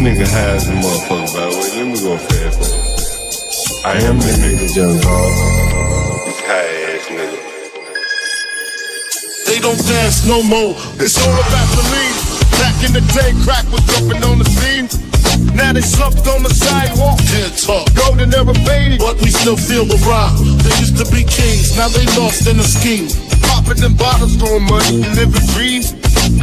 nigga high as a motherfucker, by the way. Let me go fast forward. I am the nigga, young dog. This high ass nigga. They don't dance no more. It's all about the lean. Back in the day, crack was jumping on the scene. Now they slumped on the sidewalk. Can't talk. Golden era baby, but we still feel the rock. They used to be kings, now they lost in the scheme. Popping them bottles, throwing money, living dreams.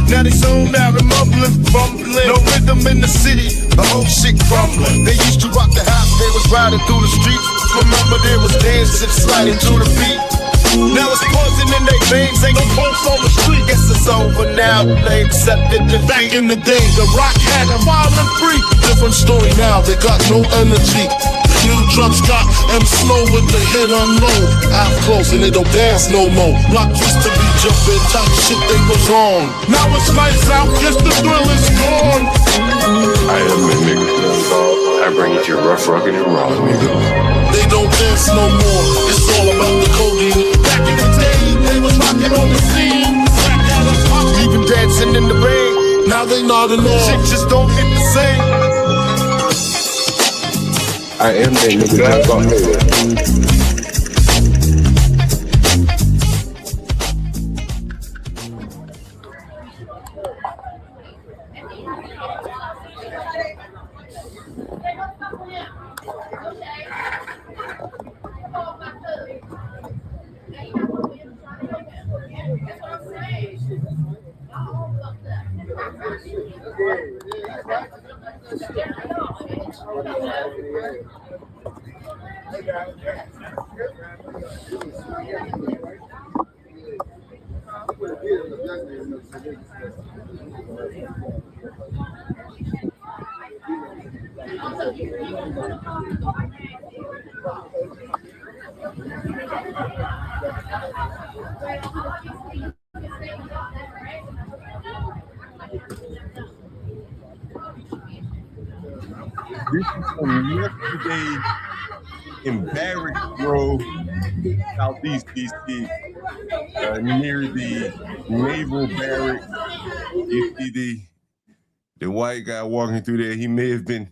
Now they zoned out and mumbling, fumbling. No rhythm in the city, the whole shit crumbling. They used to rock the house, they was riding through the streets. Remember there was dancing, sliding to the beat. Now it's poison in their veins, ain't no pulse on the street. Guess it's over now, they accepted defeat. Back in the day, the rock had a violent freak. Different story now, they got no energy. New drugs got them slow with the hit unload. Eyes closed and they don't dance no more. Rock used to be jumping, type shit they was on. Now it's lights out, guess the thrill is gone. I am the nigga, young dog. I bring it to your rough, rugged, and raw, nigga. They don't dance no more, it's all about the codeine. Back in the day, they was rocking on the scene. Crack out of pop, even dancing in the rain. Now they not alone, shit just don't hit the same. I am that nigga, young dog. This is from yesterday in Barracks Grove, Southeast DC, near the Naval Barracks. You see the white guy walking through there. He may have been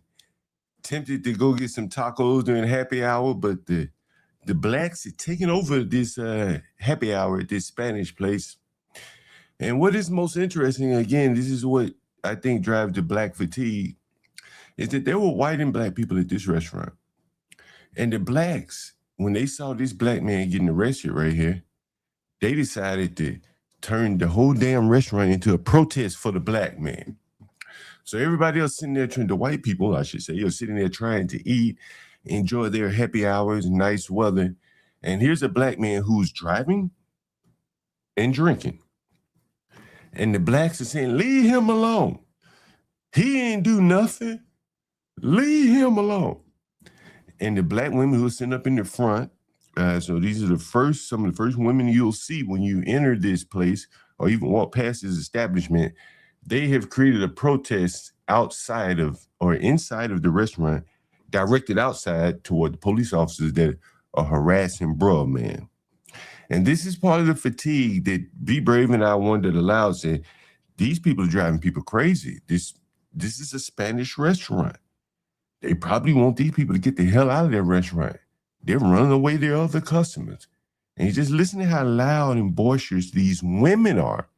tempted to go get some tacos during happy hour, but the blacks are taking over this happy hour at this Spanish place. And what is most interesting, again, this is what I think drives the black fatigue, is that there were white and black people at this restaurant. And the blacks, when they saw this black man getting arrested right here, they decided to turn the whole damn restaurant into a protest for the black man. So everybody else sitting there, the white people, I should say, are sitting there trying to eat, enjoy their happy hours, nice weather. And here's a black man who's driving and drinking. And the blacks are saying, leave him alone. He ain't do nothing. Leave him alone. And the black women who are sitting up in the front, so these are some of the first women you'll see when you enter this place or even walk past this establishment. They have created a protest outside of or inside of the restaurant, directed outside toward the police officers that are harassing bruh, man. And this is part of the fatigue that BeBrave and I wondered aloud said, these people are driving people crazy. This is a Spanish restaurant. They probably want these people to get the hell out of their restaurant. They're running away their other customers. And you just listen to how loud and boisterous these women are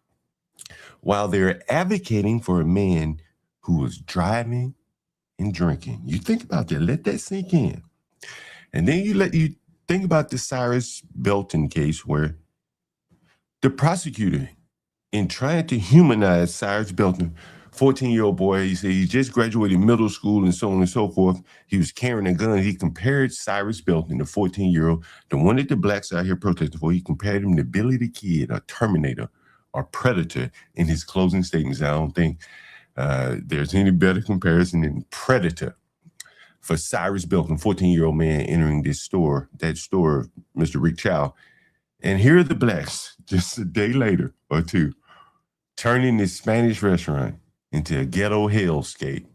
while they're advocating for a man who is driving and drinking. You think about that. Let that sink in. And then you think about the Cyrus Belton case where the prosecutor, in trying to humanize Cyrus Belton, 14-year-old boy, he said he just graduated middle school and so on and so forth. He was carrying a gun. He compared Cyrus Belton, the 14-year-old, the one that the blacks out here protesting for, he compared him to Billy the Kid, a Terminator, or Predator in his closing statements. I don't think there's any better comparison than Predator for Cyrus Belton, 14-year-old man entering this store, that store, Mr. Rick Chow. And here are the blacks, just a day later or two, turning this Spanish restaurant into a ghetto hellscape.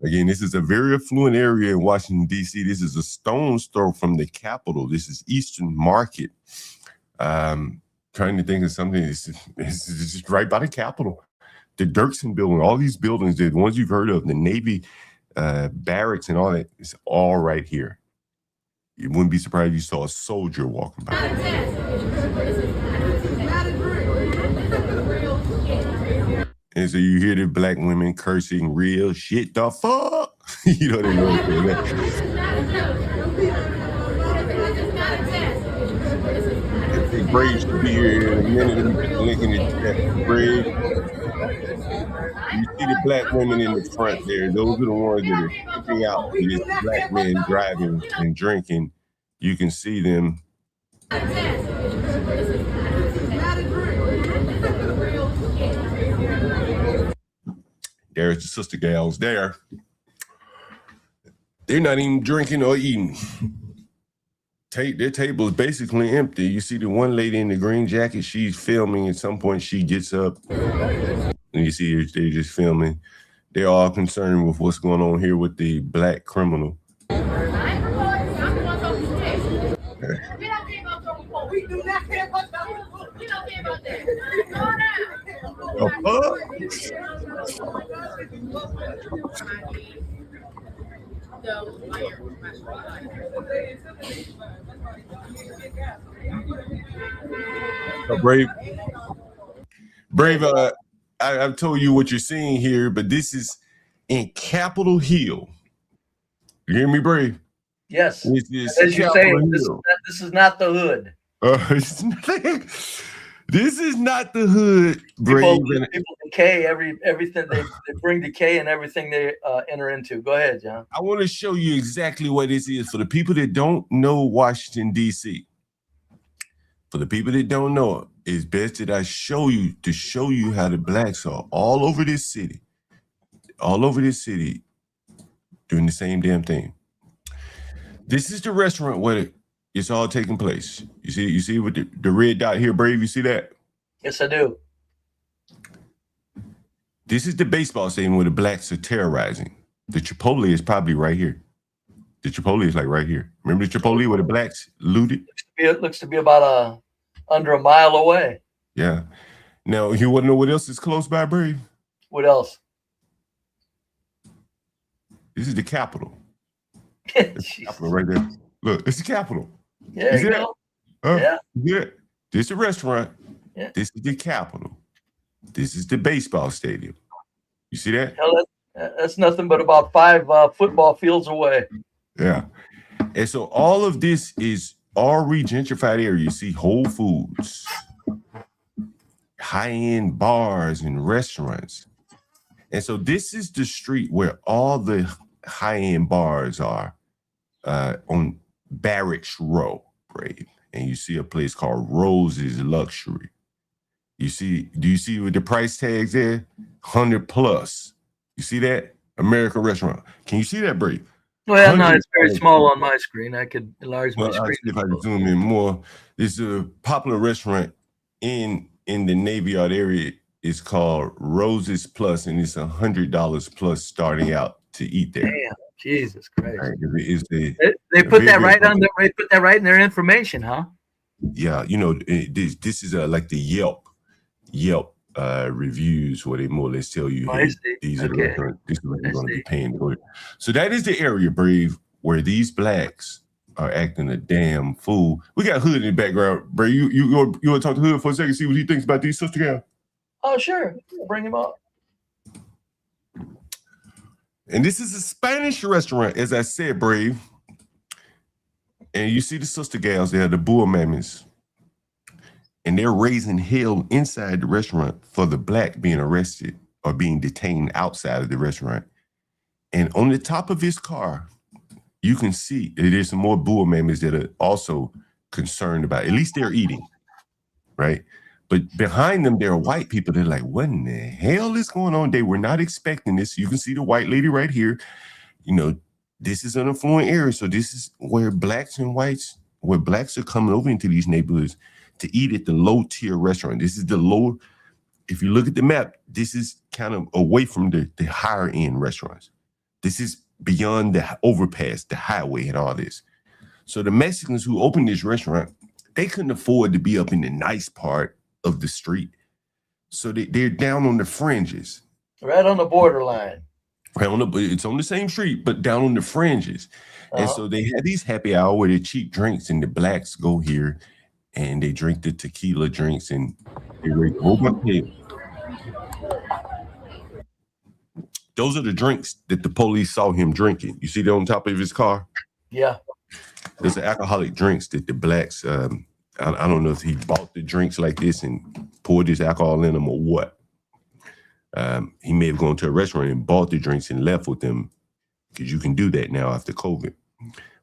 Again, this is a very affluent area in Washington, D.C. This is a stone's throw from the Capitol. This is Eastern Market. Trying to think of something. It's just right by the Capitol. The Dirksen building, all these buildings, the ones you've heard of, the Navy barracks and all that, it's all right here. You wouldn't be surprised if you saw a soldier walking by. And so you hear the black women cursing real shit the fuck. You know, they really say that. Brave should be here in a minute. Let me put the link in the chat. Brave. You see the black women in the front there. Those are the ones that are sticking out with this black men driving and drinking. You can see them. There's the sister gals there. They're not even drinking or eating. Their table is basically empty. You see the one lady in the green jacket, she's filming. At some point, she gets up. And you see her, they're just filming. They're all concerned with what's going on here with the black criminal. We do not care about that. We don't care about that. Go Brave, I've told you what you're seeing here, but this is in Capitol Hill. You hear me, Brave? Yes. As you say, this is not the hood. This is not the hood, Brave. People decay everything. They bring decay in everything they enter into. Go ahead, John. I want to show you exactly what this is for the people that don't know Washington, D.C. For the people that don't know it, it's best that I show you to show you how the blacks are all over this city, doing the same damn thing. This is the restaurant where it's all taking place. You see with the red dot here, Brave, you see that? Yes, I do. This is the baseball stadium where the blacks are terrorizing. The Chipotle is probably right here. The Chipotle is like right here. Remember the Chipotle where the blacks looted? It looks to be about under a mile away. Yeah. Now, you want to know what else is close by, Brave? What else? This is the Capitol. Capitol right there. Look, it's the Capitol. Yeah, you know. Yeah. This is the restaurant. Yeah. This is the Capitol. This is the baseball stadium. You see that? Hell, that's nothing but about 5 football fields away. Yeah. And so all of this is already gentrified area. You see Whole Foods, high-end bars and restaurants. And so this is the street where all the high-end bars are on Barracks Row, Brave. And you see a place called Rose's Luxury. Do you see with the price tags there? 100 plus. You see that? American restaurant. Can you see that, Brave? Well, no, it's very small on my screen. I could enlarge my screen. If I can zoom in more. It's a popular restaurant in the Navy Yard area. It's called Rose's Plus, and it's $100 plus starting out to eat there. Damn, Jesus Christ! Right, they put that right on there. They put that right in their information, huh? Yeah, you know, this is like the Yelp reviews where they more or less tell you, hey, these are the restaurants, this is what you're going to be paying to go there. So that is the area, Brave, where these blacks are acting a damn fool. We got Hood in the background, Brave. You want to talk to Hood for a second, see what he thinks about these sister gals? Oh, sure. Bring him up. And this is a Spanish restaurant, as I said, Brave. And you see the sister gals there, the bull mammies. And they're raising hell inside the restaurant for the black being arrested or being detained outside of the restaurant. And on the top of his car, you can see that there's some more bull mammies that are also concerned about, at least they're eating, right? But behind them, there are white people. They're like, what in the hell is going on? They were not expecting this. You can see the white lady right here. You know, this is an affluent area. So this is where blacks and whites, where blacks are coming over into these neighborhoods to eat at the low tier restaurant. This is the low, if you look at the map, this is kind of away from the higher end restaurants. This is beyond the overpass, the highway and all this. So the Mexicans who opened this restaurant, they couldn't afford to be up in the nice part of the street. So they're down on the fringes. Right on the borderline. Right on it's on the same street, but down on the fringes. And so they have these happy hour where they cheap drinks, and the blacks go here and they drink the tequila drinks and they raise a whole bunch of hell. Those are the drinks that the police saw him drinking. You see that on top of his car? Yeah. There's alcoholic drinks that the blacks, I don't know if he bought the drinks like this and poured this alcohol in them or what. He may have gone to a restaurant and bought the drinks and left with them, because you can do that now after COVID.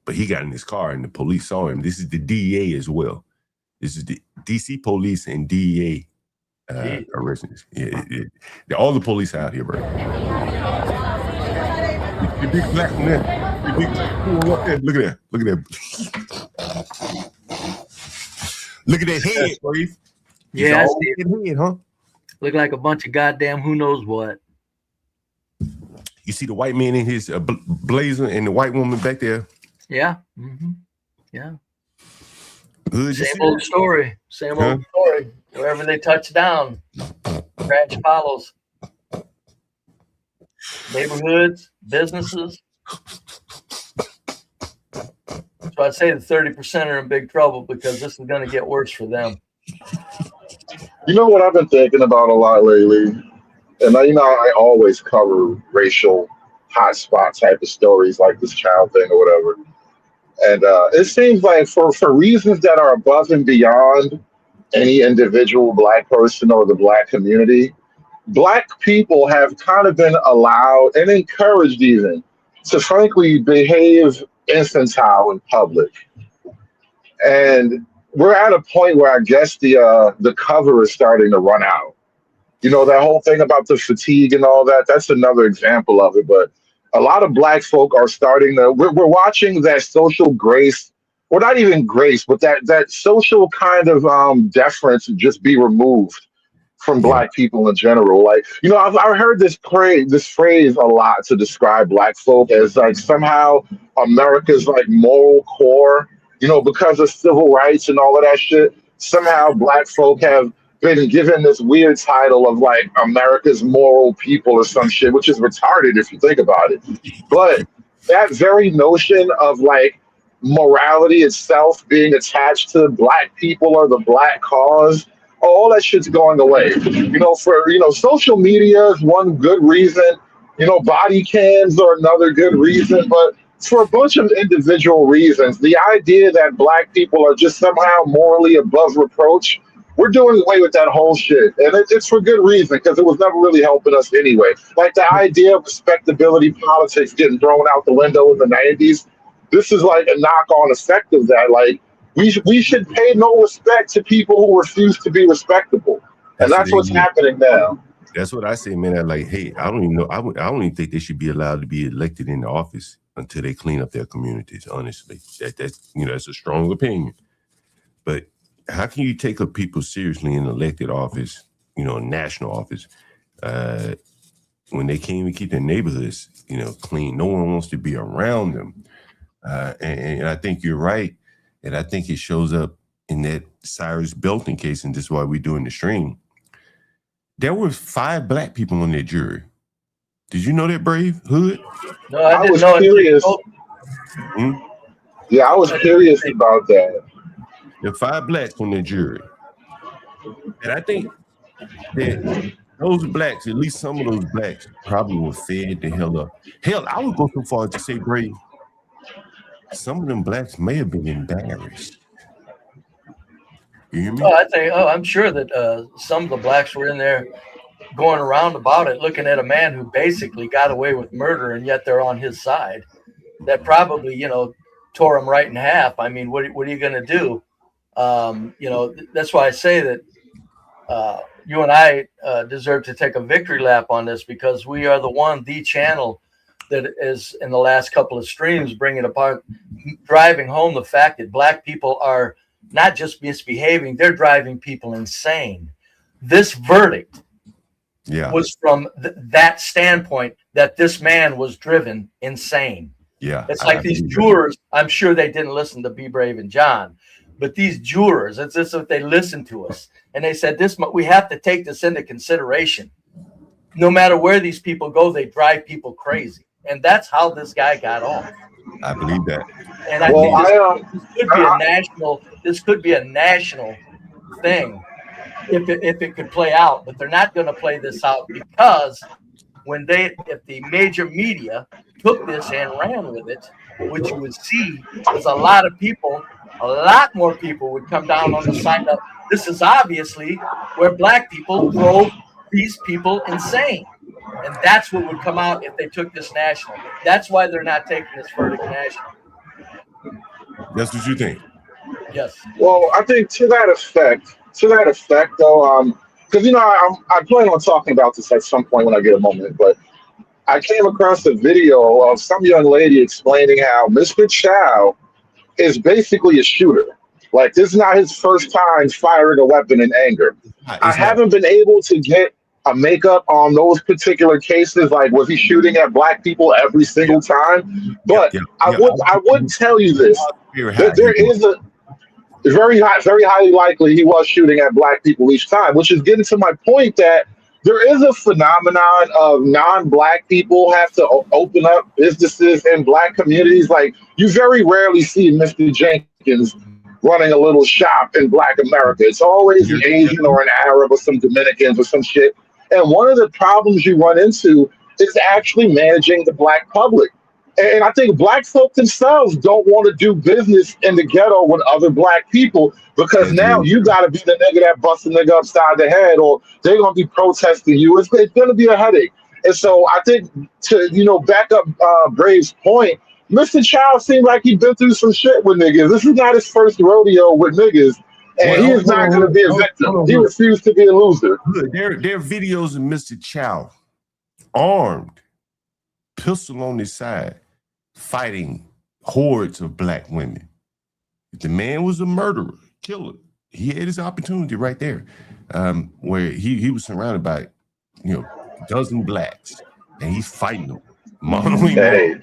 But he got in his car and the police saw him. This is the DEA as well. This is the DC police and DEA arresting. Yeah, all the police out here, bro. The big black one there. The big black one up there. Look at that. Look at that. Look at that head, Brave. Yeah, I see it. Head, huh? Look like a bunch of goddamn who knows what. You see the white man in his blazer and the white woman back there? Yeah. Mm-hmm. Yeah. Hood, Same old story. Same old story. Wherever they touch down, crash follows. Neighborhoods, businesses. So I'd say the 30% are in big trouble, because this is going to get worse for them. You know what I've been thinking about a lot lately? And I always cover racial hotspot type of stories like this Chow thing or whatever. And it seems like for reasons that are above and beyond any individual black person or the black community, black people have kind of been allowed and encouraged even to frankly behave infantile in public. And we're at a point where I guess the cover is starting to run out. You know, that whole thing about the fatigue and all that, that's another example of it. But a lot of black folk are starting to, we're watching that social grace, or not even grace, but that social kind of deference just be removed from black people in general. Like, I've heard this phrase a lot to describe black folk as like somehow America's like moral core, because of civil rights and all of that shit. Somehow black folk have been given this weird title of like America's moral people or some shit, which is retarded if you think about it. But that very notion of like morality itself being attached to black people or the black cause, all that shit's going away. Social media is one good reason. Body cams are another good reason, but for a bunch of individual reasons, the idea that black people are just somehow morally above reproach, we're doing away with that whole shit. And it's for good reason, because it was never really helping us anyway. Like the idea of respectability politics getting thrown out the window in the 90s, this is like a knock-on effect of that. Like, we should pay no respect to people who refuse to be respectable. And that's what's happening now. That's what I say, man. I'm like, hey, I don't even know. I don't even think they should be allowed to be elected in the office until they clean up their communities, honestly. That's a strong opinion. But how can you take up people seriously in elected office, national office, when they can't even keep their neighborhoods, clean? No one wants to be around them. And I think you're right. And I think it shows up in that Cyrus Belton case, and this is why we're doing the stream. There were 5 black people on that jury. Did you know that, Brave Hood? No, I didn't know. Curious. Yeah, I was curious about that. There are 5 blacks on that jury. And I think that those blacks, at least some of those blacks, probably were fed the hell up. Hell, I would go so far as to say, Brave, some of them blacks may have been embarrassed. You hear me? I'm sure that some of the blacks were in there going around about it, looking at a man who basically got away with murder, and yet they're on his side. That probably, tore him right in half. I mean, what are you going to do? That's why I say that you and I deserve to take a victory lap on this, because we are the channel that is in the last couple of streams bringing apart, driving home the fact that black people are not just misbehaving, they're driving people insane. This verdict was from that standpoint, that this man was driven insane. Yeah, it's like these jurors, I'm sure they didn't listen to BeBrave and John, But these jurors, it's just that they listened to us and they said we have to take this into consideration. No matter where these people go, they drive people crazy, and that's how this guy got off. I believe that. And I think this could be a national. This could be a national thing if it could play out. But they're not going to play this out because if the major media took this and ran with it, what you would see is a lot more people would come down on the side of this is obviously where black people drove these people insane. And that's what would come out if they took this national. That's why they're not taking this verdict national. That's what you think? Yes. Well, I think to that effect, though, because I plan on talking about this at some point when I get a moment, but I came across a video of some young lady explaining how Mr. Chow is basically a shooter. Like, this is not his first time firing a weapon in anger. I haven't been able to get a makeup on those particular cases. Like, was he shooting at black people every single time? But I would tell you this: that there is very highly likely he was shooting at black people each time, which is getting to my point that there is a phenomenon of non-black people have to open up businesses in black communities. Like, you very rarely see Mr. Jenkins running a little shop in black America. It's always an Asian or an Arab or some Dominicans or some shit. And one of the problems you run into is actually managing the black public. And I think black folk themselves don't want to do business in the ghetto with other black people because now you got to be the nigga that busts a nigga upside the head, or they're going to be protesting you. It's going to be a headache. And so I think to, back up Brave's point, Mr. Chow seemed like he'd been through some shit with niggas. This is not his first rodeo with niggas. And he is not going to be a victim. He refused to be a loser. There are videos of Mr. Chow armed, pistol on his side, fighting hordes of black women. If the man was a murderer, killer, he had his opportunity right there, where he was surrounded by, a dozen blacks, and he's fighting them. Hey,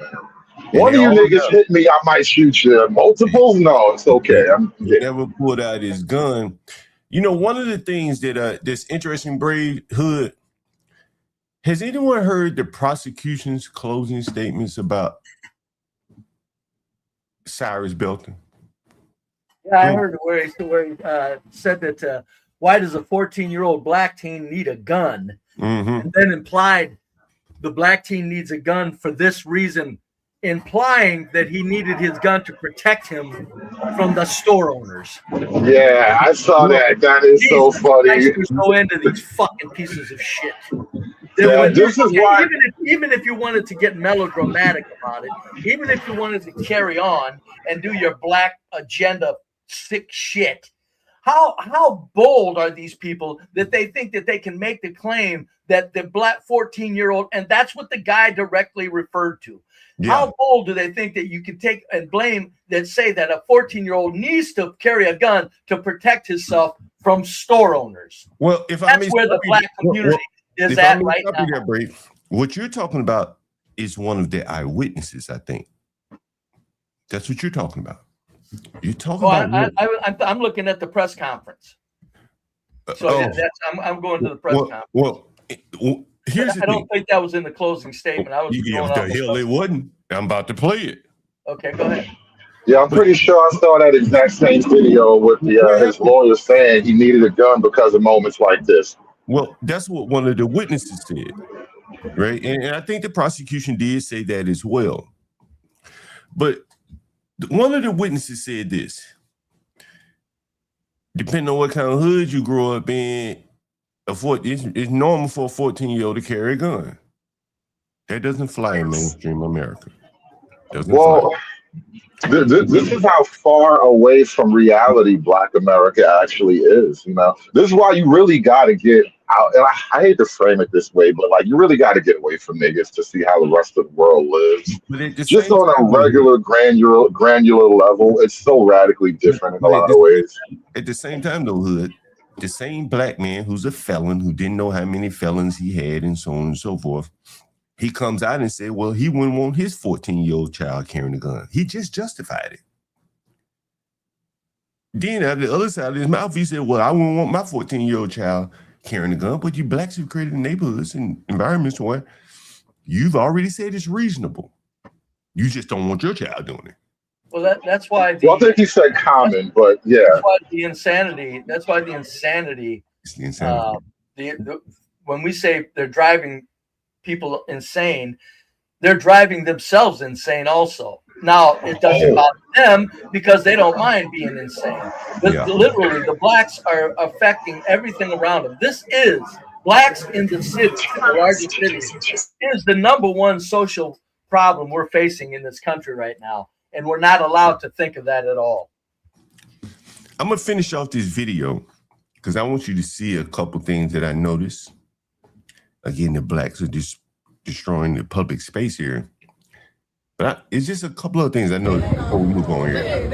one of you niggas hit me, I might shoot you. Multiples? No, it's okay. He never pulled out his gun. One of the things that this interesting Brave Hood, has anyone heard the prosecution's closing statements about Cyrus Belton? Yeah, I heard where he said that why does a 14-year-old black teen need a gun? And then implied the black teen needs a gun for this reason, implying that he needed his gun to protect him from the store owners. Yeah, I saw that. That is so funny. You're so into these fucking pieces of shit. This is why, even if you wanted to get melodramatic about it, even if you wanted to carry on and do your black agenda sick shit, how bold are these people that they think that they can make the claim that the black 14-year-old, and that's what the guy directly referred to. Yeah. How bold do they think that you can take and blame that say that a 14-year-old needs to carry a gun to protect himself from store owners? Well, if that's where the black community is at right now. What you're talking about is one of the eyewitnesses, I think. That's what you're talking about. You're talking about. I'm looking at the press conference. So I'm going to the press conference. Well, here's the thing. I don't think that was in the closing statement. I was the hell it wasn't. I'm about to play it. Okay, go ahead. Yeah, I'm pretty sure I saw that exact same video with his lawyer saying he needed a gun because of moments like this. Well, that's what one of the witnesses said, right? And I think the prosecution did say that as well. But one of the witnesses said this: depending on what kind of hood you grow up in, it's normal for a 14-year-old to carry a gun. That doesn't fly in mainstream America. This is how far away from reality Black America actually is. This is why you really got to get out. And I hate to frame it this way, but you really got to get away from niggas to see how the rest of the world lives. Just on a regular granular level, it's so radically different in a lot of ways. At the same time, though, Hood, the same black man who's a felon, who didn't know how many felons he had and so on and so forth, he comes out and said, well, he wouldn't want his 14-year-old child carrying a gun. He just justified it. Then at the other side of his mouth, he said, well, I wouldn't want my 14-year-old child carrying a gun, but you blacks have created neighborhoods and environments where you've already said it's reasonable. You just don't want your child doing it. Well, that's why. Well, I think he said common, but yeah. That's why the insanity. That's why the insanity. It's the insanity. When we say they're driving people insane, they're driving themselves insane also. Now, it doesn't bother them because they don't mind being insane. But literally, the blacks are affecting everything around them. This is blacks in the city, the largest cities, is the #1 social problem we're facing in this country right now. And we're not allowed to think of that at all. I'm going to finish off this video because I want you to see a couple things that I noticed. Again, the blacks are just destroying the public space here. But it's just a couple of things I know before we move on here.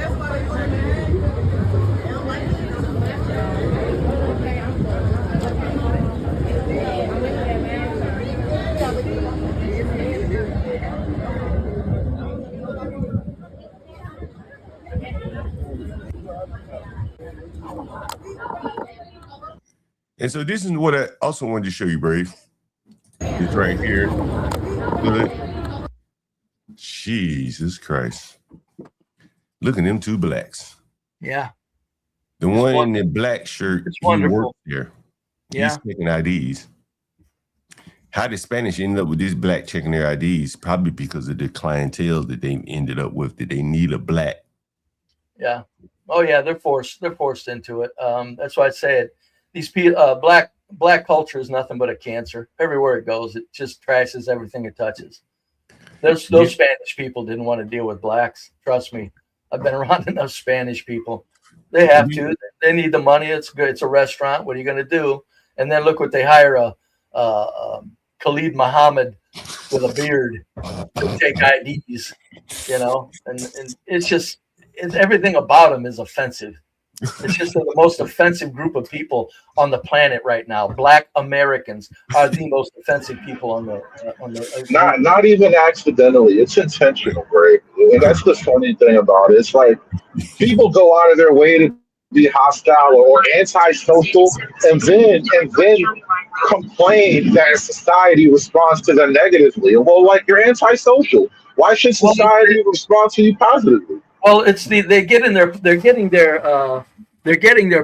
And so this is what I also wanted to show you, Brave. It's right here. Good. Jesus Christ. Look at them two blacks. Yeah. The one in the black shirt, it's wonderful. Here. Yeah. He's checking IDs. How the Spanish ended up with this black checking their IDs? Probably because of the clientele that they ended up with, that they need a black. Yeah. Oh yeah, they're forced into it. That's why I say it. These people, black culture is nothing but a cancer. Everywhere it goes, it just trashes everything it touches. Those Spanish people didn't want to deal with blacks. Trust me, I've been around enough Spanish people. They have to. They need the money. It's good. It's a restaurant. What are you going to do? And then look what they hire Khalid Muhammad with a beard to take IDs. You know, and it's everything about him is offensive. It's just the most offensive group of people on the planet right now. Black Americans are the most offensive people on the. Not even accidentally. It's intentional, Greg. And that's the funny thing about it. It's like people go out of their way to be hostile or antisocial, and then complain that society responds to them negatively. Well, like, you're antisocial. Why should society respond to you positively? Well, it's they're getting their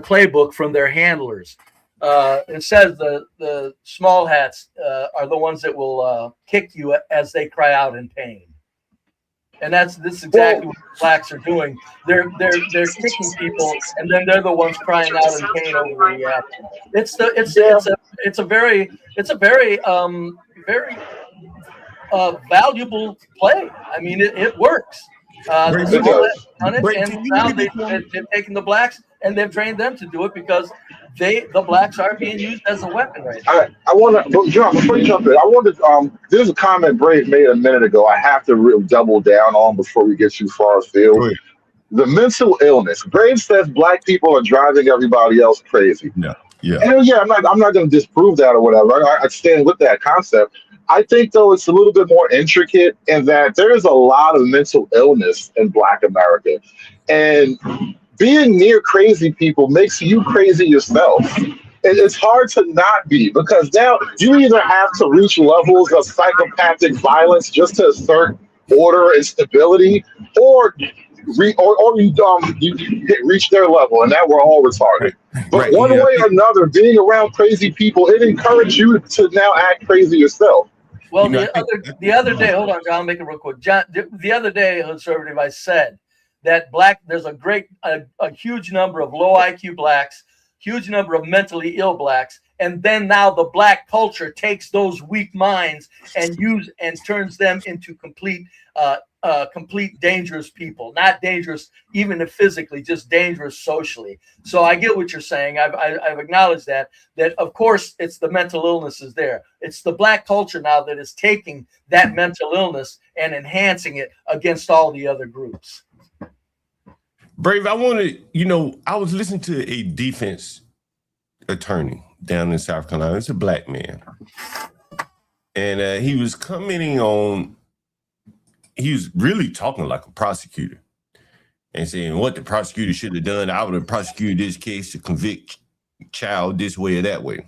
playbook from their handlers. It says the small hats are the ones that will kick you as they cry out in pain, and this is exactly what the blacks are doing. They're kicking people, and then they're the ones crying out in pain over the reaction. It's a very valuable play. I mean, it works. Now they've taken the blacks and they've trained them to do it because the blacks are being used as a weapon right now. I want to, John, before you jump in, I wanted there's a comment Brave made a minute ago. I have to really double down on before we get too far afield. The mental illness. Brave says black people are driving everybody else crazy. Yeah. And I'm not going to disprove that or whatever. I stand with that concept. I think, though, it's a little bit more intricate in that there is a lot of mental illness in Black America. And being near crazy people makes you crazy yourself. It's hard to not be, because now you either have to reach levels of psychopathic violence just to assert order and stability, or you reach their level, and that we're all retarded. But one way or another, being around crazy people, it encourages you to now act crazy yourself. Well, the other day, hold on, John, I'll make it real quick. John, the other day, conservative, I said that there's a huge number of low IQ blacks, huge number of mentally ill blacks, and then now the black culture takes those weak minds and turns them into complete dangerous people. Not dangerous even if physically, just dangerous socially. So I get what you're saying. I've acknowledged that of course it's the mental illness is there. It's the black culture now that is taking that mental illness and enhancing it against all the other groups. Brave, I was listening to a defense attorney down in South Carolina. It's a black man. And he was commenting on, he was really talking like a prosecutor. and saying what the prosecutor should have done. I would have prosecuted this case to convict Chow this way or that way.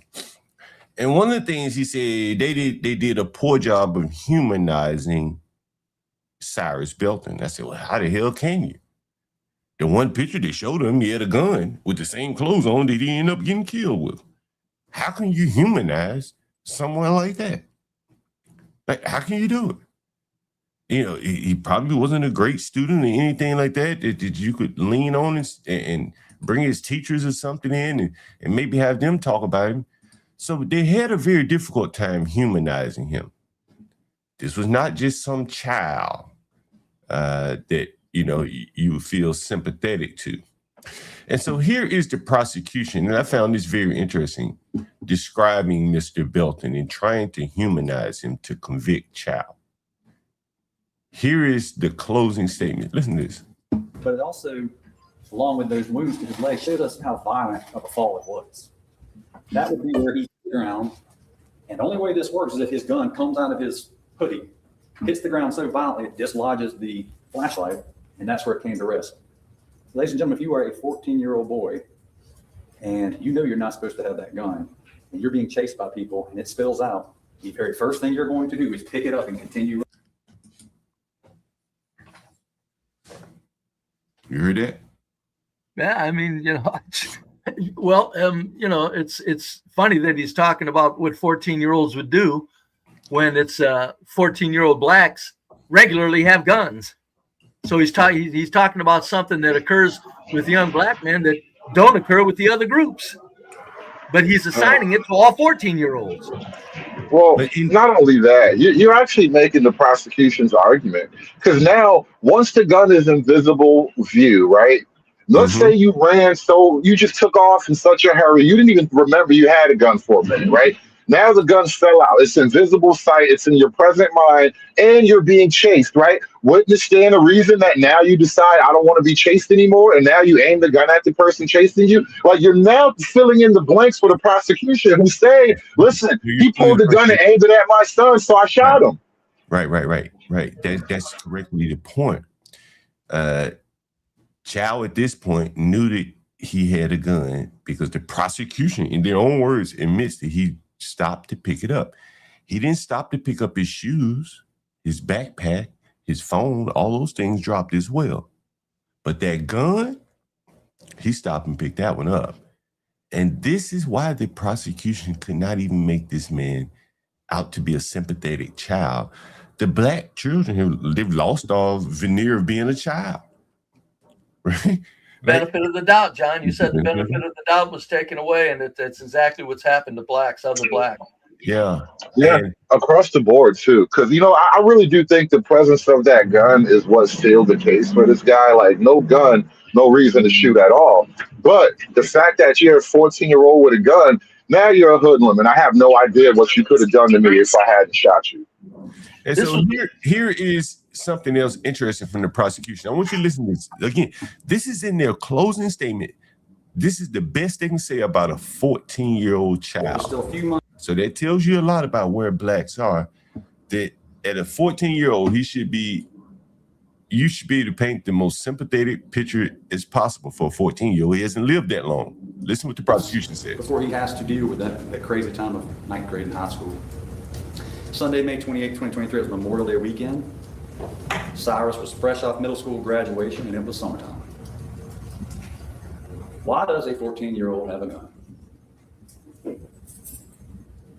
And one of the things he said, they did a poor job of humanizing Cyrus Belton. I said, well, how the hell can you? The one picture they showed him, he had a gun with the same clothes on that he ended up getting killed with. How can you humanize someone like that? Like, how can you do it? You know, he probably wasn't a great student or anything like that you could lean on and bring his teachers or something in and maybe have them talk about him. So they had a very difficult time humanizing him. This was not just some child that, you know, you feel sympathetic to. And so here is the prosecution, and I found this very interesting, describing Mr. Belton and trying to humanize him to convict Chow. Here is the closing statement. Listen to this. But it also, along with those wounds to his leg, showed us how violent of a fall it was. That would be where he hit the ground. And the only way this works is if his gun comes out of his hoodie, hits the ground so violently it dislodges the flashlight, and that's where it came to rest. Ladies and gentlemen, if you are a 14-year-old boy and you know you're not supposed to have that gun and you're being chased by people and it spills out, the very first thing you're going to do is pick it up and continue. You heard that? Yeah, I mean, you know, well, you know, it's funny that he's talking about what 14-year-olds would do when it's 14-year-old blacks regularly have guns. So he's talking about something that occurs with young black men that don't occur with the other groups. But he's assigning it to all 14-year-olds. Well, not only that, you're actually making the prosecution's argument. Because now, once the gun is in visible view, right? Let's say you ran, so you just took off in such a hurry, you didn't even remember you had a gun for a minute, right? Now the gun fell out. It's in visible sight. It's in your present mind, and you're being chased, right? Wouldn't it stand a reason that now you decide I don't want to be chased anymore, and now you aim the gun at the person chasing you? Like, you're now filling in the blanks for the prosecution who's saying, listen, he pulled the gun and aimed it at my son, so I shot him. Right. That's correctly the point. Chow at this point knew that he had a gun because the prosecution, in their own words, admits that he stopped to pick it up. He didn't stop to pick up his shoes, his backpack, his phone, all those things dropped as well. But that gun, he stopped and picked that one up. And this is why the prosecution could not even make this man out to be a sympathetic child. The black children, they've lost all veneer of being a child. Right? Benefit of the doubt, John. You said the benefit of the doubt was taken away, and that's exactly what's happened to blacks, other black. Yeah, across the board too. Because I really do think the presence of that gun is what sealed the case for this guy. Like, no gun, no reason to shoot at all. But the fact that you're a 14-year-old with a gun, now you're a hoodlum, and I have no idea what you could have done to me if I hadn't shot you. And so here is something else interesting from the prosecution. I want you to listen to this. Again, this is in their closing statement. This is the best they can say about a 14-year-old child. So that tells you a lot about where blacks are. That at a 14-year-old, you should be able to paint the most sympathetic picture as possible for a 14-year-old. He hasn't lived that long. Listen what the prosecution said. Before he has to deal with that crazy time of ninth grade in high school. Sunday, May 28, 2023 was Memorial Day weekend. Cyrus was fresh off middle school graduation, and it was summertime. Why does a 14-year-old have a gun?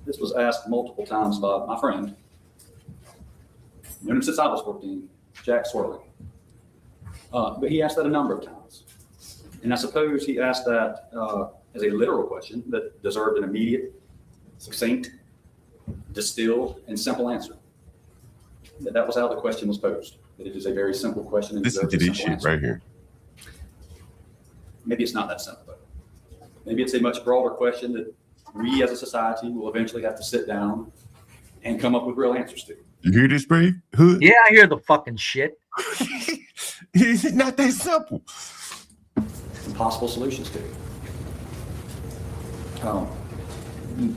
This was asked multiple times by my friend, known him since I was 14, Jack Swirling. But he asked that a number of times. And I suppose he asked that as a literal question that deserved an immediate, succinct, distilled, and simple answer. That was how the question was posed. That it is a very simple question. And listen to this shit answer. Right here. Maybe it's not that simple, though. Maybe it's a much broader question that we as a society will eventually have to sit down and come up with real answers to. You hear this, Brave? Hood? Yeah, I hear the fucking shit. It's not that simple. And possible solutions to.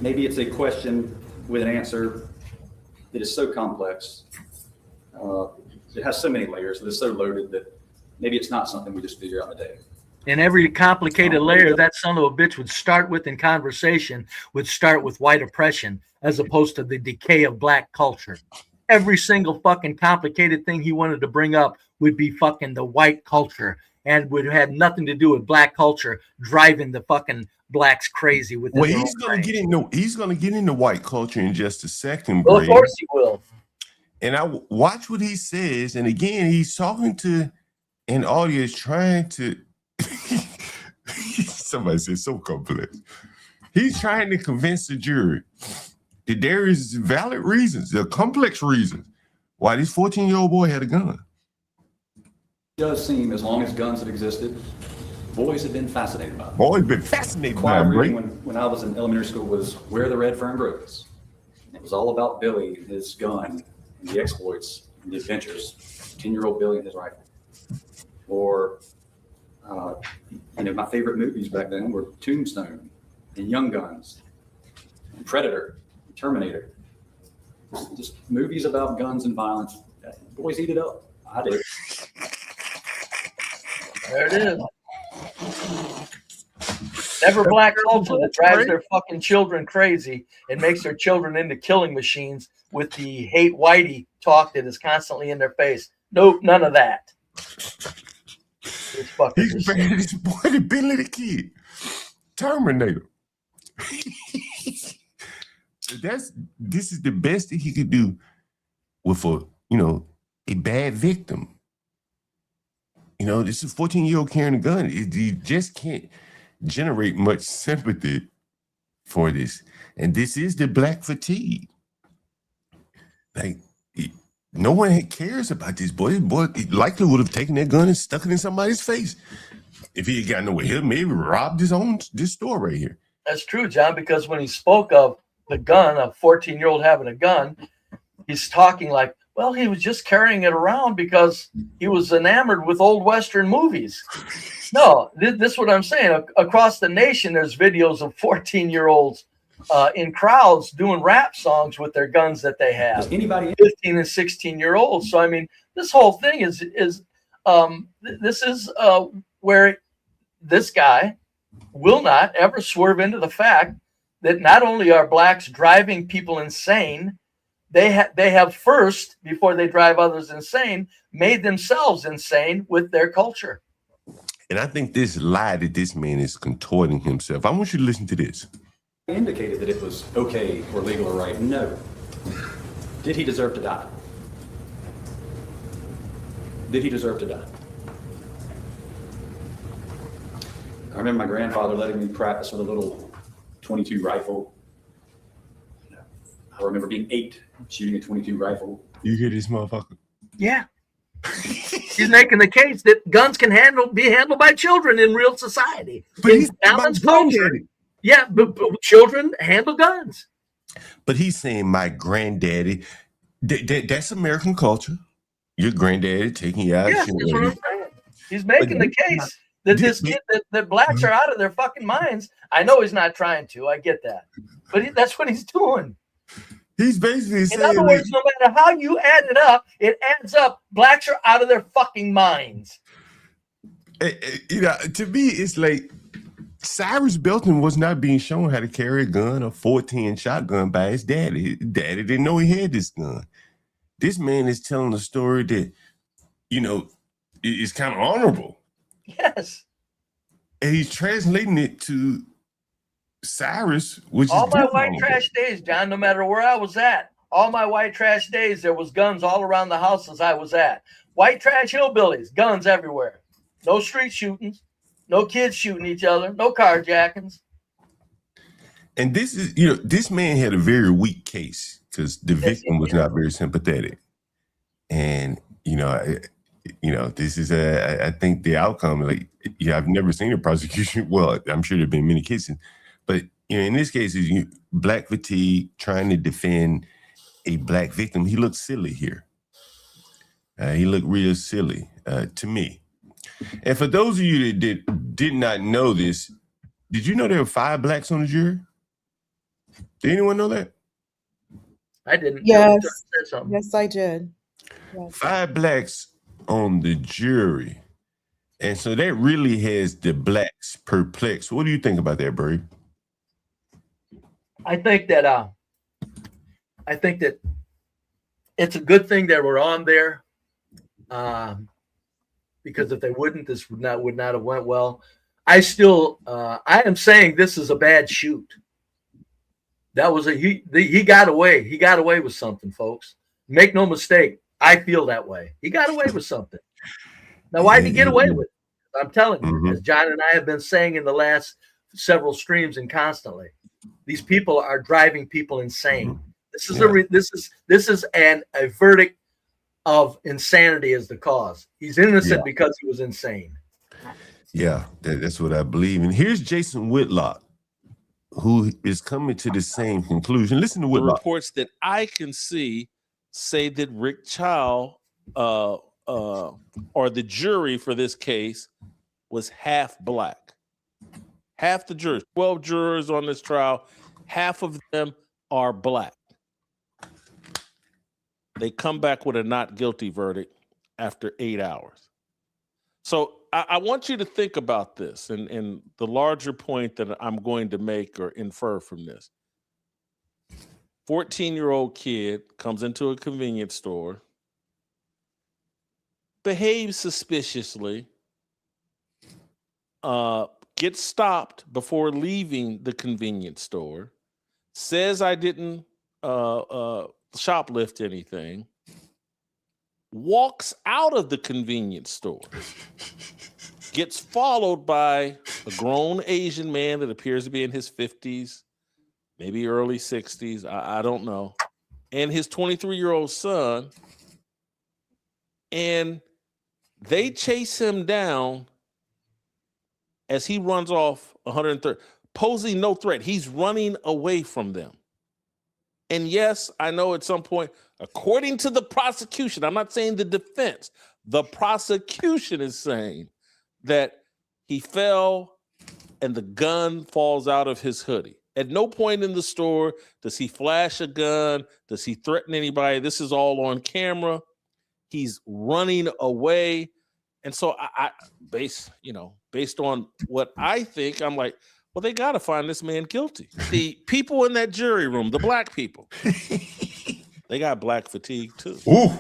Maybe it's a question with an answer that is so complex. It has so many layers that it's so loaded that maybe it's not something we just figure out in a day. And every complicated layer that son of a bitch would start with in conversation would start with white oppression as opposed to the decay of black culture. Every single fucking complicated thing he wanted to bring up would be fucking the white culture and would have nothing to do with black culture driving the fucking blacks crazy with Well, he's gonna get into white culture in just a second, Well, of Brave. course he will. And I watch what he says, and again, he's talking to an audience trying to. Somebody said so complex. He's trying to convince the jury that there is valid reasons, there are complex reasons why this 14-year-old boy had a gun. It does seem, as long as guns have existed, boys have been fascinated by them. Boys been fascinated by Required him, reading Brave. when I was in elementary school was Where the Red Fern Grows. It was all about Billy and his gun and the exploits and the adventures. 10-year-old Billy and his rifle. Or, my favorite movies back then were Tombstone and Young Guns and Predator and Terminator. Just movies about guns and violence. Boys eat it up. I did. There it is. Never black culture that drives their fucking children crazy and makes their children into killing machines with the hate whitey talk that is constantly in their face. Nope, none of that. He's bad as boy to Billy the Kid. Terminator. This is the best that he could do with a bad victim. This is a 14-year-old carrying a gun. You just can't generate much sympathy for this. And this is the black fatigue. Like, no one cares about this boy. This boy likely would have taken that gun and stuck it in somebody's face. If he had gotten away, he'd maybe robbed this store right here. That's true, John, because when he spoke of the gun, a 14-year-old having a gun, he's talking like, well, he was just carrying it around because he was enamored with old Western movies. No, this is what I'm saying. Across the nation, there's videos of 14-year-olds in crowds doing rap songs with their guns that they have. Does anybody 15 and 16-year-olds. So, I mean, this whole thing is where this guy will not ever swerve into the fact that not only are blacks driving people insane, they have first, before they drive others insane, made themselves insane with their culture. And I think this lie that this man is contorting himself. I want you to listen to this. indicated that it was okay or legal or right? No. Did he deserve to die? Did he deserve to die? I remember my grandfather letting me practice with a little .22 rifle. I remember being 8, shooting a .22 rifle. You hear this motherfucker? Yeah. He's making the case that guns can be handled by children in real society. But he's balanced culture. Yeah, but children handle guns. But he's saying my granddaddy, that's American culture. Your granddaddy taking you out. Yes, that's what I'm saying. He's making the case that this kid, that blacks are out of their fucking minds. I know he's not trying to. I get that. But that's what he's doing. He's basically saying, in other words, no matter how you add it adds up. Blacks are out of their fucking minds. To me, it's like Cyrus Belton was not being shown how to carry a gun, a 410 shotgun by his daddy. His daddy didn't know he had this gun. This man is telling a story that, is kind of honorable. Yes. And he's translating it to Cyrus, which all is my white trash days, John, no matter where I was at, all my white trash days, there was guns all around the houses I was at. White trash hillbillies, guns everywhere. No street shootings, no kids shooting each other, no carjackings. And this is, this man had a very weak case because the victim was not very sympathetic. And, this is I think the outcome, I've never seen a prosecution. Well, I'm sure there've been many cases. But in this case, is black fatigue, trying to defend a black victim. He looked silly here. He looked real silly to me. And for those of you that did not know this, did you know there were 5 blacks on the jury? Did anyone know that? I didn't. Yes, I did. Yes. 5 blacks on the jury. And so that really has the blacks perplexed. What do you think about that, Brave? I think that it's a good thing that we're on there, because if they wouldn't, this would not have went well. I am saying this is a bad shoot. That was he got away. He got away with something, folks. Make no mistake. I feel that way. He got away with something. Now, why did he get away with it? I'm telling you, as John and I have been saying in the last several streams and constantly, these people are driving people insane. This is a verdict of insanity as the cause. He's innocent because he was insane. Yeah, that's what I believe. And here's Jason Whitlock, who is coming to the same conclusion. Listen to Whitlock. The reports that I can see say that Rick Chow, or the jury for this case, was half black. Half the jurors, 12 jurors on this trial, half of them are black. They come back with a not guilty verdict after 8 hours. So I want you to think about this and the larger point that I'm going to make or infer from this. 14-year-old kid comes into a convenience store, behaves suspiciously, gets stopped before leaving the convenience store, says I didn't shoplift anything, walks out of the convenience store, gets followed by a grown Asian man that appears to be in his 50s, maybe early 60s, I don't know, and his 23-year-old son, and they chase him down as he runs off 130, posing no threat. He's running away from them. And yes, I know at some point, according to the prosecution, I'm not saying the defense, the prosecution is saying that he fell and the gun falls out of his hoodie. At no point in the store does he flash a gun, does he threaten anybody. This is all on camera. He's running away. And so based on what I think, I'm like, well, they got to find this man guilty. The people in that jury room, the black people, they got black fatigue too. Ooh.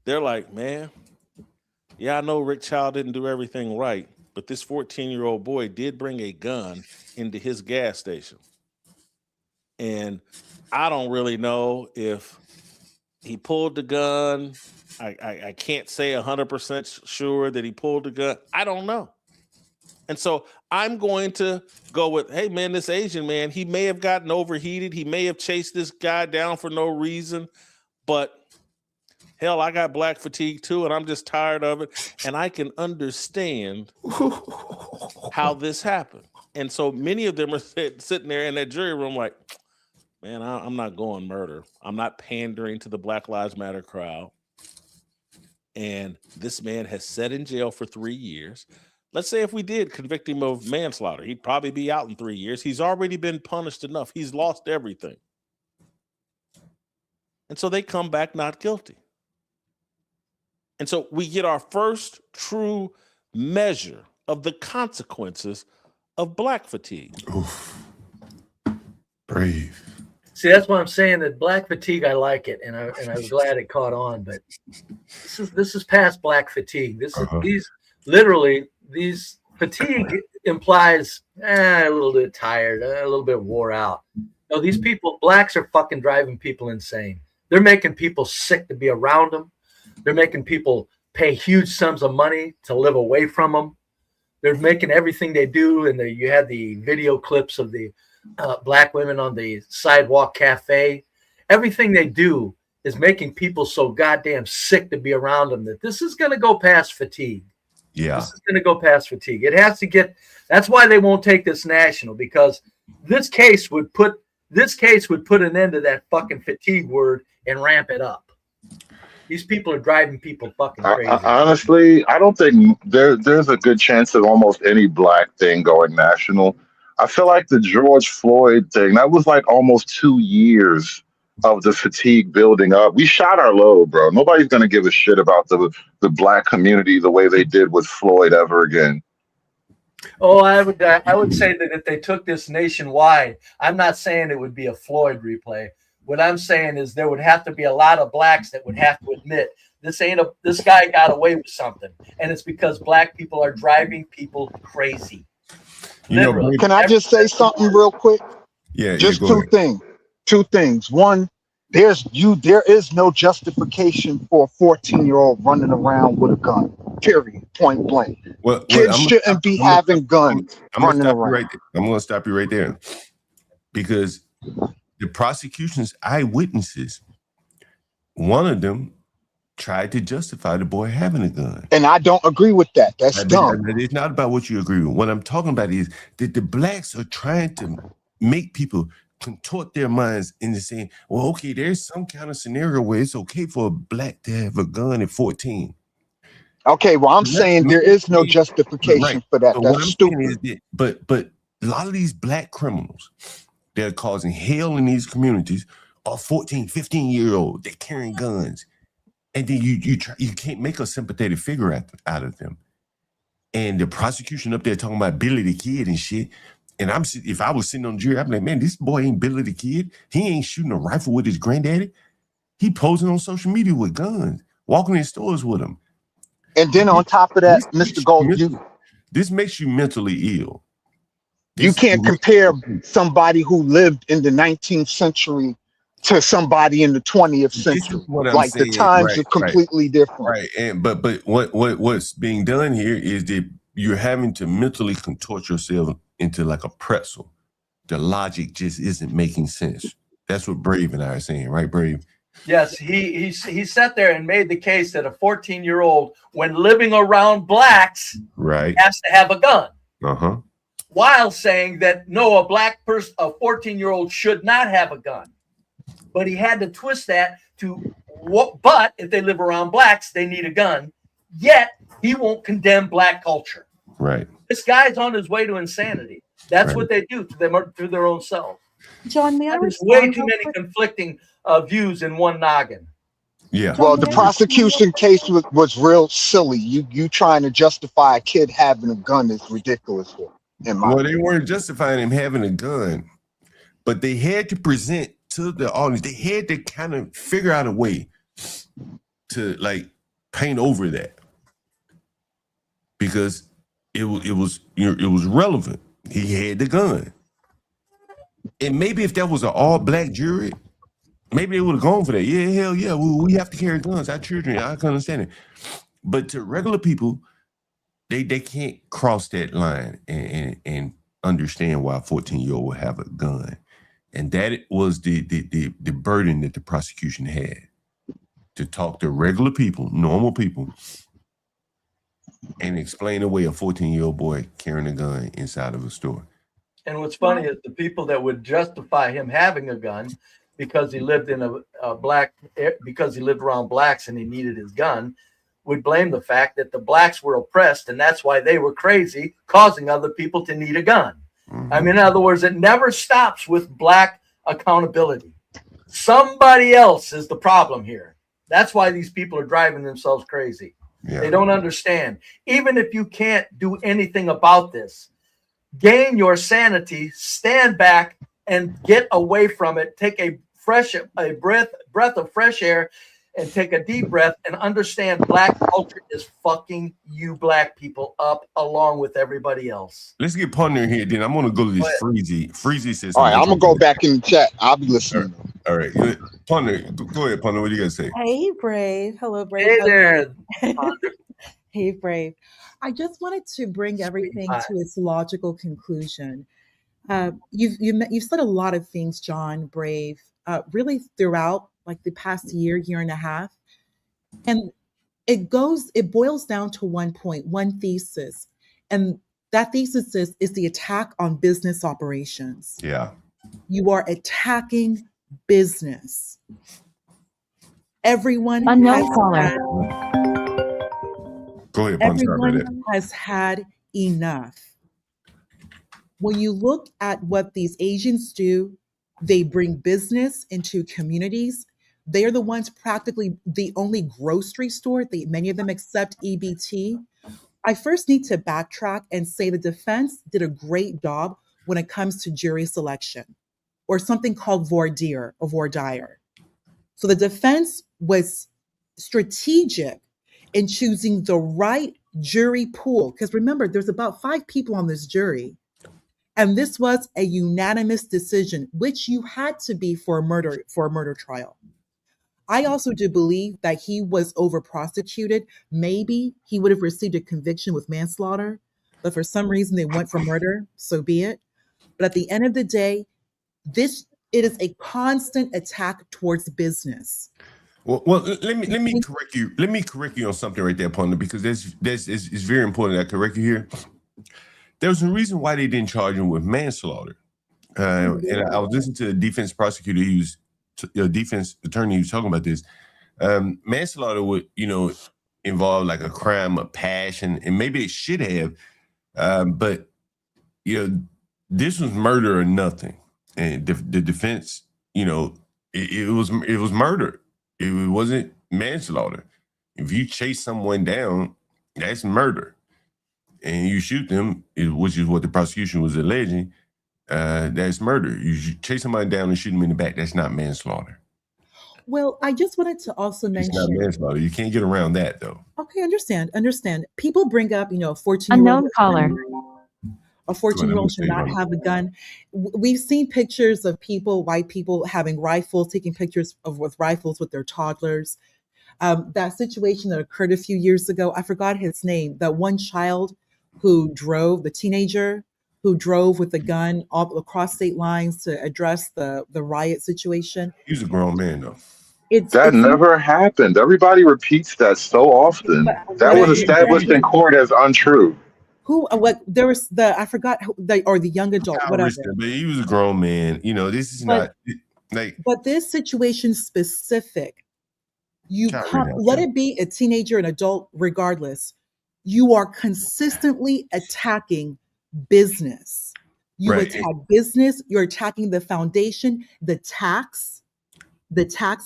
They're like, man, yeah, I know Rick Chow didn't do everything right, but this 14-year-old boy did bring a gun into his gas station. And I don't really know if he pulled the gun. I can't say 100% sure that he pulled the gun. I don't know. And so I'm going to go with, hey, man, this Asian man, he may have gotten overheated. He may have chased this guy down for no reason. But hell, I got black fatigue too, and I'm just tired of it. And I can understand how this happened. And so many of them are sitting there in that jury room like, man, I'm not going murder. I'm not pandering to the Black Lives Matter crowd. And this man has sat in jail for 3 years. Let's say if we did convict him of manslaughter, he'd probably be out in 3 years. He's already been punished enough. He's lost everything. And so they come back not guilty. And so we get our first true measure of the consequences of black fatigue. Oof. Brave. See, that's why I'm saying that black fatigue, I like it, and I was glad it caught on. But this is past black fatigue. This is these fatigue implies a little bit tired, a little bit wore out. No, these people, blacks are fucking driving people insane. They're making people sick to be around them. They're making people pay huge sums of money to live away from them. They're making everything they do, and you had the video clips of the black women on the sidewalk cafe. Everything they do is making people so goddamn sick to be around them that this is going to go past fatigue. Yeah. This is going to go past fatigue. It has to get, that's why they won't take this national, because this case would put an end to that fucking fatigue word and ramp it up. These people are driving people fucking crazy. Honestly, I don't think there's a good chance of almost any black thing going national. I feel like the George Floyd thing, that was like almost 2 years of the fatigue building up. We shot our load, bro. Nobody's gonna give a shit about the black community the way they did with Floyd ever again. Oh, I would say that if they took this nationwide, I'm not saying it would be a Floyd replay. What I'm saying is there would have to be a lot of blacks that would have to admit this guy got away with something, and it's because black people are driving people crazy. Literally. Can I just say something real quick? Yeah, Just go ahead. two things. One, there is no justification for a 14-year-old running around with a gun. Period. Point blank. Kids shouldn't be having guns running around. I'm going to stop you right there, because the prosecution's eyewitnesses, one of them tried to justify the boy having a gun. And I don't agree with that. That's dumb. It's not about what you agree with. What I'm talking about is that the blacks are trying to make people contort their minds into saying, well, okay, there's some kind of scenario where it's okay for a black to have a gun at 14. Okay, well, I'm saying there is no justification for that. That's stupid. But a lot of these black criminals that are causing hell in these communities are 14, 15-year-olds. They're carrying guns. And then you can't make a sympathetic figure out of them. And the prosecution up there talking about Billy the Kid and shit. And if I was sitting on the jury, I'd be like, man, this boy ain't Billy the Kid. He ain't shooting a rifle with his granddaddy. He posing on social media with guns, walking in stores with them. And then on top of that, Mr. Gold, this makes you mentally ill. You can't compare somebody who lived in the 19th century to somebody in the 20th century. Like the times are completely different. Right. And but what's being done here is that you're having to mentally contort yourself into like a pretzel. The logic just isn't making sense. That's what Brave and I are saying, right, Brave? Yes, he sat there and made the case that a 14-year-old, when living around blacks, right, has to have a gun. Uh-huh. While saying that no, a 14-year-old should not have a gun. But he had to twist that to what? But if they live around blacks, they need a gun. Yet he won't condemn black culture. Right. This guy's on his way to insanity. That's what they do to them, to their own selves. John, may I There's respond? way too many conflicting views in one noggin. Yeah. Well, the prosecution case was real silly. You trying to justify a kid having a gun is ridiculous. Well, they weren't justifying him having a gun, but they had to present to the audience. They had to kind of figure out a way to like paint over that, because it was relevant. He had the gun, and maybe if that was an all black jury, maybe they would have gone for that. Yeah, hell yeah, we have to carry guns. Our children, I can understand it, but to regular people, they can't cross that line and understand why a 14-year-old will have a gun. And that was the burden that the prosecution had, to talk to regular people, normal people, and explain away a 14-year-old boy carrying a gun inside of a store. And what's funny is the people that would justify him having a gun because he lived in because he lived around blacks and he needed his gun, would blame the fact that the blacks were oppressed and that's why they were crazy, causing other people to need a gun. I mean, in other words, it never stops with black accountability. Somebody else is the problem here. That's why these people are driving themselves crazy. Yeah. They don't understand. Even if you can't do anything about this, gain your sanity, stand back and get away from it. Take a breath of fresh air and take a deep breath and understand black culture is fucking you black people up along with everybody else. Let's get partner here, then. I'm going to go to this Freezy. Freezy says, all right, I'm going to go back in the chat. I'll be listening. All right. Partner, go ahead, partner. What do you guys say? Hey, Brave. Hello, Brave. Hey there. Hey, Brave. I just wanted to bring everything to its logical conclusion. You've said a lot of things, John, Brave, really throughout like the past year and a half. And it boils down to one point, one thesis. And that thesis is the attack on business operations. Yeah. You are attacking business. Everyone has had enough. When you look at what these Asians do, They bring business into communities. They are the ones practically the only grocery store. Many of them accept EBT. I first need to backtrack and say the defense did a great job when it comes to jury selection, or something called voir dire. So the defense was strategic in choosing the right jury pool. Because remember, there's about 5 people on this jury. And this was a unanimous decision, which you had to be for a murder trial. I also do believe that he was over prosecuted. Maybe he would have received a conviction with manslaughter, but for some reason they went for murder, so be it. But at the end of the day, it is a constant attack towards business. Well, let me correct you. Let me correct you on something right there, partner, because it's very important that I correct you here. There was a reason why they didn't charge him with manslaughter. And I was listening to the defense prosecutor. He was a defense attorney. He was talking about this. Manslaughter would, involve like a crime of passion, and maybe it should have. But this was murder or nothing. And the defense, it was murder. It wasn't manslaughter. If you chase someone down, that's murder. And you shoot them, which is what the prosecution was alleging, that's murder. You chase somebody down and shoot them in the back, that's not manslaughter. Well, I just wanted to also mention... It's not manslaughter. You can't get around that, though. Okay, understand. People bring up, a 14-year-old... Unknown caller. A 14-year-old should not have a gun. We've seen pictures of white people having rifles, taking pictures with rifles with their toddlers. That situation that occurred a few years ago, I forgot his name, that one child the teenager who drove with a gun all across state lines to address the riot situation. He was a grown man, though. That never happened. Everybody repeats that so often. That was established in court as untrue. There was I forgot the young adult, whatever. But he was a grown man. This is not like. But this situation specific, let it be a teenager, an adult, regardless. You are consistently attacking business. You attack business. You're attacking the foundation, the tax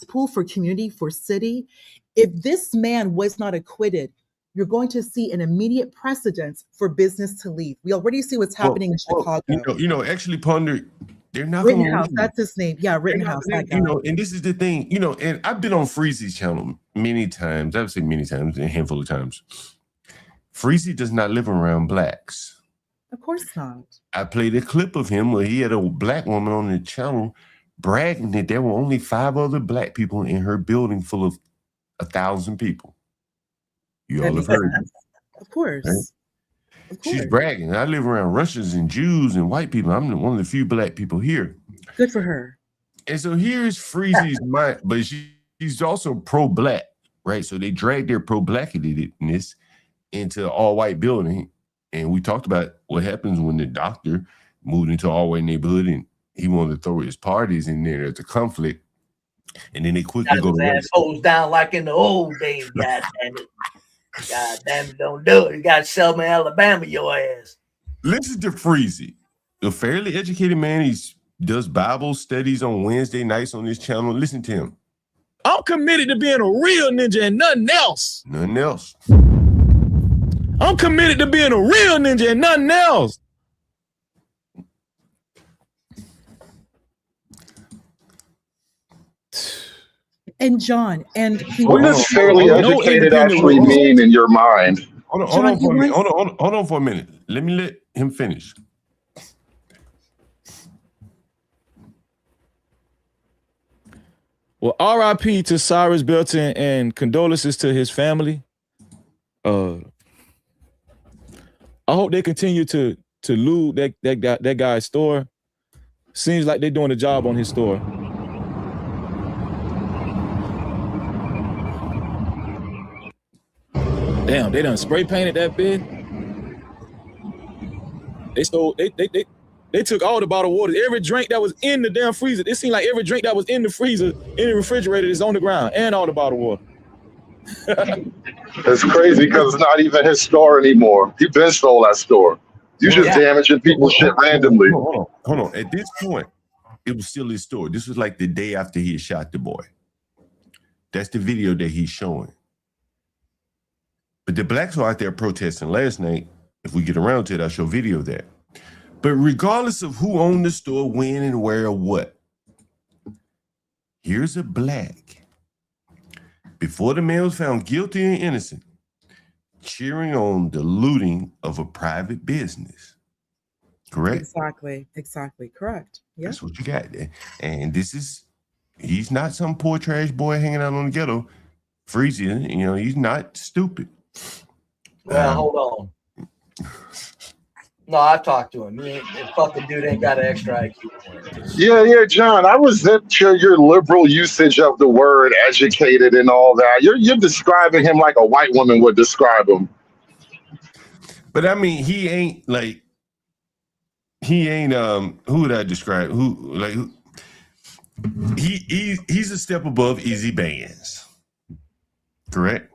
pool for community, for city. If this man was not acquitted, you're going to see an immediate precedence for business to leave. We already see what's happening in Chicago. Actually, Ponder, they're not Rittenhouse. That's his name. Yeah, Rittenhouse. And this is the thing, and I've been on Freezy's channel many times. I would say many times, a handful of times. Freezy does not live around blacks. Of course not. I played a clip of him where he had a black woman on the channel bragging that there were only 5 other black people in her building full of 1,000 people. You all have heard it. Of course. Right? She's bragging. I live around Russians and Jews and white people. I'm one of the few black people here. Good for her. And so here's Freezy's mind, but she's also pro-black, right? So they dragged their pro-blackness into an all-white building. And we talked about what happens when the doctor moved into an all-white neighborhood and he wanted to throw his parties in there. There's a conflict. And then they quickly go to assholes down like in the old days. God damn it. God damn it, don't do it. You got Selma, Alabama, your ass. Listen to Freezy, a fairly educated man. He does Bible studies on Wednesday nights on this channel. Listen to him. I'm committed to being a real ninja and nothing else. Nothing else. I'm committed to being a real ninja and nothing else. And John, what does fairly educated actually mean in your mind? Hold on for a minute. Let me let him finish. Well, RIP to Cyrus Belton and condolences to his family. I hope they continue to loot that guy's store. Seems like they're doing a job on his store. Damn, they done spray painted that bit. They stole. They took all the bottled waters. Every drink that was in the damn freezer. It seemed like every drink that was in the freezer, in the refrigerator, is on the ground, and all the bottled water. It's crazy because it's not even his store anymore. He been stole that store. You just damaging people's shit randomly. Hold on. At this point, it was still his store. This was like the day after he had shot the boy. That's the video that he's showing. But the blacks were out there protesting last night. If we get around to it, I'll show video of that. But regardless of who owned the store, when and where or what, here's a black, before the man was found guilty and innocent, cheering on the looting of a private business. Correct? Exactly. Correct. Yeah. That's what you got there. And he's not some poor trash boy hanging out on the ghetto. Freezy, he's not stupid. Well, hold on. No, I've talked to him. The fucking dude ain't got an extra IQ. Yeah, John. I resent your liberal usage of the word educated and all that. You're describing him like a white woman would describe him. But I mean, he ain't who would I describe? He's a step above Easy Bands. Correct?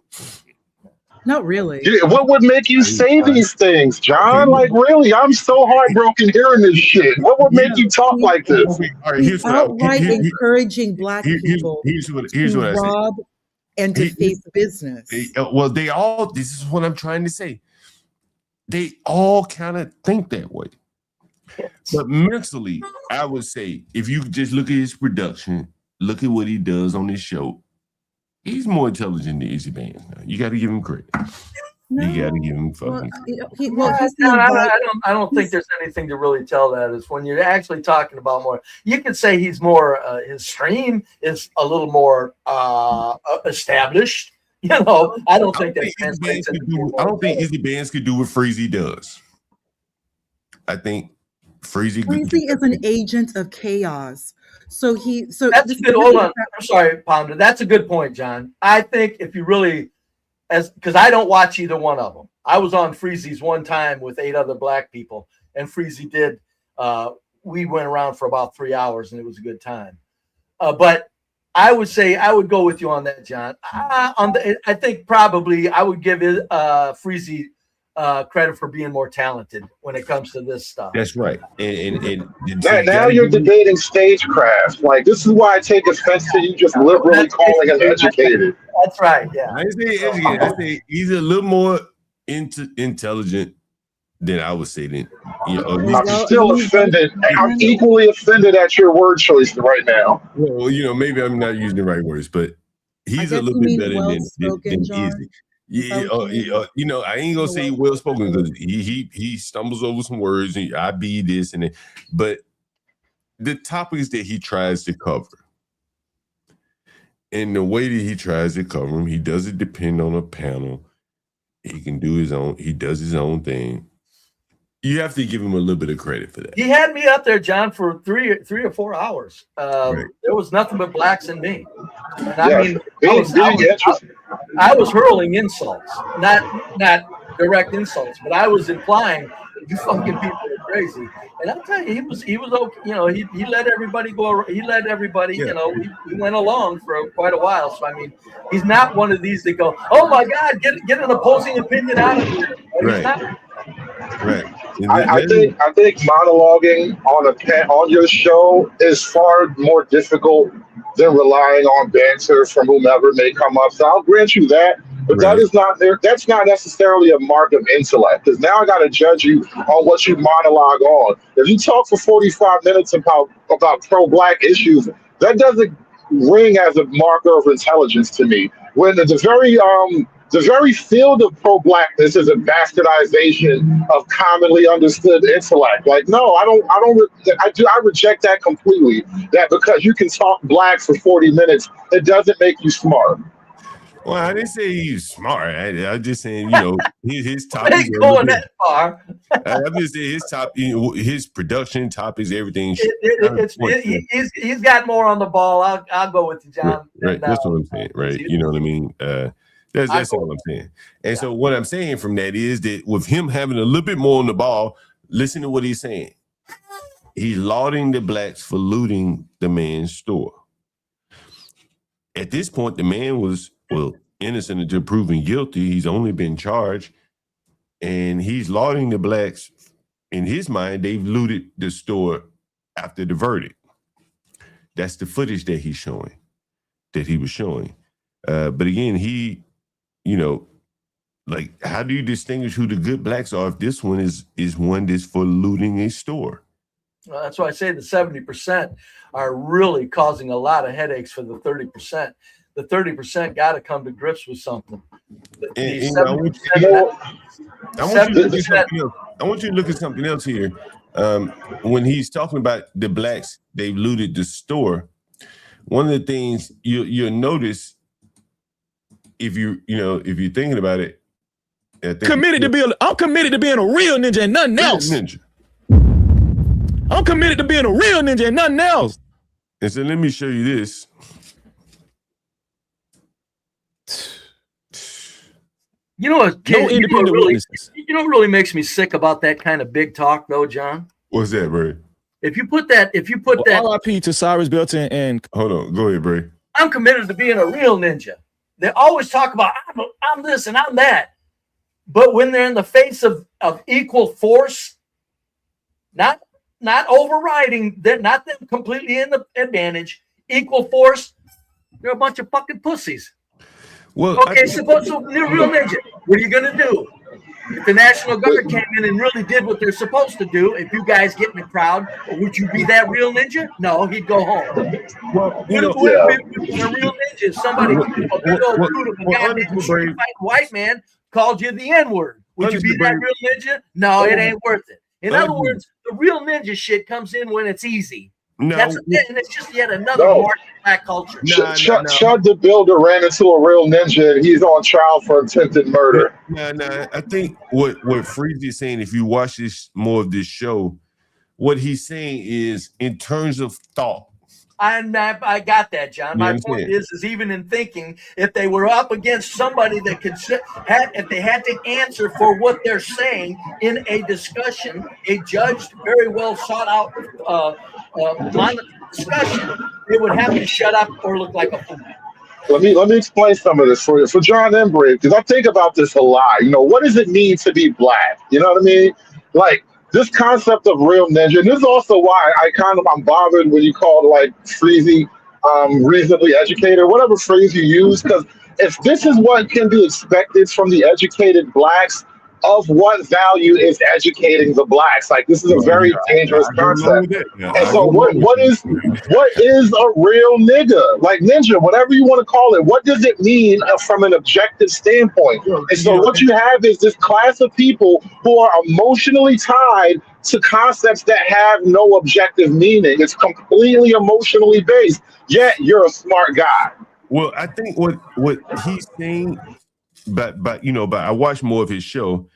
Not really. Yeah, what would make you say these things, John? Like, really? I'm so heartbroken hearing this shit. What would make you talk like this? He's outright encouraging black people to rob and to face business. This is what I'm trying to say. They all kind of think that way. But mentally, I would say, if you just look at his production, look at what he does on this show, he's more intelligent than Easy Bands. You got to give him credit. No. You got to give him fucking credit. I don't think there's anything to really tell that is when you're actually talking about more. You could say he's more, his stream is a little more established. I don't think Easy Bands could do what Freezy does. I think Freezy is an agent of chaos. So that's good. Hold on. I'm sorry, Pounder. That's a good point, John. I think if you really, because I don't watch either one of them. I was on Freezy's one time with 8 other black people, and Freezy did. We went around for about 3 hours, and it was a good time. But I would say I would go with you on that, John. I think probably I would give Freezy credit for being more talented when it comes to this stuff. That's right. And now you're debating stagecraft. Like, this is why I take offense to you just liberally calling him educated. That's right. Yeah. I say he's a little more intelligent than I would say. I'm still offended. I'm equally offended at your word choice right now. Well, maybe I'm not using the right words, but he's a little bit better than Easy. Yeah, I ain't gonna say well spoken because he stumbles over some words and I be this and that, but the topics that he tries to cover and the way that he tries to cover them, he doesn't depend on a panel. He can do he does his own thing. You have to give him a little bit of credit for that. He had me up there, John, for three or 4 hours. Right. There was nothing but blacks and me. And I was hurling insults, not direct insults, but I was implying you fucking people are crazy. And I'll tell you, he was okay. He let everybody go. He let everybody. We went along for quite a while. So I mean, he's not one of these that go, oh my God, get an opposing opinion out of here. Right. I think monologuing on your show is far more difficult than relying on banter from whomever may come up. So I'll grant you that, but that's not necessarily a mark of intellect. Because now I got to judge you on what you monologue on. If you talk for 45 minutes about pro-black issues, that doesn't ring as a marker of intelligence to me. When the very field of pro-blackness is a bastardization of commonly understood intellect. Like, no, I reject that completely. That because you can talk black for 40 minutes, it doesn't make you smart. Well, I didn't say he's smart. I'm just saying, his topics. Ain't going that far. I'm just saying his production topics, everything. He's got more on the ball. I'll go with you, John. Right. That's what I'm saying. Right. You know what I mean? That's all I'm saying. And so what I'm saying from that is that with him having a little bit more on the ball, listen to what he's saying. He's lauding the blacks for looting the man's store. At this point, the man was, innocent until proven guilty. He's only been charged. And he's lauding the blacks. In his mind, they've looted the store after the verdict. That's the footage that he was showing. But again, he, like, how do you distinguish who the good blacks are if this one is one that's for looting a store? Well, that's why I say the 70% are really causing a lot of headaches for the 30%. The 30% got to come to grips with something. I want you to look at something else here. When he's talking about the blacks, they've looted the store. One of the things you'll notice, if you're thinking about it, I'm committed to being a real ninja and nothing else. I'm committed to being a real ninja and nothing else. And so let me show you this. You know what? No independent witnesses. You know what really makes me sick about that kind of big talk, though, John? What's that, Bray? If you put that, RIP to Cyrus Belton and hold on, go ahead, Bray. I'm committed to being a real ninja. They always talk about I'm this and I'm that, but when they're in the face of equal force, not overriding, they're not them completely in the advantage. Equal force, they're a bunch of fucking pussies. Well, okay, so they're real ninja. What are you gonna do? If the National Guard came in and really did what they're supposed to do, if you guys get in the crowd, would you be that real ninja? No, he'd go home. Well, a real ninja, somebody, a big old dude of a goddamn street fighting white man called you the N-word. Would you be that real ninja? No, it ain't worth it. In other words, the real ninja shit comes in when it's easy. No, and it's just yet another mark of black culture. Chud the Builder ran into a real ninja and he's on trial for attempted murder. No. I think what Freezy is saying, if you watch more of this show, what he's saying is in terms of thought. I got that, John. My point is even in thinking, if they were up against somebody that could if they had to answer for what they're saying in a discussion, a judged, very well sought out discussion, they would have to shut up or look like a fool. Let me explain some of this for you. For John and BeBrave, because I think about this a lot. What does it mean to be black? You know what I mean? Like, this concept of real ninja, and this is also why I'm bothered when you call Freezy reasonably educated, whatever phrase you use, because if this is what can be expected from the educated blacks, of what value is educating the blacks? Like, this is a very dangerous concept. And so what is a real nigga? Like, ninja, whatever you want to call it, what does it mean from an objective standpoint? And so what you have is this class of people who are emotionally tied to concepts that have no objective meaning. It's completely emotionally based, yet you're a smart guy. Well, I think what he's saying, but I watched more of his show.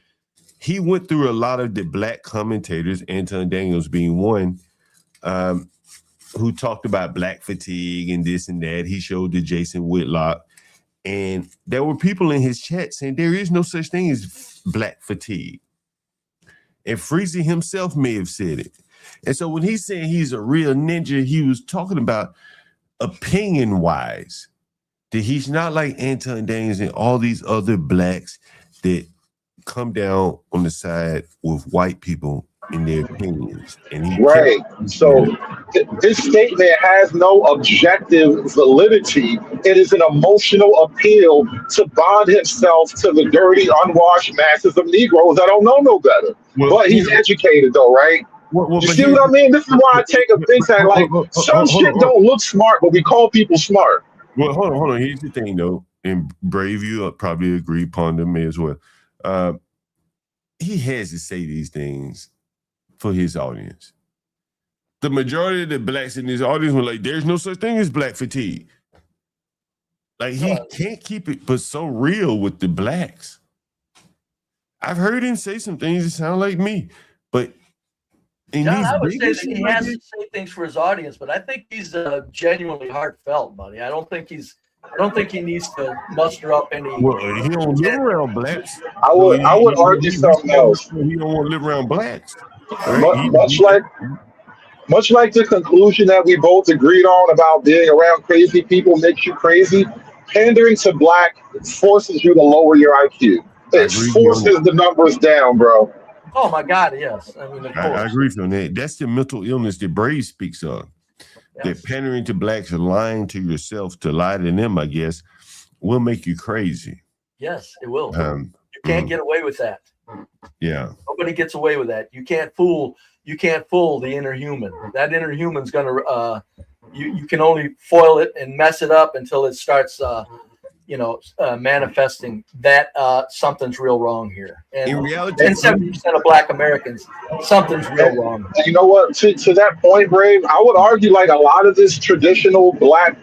He went through a lot of the black commentators, Anton Daniels being one, who talked about black fatigue and this and that. He showed the Jason Whitlock, and there were people in his chat saying there is no such thing as black fatigue. And Freezy himself may have said it. And so when he's saying he's a real ninja, he was talking about opinion-wise, that he's not like Anton Daniels and all these other blacks that come down on the side with white people in their opinions. And right. So this statement has no objective validity. It is an emotional appeal to bond himself to the dirty, unwashed masses of Negroes that don't know no better. But he's educated though, right? You see what I mean? This is why I take offense at some shit don't look smart, but we call people smart. Well, hold on. Here's the thing, though, and Brave, you probably agree, Ponder may as well. He has to say these things for his audience. The majority of the blacks in his audience were like, there's no such thing as black fatigue. Like, he can't keep it but so real with the blacks. I've heard him say some things that sound like me, but John, I would say that he has to say things for his audience, but I think he's genuinely heartfelt, buddy. I don't think he needs to muster up any. Well, he don't live around blacks. I would argue something else. He don't want to live around blacks. Right? Much like the conclusion that we both agreed on about being around crazy people makes you crazy, pandering to black forces you to lower your IQ. It forces the numbers down, bro. Oh my God, yes. I mean, of course. I agree with that. That's the mental illness that Brave speaks of. that pandering to blacks or lying to yourself to lie to them, I guess, will make you crazy. Yes, it will. You can't get away with that. Yeah. Nobody gets away with that. You can't fool the inner human. That inner human's gonna you can only foil it and mess it up until it starts manifesting that something's real wrong here. And in reality, 70% of Black Americans, something's real wrong. You know what? To that point, Brave, I would argue like a lot of this traditional Black,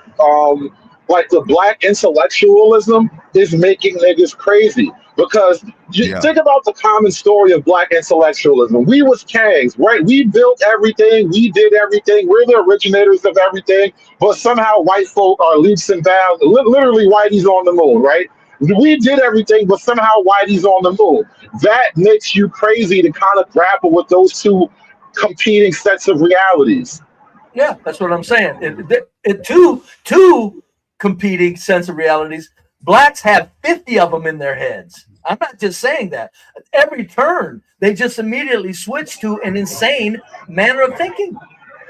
like the Black intellectualism is making niggas crazy. Because you think about the common story of Black intellectualism. We was kings, right? We built everything. We did everything. We're the originators of everything. But somehow white folk are leaps and bounds. Literally, Whitey's on the moon, right? We did everything, but somehow Whitey's on the moon. That makes you crazy to kind of grapple with those two competing sets of realities. Yeah, that's what I'm saying. Two competing sense of realities. Blacks have 50 of them in their heads. I'm not just saying that. Every turn, they just immediately switch to an insane manner of thinking.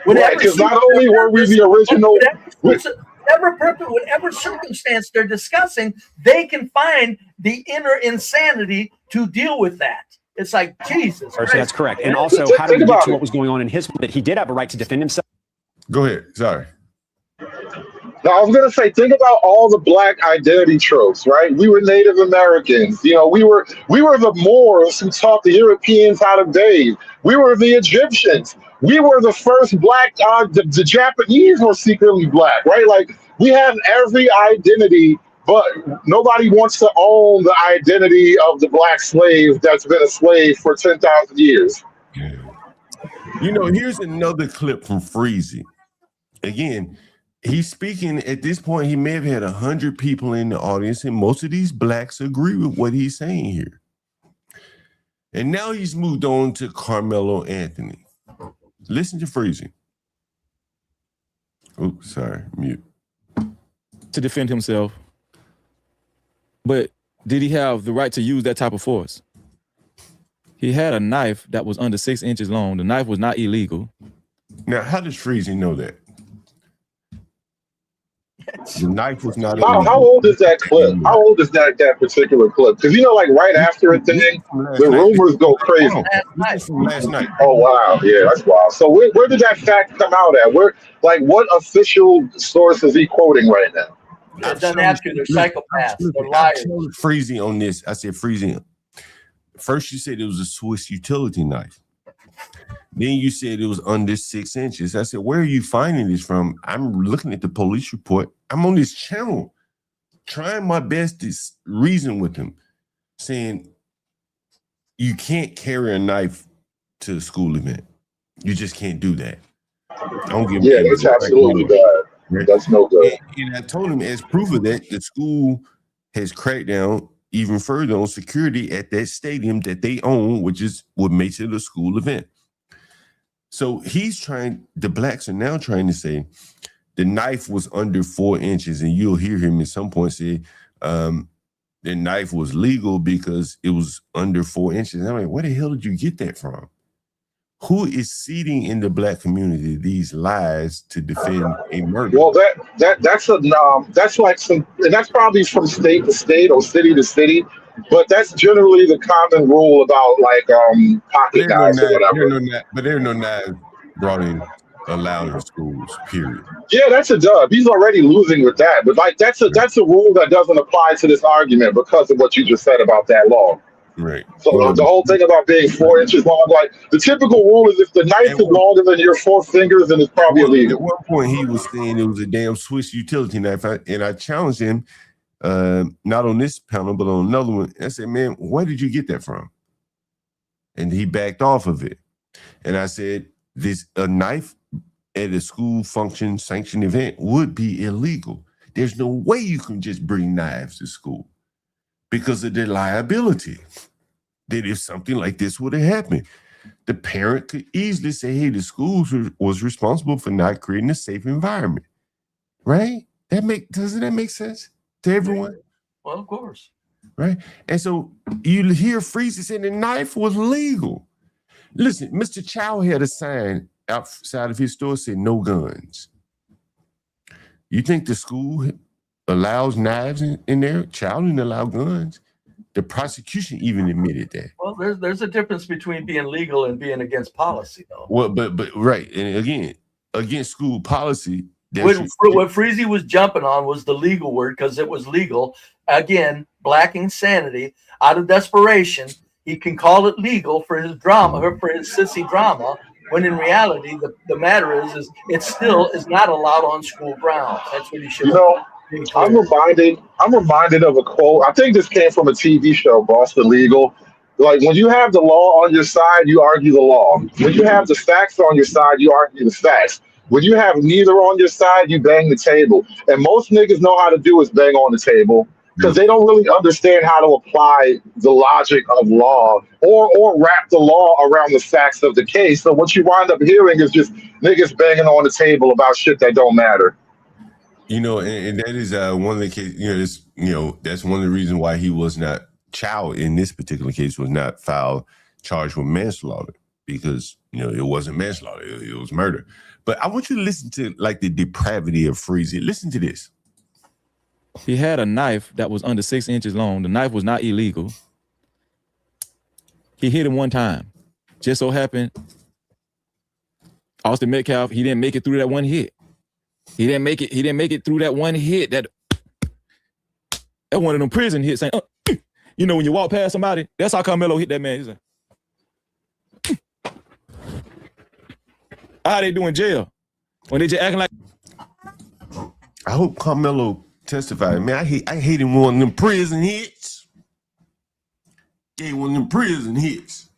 Right, because not only were we the original... Whatever circumstance they're discussing, they can find the inner insanity to deal with that. It's like, Jesus Christ. That's correct. And also, how do we get to what was going on in his... that he did have a right to defend himself? Go ahead. Sorry. Now, I was going to say, think about all the Black identity tropes, right? We were Native Americans. We were the Moors who taught the Europeans how to bathe. We were the Egyptians. We were the first Black, the Japanese were secretly Black, right? Like, we have every identity, but nobody wants to own the identity of the Black slave that's been a slave for 10,000 years. Yeah. Here's another clip from Freezy. Again, he's speaking at this point. He may have had 100 people in the audience, and most of these blacks agree with what he's saying here. And now he's moved on to Carmelo Anthony. Listen to Freezy. Oh, sorry, mute. To defend himself, but did he have the right to use that type of force? He had a knife that was under 6 inches long. The knife was not illegal. Now, how does Freezy know that? The knife was not. How old is that clip? How old is that particular clip? Because like right after a thing, the rumors go crazy. Last night. Oh wow, yeah, that's wild. So where did that fact come out at? What official source is he quoting right now? It doesn't have to. They're psychopaths. They're liars. Freezy on this. I said Freezy. First, you said it was a Swiss utility knife. Then you said it was under 6 inches. I said, where are you finding this from? I'm looking at the police report. I'm on this channel trying my best to reason with him, saying you can't carry a knife to a school event. You just can't do that. Don't give me that's absolutely bad. Right? That's no good. And I told him, as proof of that, the school has cracked down even further on security at that stadium that they own, which is what makes it a school event. So the blacks are now trying to say the knife was under 4 inches, and you'll hear him at some point say the knife was legal because it was under 4 inches. And I'm like, where the hell did you get that from? Who is seeding in the Black community these lies to defend a murder? Well, that's like some, and that's probably from state to state or city to city. But that's generally the common rule about pocket knives or whatever. But there are no knives brought in allowed in schools, period. Yeah, that's a dub. He's already losing with that. But that's a rule that doesn't apply to this argument because of what you just said about that law. Right. So the whole thing about being 4 inches long, like the typical rule is if the knife is longer than your 4 fingers, then it's probably illegal. At one point he was saying it was a damn Swiss utility knife, and I challenged him. Not on this panel, but on another one. I said, man, where did you get that from? And he backed off of it. And I said, a knife at a school function sanctioned event would be illegal. There's no way you can just bring knives to school because of the liability that if something like this would have happened, the parent could easily say, hey, the school was responsible for not creating a safe environment. Right? Doesn't that make sense to everyone? Well, of course. Right? And so you hear Freezy saying the knife was legal. Listen, Mr. Chow had a sign outside of his store saying no guns. You think the school allows knives in there? Chow didn't allow guns. The prosecution even admitted that. Well, there's a difference between being legal and being against policy, though. Well, but right, and again, against school policy. What Freezy was jumping on was the legal word because it was legal. Again, black insanity. Out of desperation, he can call it legal for his drama, or for his sissy drama, when in reality, the matter is it still is not allowed on school grounds. That's what he should. I'm reminded of a quote. I think this came from a TV show, Boston Legal. Like, when you have the law on your side, you argue the law. When you have the facts on your side, you argue the facts. When you have neither on your side, you bang the table. And most niggas know how to do is bang on the table because they don't really understand how to apply the logic of law or wrap the law around the facts of the case. So what you wind up hearing is just niggas banging on the table about shit that don't matter. And that is one of the cases. That's one of the reasons why he was not Chow in this particular case was not charged with manslaughter, because it wasn't manslaughter, it was murder. But I want you to listen to like the depravity of Freezy. Listen to this. He had a knife that was under 6 inches long. The knife was not illegal. He hit him one time. Just so happened, Austin Metcalf, he didn't make it through that one hit. He didn't make it through that one hit. That one of them prison hits. Saying, when you walk past somebody, that's how Carmelo hit that man. He's like, how they do in jail when they just acting like. I hope Carmelo testified. Man, I hate him one of them prison hits. Gave one of them prison hits.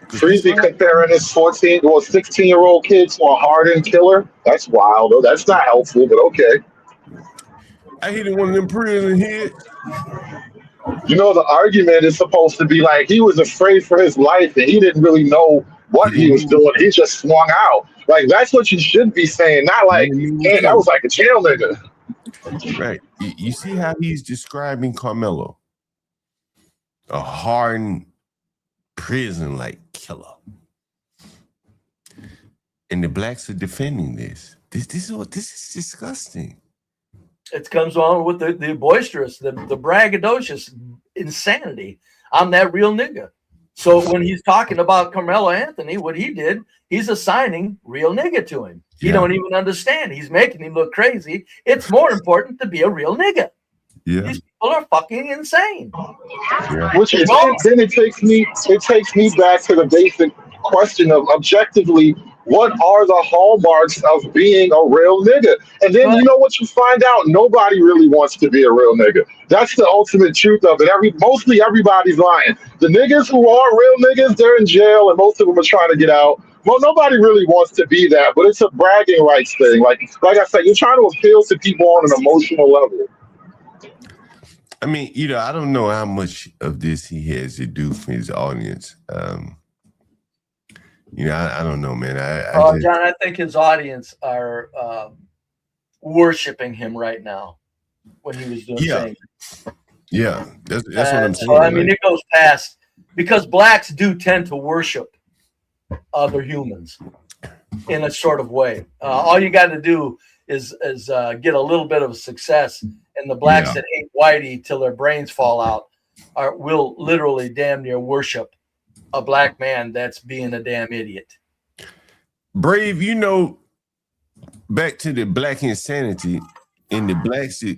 Freezy comparing his 16-year-old kid to a hardened killer. That's wild. Though. That's not helpful, but okay. I hate one of them prison hits. The argument is supposed to be like he was afraid for his life and he didn't really know what he was doing. He just swung out. Like, that's what you should be saying. Not like, hey, that was like a jail nigga. Right. You see how he's describing Carmelo? A hardened prison-like killer. And the blacks are defending this. This is disgusting. It comes on with the boisterous, the braggadocious insanity. I'm that real nigga. So when he's talking about Carmelo Anthony, what he did, he's assigning real nigga to him. He don't even understand. He's making him look crazy. It's more important to be a real nigga. Yeah. These people are fucking insane. Yeah. Which is, then it takes me back to the basic question of objectively, what are the hallmarks of being a real nigga? And then you know what you find out? Nobody really wants to be a real nigga. That's the ultimate truth of it. Mostly everybody's lying. The niggas who are real niggas, they're in jail, and most of them are trying to get out. Well, nobody really wants to be that, but it's a bragging rights thing. Like I said, you're trying to appeal to people on an emotional level. I mean, I don't know how much of this he has to do for his audience. I don't know, man. John, I think his audience are worshiping him right now when he was doing things. Yeah, that's what I'm saying. So, I mean, it goes past, because blacks do tend to worship other humans in a sort of way. All you got to do is get a little bit of success, and the blacks that hate whitey till their brains fall out will literally damn near worship a black man that's being a damn idiot. Brave, back to the black insanity and the blacks that,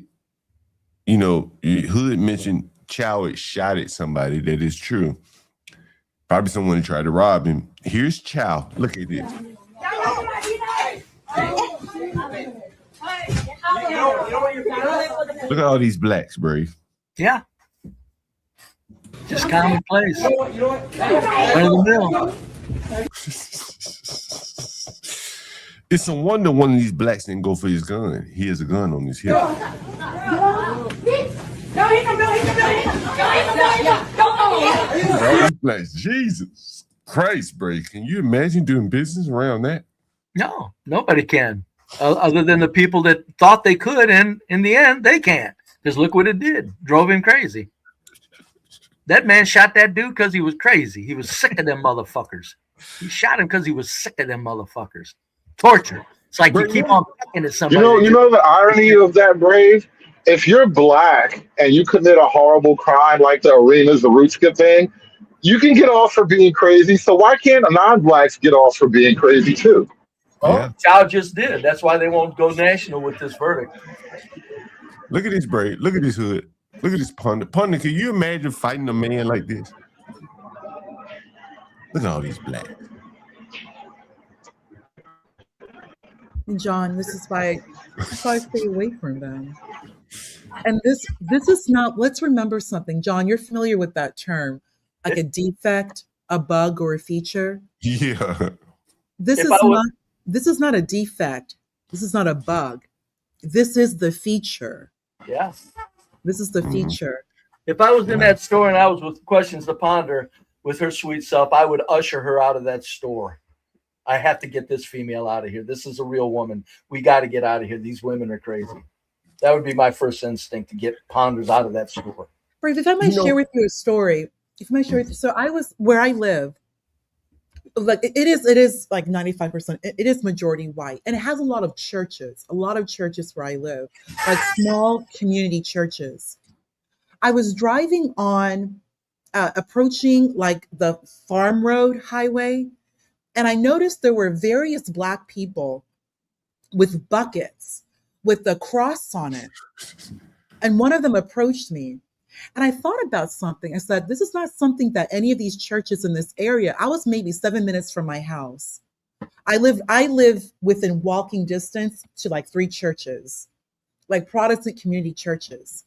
Hood mentioned Chow had shot at somebody. That is true. Probably someone tried to rob him. Here's Chow. Look at this. Look at all these blacks, Brave. Yeah. Just commonplace. Right in the middle. It's a wonder one of these blacks didn't go for his gun. He has a gun on his hip. Jesus Christ, Brave. Can you imagine doing business around that? No, nobody can. Other than the people that thought they could, and in the end, they can't. Because look what it did. Drove him crazy. That man shot that dude because he was crazy. He was sick of them motherfuckers. He shot him because he was sick of them motherfuckers. Torture. It's like you Brave, keep on picking at you somebody. know, you know the irony of that, Brave. If you're black and you commit a horrible crime like the arenas, the Rootsca thing, you can get off for being crazy. So why can't non-blacks get off for being crazy too? Well, Chow just did. That's why they won't go national with this verdict. Look at this Brave. Look at this hood. Look at this pundit. Pundit, can you imagine fighting a man like this? Look at all these blacks. John, this is why I stay away from them. And this is not, let's remember something. John, you're familiar with that term, like a defect, a bug, or a feature. Yeah. This is not a defect. This is not a bug. This is the feature. Yeah. This is the feature. If I was in that store and I was with Questions to Ponder with her sweet self, I would usher her out of that store. I have to get this female out of here. This is a real woman. We got to get out of here. These women are crazy. That would be my first instinct, to get Ponders out of that store. Brave, if I might share with you a story, so I was where I live. Like it is like 95%. It is majority white, and it has a lot of churches. A lot of churches where I live, like small community churches. I was driving on, approaching like the Farm Road Highway, and I noticed there were various Black people with buckets with the cross on it. And one of them approached me. And I thought about something. I said, this is not something that any of these churches in this area, I was maybe 7 minutes from my house. I live within walking distance to like 3 churches, like Protestant community churches.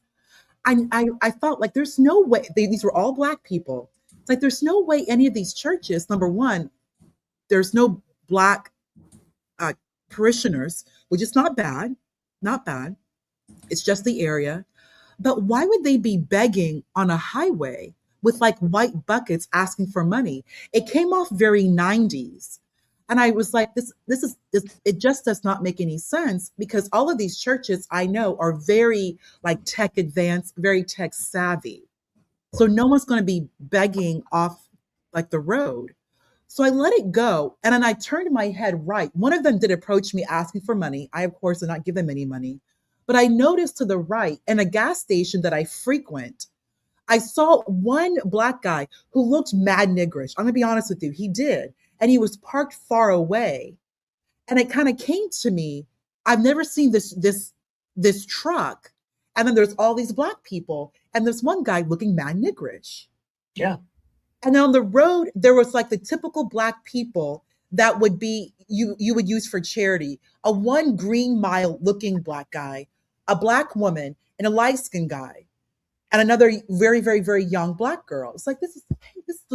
I thought, like, there's no way, these were all Black people. It's like, there's no way any of these churches, number one, there's no Black parishioners, which is not bad. It's just the area. But why would they be begging on a highway with like white buckets asking for money? It came off very 90s. And I was like, it just does not make any sense, because all of these churches I know are very like tech advanced, very tech savvy. So no one's going to be begging off like the road. So I let it go. And then I turned my head right. One of them did approach me asking for money. I, of course, did not give them any money. But I noticed to the right, in a gas station that I frequent, I saw one Black guy who looked mad niggerish. I'm going to be honest with you. He did. And he was parked far away. And it kind of came to me, I've never seen this truck. And then there's all these Black people. And there's one guy looking mad niggerish. Yeah. And on the road, there was like the typical Black people that would be, you would use for charity. A one Green Mile looking Black guy, a Black woman, and a light-skinned guy, and another very, very, very young Black girl. It's like, this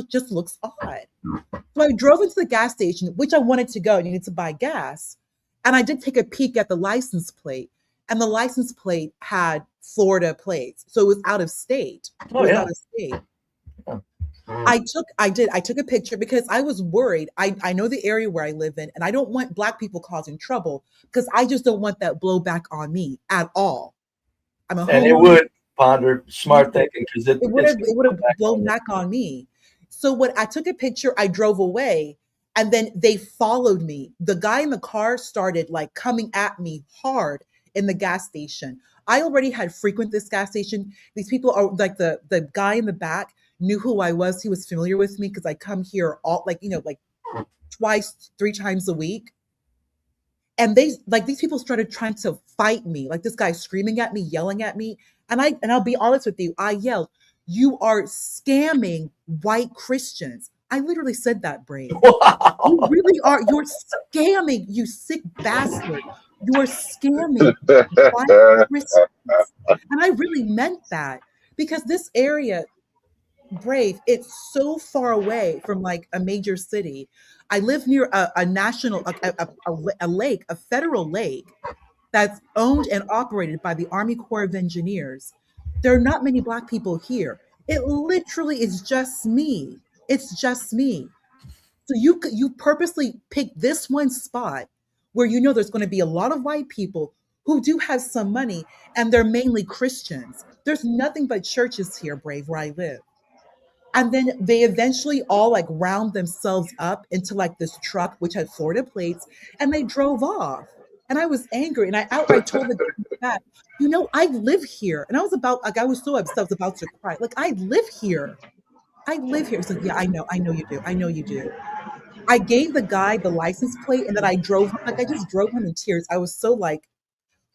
just looks odd. So I drove into the gas station, which I wanted to go, needed to buy gas. And I did take a peek at the license plate, and the license plate had Florida plates. So it was out of state. Out of state. I took a picture because I was worried. I know the area where I live in, and I don't want Black people causing trouble, because I just don't want that blowback on me at all. I'm a and it would, Ponder, smart thinking, because it would have blown back on me. So when I took a picture, I drove away, and then they followed me. The guy in the car started like coming at me hard in the gas station. I already had frequented this gas station. These people are like the guy in the back knew who I was. He was familiar with me because I come here all like twice, 3 times a week. And these people started trying to fight me. Like this guy screaming at me, yelling at me. And I'll be honest with you, I yelled, "You are scamming white Christians." I literally said that, Brave. Wow. You really are. You're scamming, you sick bastard. You're scamming white Christians. And I really meant that, because this area, Brave, it's so far away from like a major city. I live near a national, a lake, a federal lake that's owned and operated by the Army Corps of Engineers. There are not many Black people here. It literally is just me. It's just me. So you purposely pick this one spot where you know there's going to be a lot of white people who do have some money, and they're mainly Christians. There's nothing but churches here, Brave, where I live. And then they eventually all like round themselves up into like this truck, which had Florida plates, and they drove off. And I was angry, and I outright told the guy, you know, I live here. And I was about, like, I was so upset, I was about to cry. Like, I live here. I live here. It's like, yeah, I know you do. I know you do. I gave the guy the license plate, and then I drove, like, I just drove him in tears. I was so like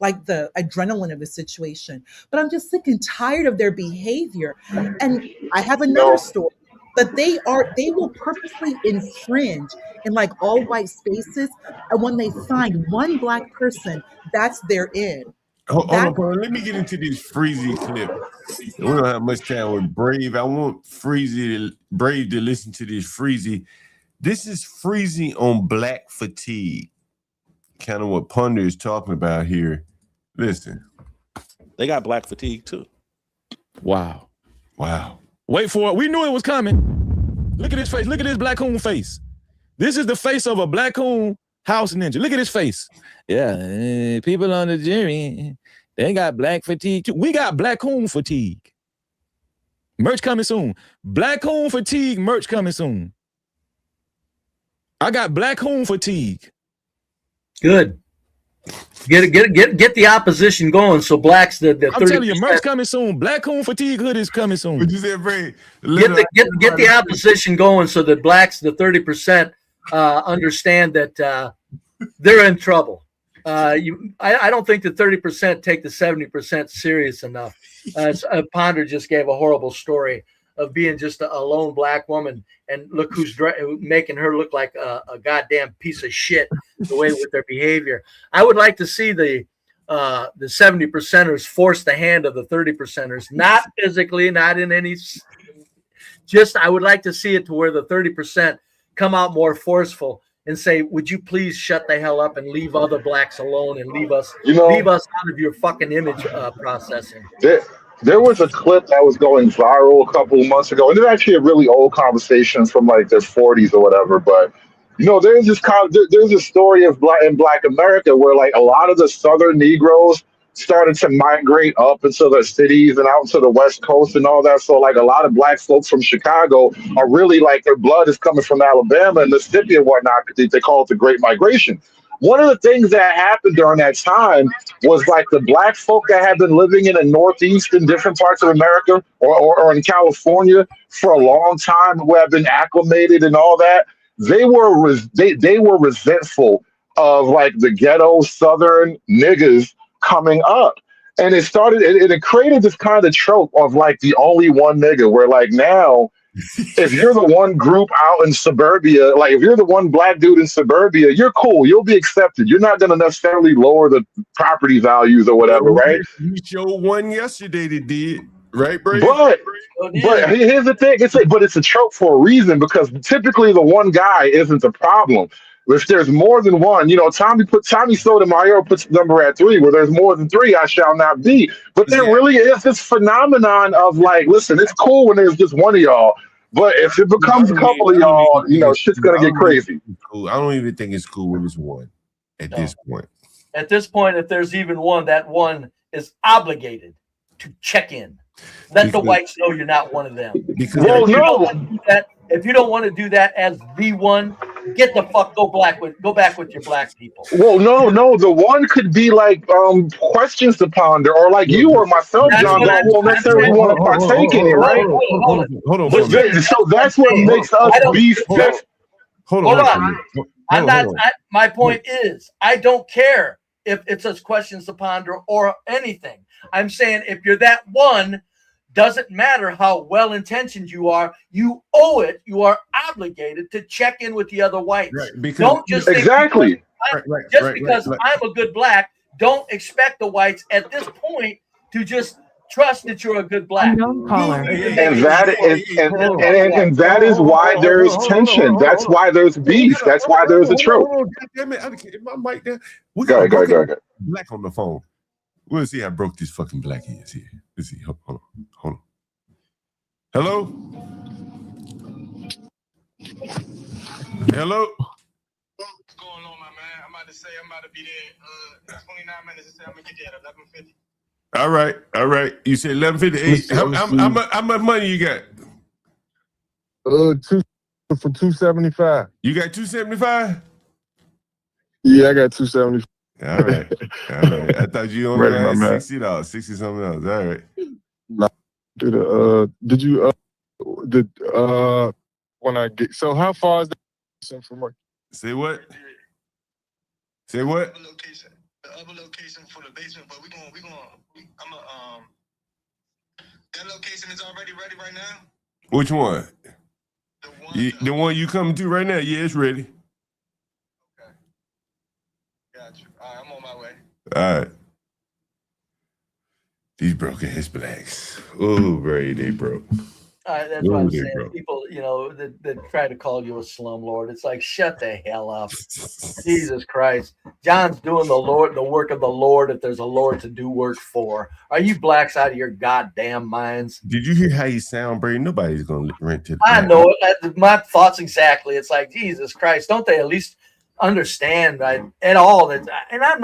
the adrenaline of the situation. But I'm just sick and tired of their behavior. And I have another story. But they will purposely infringe in like all white spaces. And when they find one black person, that's their in. Hold That on, Paul. Let me get into this Freezy clip. We don't have much time with Brave. I want Brave to listen to this Freezy. This is Freezy on black fatigue. Kind of what Ponder is talking about here. Listen. They got black fatigue too. Wow. Wow. Wait for it. We knew it was coming. Look at his face. Look at his black coon face. This is the face of a black coon house ninja. Look at his face. Yeah, people on the jury, they got black fatigue too. We got black coon fatigue. Merch coming soon. Black coon fatigue merch coming soon. I got black coon fatigue. Good. Get the opposition going. So blacks the I'm telling you, merch coming soon. Black coon fatigue hood is coming soon. What you said, Brave? Get the opposition going so that blacks, the 30%, understand that they're in trouble. I don't think the 30% take the 70% serious enough. Ponder just gave a horrible story of being just a lone black woman, and look who's making her look like a goddamn piece of shit the way with their behavior. I would like to see the 70%ers force the hand of the 30%ers, not physically, not in any. Just I would like to see it to where the 30% come out more forceful and say, "Would you please shut the hell up and leave other blacks alone and leave us out of your fucking image processing." There was a clip that was going viral a couple of months ago, and it's actually a really old conversation from like their 40s or whatever. But there's a story of Black America where like a lot of the Southern Negroes started to migrate up into the cities and out into the West Coast and all that. So like a lot of black folks from Chicago are really like their blood is coming from Alabama and Mississippi and whatnot. They call it the Great Migration. One of the things that happened during that time was like the black folk that had been living in the Northeast in different parts of America or in California for a long time, who have been acclimated and all that. They were resentful of like the ghetto Southern niggas coming up. And it created this kind of trope of like the only one nigga where like now, if you're the one group out in suburbia, like if you're the one black dude in suburbia, you're cool. You'll be accepted. You're not going to necessarily lower the property values or whatever, right? You showed one yesterday that did, right, Brave? But here's the thing. It's a trope for a reason, because typically the one guy isn't the problem. If there's more than one, Tommy Sotomayor puts the number at 3. Where there's more than 3, I shall not be. But there really is this phenomenon of like, listen, it's cool when there's just one of y'all, but if it becomes a couple of y'all, shit's gonna get crazy. Cool. I don't even think it's cool when it's one. This point. At this point, if there's even one, that one is obligated to check in. Let the whites know you're not one of them. If you don't want to do that as the one, get the fuck go back with your black people. Well, no, the one could be like questions to ponder, or like you or myself, John, that won't necessarily want to partake in it, right? Hold on. So that's what makes us beef. Hold on. My point is, I don't care if it's just questions to ponder or anything. I'm saying if you're that one, doesn't matter how well-intentioned you are, you owe it. You are obligated to check in with the other whites. Right, don't just exactly. Because I'm a good black, don't expect the whites at this point to just trust that you're a good black. And that is why there is tension. That's why there's beef. That's why there's a trope. Damn it, my mic down. Go ahead. Black on the phone. We'll see how broke this fucking black is here. Let's see. Hold on. Hello? Hello? What's going on, my man? I'm about to be there 29 minutes. I'm going to get there at 11:50. All right. You said 11:58. How much money you got? For $275. You got $275? Yeah, I got $275. All right. All right. I thought you only Ready, my had man. 60 something else. All right. Nah, when I get, so how far is that from work? Say what? Say what? The other location for the basement, but that location is already ready right now. Which one? The one you coming to right now? Yeah, it's ready. Okay. Got you. All right, I'm on my way. All right. These broken ass blacks. Oh, Brave, they broke. That's what I'm saying. People, that try to call you a slumlord. It's like, shut the hell up. Jesus Christ. John's doing the work of the Lord if there's a Lord to do work for. Are you blacks out of your goddamn minds? Did you hear how you sound, Brave? Nobody's going to rent to the I know it. My thoughts exactly. It's like, Jesus Christ, don't they at least understand at all that? And I'm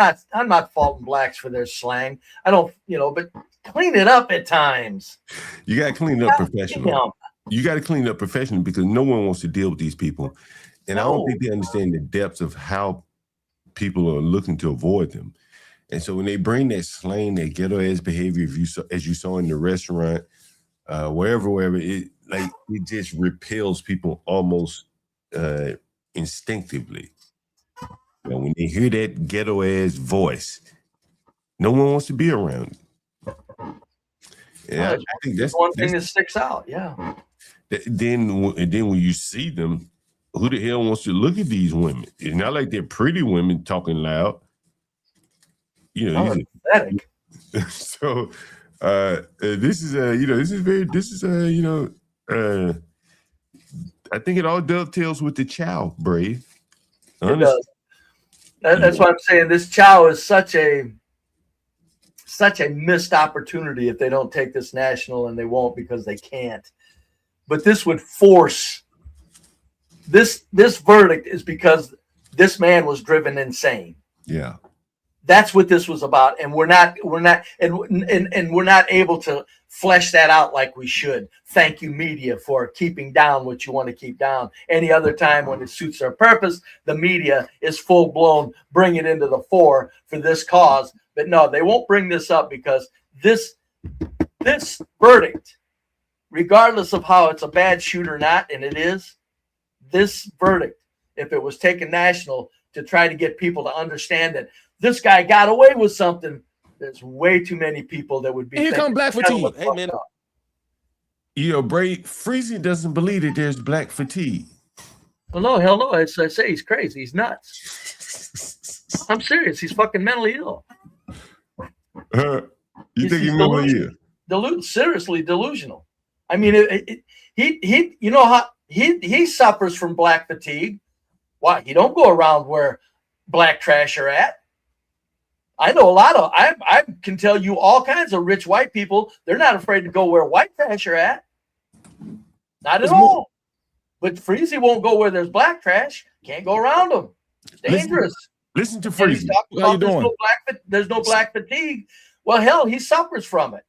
not faulting blacks for their slang. I don't, but clean it up at times. You got to clean it up professionally. You got to clean it up professionally because no one wants to deal with these people. And I don't think they understand the depths of how people are looking to avoid them. And so when they bring that slang, that ghetto ass behavior, as you saw in the restaurant, wherever, it just repels people almost instinctively. When they hear that ghetto ass voice, no one wants to be around it. Yeah, I think that's one thing that sticks out. Yeah. Then when you see them, who the hell wants to look at these women? It's not like they're pretty women talking loud. Pathetic. So this is I think it all dovetails with the Chow, Brave. It does. That's why I'm saying this Chow is such a missed opportunity if they don't take this national, and they won't because they can't. But this would force this verdict is because this man was driven insane. Yeah. That's what this was about, and we're not able to flesh that out like we should. Thank you, media, for keeping down what you want to keep down. Any other time when it suits their purpose, the media is full blown, bring it into the fore for this cause. But no, they won't bring this up because this verdict, regardless of how it's a bad shoot or not, and it is, this verdict, if it was taken national to try to get people to understand that this guy got away with something, there's way too many people that would be. Here come black fatigue. Hey, man. Brave, Freezy doesn't believe that there's black fatigue. Well, no, hell no. I say he's crazy. He's nuts. I'm serious. He's fucking mentally ill. You think he's mentally ill? Seriously delusional. I mean, he suffers from black fatigue. Why? He don't go around where black trash are at. I know a lot of, I can tell you all kinds of rich white people, they're not afraid to go where white trash are at. Not at all. But Freezy won't go where there's black trash. Can't go around them. It's dangerous. Listen to Freezy. How you doing? There's no black fatigue. Well, hell, he suffers from it.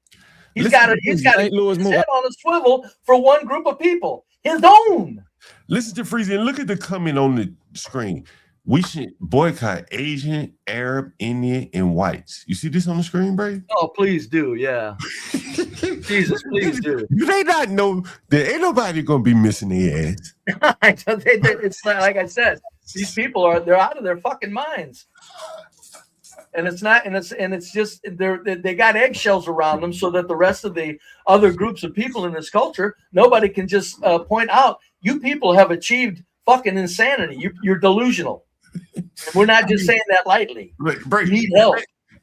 He's got his head on a swivel for one group of people, his own. Listen to Freezy and look at the comment on the screen. We should boycott Asian, Arab, Indian, and whites. You see this on the screen, Brave? Oh, please do. Yeah. Jesus, please do. Do they not know that ain't nobody gonna be missing their ass? It's like I said, these people they're out of their fucking minds. And it's not, and it's just they got eggshells around them so that the rest of the other groups of people in this culture, nobody can just point out, you people have achieved fucking insanity. You're delusional. And we're not just saying that lightly. You need help.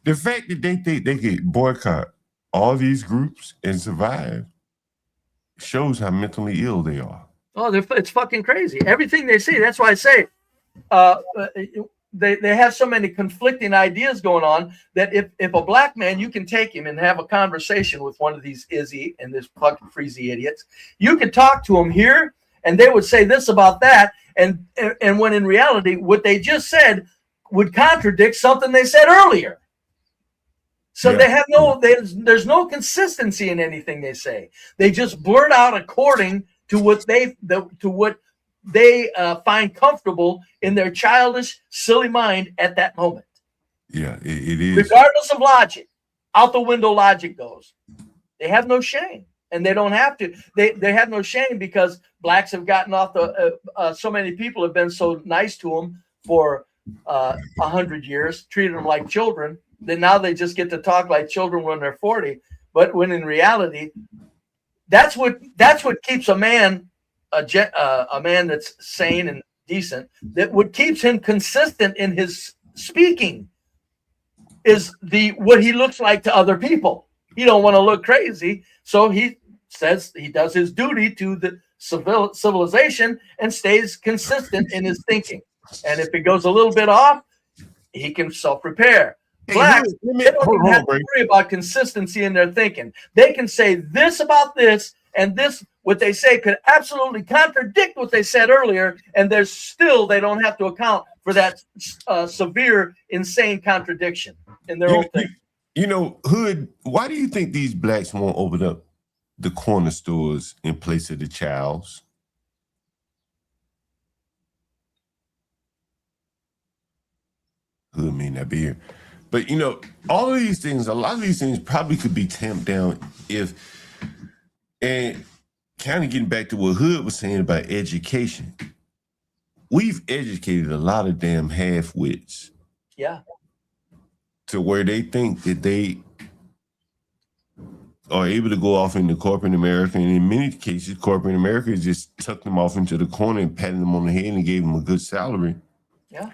The fact that they think they could boycott all these groups and survive shows how mentally ill they are. Oh, it's fucking crazy. Everything they say. That's why I say they have so many conflicting ideas going on that if a black man, you can take him and have a conversation with one of these Izzy and this fucking Freezy idiots. You can talk to him here, and they would say this about that, and when in reality, what they just said would contradict something they said earlier. So they have there's no consistency in anything they say. They just blurt out according to what they find comfortable in their childish, silly mind at that moment. Yeah, it is. Regardless of logic, out the window logic goes. They have no shame, and they don't have to. They have no shame because blacks have gotten off the. So many people have been so nice to them for 100 years, treated them like children. That now they just get to talk like children when they're 40. But when in reality, that's what keeps a man a man that's sane and decent. That what keeps him consistent in his speaking is what he looks like to other people. He don't want to look crazy, so he says he does his duty to the civilization and stays consistent in his thinking. And if it goes a little bit off, he can self-repair. Blacks, they don't even have to worry about consistency in their thinking. They can say this about this, and this, what they say, could absolutely contradict what they said earlier, and there's still, they don't have to account for that severe, insane contradiction in their own thing. You know, Hood, why do you think these blacks won't open up the corner stores in place of the Chows? Hood may not be here. But, you know, all of these things, a lot of these things probably could be tamped down if, and kind of getting back to what Hood was saying about education. We've educated a lot of damn half-wits. Yeah. To where they think that they are able to go off into corporate America. And in many cases, corporate America just tucked them off into the corner and patted them on the head and gave them a good salary. Yeah.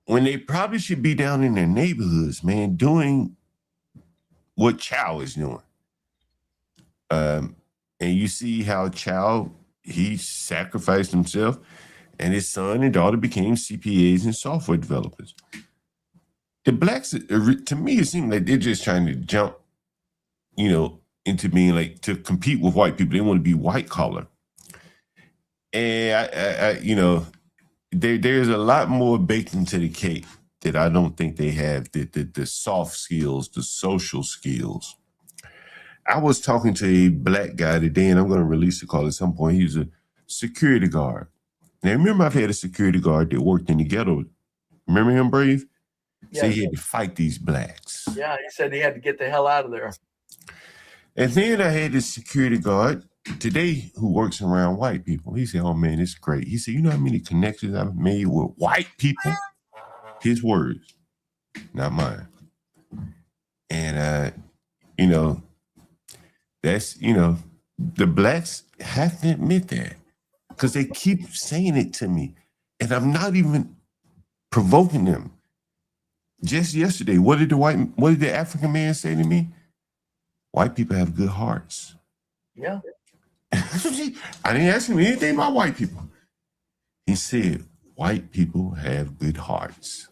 When they probably should be down in their neighborhoods, man, doing what Chow is doing. And you see how Chow, he sacrificed himself, and his son and daughter became CPAs and software developers. The blacks, to me, it seems like they're just trying to jump, you know, into being like, to compete with white people. They want to be white collar. And I you know, there's a lot more baked into the cake that I don't think they have, the soft skills, the social skills. I was talking to a black guy today, and I'm going to release the call at some point. He was a security guard. Now, remember, I've had a security guard that worked in the ghetto. Remember him, Brave? Yeah. So he had to fight these blacks. Yeah, he said he had to get the hell out of there. And then I had this security guard today who works around white people. He said, oh, man, it's great. He said, you know how many connections I've made with white people? His words, not mine. And, you know, that's, you know, the blacks have to admit that because they keep saying it to me. And I'm not even provoking them. Just yesterday, what did the African man say to me? White people have good hearts. Yeah. I didn't ask him anything about white people. He said, white people have good hearts.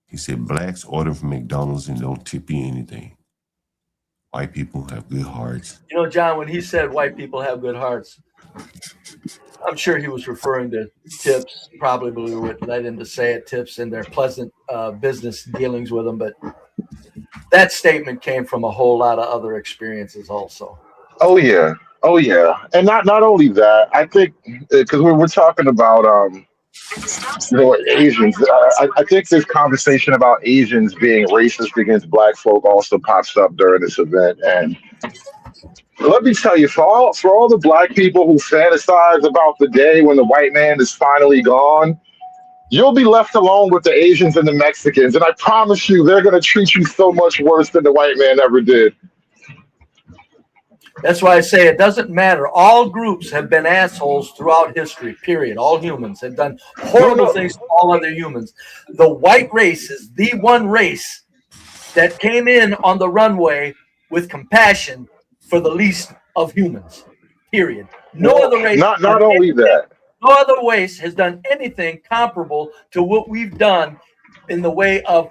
He said, blacks order from McDonald's and don't tip you anything. White people have good hearts. You know, John, when he said white people have good hearts, I'm sure he was referring to tips, probably would let him to say it, tips in their pleasant business dealings with them. But that statement came from a whole lot of other experiences also. Oh yeah. Oh yeah. And not only that, I think because we're talking about you know, Asians. I think this conversation about Asians being racist against black folk also pops up during this event. And let me tell you, for all the black people who fantasize about the day when the white man is finally gone, you'll be left alone with the Asians and the Mexicans. And I promise you, they're going to treat you so much worse than the white man ever did. That's why I say it doesn't matter. All groups have been assholes throughout history, period. All humans have done horrible things to all other humans. The white race is the one race that came in on the runway with compassion for the least of humans, period. No other race. Not only that. No other race has done anything comparable to what we've done in the way of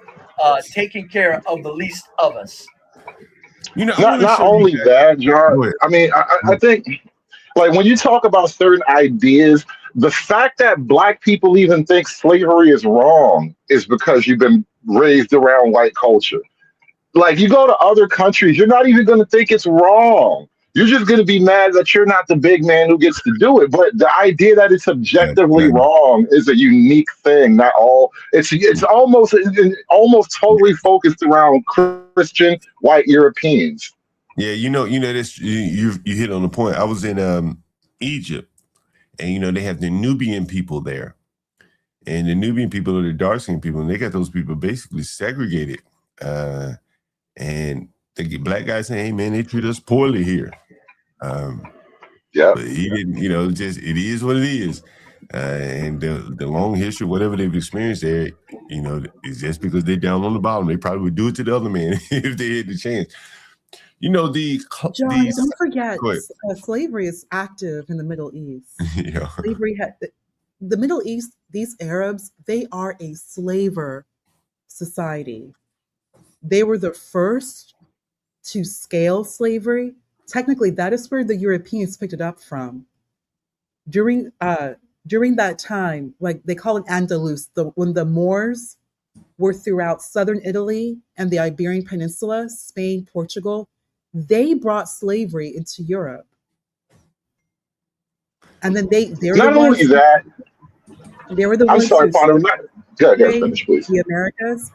taking care of the least of us. You know, not only that, John. I mean, I think, like, when you talk about certain ideas, the fact that black people even think slavery is wrong is because you've been raised around white culture. Like, you go to other countries, you're not even going to think it's wrong. You're just going to be mad that you're not the big man who gets to do it. But the idea that it's objectively wrong is a unique thing. Not all. It's almost totally focused around Christian white Europeans. Yeah, this you hit on the point. I was in Egypt, and they have the Nubian people there, and the Nubian people are the dark-skinned people, and they got those people basically segregated. And the black guys saying, "Hey, man, they treat us poorly here." Yeah, but he didn't. It is what it is. And the long history, whatever they've experienced there, is just because they're down on the bottom. They probably would do it to the other man if they had the chance. John, don't forget, slavery is active in the Middle East. Yeah. Slavery the Middle East, these Arabs, they are a slaver society. They were the first to scale slavery. Technically, that is where the Europeans picked it up from. During that time, like they call it Andalus, when the Moors were throughout southern Italy and the Iberian Peninsula, Spain, Portugal, they brought slavery into Europe. And then they're not only that. They were the I'm ones sorry, who Father. Finish, please. The Americas.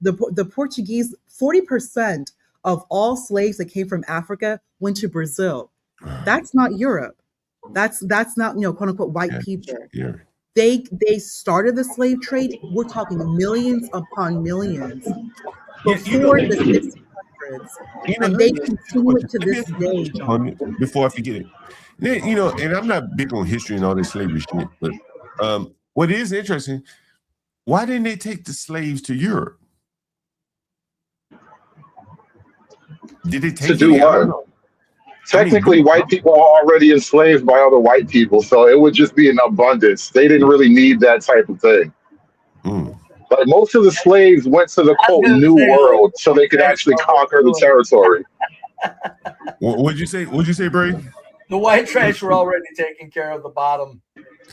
The Portuguese, 40% of all slaves that came from Africa went to Brazil. That's not Europe. That's not, quote unquote white people. Yeah. They started the slave trade. We're talking millions upon millions before the 1600s. And they continue it to this day, John. Before I forget it. And I'm not big on history and all this slavery shit, but what is interesting, why didn't they take the slaves to Europe? Did they take to do what? Technically, white people are already enslaved by other white people, so it would just be in abundance. They didn't really need that type of thing. But most of the slaves went to the quote New World so they could actually conquer the territory. What'd you say? Brave? The white trash were already taking care of the bottom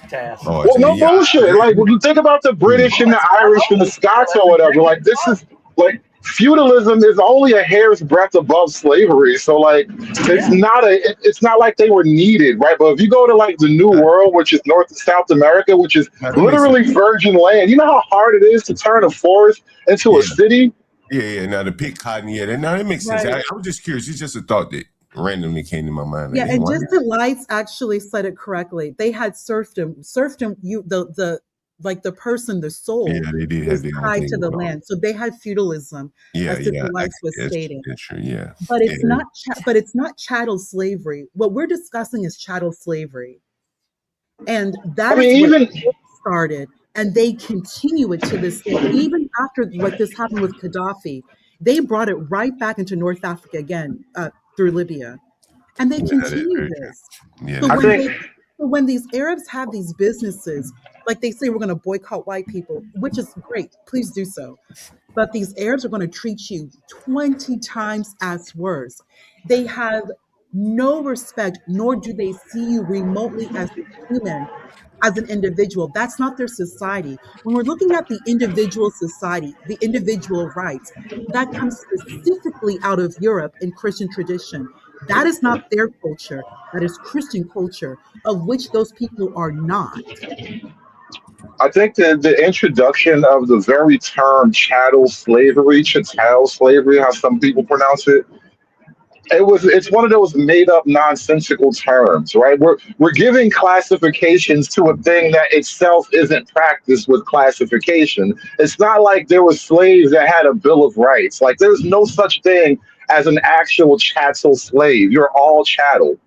task. Well, no bullshit. Like, when you think about the British and the Irish and the Scots or whatever, like, this is like feudalism is only a hair's breadth above slavery. So, like, it's not like they were needed, right? But if you go to like the New World, which is North and South America, which is literally virgin land, you know how hard it is to turn a forest into a city? Yeah. Now to pick cotton, now that makes sense. I was just curious. It's just a thought that randomly came to my mind. Yeah, and just the lights actually said it correctly. They had serfdom. Serfdom, the person, the soul, they did was tied to the land. So they had feudalism, as the lights was stating. True, yeah. But it's not chattel slavery. What we're discussing is chattel slavery, and that is what started. And they continue it to this day. Even after what this happened with Gaddafi, they brought it right back into North Africa again through Libya. And they continue this. Yeah. So when these Arabs have these businesses, like they say, we're going to boycott white people, which is great. Please do so. But these Arabs are going to treat you 20 times as worse. They have no respect, nor do they see you remotely as a human, as an individual. That's not their society. When we're looking at the individual society, the individual rights, that comes specifically out of Europe and Christian tradition. That is not their culture. That is Christian culture, of which those people are not. I think that the introduction of the very term chattel slavery, how some people pronounce it, it's one of those made up nonsensical terms, right? We're giving classifications to a thing that itself isn't practiced with classification. It's not like there were slaves that had a Bill of Rights. Like, there's no such thing as an actual chattel slave. You're all chattel.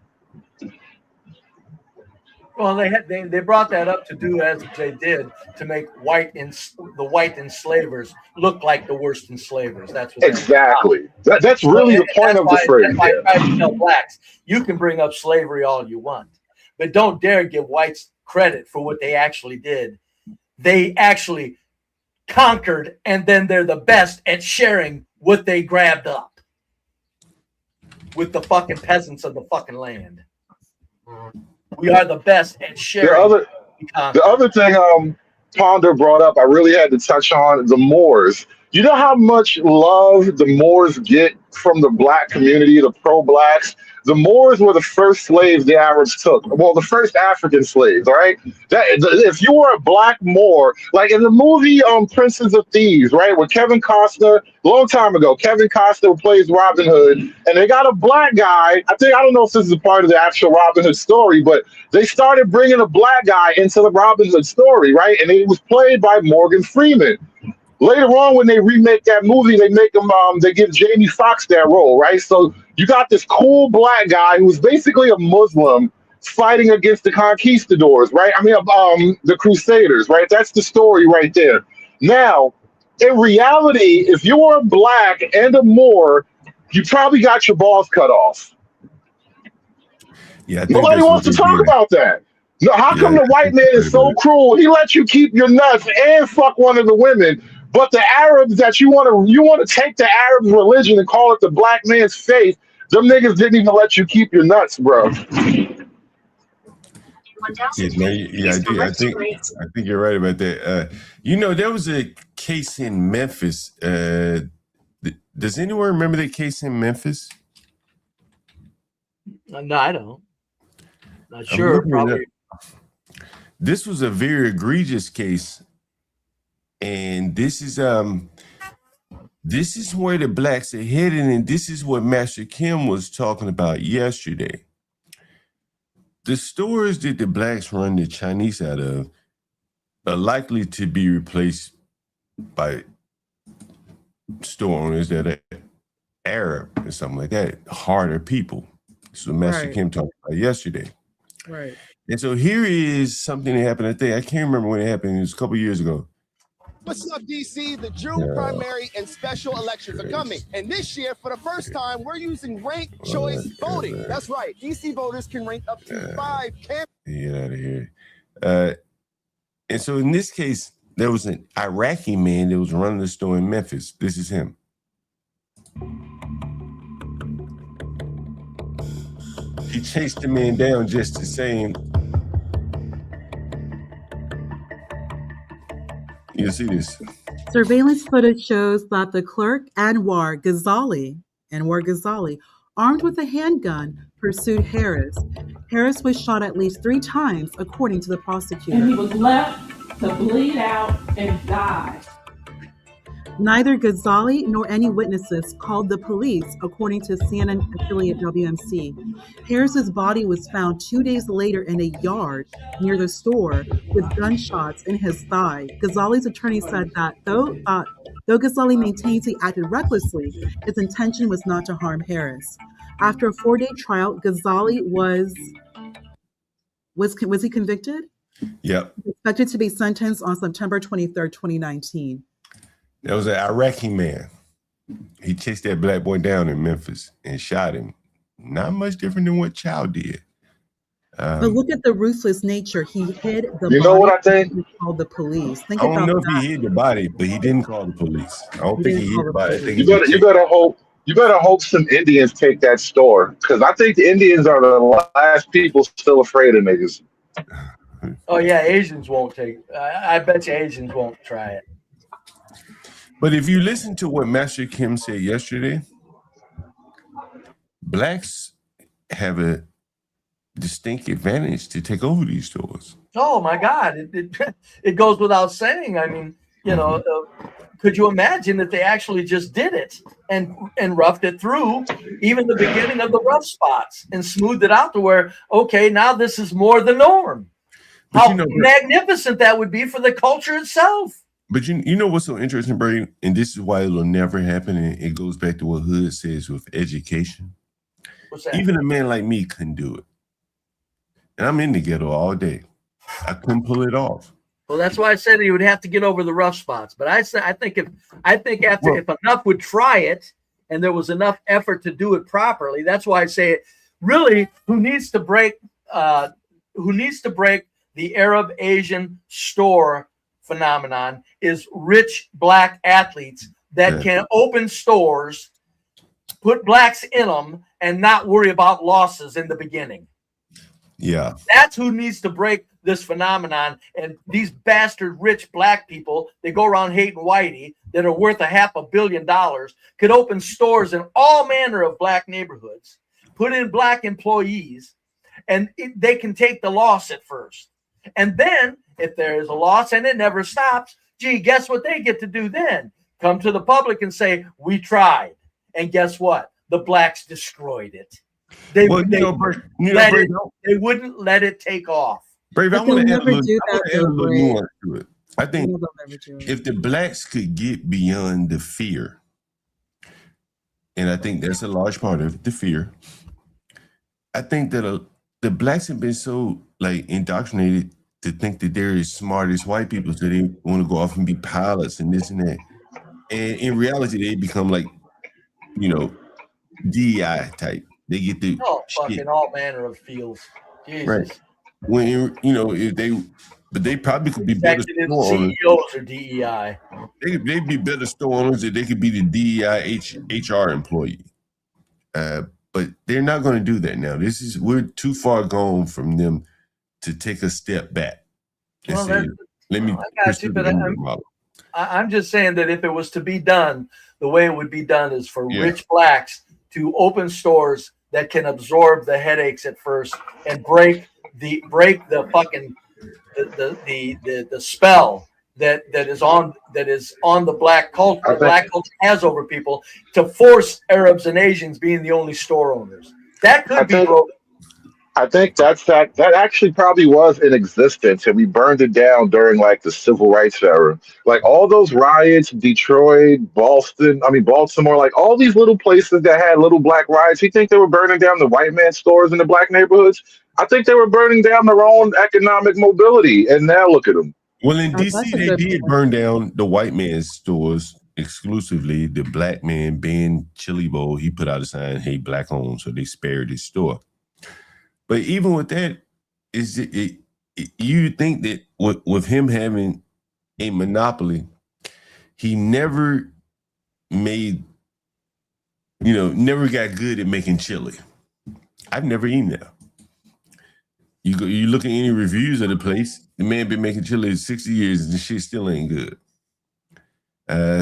Well, they brought that up to do as they did to make the white enslavers look like the worst enslavers. That's what exactly. That's really the point of the phrase. That's why I try to tell blacks, you can bring up slavery all you want, but don't dare give whites credit for what they actually did. They actually conquered, and then they're the best at sharing what they grabbed up with the fucking peasants of the fucking land. We are the best at sharing. The other thing Ponder brought up, I really had to touch on the Moors. You know how much love the Moors get from the black community, the pro-blacks? The Moors were the first slaves the Arabs took. Well, the first African slaves, all right? If you were a black Moor, like in the movie Princes of Thieves, right, with Kevin Costner, a long time ago, Kevin Costner plays Robin Hood, and they got a black guy. I don't know if this is a part of the actual Robin Hood story, but they started bringing a black guy into the Robin Hood story, right? And it was played by Morgan Freeman. Later on, when they remake that movie, they make him. They give Jamie Foxx that role, right? So you got this cool black guy who's basically a Muslim fighting against the conquistadors, right? I mean, the Crusaders, right? That's the story right there. Now, in reality, if you were a black and a Moor, you probably got your balls cut off. Yeah, I think Nobody that's wants what to they talk did. about that. No, how Yeah, come the white man is so cruel? He lets you keep your nuts and fuck one of the women, but the Arabs that you want to take the Arabs' religion and call it the black man's faith. Them niggas didn't even let you keep your nuts, bro. Yeah, no, yeah, I think you're right about that. You know, there was a case in Memphis. Does anyone remember that case in Memphis? No, I don't. Not I'm sure. looking it up. Probably. This was a very egregious case, and this is where the blacks are headed, and this is what Master Kim was talking about yesterday. The stores that the blacks run the Chinese out of are likely to be replaced by store owners that are Arab or something like that, harder people. So Master Right. Kim talked about yesterday. Right. And so here is something that happened. I can't remember when it happened. It was a couple years ago. What's up, DC? The June primary and special elections are coming. And this year, for the first time, we're using ranked choice voting. That's right. DC voters can rank up to 5 candidates. Get out of here. And so in this case, there was an Iraqi man that was running the store in Memphis. This is him. He chased the man down just the same. You see this? Surveillance footage shows that the clerk, Anwar Ghazali, armed with a handgun, pursued Harris. Harris was shot at least 3 times, according to the prosecutor. And he was left to bleed out and die. Neither Ghazali nor any witnesses called the police, according to CNN affiliate WMC. Harris's body was found 2 days later in a yard near the store with gunshots in his thigh. Ghazali's attorney said that though Ghazali maintains he acted recklessly, his intention was not to harm Harris. After a 4-day trial, Ghazali was he convicted? Yep. Expected to be sentenced on September 23rd, 2019. There was an Iraqi man. He chased that black boy down in Memphis and shot him. Not much different than what Chow did. But look at the ruthless nature. He hid the You body. know what I think? He called the police. Think I don't about know if that. he hid the body, but he didn't call the police. I don't think he hid the body. I think You better hope some Indians take that store, because I think the Indians are the last people still afraid of niggas. Oh yeah, Asians won't take. I bet you Asians won't try it. But if you listen to what Master Kim said yesterday, blacks have a distinct advantage to take over these stores. Oh my God! It goes without saying. I mean, you know, could you imagine if they actually just did it and roughed it through, even the beginning of the rough spots, and smoothed it out to where, okay, now this is more the norm. How magnificent that would be for the culture itself. But you know what's so interesting, Brady? And this is why it'll never happen. And it goes back to what Hood says with education. What's that? Even a man like me couldn't do it. And I'm in the ghetto all day. I couldn't pull it off. Well, that's why I said he would have to get over the rough spots. But I think if enough would try it, and there was enough effort to do it properly, that's why I say it. Really, who needs to break the Arab Asian store phenomenon is rich black athletes that can open stores, put blacks in them, and not worry about losses in the beginning. Yeah. That's who needs to break this phenomenon, and these bastard rich black people, they go around hating whitey that are worth $500 million, could open stores in all manner of black neighborhoods, put in black employees, and they can take the loss at first. And then if there is a loss and it never stops, gee, guess what they get to do then? Come to the public and say, we tried. And guess what? The blacks destroyed it. They wouldn't let it take off. Brave, I want to add a little nuance to it. I think if the blacks could get beyond the fear, and I think that's a large part of the fear, I think that the blacks have been so indoctrinated to think that they're as smart as white people, so they want to go off and be pilots and this and that. And in reality, they become DEI type. They get the fucking all manner of fields. Jesus. Right. When but they probably could be better store owners. CEOs or DEI. They'd be better store owners if they could be the DEI HR employee. But they're not going to do that now. We're too far gone from them to take a step back. Well, I'm just saying that if it was to be done, the way it would be done is for rich blacks to open stores that can absorb the headaches at first and break the fucking the spell that is on the black culture. The black culture has over people to force Arabs and Asians being the only store owners. That could be broken. I think that actually probably was in existence, and we burned it down during the civil rights era. All those riots, Detroit, Baltimore, all these little places that had little black riots. You think they were burning down the white man stores in the black neighborhoods? I think they were burning down their own economic mobility, and now look at them. Well, in DC, they did burn down the white man's stores exclusively. The black man, Ben Chili Bowl, he put out a sign, "Hey, black owned," so they spared his store. But even with that, you think that with him having a monopoly, he never got good at making chili. I've never eaten that. You look at any reviews of the place, the man been making chili 60 years and the shit still ain't good.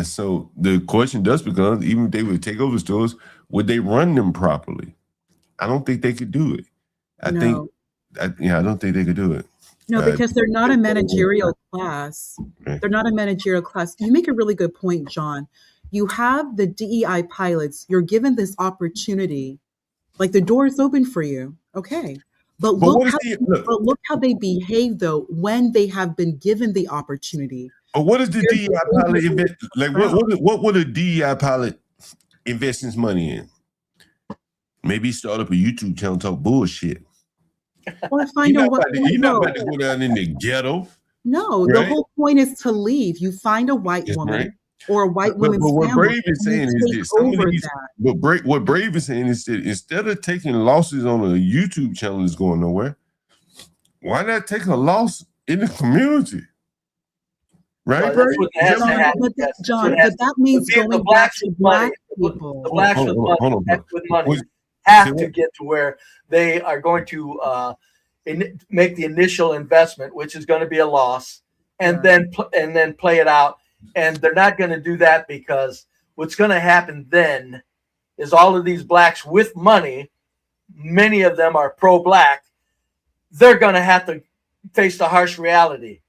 So the question does become, even if they would take over stores, would they run them properly? I don't think they could do it. I don't think they could do it. No, because they're not a managerial class. They're not a managerial class. You make a really good point, John. You have the DEI pilots. You're given this opportunity. The door is open for you. Okay. But look how they behave, though, when they have been given the opportunity. But what is the DEI pilot invest? What would a DEI pilot invest his money in? Maybe start up a YouTube channel, talk bullshit. Or find a white woman. You're not about to go down in the ghetto. No, right? The whole point is to leave. You find a white woman or a white woman's family. What Brave is saying is that what Brave is saying is that instead of taking losses on a YouTube channel that's going nowhere, why not take a loss in the community? Right, Brave? John, but that means going back to black people. The blacks with money have to get to where they are going to make the initial investment, which is going to be a loss, and then play it out. And they're not going to do that because what's going to happen then is all of these blacks with money, many of them are pro-black, they're going to have to face the harsh reality.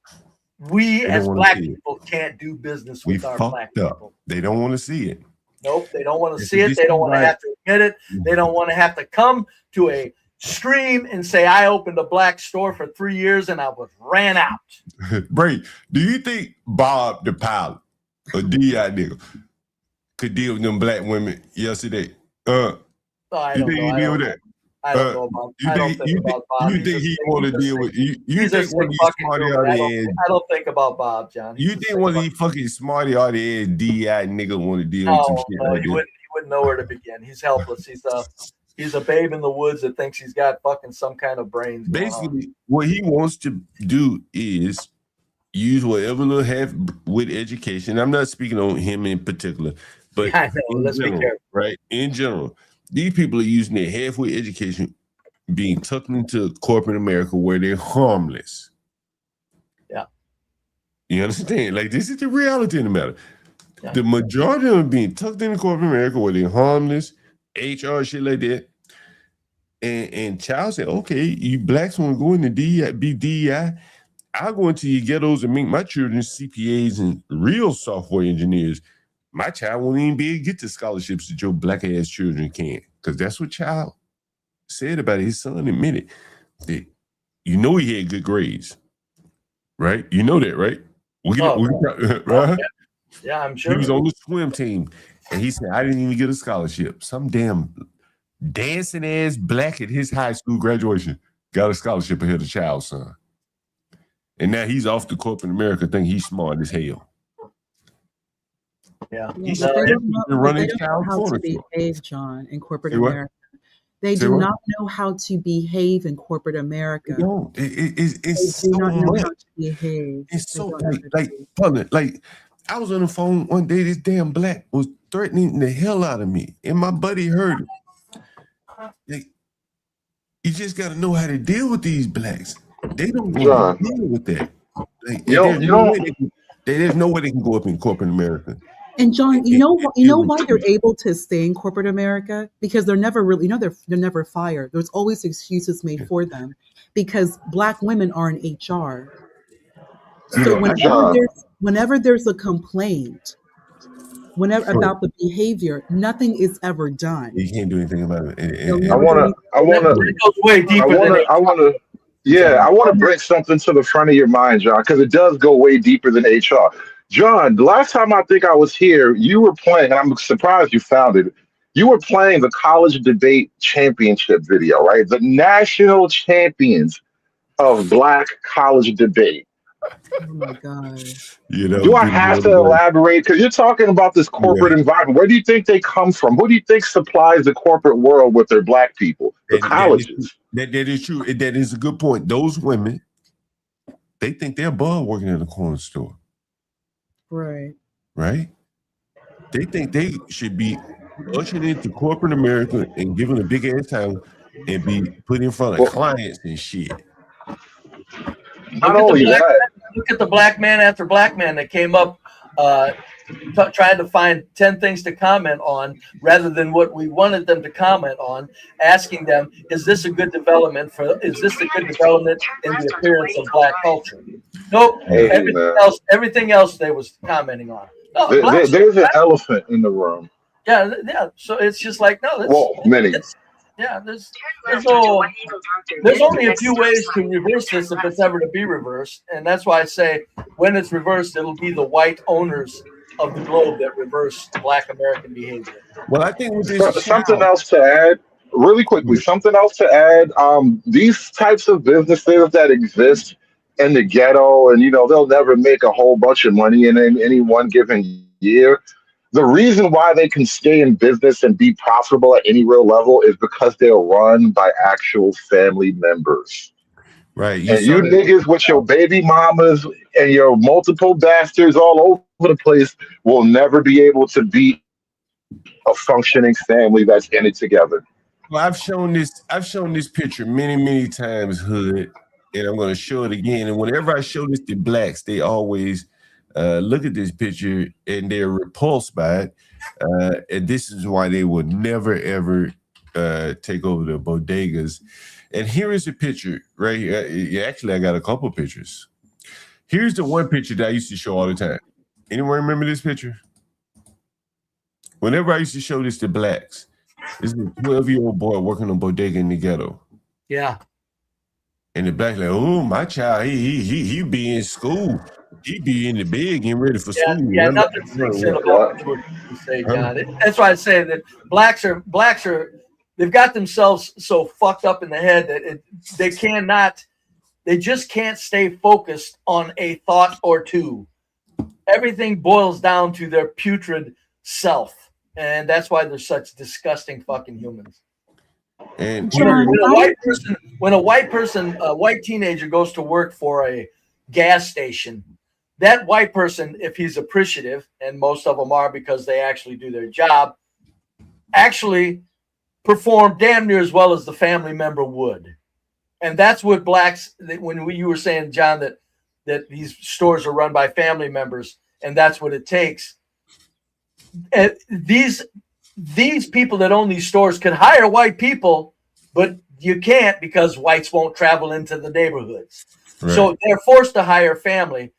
We as black people can't do business with our black people. They don't want to see it. Nope, they don't want to see it. They don't want to have to admit it. They don't want to have to come to a stream and say, I opened a black store for 3 years and I was ran out. Bray, do you think Bob the pilot, a DI nigga, could deal with them black women yesterday? I don't know. I don't know about. You think he want to deal with you? You think one of these smarty I don't think about Bob, John. You think one of these fucking smarty ass DI nigga want to deal with some shit like he wouldn't know where to begin. He's helpless. He's a babe in the woods that thinks he's got fucking some kind of brains. Basically, what he wants to do is use whatever little have with education. I'm not speaking on him in particular, but let's be careful, right? In general. These people are using their halfway education, being tucked into corporate America where they're harmless. You understand? Like, this is the reality of the matter. Yeah. The majority of them being tucked into corporate America where they're harmless, HR, shit like that. And Chow said, okay, you blacks want to go into DEI, be DEI. I'll go into your ghettos and make my children CPAs and real software engineers. My child won't even be able to get the scholarships that your black ass children can. Because that's what Chow said about his son admitted. That he had good grades. Right? You know that, right? Right? Yeah, I'm sure. He was on the swim team. And he said, I didn't even get a scholarship. Some damn dancing ass black at his high school graduation got a scholarship ahead of Child's son. And now he's off to corporate America thinking he's smart as hell. Yeah. But they don't know how to behave, John, in corporate America. They do not know how to behave in corporate America. No, it's they do so not know much. how to behave. It's so like I was on the phone one day. This damn black was threatening the hell out of me, and my buddy heard it. Like, you just got to know how to deal with these blacks. They don't want to deal with that. Like, there's no way they can go up in corporate America. And John, you know why they're able to stay in corporate America? Because they're never really, they're never fired. There's always excuses made for them because black women are in HR. So whenever there's a complaint, about the behavior, nothing is ever done. You can't do anything about it. I want to bring something to the front of your mind, John, because it does go way deeper than HR. John, the last time I think I was here, you were playing, and I'm surprised you found it. You were playing the college debate championship video, right? The national champions of black college debate. Oh my God. Do I have to elaborate? Because you're talking about this corporate environment. Where do you think they come from? Who do you think supplies the corporate world with their black people? The colleges. That is true. That is a good point. Those women, they think they're above working at a corner store. Right. Right? They think they should be ushered into corporate America and given a big ass time and be put in front of clients and shit. Not only that. Look at the black man after black man that came up trying to find 10 things to comment on rather than what we wanted them to comment on, asking them, is this a good development in the appearance of black culture? Nope. Everything else they was commenting on. No, there's an elephant in the room. Yeah. So it's just like, no. Many. There's only a few ways to reverse this if it's ever to be reversed. And that's why I say when it's reversed, it'll be the white owners of the globe that reverse black American behavior. Well, I think something else to add, really quickly, these types of businesses that exist in the ghetto, and they'll never make a whole bunch of money in any one given year. The reason why they can stay in business and be profitable at any real level is because they're run by actual family members. Right. You niggas with your baby mamas and your multiple bastards all over the place will never be able to be a functioning family that's in it together. Well, I've shown this picture many times, Hood, and I'm going to show it again. And whenever I show this to blacks, they always look at this picture and they're repulsed by it. And this is why they would never, ever take over the bodegas. And here is a picture right here. Actually, I got a couple pictures. Here's the one picture that I used to show all the time. Anyone remember this picture? Whenever I used to show this to blacks, this is a 12-year-old boy working on bodega in the ghetto. Yeah. And the black like, oh, my child, he be in school. He be in the bed getting ready for school. Yeah, nothing stinks in about what you say, John. That's why I say that blacks are they've got themselves so fucked up in the head that they just can't stay focused on a thought or two. Everything boils down to their putrid self. And that's why they're such disgusting fucking humans. And when a white teenager goes to work for a gas station, that white person, if he's appreciative, and most of them are because they actually do their job, actually perform damn near as well as the family member would. And that's what blacks, when you were saying, John, that that these stores are run by family members, and that's what it takes. And these people that own these stores could hire white people, but you can't because whites won't travel into the neighborhoods. Right. So they're forced to hire family.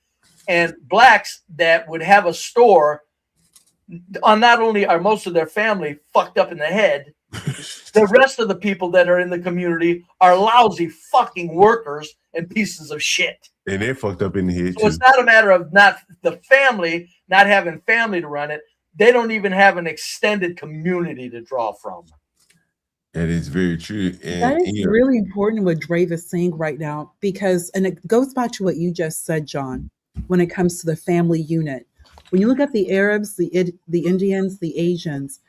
And blacks that would have a store, not only are most of their family fucked up in the head, the rest of the people that are in the community are lousy fucking workers and pieces of shit. And they're fucked up in the head so too. It's not a matter of not the family, not having family to run it. They don't even have an extended community to draw from. That is very true. And that is really important what Brave is saying right now, because, and it goes back to what you just said, John, when it comes to the family unit. When you look at the Arabs, the Indians, the Asians,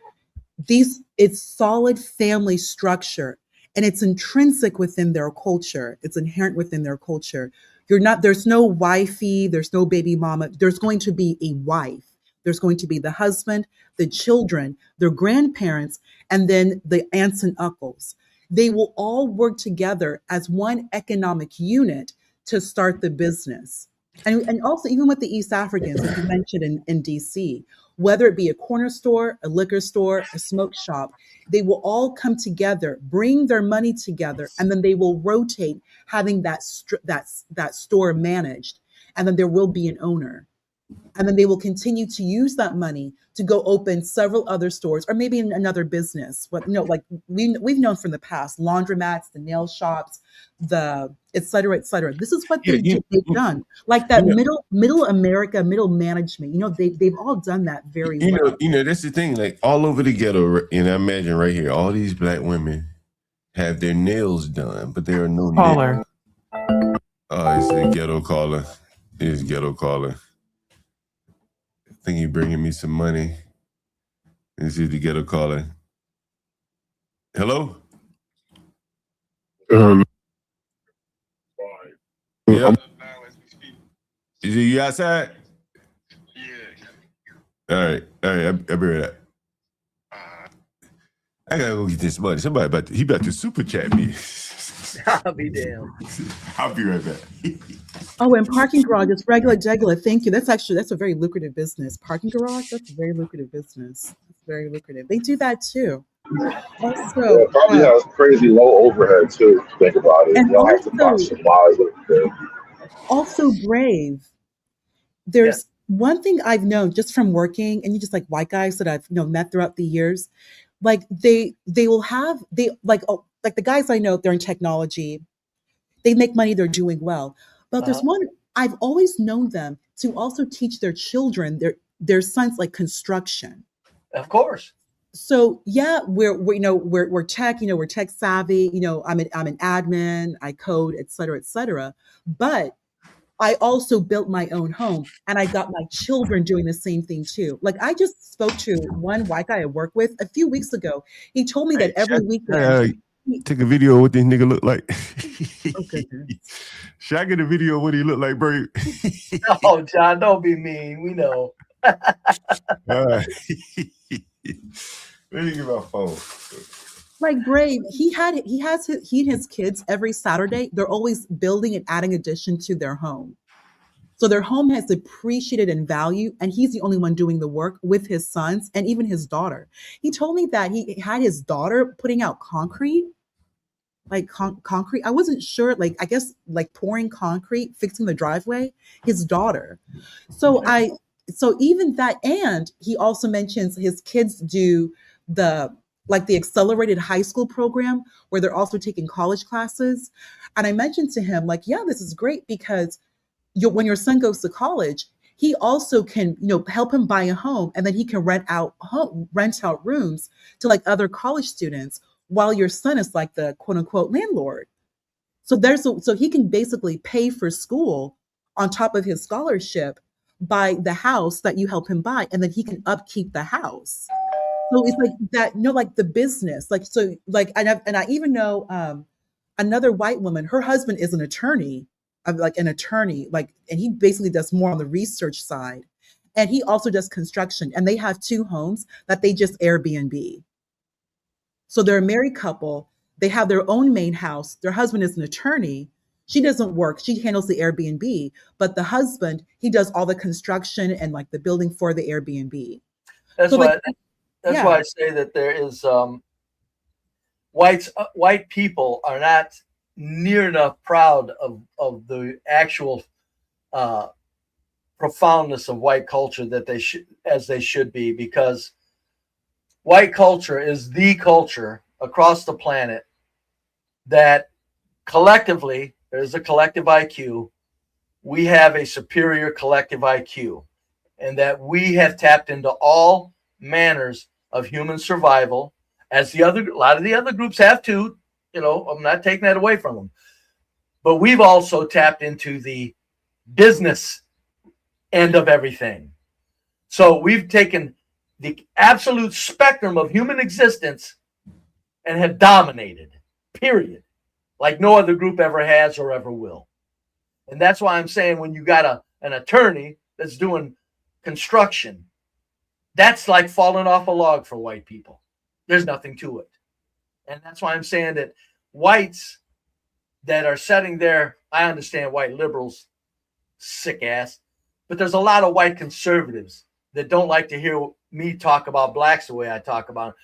it's solid family structure, and it's intrinsic within their culture. It's inherent within their culture. There's no wifey, there's no baby mama. There's going to be a wife. There's going to be the husband, the children, their grandparents, and then the aunts and uncles. They will all work together as one economic unit to start the business. And also, even with the East Africans, like you mentioned in DC, whether it be a corner store, a liquor store, a smoke shop, they will all come together, bring their money together, and then they will rotate having that store managed. And then there will be an owner. And then they will continue to use that money to go open several other stores, or maybe in another business. What like we've known from the past, laundromats, the nail shops, the et cetera, et cetera. This is what they've done. Like that middle America, middle management. They've all done that very well. That's the thing. Like all over the ghetto, and I imagine right here, all these black women have their nails done, but there are no nails. Oh, it's a ghetto caller. It's ghetto caller. I think he's bringing me some money. Let's see the ghetto caller. Hello? Yep. Is it you outside? Yeah. All right. I'll be right back. I gotta go get this money. Somebody he about to super chat me. I'll be damned. I'll be right back. Oh, and parking garage, it's regular. Thank you. That's a very lucrative business. Parking garage, that's a very lucrative business. It's very lucrative. They do that too. Also, probably has crazy low overhead too. Think about it. You don't have to buy supplies. Also, Brave. There's one thing I've known just from working, and you just like white guys that I've met throughout the years. Like they will have like the guys I know, they're in technology. They make money. They're doing well. But there's one, I've always known them to also teach their children, their sons, like construction. Of course. So yeah, we're tech, we're tech savvy. I'm an admin, I code, et cetera. But I also built my own home, and I got my children doing the same thing too. Like I just spoke to one white guy I work with a few weeks ago. He told me that every weekend. Take a video of what this nigga look like. Oh, goodness. Should I get a video of what he look like, Brave? No, John, don't be mean. We know. All right. Let me get my phone. Like Brave, he and his kids every Saturday, they're always building and adding addition to their home. So their home has appreciated in value, and he's the only one doing the work with his sons and even his daughter. He told me that he had his daughter putting out concrete, like concrete. I wasn't sure, like I guess like pouring concrete, fixing the driveway, his daughter. So even that, and he also mentions his kids do the accelerated high school program where they're also taking college classes. And I mentioned to him, like, yeah, this is great because when your son goes to college, he also can, help him buy a home, and then he can rent out rooms to like other college students while your son is like the quote unquote landlord. So he can basically pay for school on top of his scholarship by the house that you help him buy, and then he can upkeep the house. So it's like that, like the business, like, so like, and I even know another white woman, her husband is an attorney, and he basically does more on the research side. And he also does construction, and they have 2 homes that they just Airbnb. So they're a married couple. They have their own main house. Their husband is an attorney. She doesn't work. She handles the Airbnb, but the husband, he does all the construction and like the building for the Airbnb. That's So why. like, That's yeah. why I say that there is white people are not near enough proud of the actual profoundness of white culture that they should be, because white culture is the culture across the planet that collectively, there's a collective IQ, we have a superior collective IQ, and that we have tapped into all manners of human survival, as a lot of the other groups have too. I'm not taking that away from them, but we've also tapped into the business end of everything. So we've taken the absolute spectrum of human existence and have dominated, period, like no other group ever has or ever will. And that's why I'm saying, when you got an attorney that's doing construction, that's like falling off a log for white people. There's nothing to it. And that's why I'm saying that whites that are sitting there, I understand white liberals, sick ass, but there's a lot of white conservatives that don't like to hear me talk about blacks the way I talk about them,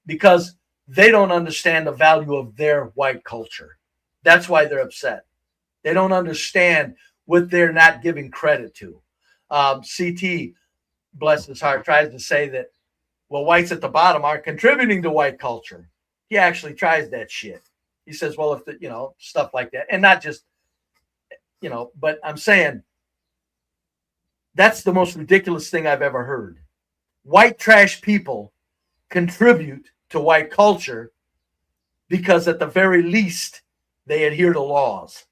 because they don't understand the value of their white culture. That's why they're upset. They don't understand what they're not giving credit to. CT, bless his heart, tries to say that, well, whites at the bottom aren't contributing to white culture. He actually tries that shit. He says, well, if stuff like that, and not just, but I'm saying that's the most ridiculous thing I've ever heard. White trash people contribute to white culture because at the very least they adhere to laws.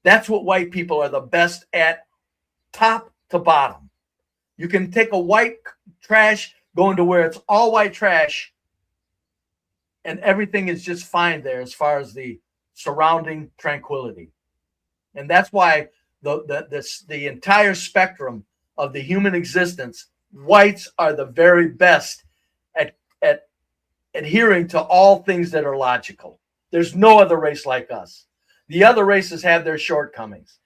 That's what white people are the best at, top to bottom. You can take a white trash, go into where it's all white trash, and everything is just fine there as far as the surrounding tranquility. And that's why the entire spectrum of the human existence, whites are the very best at adhering to all things that are logical. There's no other race like us. The other races have their shortcomings.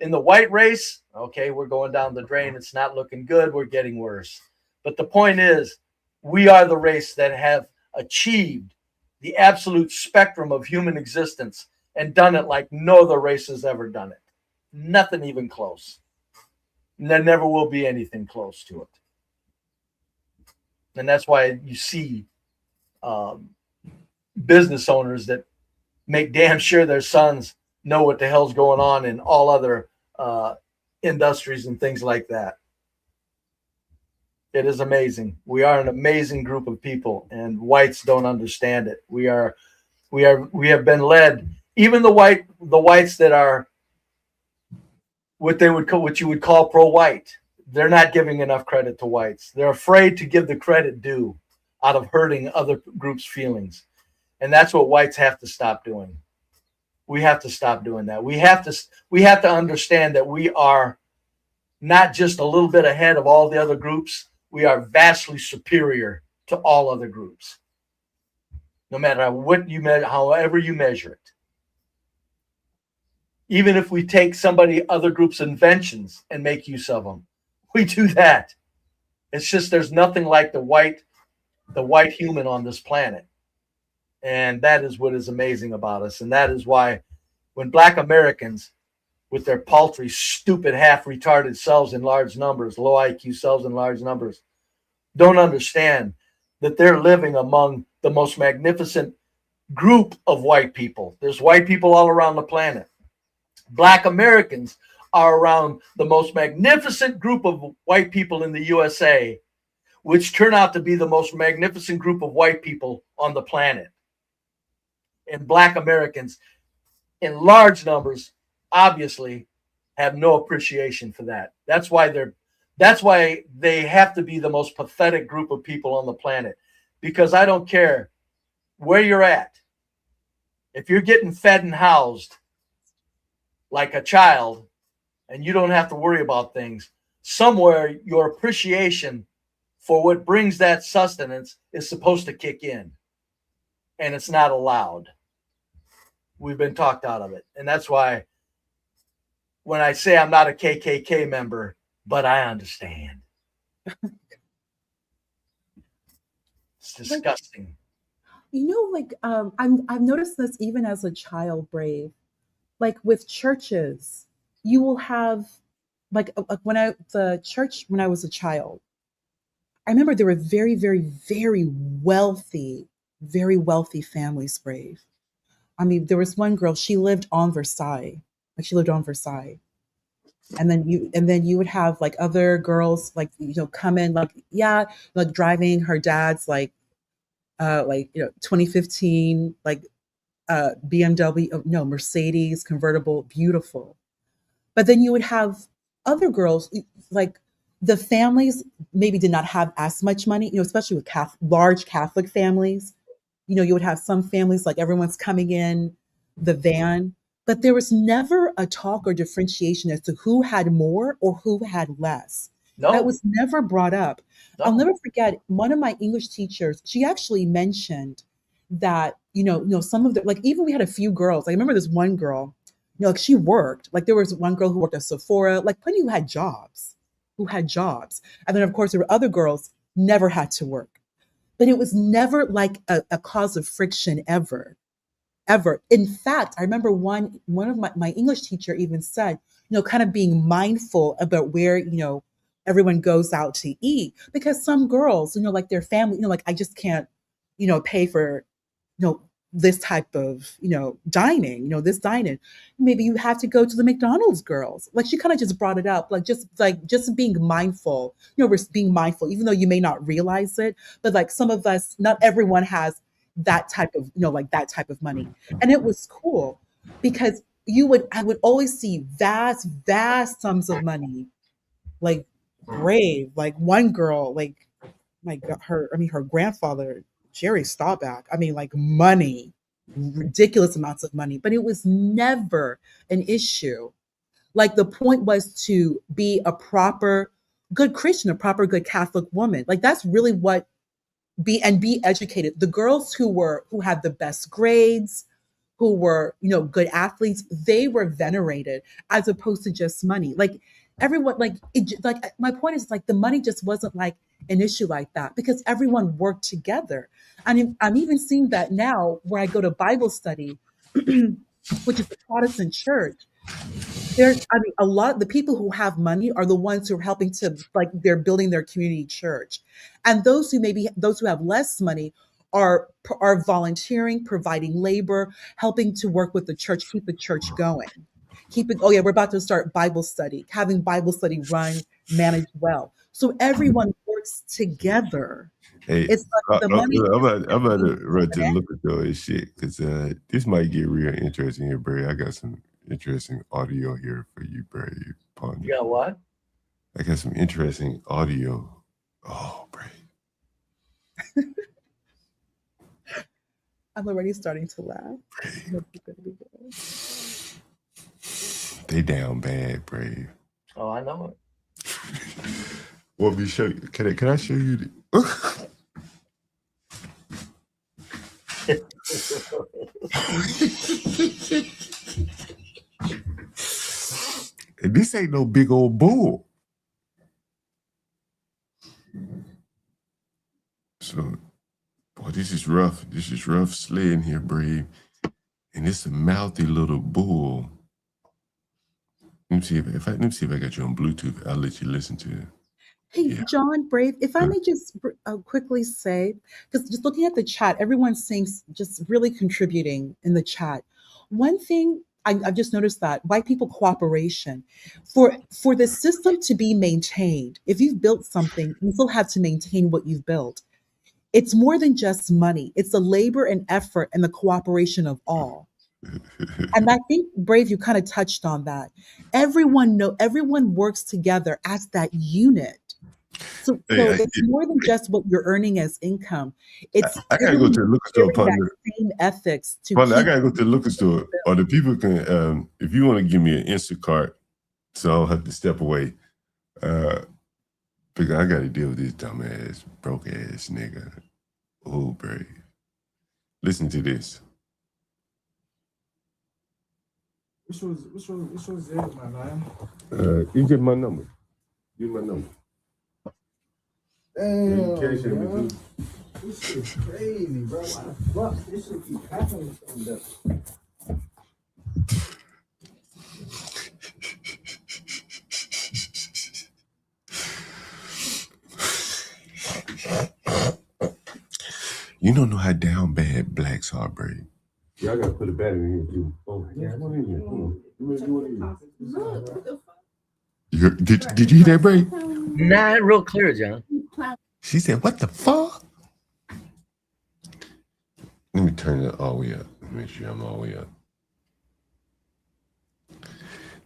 In the white race, okay, we're going down the drain. It's not looking good. We're getting worse. But the point is, we are the race that have achieved the absolute spectrum of human existence and done it like no other race has ever done it. Nothing even close. And there never will be anything close to it. And that's why you see business owners that make damn sure their sons know what the hell's going on in all other industries and things like that. It is amazing. We are an amazing group of people, and whites don't understand it. We have been led. Even the whites that are what you would call pro-white, they're not giving enough credit to whites. They're afraid to give the credit due out of hurting other groups' feelings. And that's what whites have to stop doing. We have to stop doing that. We have to understand that we are not just a little bit ahead of all the other groups. We are vastly superior to all other groups, no matter what you measure, however you measure it. Even if we take other groups' inventions and make use of them, we do that. It's just there's nothing like the white human on this planet. And that is what is amazing about us. And that is why when Black Americans, with their paltry, stupid, half-retarded selves in large numbers, low IQ selves in large numbers, don't understand that they're living among the most magnificent group of white people. There's white people all around the planet. Black Americans are around the most magnificent group of white people in the USA, which turn out to be the most magnificent group of white people on the planet. And Black Americans, in large numbers, obviously have no appreciation for that. That's why they have to be the most pathetic group of people on the planet. Because I don't care where you're at. If you're getting fed and housed like a child and you don't have to worry about things, somewhere your appreciation for what brings that sustenance is supposed to kick in. And it's not allowed. we've been talked out of it. And that's why when I say I'm not a KKK member, but I understand. It's disgusting. I've noticed this even as a child, Brave. Like with churches, you will have when I was a child, I remember there were very, very, very wealthy families, Brave. I mean, there was one girl, she lived on Versailles. Like she lived on Versailles. And then you would have like other girls come in like driving her dad's 2015 BMW, no, Mercedes convertible, beautiful. But then you would have other girls, like the families maybe did not have as much money, especially with large Catholic families. You would have some families like everyone's coming in the van, but there was never a talk or differentiation as to who had more or who had less. No. That was never brought up. No. I'll never forget one of my English teachers, she actually mentioned that, some of the, like, even we had a few girls. I remember this one girl, like she worked, like there was one girl who worked at Sephora, like plenty who had jobs. And then of course there were other girls never had to work. But it was never like a cause of friction ever. In fact, I remember one of my English teacher even said, kind of being mindful about where, everyone goes out to eat, because some girls, like their family, like I just can't, pay for, this type of, dining, this dining. Maybe you have to go to the McDonald's girls. Like she kind of just brought it up, just being mindful, we're being mindful, even though you may not realize it, but like some of us, not everyone has that type of, that type of money. And it was cool because I would always see vast sums of money, like Brave, like one girl, like her grandfather, Jerry Staubach, like money, ridiculous amounts of money, but it was never an issue. Like the point was to be a proper good Christian, a proper good Catholic woman. Like that's really what be educated. The girls who had the best grades, who were, good athletes, they were venerated as opposed to just money. Like everyone, my point is like the money just wasn't like an issue like that because everyone worked together. And I'm even seeing that now where I go to Bible study, which is the Protestant church. A lot the people who have money are the ones who are helping to, like, they're building their community church. And those who have less money are volunteering, providing labor, helping to work with the church, keep the church going. Oh yeah, we're about to start Bible study, having Bible study run, managed well. So everyone works together. Hey, It's like the money. I'm about to run to look at those shit because this might get real interesting here, Brave. I got some interesting audio here for you, Brave. You got what? I got some interesting audio. Oh, Brave. I'm already starting to laugh. They down bad, Brave. Oh, I know it. Want me to show you? Can I show you? And this ain't no big old bull. So, boy, this is rough. This is rough slaying here, Brave. And it's a mouthy little bull. Let me see if I got you on Bluetooth. I'll let you listen to it. Hey, yeah. John, Brave, if I may just quickly say, because just looking at the chat, everyone's saying, just really contributing in the chat. One thing I've just noticed that white people cooperation, for the system to be maintained, if you've built something, you still have to maintain what you've built. It's more than just money. It's the labor and effort and the cooperation of all. And I think, Brave, you kind of touched on that. Everyone works together as that unit. So it's more than just what you're earning as income. It's I gotta go to the liquor store, partner. Same ethics to partner, I gotta go to the liquor store, or the people can. If you want to give me an Instacart, so I don't have to step away, because I got to deal with this dumbass, broke ass nigga. Oh, Brave. Listen to this. Which was it, my man? You get my number. Give my number. Damn, Cash it, man. too. This shit's crazy, bro. Why the fuck this shit keep happening to them? You don't know how down bad blacks are, Brady. Yeah, I gotta put a battery in here too. Oh, yeah, one in here. Hold on. Did you hear that, Brady? Not real clear, John. She said, "What the fuck?" Let me turn it all the way up. Make sure I'm all the way up.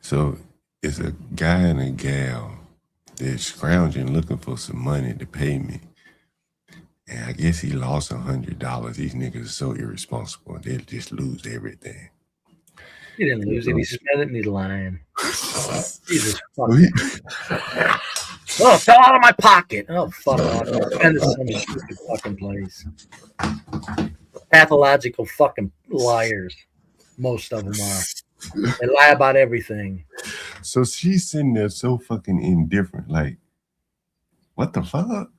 So it's a guy and a gal. They're scrounging, looking for some money to pay me. And I guess he lost $100. These niggas are so irresponsible. They'll just lose everything. He didn't lose it. He spent it and he's lying. Jesus fucking. Oh, it fell out of my pocket. Oh, fuck off. Spend it some stupid fucking place. Pathological fucking liars. Most of them are. They lie about everything. So she's sitting there so fucking indifferent. Like, what the fuck?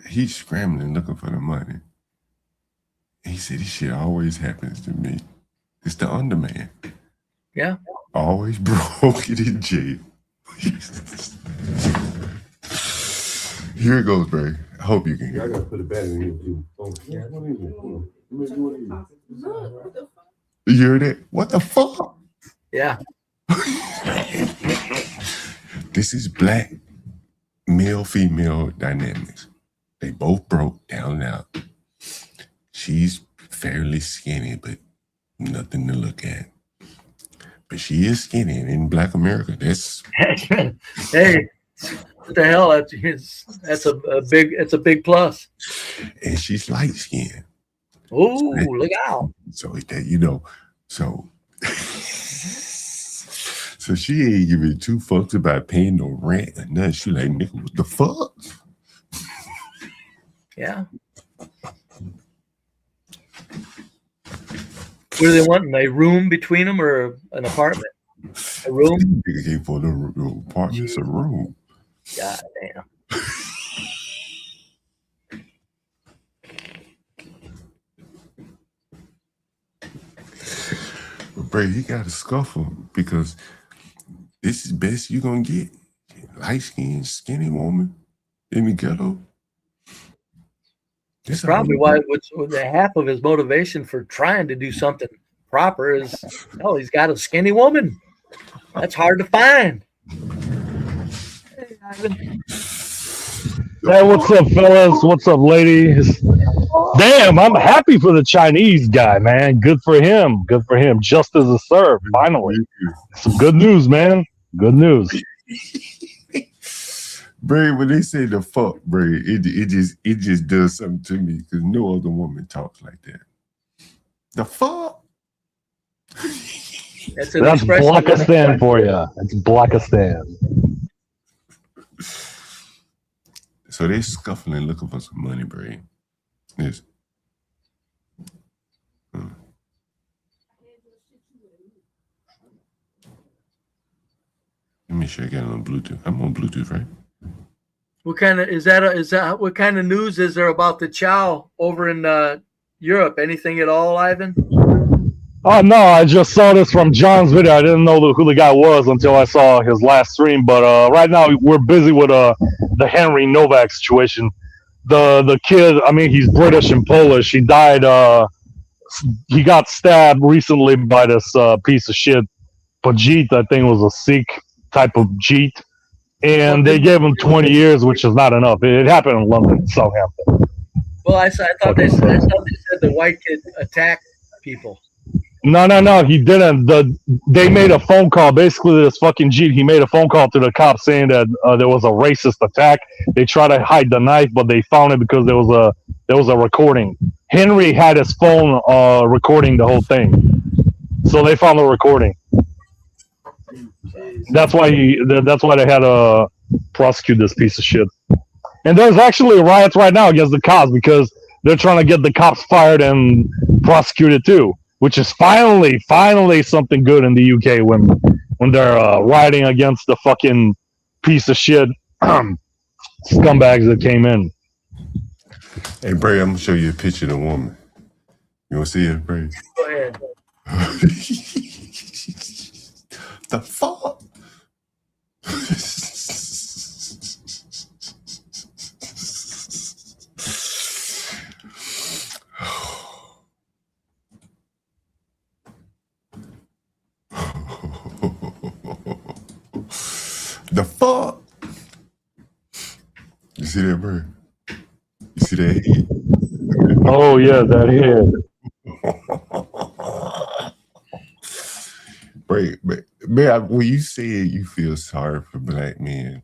He's scrambling looking for the money. He said, this shit always happens to me. It's the underman. Yeah. Always broke it in jail. Here it goes, Bray. I hope you can hear. I gotta put a battery in here too. Oh, yeah. You heard it? What the fuck? Yeah. This is black male-female dynamics. They both broke down and out. She's fairly skinny, but nothing to look at. But she is skinny, and in Black America, that's hey, what the hell? That's a big plus. And she's light skinned. Oh, so look out! So that so she ain't giving two fucks about paying no rent or nothing. She like, nigga, what the fuck? Yeah. What do they want? A room between them or an apartment? A room? Nigga came for the apartment. It's a room. God damn. But Bray, he got a scuffle because this is best you gonna get. Light skinned, skinny woman in the ghetto. That's probably why half of his motivation for trying to do something proper is, he's got a skinny woman. That's hard to find. Hey, what's up, fellas? What's up, ladies? Damn, I'm happy for the Chinese guy, man. Good for him. Good for him. Justice is served, finally. Some good news, man. Good news. Bray, when they say the fuck, Bray, it just does something to me because no other woman talks like that. The fuck? That's Blackistan for you. It's Blackistan. So they're scuffling, looking for some money, Bray. Yes. Let me sure I got it on Bluetooth. I'm on Bluetooth, right? What kind of what kind of news is there about the Chow over in Europe? Anything at all, Ivan? Oh, no, I just saw this from John's video. I didn't know who the guy was until I saw his last stream. But right now, we're busy with the Henry Novak situation. The kid, I mean, he's British and Polish. He died. He got stabbed recently by this piece of shit. Pajit, I think, was a Sikh type of Jeet. And they gave him 20 years, which is not enough. It happened in London, Southampton. Well, I thought they said the white kid attacked people. No, he didn't. They made a phone call. Basically, this fucking Jeet, he made a phone call to the cops saying that there was a racist attack. They tried to hide the knife, but they found it because there was a recording. Henry had his phone recording the whole thing, so they found the recording. That's why they had to prosecute this piece of shit. And there's actually riots right now against the cops because they're trying to get the cops fired and prosecuted too. which is finally something good in the UK when they're riding against the fucking piece of shit scumbags that came in. Hey, Bray, I'm gonna show you a picture of the woman. You wanna see it, Bray? Go ahead. The fuck? The fuck? You see that, Bray? You see that head? Oh yeah, that head. Bray, man, when you say it, you feel sorry for black men.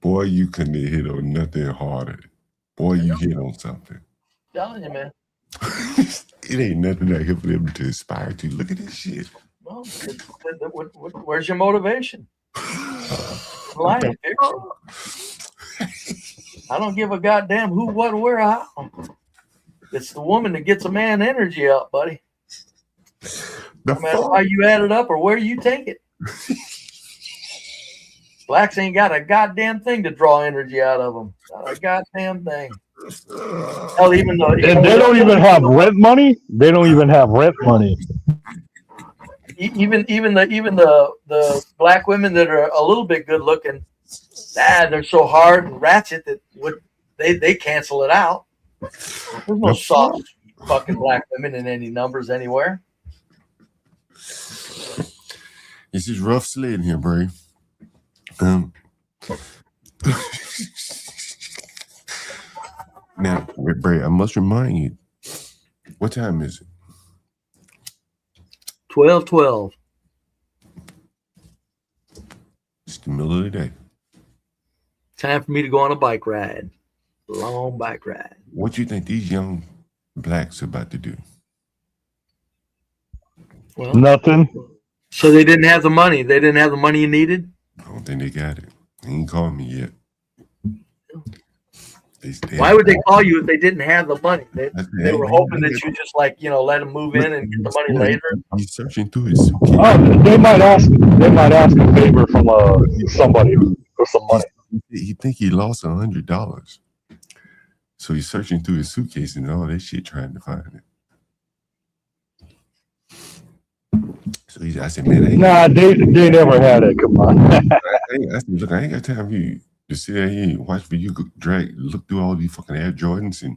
Boy, you couldn't have hit on nothing harder. Boy, you hit on something. Telling you, man. It ain't nothing that can for them to aspire to. Look at this shit. Well, where's your motivation? Life, I don't give a goddamn who, what, where, how. It's the woman that gets a man energy up, buddy. No matter how you add it up or where you take it. Blacks ain't got a goddamn thing to draw energy out of them. Not a goddamn thing. Hell, even though They don't even have rent money. They don't even have rent money. Even the black women that are a little bit good looking, they're so hard and ratchet that they cancel it out. There's no soft fucking black women in any numbers anywhere. This is rough sledding here, Bray. Now, Bray, I must remind you, what time is it? 12:12. It's the middle of the day. Time for me to go on a bike ride. Long bike ride. What do you think these young blacks are about to do? Well, nothing. So they didn't have the money. They didn't have the money you needed? I don't think they got it. They ain't called me yet. Why would they call you if they didn't have the money? They were hoping that you just let them move in and get the money later. He's searching through his suitcase. Oh, they might ask a favor from somebody for some money. He think he lost $100. So he's searching through his suitcase and all that shit trying to find it. So I said, man, they never had it. Come on. I said, look, I ain't got time for you to sit there here and watch for you look through all these fucking Air Jordans and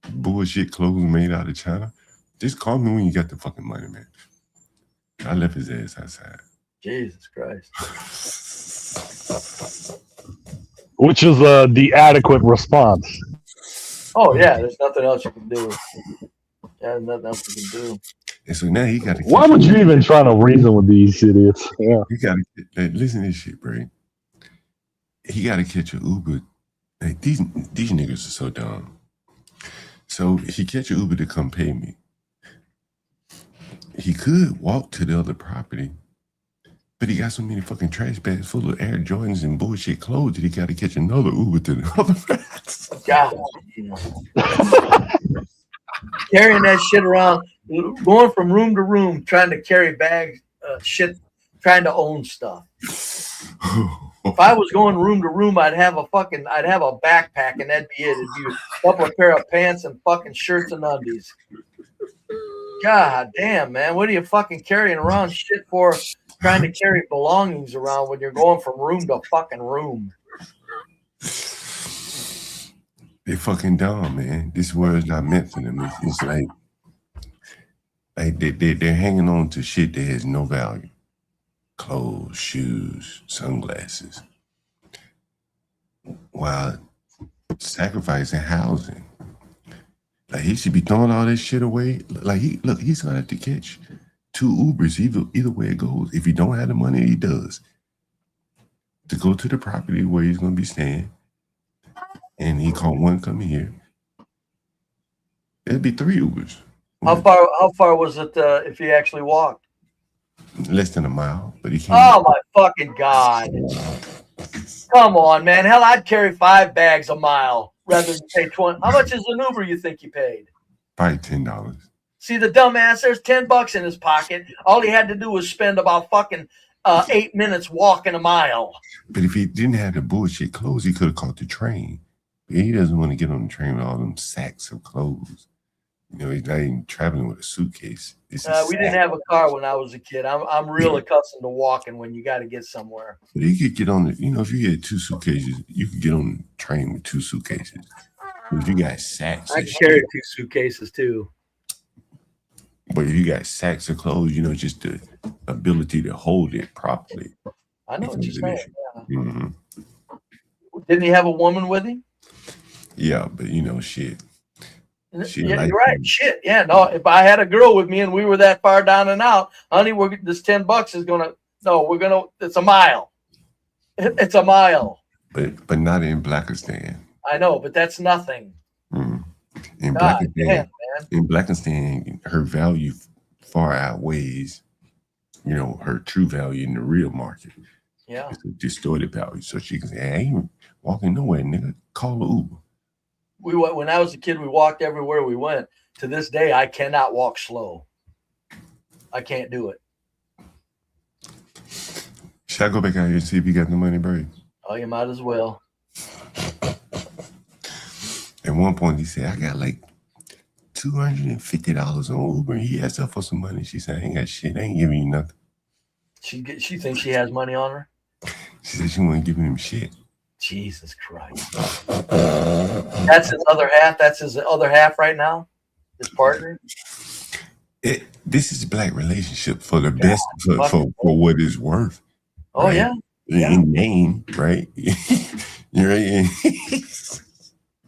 bullshit clothes made out of China. Just call me when you got the fucking money, man. I left his ass outside. Jesus Christ. Which is the adequate response. Oh yeah, there's nothing else you can do. Yeah, nothing else you can do. And so now he got to. Why would you even try to reason with these idiots? Yeah, you got to listen to this shit, bro. He got to catch an Uber. Like, these niggas are so dumb. So he catch an Uber to come pay me. He could walk to the other property, but he got so many fucking trash bags full of Air Jordans and bullshit clothes that he got to catch another Uber to the other bags. God. Carrying that shit around, going from room to room, trying to carry bags, shit, trying to own stuff. If I was going room to room, I'd have a backpack and that'd be it. It'd be a couple of pair of pants and fucking shirts and undies. God damn, man. What are you fucking carrying around shit for? Trying to carry belongings around when you're going from room to fucking room. They fucking dumb, man. This word's not meant for them. It's like they're hanging on to shit that has no value. Clothes, shoes, sunglasses. While sacrificing housing. Like, he should be throwing all this shit away. Like, he's gonna have to catch 2 Ubers either way it goes. If he don't have the money, he does. To go to the property where he's gonna be staying. And he called one coming here. It'd be 3 Ubers. How far was it if he actually walked? Less than a mile, but he can't. Oh my fucking God. Come on, man. Hell, I'd carry 5 bags a mile rather than pay 20. How much is an Uber you think you paid? Probably $10. See the dumbass, there's $10 in his pocket. All he had to do was spend about fucking 8 minutes walking a mile. But if he didn't have the bullshit clothes, he could have caught the train. But he doesn't want to get on the train with all them sacks of clothes. You know, he's not even traveling with a suitcase. We didn't have a car when I was a kid. I'm real accustomed to walking when you got to get somewhere. But he could get on the, you know, if you had 2 suitcases, you could get on the train with 2 suitcases. But if you got sacks, I carry 2 suitcases too. But if you got sacks of clothes, you know, just the ability to hold it properly. I know what you're saying. Yeah. Mm-hmm. Didn't he have a woman with him? Yeah, but you know, shit. Yeah, you're right. Shit. Yeah, no. If I had a girl with me and we were that far down and out, honey, this $10 is gonna. No, we're gonna. It's a mile. It's a mile. But not in Blackistan. I know, but that's nothing. In Blackistan, her value far outweighs, you know, her true value in the real market. Yeah, it's a distorted value. So she can say, "I ain't walking nowhere, nigga. Call an Uber." When I was a kid, we walked everywhere we went. To this day, I cannot walk slow. I can't do it. Should I go back out here and see if you got the money, Brave? Oh, you might as well. At one point, he said, "I got like $250 on Uber." He asked her for some money. She said, "I ain't got shit. I ain't giving you nothing." She thinks she has money on her? She said she wasn't giving him shit. Jesus Christ. That's his other half? That's his other half right now? His partner? This is a black relationship for the best, for what it's worth. Oh, right? In name, right? You're right.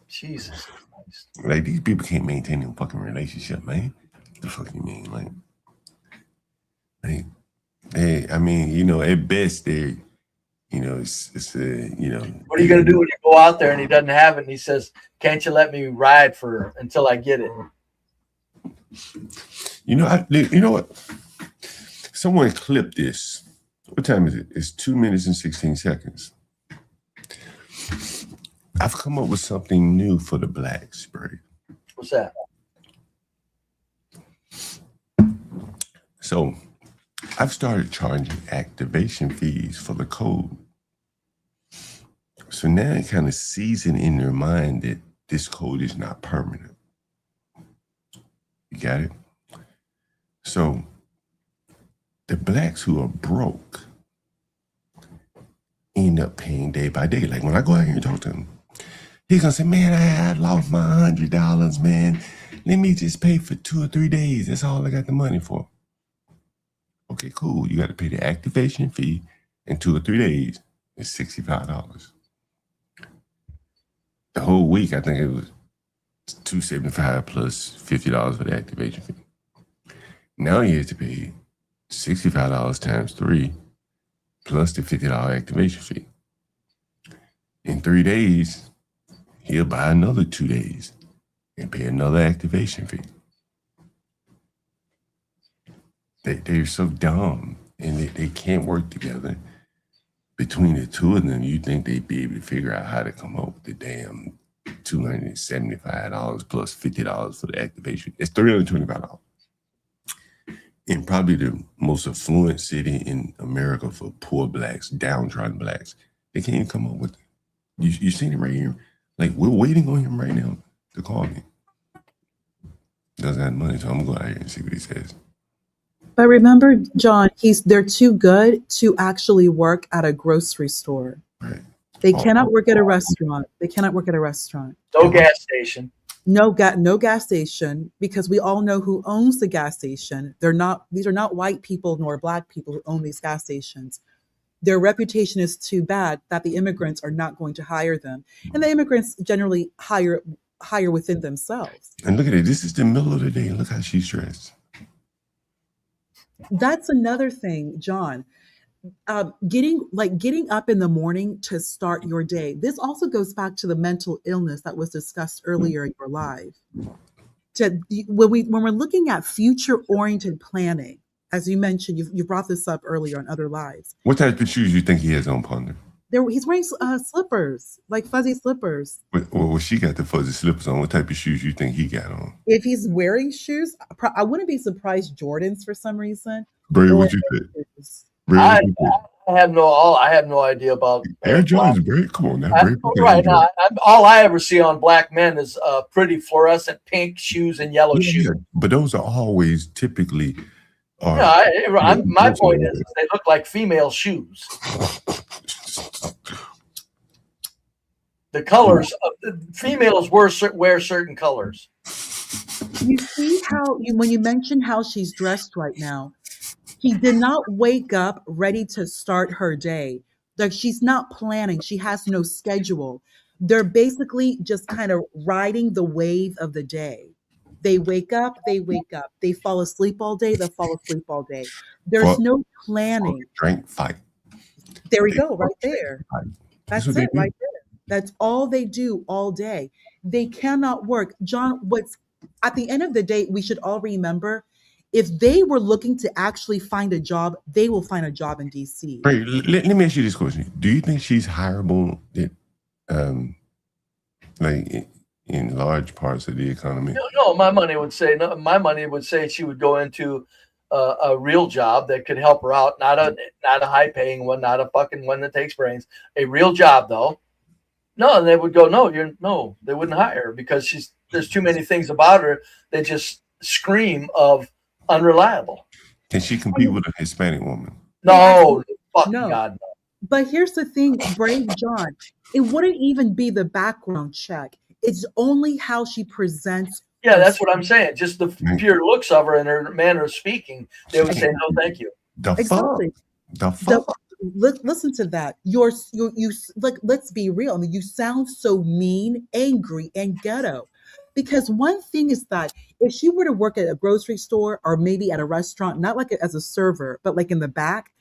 Jesus Christ. Like, these people can't maintain a fucking relationship, man. What the fuck you mean? Like, I mean, you know, at best, they're, you know, it's you know. What are you going to do when you go out there and he doesn't have it and he says, "Can't you let me ride until I get it?" You know, you know what? Someone clipped this. What time is it? It's 2 minutes and 16 seconds. I've come up with something new for the blacks, Brave. What's that? So I've started charging activation fees for the code. So now it kind of season in their mind that this code is not permanent. You got it? So the blacks who are broke end up paying day by day. Like when I go out here and talk to him, he's gonna say, "Man, I lost my $100, man. Let me just pay for 2 or 3 days. That's all I got the money for." Okay, cool. You got to pay the activation fee in 2 or 3 days. It's $65. The whole week, I think it was $275 plus $50 for the activation fee. Now he has to pay $65 times 3 plus the $50 activation fee. In 3 days, he'll buy another 2 days and pay another activation fee. They're so dumb and they can't work together. Between the two of them, you think they'd be able to figure out how to come up with the damn $275 plus $50 for the activation. It's $325. In probably the most affluent city in America for poor blacks, downtrodden blacks, they can't even come up with it. You seen it right here. Like, we're waiting on him right now to call me. Doesn't have money, so I'm gonna go out here and see what he says. But remember, John, they're too good to actually work at a grocery store. Right. They cannot work at a restaurant. They cannot work at a restaurant. No gas station. No gas station, because we all know who owns the gas station. These are not white people nor black people who own these gas stations. Their reputation is too bad that the immigrants are not going to hire them. And the immigrants generally hire within themselves. And look at it. This is the middle of the day. Look how she's dressed. That's another thing, John. Getting up in the morning to start your day. This also goes back to the mental illness that was discussed earlier in your live. When we're looking at future-oriented planning, as you mentioned, you brought this up earlier on other lives. What type of shoes you think he has on, partner? He's wearing slippers, like fuzzy slippers. Well, she got the fuzzy slippers on. What type of shoes you think he got on? If he's wearing shoes, I wouldn't be surprised Jordans for some reason. Bray, Or what you think? shoes. I have no idea about Air Jordans, Bray. Come on now, Bray. Right now, all I ever see on black men is pretty fluorescent pink shoes and yellow shoes. But those are always typically. My point is they look like female shoes. The colors of the females wear certain colors. You see how when you mention how she's dressed right now, she did not wake up ready to start her day. Like she's not planning. She has no schedule. They're basically just kind of riding the wave of the day. They wake up. They fall asleep all day. They fall asleep all day. There's no planning. Drink, fight. There we go, right there. That's it, right there. That's all they do all day. They cannot work. John, at the end of the day, we should all remember, if they were looking to actually find a job, they will find a job in DC. Right. Let me ask you this question. Do you think she's hireable like in large parts of the economy? No, my money would say no. My money would say she would go into a real job that could help her out, not a high paying one, not a fucking one that takes brains. A real job though. No, they would go, they wouldn't hire her because there's too many things about her that just scream of unreliable. Can she compete with a Hispanic woman? No, fucking God, no. But here's the thing, Brave John, it wouldn't even be the background check. It's only how she presents. Yeah, that's what I'm saying. Just the pure looks of her and her manner of speaking, they would say, no, thank you. Exactly. The fuck? Listen to that. You like. Let's be real. I mean, you sound so mean, angry, and ghetto. Because one thing is that if she were to work at a grocery store or maybe at a restaurant, not like as a server, but like in the back,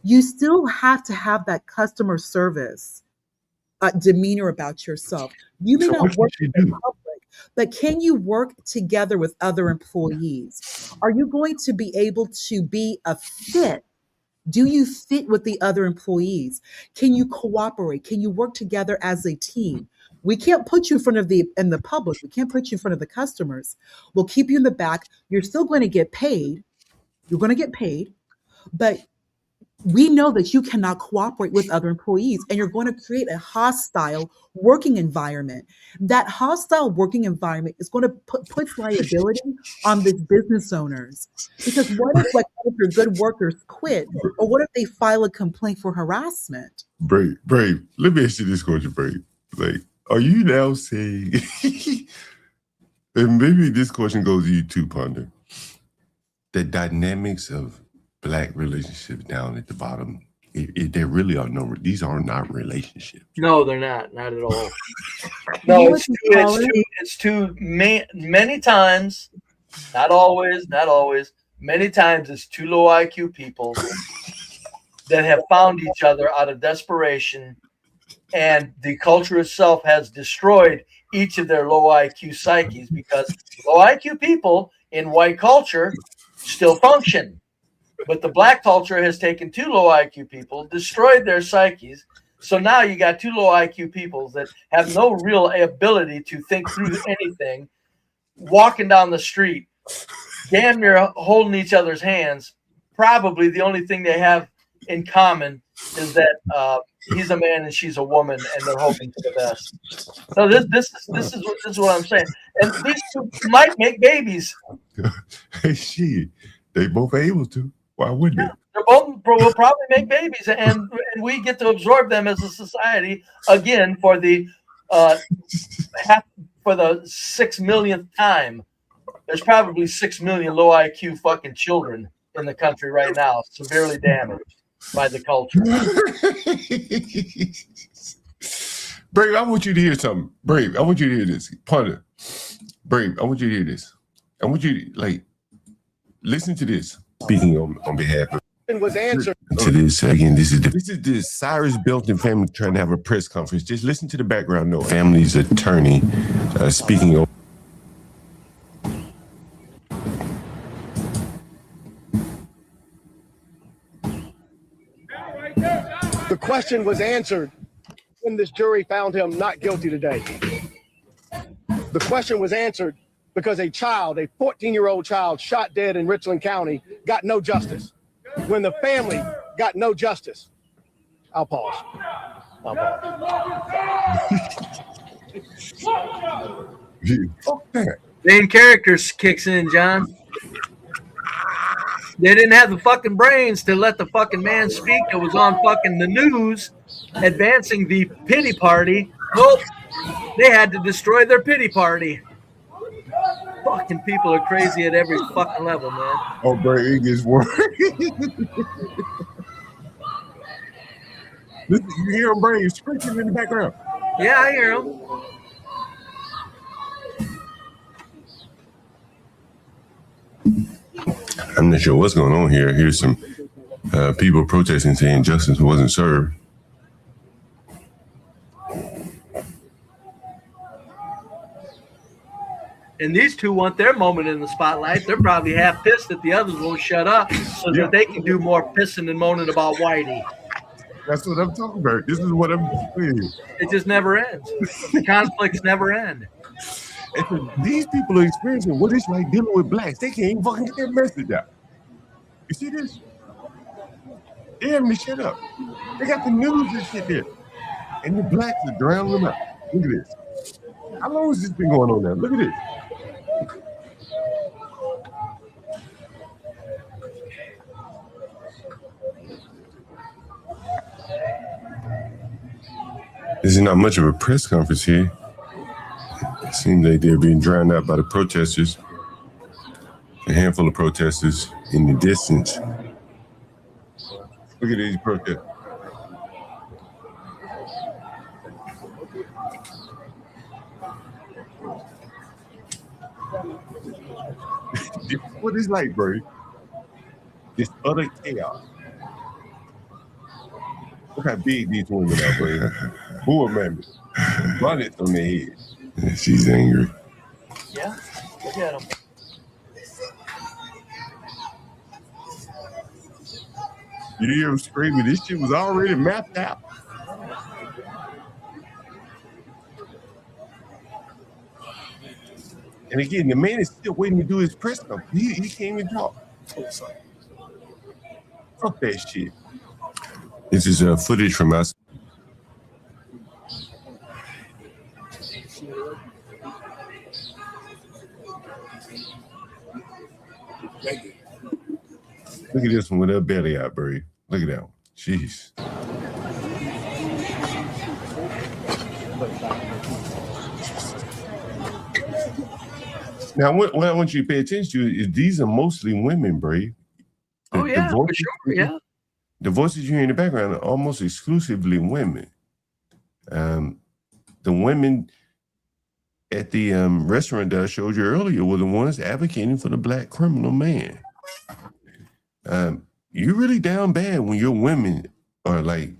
you still have to have that customer service demeanor about yourself. You may not work in the public, but can you work together with other employees? Are you going to be able to be a fit? Do you fit with the other employees? Can you cooperate? Can you work together as a team? We can't put you in front of the public. We can't put you in front of the customers. We'll keep you in the back. You're still going to get paid. You're going to get paid, but we know that you cannot cooperate with other employees and you're going to create a hostile working environment. That hostile working environment is going to put liability on the business owners. Because what if your good workers quit? Or what if they file a complaint for harassment? Brave. Let me ask you this question, Brave. Like, are you now saying, and maybe this question goes to you too, Ponder, the dynamics of Black relationships down at the bottom, there really are these are not relationships. No, they're not at all. No, it's too many times, not always, many times it's two low IQ people that have found each other out of desperation, and the culture itself has destroyed each of their low IQ psyches, because low IQ people in white culture still function. But the Black culture has taken two low IQ people, destroyed their psyches. So now you got two low IQ people that have no real ability to think through anything, walking down the street, damn near holding each other's hands. Probably the only thing they have in common is that he's a man and she's a woman, and they're hoping for the best. So this is what I'm saying. And these two might make babies. Hey, shit, they both are able to. Why wouldn't they? They both will probably make babies, and we get to absorb them as a society again for the 6 millionth time. There's probably 6 million low IQ fucking children in the country right now, severely damaged by the culture. Brave, I want you to hear something. Brave, I want you to hear this. Ponder. Brave, I want you to hear this. I want you to listen to this. Speaking on behalf of was answered to this again. This is the Cyrus Belton family trying to have a press conference. Just listen to the background noise. Family's attorney speaking on. the question. question was answered when this jury found him not guilty today. The question was answered because a child, a 14-year-old child shot dead in Richland County, got no justice. When the family got no justice. I'll pause. Main characters kicks in, John. They didn't have the fucking brains to let the fucking man speak that was on fucking the news advancing the pity party. Nope. They had to destroy their pity party. Fucking people are crazy at every fucking level, man. Oh, bro, it gets worse. Listen, you hear him, bro? He's screeching in the background. Yeah, I hear him. I'm not sure what's going on here. Here's some people protesting saying justice wasn't served. And these two want their moment in the spotlight. They're probably half pissed that the others won't shut up so that they can do more pissing and moaning about Whitey. That's what I'm talking about. This is what I'm saying. It just never ends. The conflicts never end. And these people are experiencing what it's like dealing with blacks. They can't even fucking get their message out. You see this? They having to shut up. They got the news and shit there. And the blacks are drowning them out. Look at this. How long has this been going on now? Look at this. This is not much of a press conference here. It seems like they're being drowned out by the protesters. A handful of protesters in the distance. Look at these protests. What it's like, bro. This utter chaos. Look how big these women are, bro. Bull members. Bunnets on their heads. She's angry. Yeah, look at them. You hear them screaming? This shit was already mapped out. And again, the man is still waiting to do his press conference. He can't even talk. Fuck that shit. This is footage from us. Look at this one with her belly out, bro. Look at that one. Jeez. Now, what I want you to pay attention to is these are mostly women, Brave. Oh, yeah, for sure, yeah. The voices you hear in the background are almost exclusively women. The women at the restaurant that I showed you earlier were the ones advocating for the black criminal man. You're really down bad when your women are like,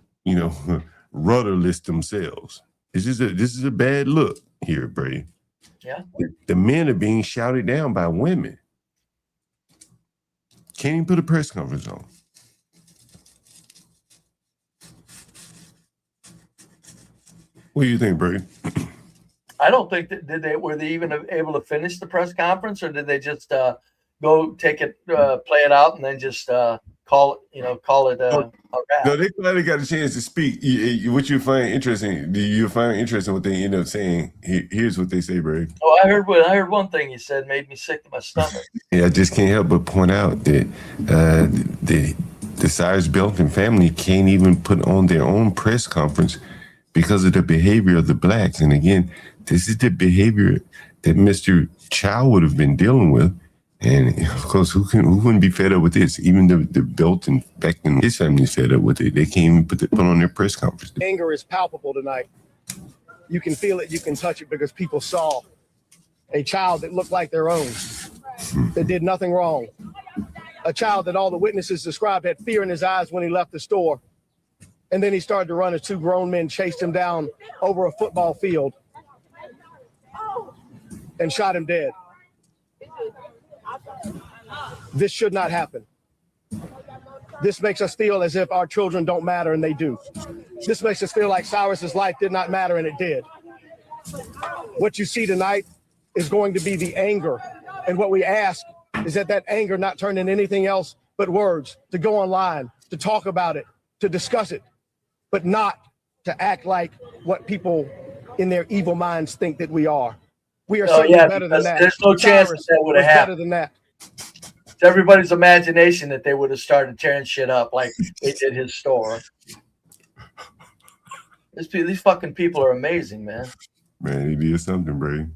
rudderless themselves. This is a bad look here, Brave. Yeah. The men are being shouted down by women. Can't even put a press conference on. What do you think, Brady? I don't think that were they even able to finish the press conference, or did they just go take it, play it out, and then just call it a wrap? No, they finally got a chance to speak. What you find interesting? Do you find interesting what they end up saying? Here's what they say, Brady. Oh, I heard one thing you said made me sick to my stomach. Yeah, I just can't help but point out that the Cyrus Belton family can't even put on their own press conference because of the behavior of the blacks. And again, this is the behavior that Mr. Chow would have been dealing with. And of course, who wouldn't be fed up with this? Even the Belton back in his family is fed up with it. They can't even put on their press conference. Anger is palpable tonight. You can feel it, you can touch it, because people saw a child that looked like their own, that did nothing wrong. A child that all the witnesses described had fear in his eyes when he left the store. And then he started to run as two grown men chased him down over a football field and shot him dead. This should not happen. This makes us feel as if our children don't matter, and they do. This makes us feel like Cyrus's life did not matter, and it did. What you see tonight is going to be the anger. And what we ask is that anger not turn into anything else but words, to go online, to talk about it, to discuss it, but not to act like what people in their evil minds think that we are. We are certainly better than that. There's no chance that would have happened. Better than that. It's everybody's imagination that they would have started tearing shit up like they did his store. These fucking people are amazing, man. Man, he did something, Brave.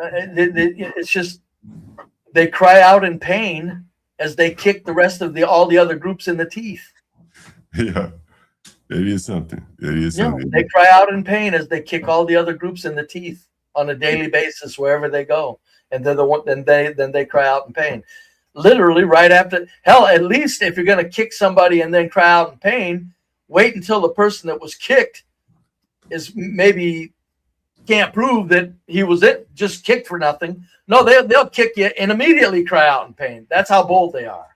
It's just they cry out in pain as they kick the rest of all the other groups in the teeth. Yeah, it is something. It is something. They cry out in pain as they kick all the other groups in the teeth on a daily basis wherever they go, and they're the one. Then they cry out in pain. Literally, right after hell. At least if you're going to kick somebody and then cry out in pain, wait until the person that was kicked is maybe can't prove that he was just kicked for nothing. No, they'll kick you and immediately cry out in pain. That's how bold they are.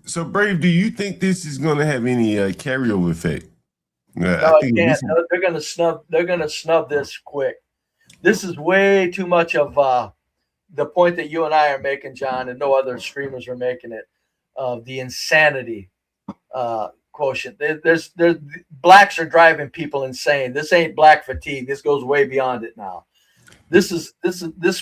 So, Brave, do you think this is going to have any carryover effect? No, it can't. They're going to snub this quick. This is way too much of the point that you and I are making, John, and no other streamers are making it, of the insanity quotient. There's blacks are driving people insane. This ain't black fatigue. This goes way beyond it now. This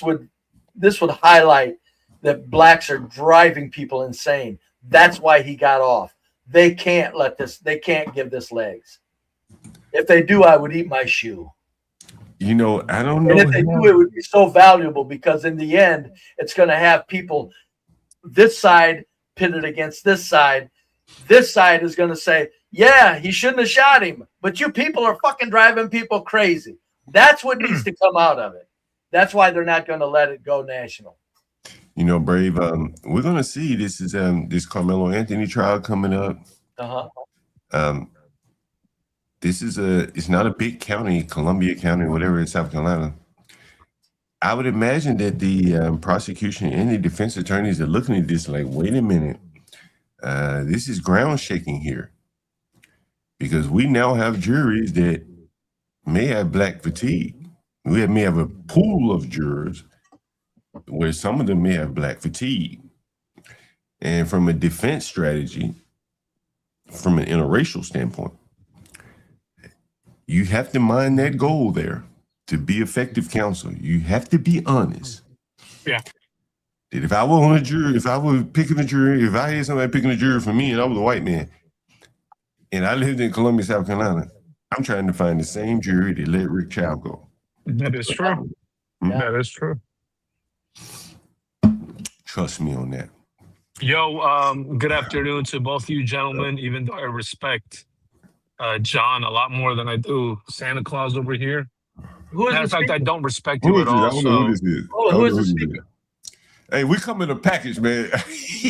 would highlight that blacks are driving people insane. That's why he got off. They can't give this legs. If they do, I would eat my shoe. You know, I don't know. And if they do, it would be so valuable, because in the end, it's going to have people, this side pitted against this side. This side is going to say, yeah, he shouldn't have shot him, but you people are fucking driving people crazy. That's what needs to come out of it. That's why they're not going to let it go national. You know, Brave, we're going to see this Carmelo Anthony trial coming up. It's not a big county, Columbia County, whatever, in South Carolina. I would imagine that the prosecution and the defense attorneys are looking at this like, wait a minute, this is ground shaking here, because we now have juries that may have black fatigue. We may have a pool of jurors where some of them may have black fatigue. And from a defense strategy, from an interracial standpoint, you have to mind that goal there to be effective counsel. You have to be honest. Yeah. That if I were on a jury, if I was picking a jury, if I had somebody picking a jury for me and I was a white man and I lived in Columbia, South Carolina, I'm trying to find the same jury that let Rick Chow go. That is true. Yeah. That is true. Trust me on that. Yo, good afternoon to both of you gentlemen, even though I respect John a lot more than I do Santa Claus over here. Matter of fact, I don't respect you at all. I don't know who this is. Who is this speaking? Hey, we come in a package, man.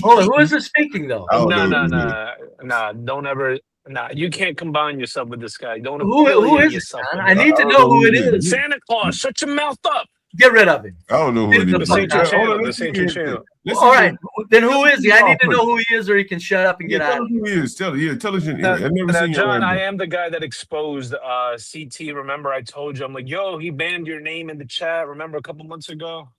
Who is this speaking though? No, don't ever. Nah, you can't combine yourself with this guy. Don't. Who is yourself? I need to know who it is. Santa Claus, shut your mouth up. Get rid of him. I don't know who it is. This ain't your channel. This ain't your channel. All right, then who is he? I need to know who he is, or he can shut up and get out. Who he is? Tell us. Now, John, I am the guy that exposed CT. Remember, I told you, I'm like, yo, he banned your name in the chat. Remember a couple months ago?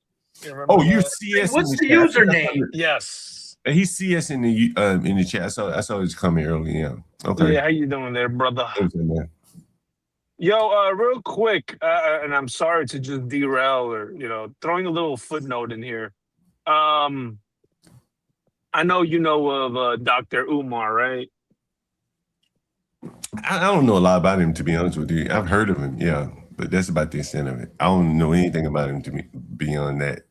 You're CS. What's the username? Yes. He's CS in the chat. I saw his comment earlier. Yeah. Okay. Yeah, how you doing there, brother? Yo, real quick, and I'm sorry to just derail or throwing a little footnote in here. I know you know of Dr. Umar, right? I don't know a lot about him, to be honest with you. I've heard of him, yeah, but that's about the extent of it. I don't know anything about him beyond that.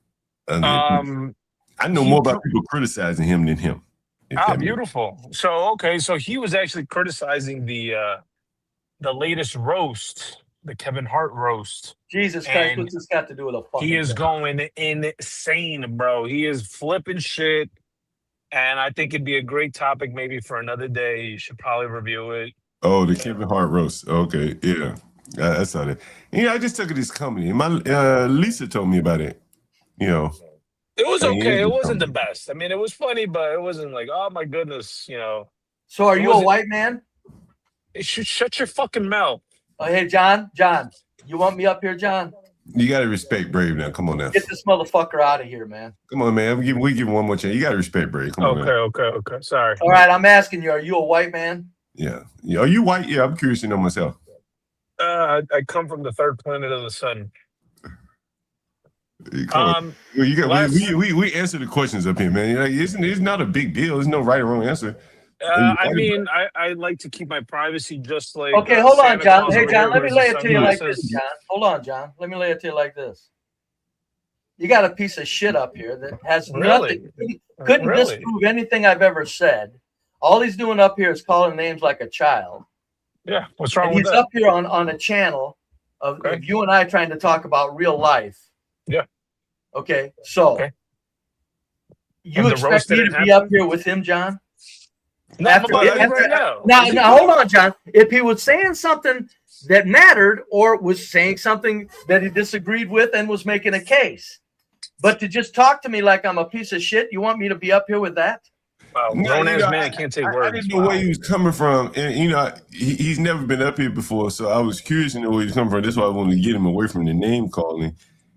I know more about people criticizing him than him. Beautiful. So he was actually criticizing the latest roast, the Kevin Hart roast. Jesus Christ, what's this got to do with a fucking He is going insane, bro. He is flipping shit. And I think it'd be a great topic maybe for another day. You should probably review it. Oh, the Kevin Hart roast. Okay, yeah. I saw that. I just took it as comedy. My Lisa told me about it. It was okay. It wasn't the best. I mean, it was funny, but it wasn't like, oh my goodness, So are you a white man? Shut your fucking mouth. Oh, hey, John, you want me up here, John? You gotta respect Brave now. Come on now. Get this motherfucker out of here, man. Come on, man. We give him one more chance. You gotta respect Brave. Come on, man. Okay. Sorry. All right, I'm asking you, are you a white man? Yeah. Are you white? Yeah, I'm curious to know myself. I come from the third planet of the sun. We answer the questions up here, man. Like, it's not a big deal. There's no right or wrong answer. I like to keep my privacy just like. Okay, hold on, John. Hey, John, let me lay it to you like this, John. Hold on, John. Let me lay it to you like this. You got a piece of shit up here that has nothing, couldn't disprove anything I've ever said. All he's doing up here is calling names like a child. Yeah, what's wrong with he's that? Up here on a channel of you and I trying to talk about real life. Yeah. Okay, so you expect me to be up here with him, John? Now, hold on, John. If he was saying something that mattered or was saying something that he disagreed with and was making a case, but to just talk to me like I'm a piece of shit, you want me to be up here with that? Grown-ass man can't take words. I didn't know where he was coming from. And, he's never been up here before, so I was curious to know where he was coming from. That's why I wanted to get him away from the name calling.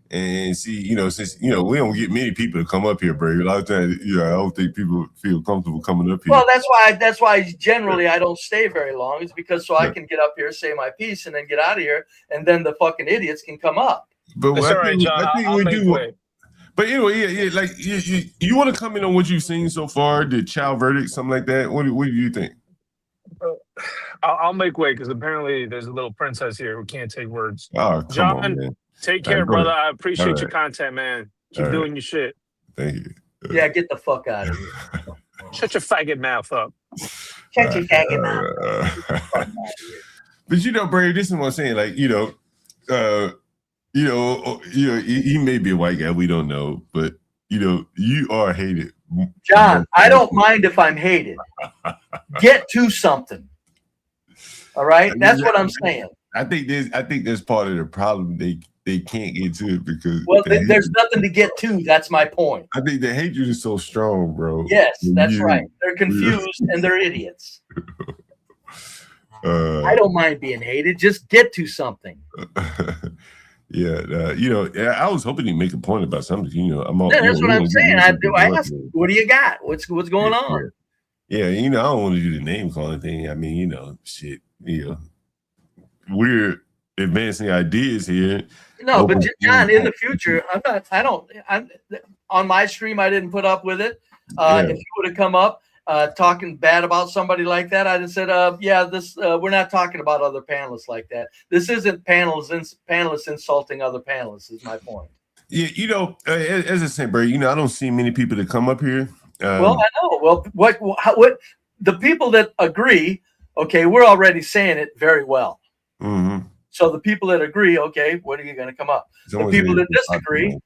And see, since we don't get many people to come up here, Brave. A lot of times, I don't think people feel comfortable coming up here. Well, that's why generally I don't stay very long. It's because I can get up here, say my piece, and then get out of here, and then the fucking idiots can come up. But I think we do. But anyway, like you want to comment on what you've seen so far, the Chow verdict, something like that. What do you think? I'll make way because apparently there's a little princess here who can't take words. Oh, come John, on, man. Take care, brother. I appreciate your content, man. Keep doing your shit. Thank you. Yeah, get the fuck out of here. Shut your faggot mouth up. Shut your faggot mouth. But Brave, this is what I'm saying. Like, he may be a white guy. We don't know, but you are hated. John, I don't mind if I'm hated. Get to something. All right, that's what I'm saying. I think there's part of the problem. They can't get to it because there's nothing to get to. That's my point. I think the hatred is so strong, bro. Yes, that's right. They're confused and they're idiots. I don't mind being hated. Just get to something. I was hoping he'd make a point about something. That's what I'm saying. I ask, what do you got? What's going on? Yeah, I don't want to do the name calling thing. I mean, shit. We're advancing ideas here. No, but John, in the future, on my stream, I didn't put up with it. If you would have come up talking bad about somebody like that, I'd have said, we're not talking about other panelists like that. This isn't panelists insulting other panelists, is my point. Yeah, as I said, Brady, I don't see many people that come up here. Well, I know. Well, what the people that agree, okay, we're already saying it very well. Mm-hmm. So the people that agree, okay, what are you going to come up? The people that disagree,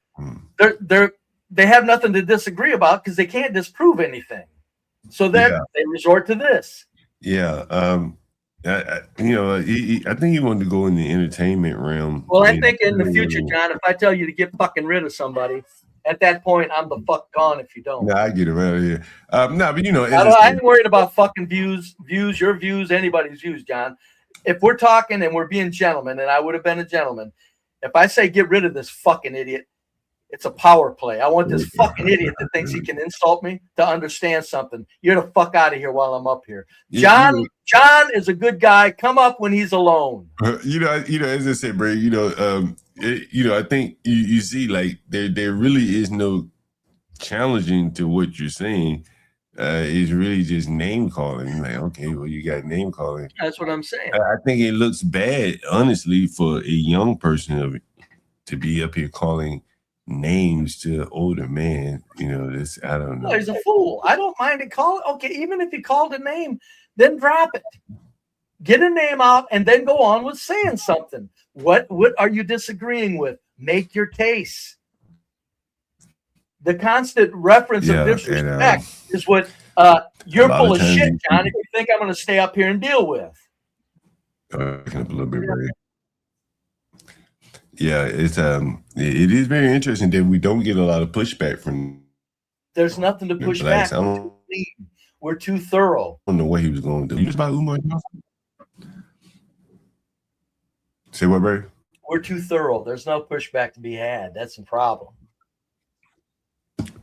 they have nothing to disagree about because they can't disprove anything. So they resort to this. Yeah. I think he wanted to go in the entertainment realm. Well, I think in the future, John, if I tell you to get fucking rid of somebody, at that point, I'm the fuck gone if you don't. Nah, I get him out of here. But I ain't worried about fucking views, your views, anybody's views, John. If we're talking and we're being gentlemen, and I would have been a gentleman, if I say get rid of this fucking idiot, it's a power play. I want this fucking idiot that thinks he can insult me to understand something. You're the fuck out of here while I'm up here. John is a good guy. Come up when he's alone. As I said, Bray, I think you see, like, there really is no challenging to what you're saying. It's really just name calling. Like, okay, well, you got name calling. That's what I'm saying. I think it looks bad, honestly, for a young person to be up here calling names to an older man. I don't know. No, he's a fool. I don't mind it calling. Okay, even if he called a name, then drop it. Get a name out and then go on with saying something. What are you disagreeing with? Make your case. The constant reference of disrespect is what you're full of shit, John, if you think I'm going to stay up here and deal with. Up a little bit, Ray. Yeah, it is very interesting that we don't get a lot of pushback from. There's nothing to push back. We're too thorough. I don't know what he was going to do. You just about Umar Johnson? Say what, Barry? We're too thorough. There's no pushback to be had. That's the problem.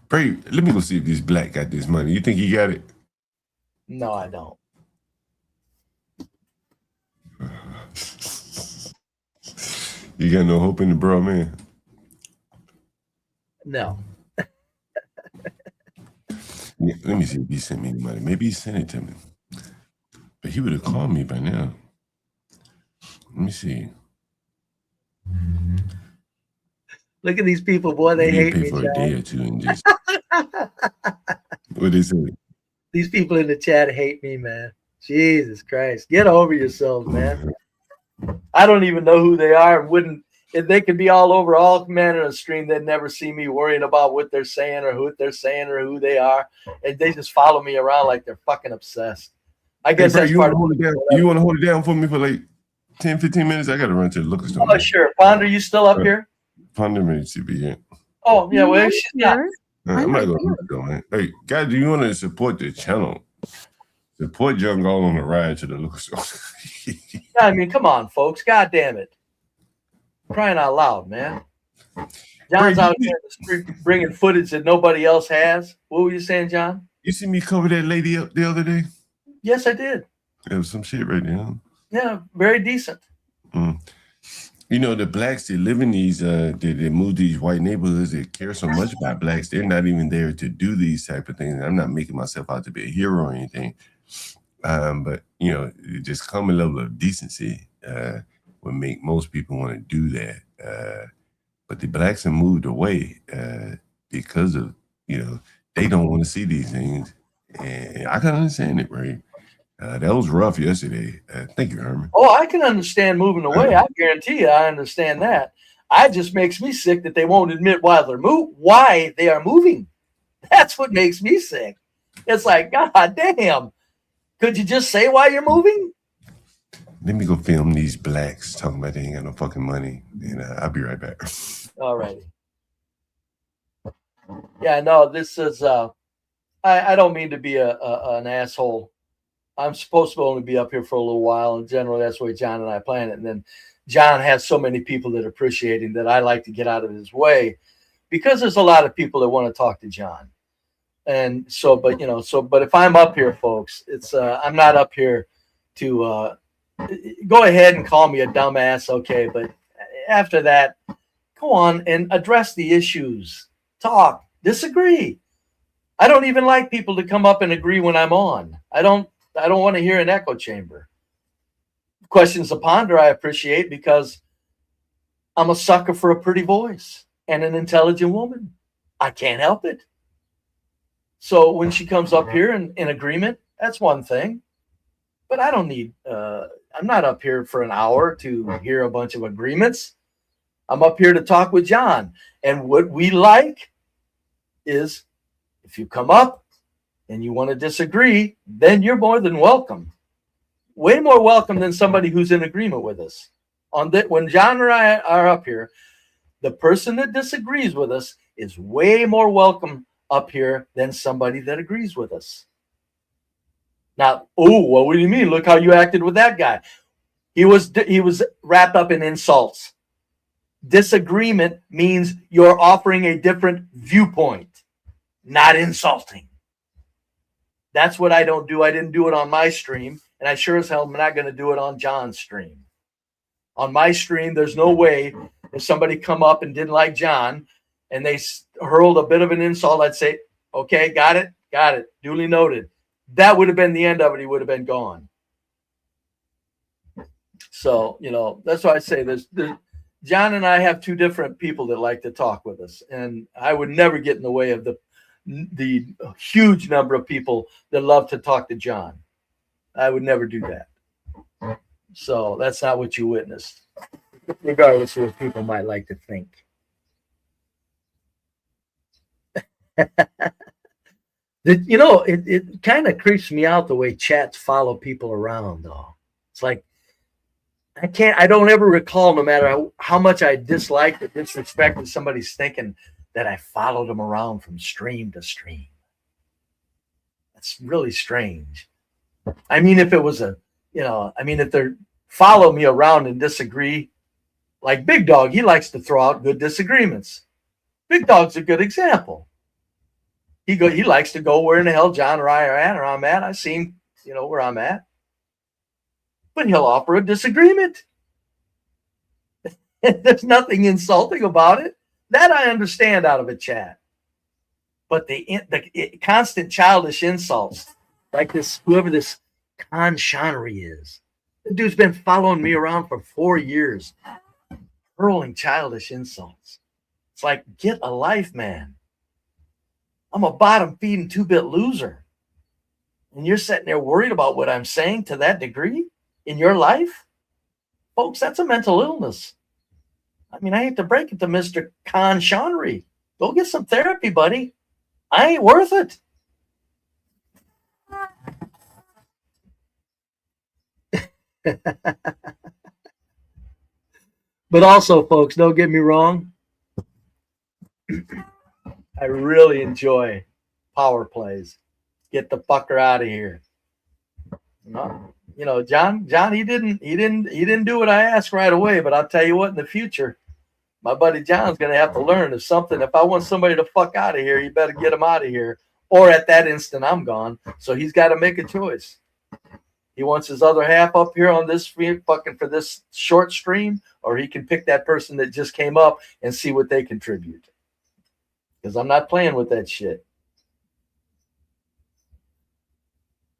Barry, let me go see if this black got this money. You think he got it? No, I don't. You got no hope in the bro, man? No. Yeah, let me see if he sent me the money. Maybe he sent it to me. But he would have called me by now. Let me see. Look at these people, boy. They hate pay me. for a day or two and just what they say. These people in the chat hate me, man. Jesus Christ. Get over yourselves, man. I don't even know who they are and wouldn't. If they could be all over all manner of stream, they'd never see me worrying about what they're saying or who they're saying or who they are. And they just follow me around like they're fucking obsessed. I guess Bro, that's you part of it. You want to hold it down for me for like 10, 15 minutes? I got to run to the liquor store. Oh, sure. Ponder, you still up here? Ponder me to be here. Oh, yeah. Well, she's not. I'm not going to go, man. Hey, guys, do you want to support the channel? Support Young Gall on the ride to the liquor store. I mean, come on, folks. God damn it. Crying out loud, man. John's out here in the street bringing footage that nobody else has. What were you saying, John? You see me cover that lady up the other day? Yes, I did. There was some shit right there. Yeah, very decent. You know, the blacks that live in these, they move these white neighborhoods that care so much about blacks, they're not even there to do these type of things. I'm not making myself out to be a hero or anything. But, you know, just common level of decency would make most people want to do that. But the blacks have moved away because of, you know, they don't want to see these things. And I can understand it, right? That was rough yesterday. Thank you, Herman. Oh, I can understand moving away. I guarantee you I understand that. It just makes me sick that they won't admit why they are moving. That's what makes me sick. It's like, God damn. Could you just say why you're moving? Let me go film these blacks talking about they ain't got no fucking money. And I'll be right back. All righty. Yeah, no, this is, I don't mean to be an asshole. I'm supposed to only be up here for a little while, and generally that's the way John and I plan it. And then John has so many people that appreciate him that I like to get out of his way because there's a lot of people that want to talk to John. And so, but if I'm up here, folks, it's I'm not up here to go ahead and call me a dumbass, okay? But after that, go on and address the issues, talk, disagree. I don't even like people to come up and agree when I'm on. I don't want to hear an echo chamber. Questions to ponder, I appreciate because I'm a sucker for a pretty voice and an intelligent woman. I can't help it. So when she comes up here in agreement, that's one thing. But I don't need, I'm not up here for an hour to hear a bunch of agreements. I'm up here to talk with John. And what we like is if you come up and you want to disagree, then you're more than welcome. Way more welcome than somebody who's in agreement with us. When John or I are up here, the person that disagrees with us is way more welcome up here than somebody that agrees with us. Now, what do you mean? Look how you acted with that guy. He was wrapped up in insults. Disagreement means you're offering a different viewpoint, not insulting. That's what I don't do. I didn't do it on my stream, and I sure as hell am not going to do it on John's stream. On my stream, there's no way if somebody come up and didn't like John and they hurled a bit of an insult, I'd say, okay, got it, duly noted. That would have been the end of it. He would have been gone. So, that's why I say there's John and I have two different people that like to talk with us, and I would never get in the way of the huge number of people that love to talk to John. I would never do that. So that's not what you witnessed, regardless of what people might like to think. It kind of creeps me out the way chats follow people around, though. It's like, I don't ever recall, no matter how much I dislike or disrespect that somebody's thinking, that I followed them around from stream to stream. That's really strange. I mean, if it was if they follow me around and disagree, like Big Dog, he likes to throw out good disagreements. Big Dog's a good example. He likes to go where in the hell John or I are at, or I'm at. I see him, where I'm at. But he'll offer a disagreement. There's nothing insulting about it. That I understand out of a chat. But the constant childish insults, like whoever this Khan Shanri is. The dude's been following me around for 4 years, hurling childish insults. It's like, get a life, man. I'm a bottom-feeding 2-bit loser. And you're sitting there worried about what I'm saying to that degree in your life? Folks, that's a mental illness. I mean, I hate to break it to Mr. Khan Shanri. Go get some therapy, buddy. I ain't worth it. But also, folks, don't get me wrong. I really enjoy power plays. Get the fucker out of here. John, he didn't do what I asked right away, but I'll tell you what, in the future, my buddy John's gonna have to learn if I want somebody to fuck out of here, you better get him out of here. Or at that instant, I'm gone. So he's got to make a choice. He wants his other half up here on this for this short stream, or he can pick that person that just came up and see what they contribute. Because I'm not playing with that shit.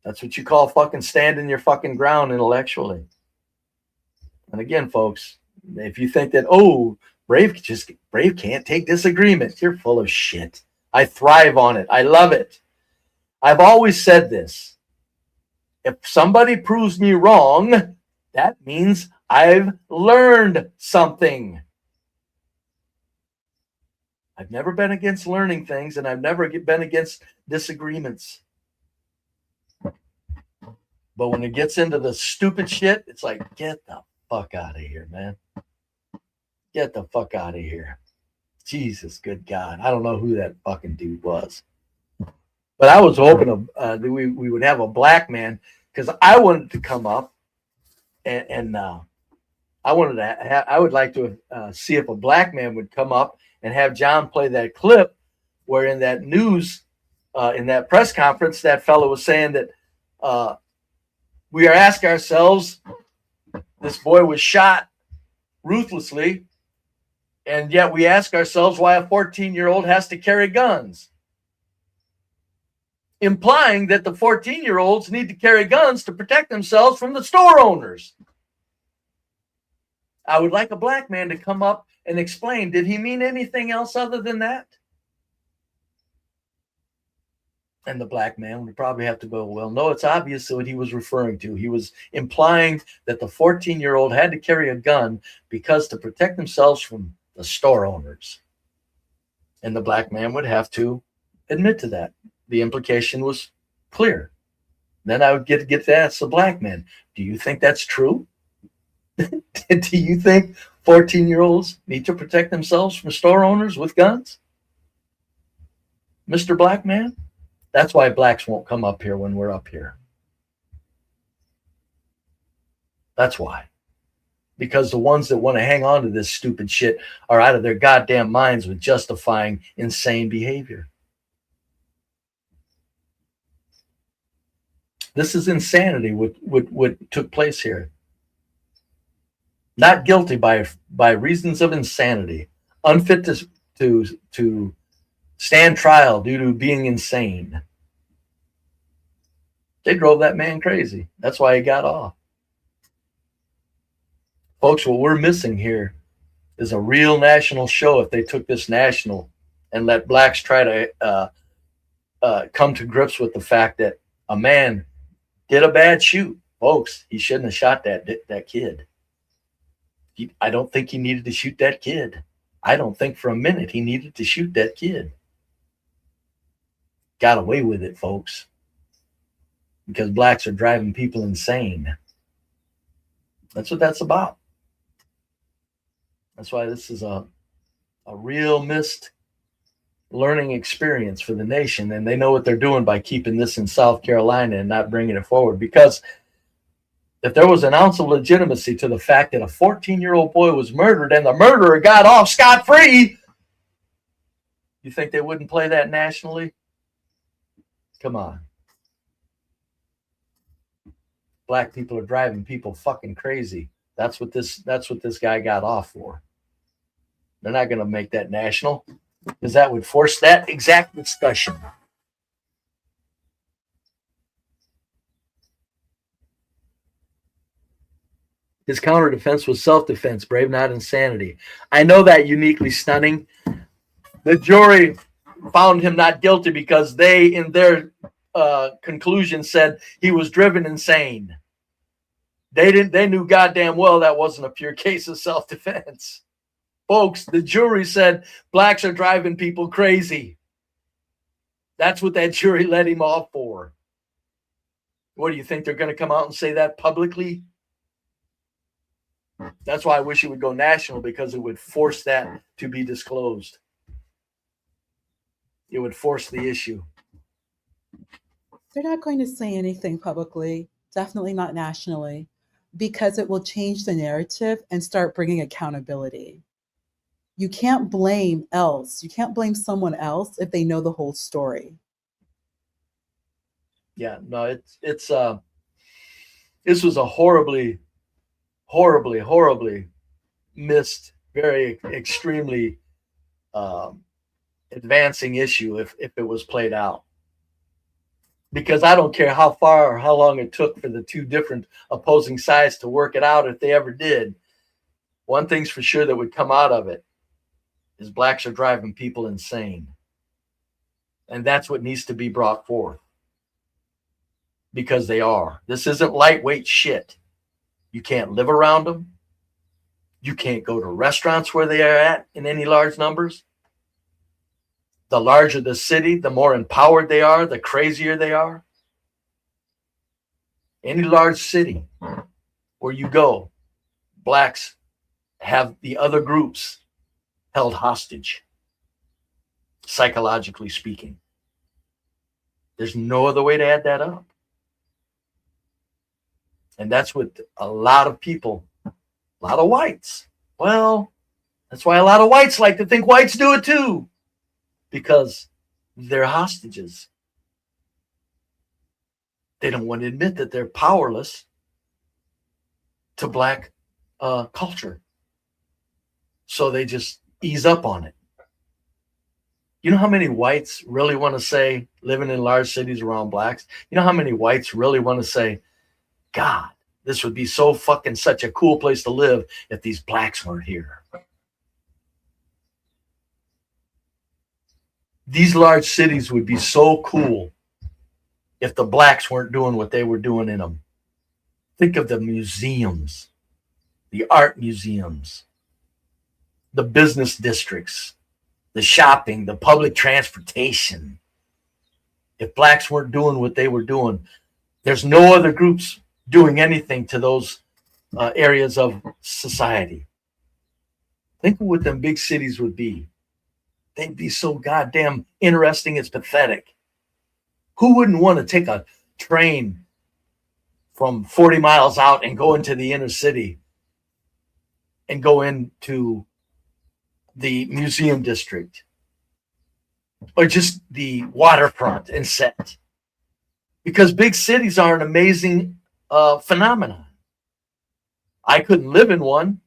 That's what you call fucking standing your fucking ground intellectually. And again, folks, if you think that, Brave can't take disagreement, you're full of shit. I thrive on it. I love it. I've always said this. If somebody proves me wrong, that means I've learned something. I've never been against learning things, and I've never been against disagreements. But when it gets into the stupid shit, it's like, get the fuck out of here, man. Get the fuck out of here. Jesus, good God. I don't know who that fucking dude was. But I was hoping that we would have a black man, because I wanted to come up and I would like to see if a black man would come up and have John play that clip where in that news, in that press conference, that fellow was saying that we are asking ourselves, this boy was shot ruthlessly, and yet we ask ourselves why a 14-year-old has to carry guns, implying that the 14-year-olds need to carry guns to protect themselves from the store owners. I would like a black man to come up and explain, did he mean anything else other than that? And the black man would probably have to go, well, no, it's obvious what he was referring to. He was implying that the 14-year-old had to carry a gun because to protect themselves from the store owners. And the black man would have to admit to that. The implication was clear. Then I would get to ask the black man, do you think that's true? Do you think 14-year-olds need to protect themselves from store owners with guns? Mr. Black Man? That's why blacks won't come up here when we're up here. That's why. Because the ones that want to hang on to this stupid shit are out of their goddamn minds with justifying insane behavior. This is insanity, what took place here. Not guilty by reasons of insanity. Unfit to stand trial due to being insane. They drove that man crazy. That's why he got off. Folks, what we're missing here is a real national show if they took this national and let blacks try to come to grips with the fact that a man did a bad shoot. Folks, he shouldn't have shot that kid. I don't think he needed to shoot that kid. I don't think for a minute he needed to shoot that kid. Got away with it, folks. Because blacks are driving people insane. That's what that's about. That's why this is a real missed learning experience for the nation, and they know what they're doing by keeping this in South Carolina and not bringing it forward. Because if there was an ounce of legitimacy to the fact that a 14-year-old boy was murdered and the murderer got off scot-free, you think they wouldn't play that nationally? Come on. Black people are driving people fucking crazy. That's what this guy got off for. They're not going to make that national because that would force that exact discussion. His counter defense was self-defense, Brave, not insanity. I know that uniquely stunning. The jury found him not guilty because they, in their conclusion, said he was driven insane. They knew goddamn well that wasn't a pure case of self-defense. Folks, the jury said blacks are driving people crazy. That's what that jury let him off for. What do you think? They're going to come out and say that publicly? That's why I wish it would go national, because it would force that to be disclosed. It would force the issue. They're not going to say anything publicly, definitely not nationally, because it will change the narrative and start bringing accountability. You can't blame someone else if they know the whole story. Yeah, no, this was a horribly missed, very extremely advancing issue if it was played out. Because I don't care how far or how long it took for the two different opposing sides to work it out, if they ever did. One thing's for sure that would come out of it is blacks are driving people insane. And that's what needs to be brought forth. Because they are. This isn't lightweight shit. You can't live around them. You can't go to restaurants where they are at in any large numbers. The larger the city, the more empowered they are, the crazier they are. Any large city where you go, blacks have the other groups held hostage, psychologically speaking. There's no other way to add that up. And that's what a lot of people, a lot of whites, well, that's why a lot of whites like to think whites do it too, because they're hostages. They don't want to admit that they're powerless to black culture. So they just ease up on it. You know how many whites really want to say, living in large cities around blacks, you know how many whites really want to say, God, this would be so fucking such a cool place to live if these blacks weren't here. These large cities would be so cool if the blacks weren't doing what they were doing in them. Think of the museums, the art museums, the business districts, the shopping, the public transportation. If blacks weren't doing what they were doing, there's no other groups doing anything to those areas of society. Think of what them big cities would be. They'd be so goddamn interesting, it's pathetic. Who wouldn't want to take a train from 40 miles out and go into the inner city and go into the museum district or just the waterfront and set? Because big cities are an amazing phenomenon. I couldn't live in one.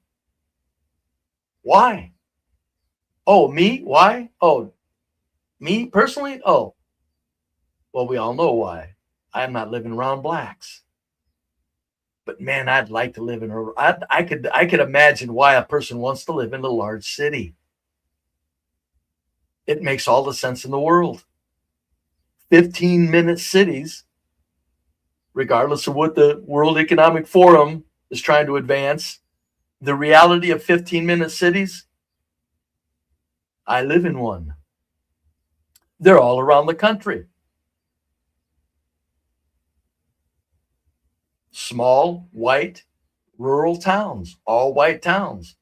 Why? Oh, me? Why? Oh, me personally? Oh, well, we all know why. I'm not living around blacks. But man, I'd like to live in a. I could imagine why a person wants to live in a large city. It makes all the sense in the world. 15-minute cities, regardless of what the World Economic Forum is trying to advance, the reality of 15-minute cities, I live in one. They're all around the country. Small, white, rural towns, all white towns.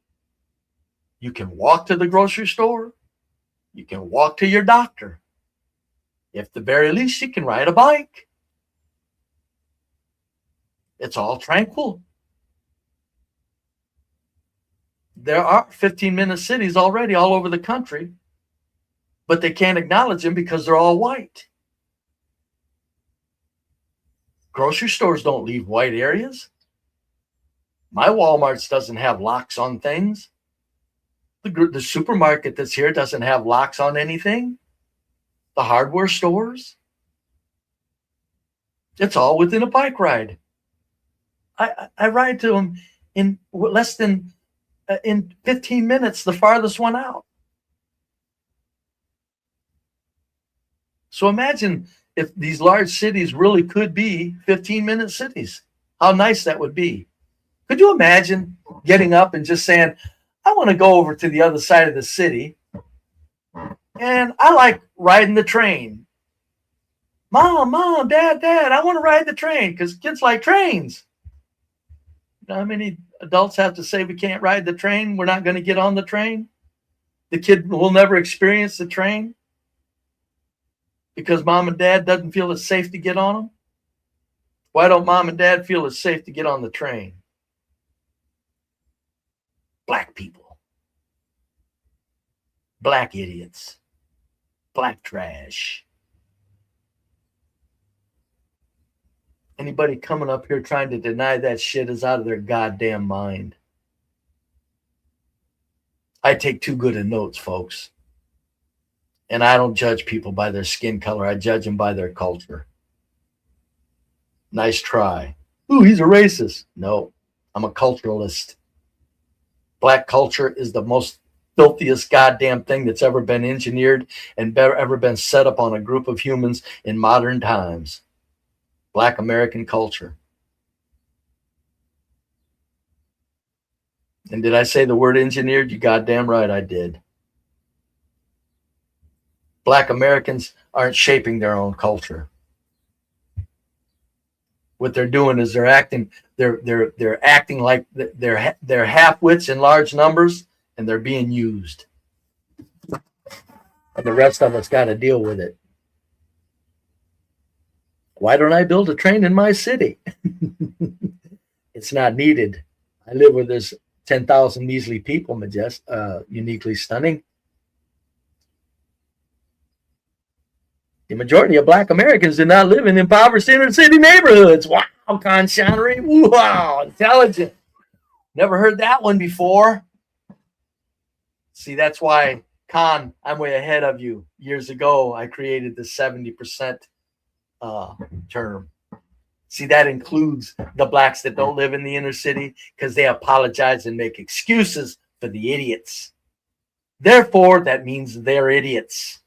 You can walk to the grocery store. You can walk to your doctor. At the very least, you can ride a bike. It's all tranquil. There are 15-minute cities already all over the country, but they can't acknowledge them because they're all white. Grocery stores don't leave white areas. My Walmart's doesn't have locks on things. The supermarket that's here doesn't have locks on anything. The hardware stores. It's all within a bike ride. I ride to them in less than in 15 minutes, the farthest one out. So imagine if these large cities really could be 15-minute cities. How nice that would be. Could you imagine getting up and just saying, I want to go over to the other side of the city, and I like riding the train. Mom, Dad, I want to ride the train because kids like trains. You know how many adults have to say we can't ride the train? We're not going to get on the train. The kid will never experience the train because mom and dad doesn't feel it's safe to get on them. Why don't mom and dad feel it's safe to get on the train? Black people. Black idiots. Black trash. Anybody coming up here trying to deny that shit is out of their goddamn mind. I take too good of notes, folks. And I don't judge people by their skin color. I judge them by their culture. Nice try. Ooh, he's a racist. No, I'm a culturalist. Black culture is the most filthiest goddamn thing that's ever been engineered and ever been set up on a group of humans in modern times. Black American culture. And did I say the word engineered? You goddamn right I did. Black Americans aren't shaping their own culture. What they're doing is they're acting like they're half-wits in large numbers, and they're being used. And the rest of us got to deal with it. Why don't I build a train in my city? It's not needed. I live where there's 10,000 measly people, uniquely stunning. The majority of Black Americans do not live in impoverished inner city neighborhoods. Wow, Conchanery. Wow, intelligent. Never heard that one before. See, that's why, Con, I'm way ahead of you. Years ago, I created the 70% term. See, that includes the blacks that don't live in the inner city because they apologize and make excuses for the idiots. Therefore, that means they're idiots.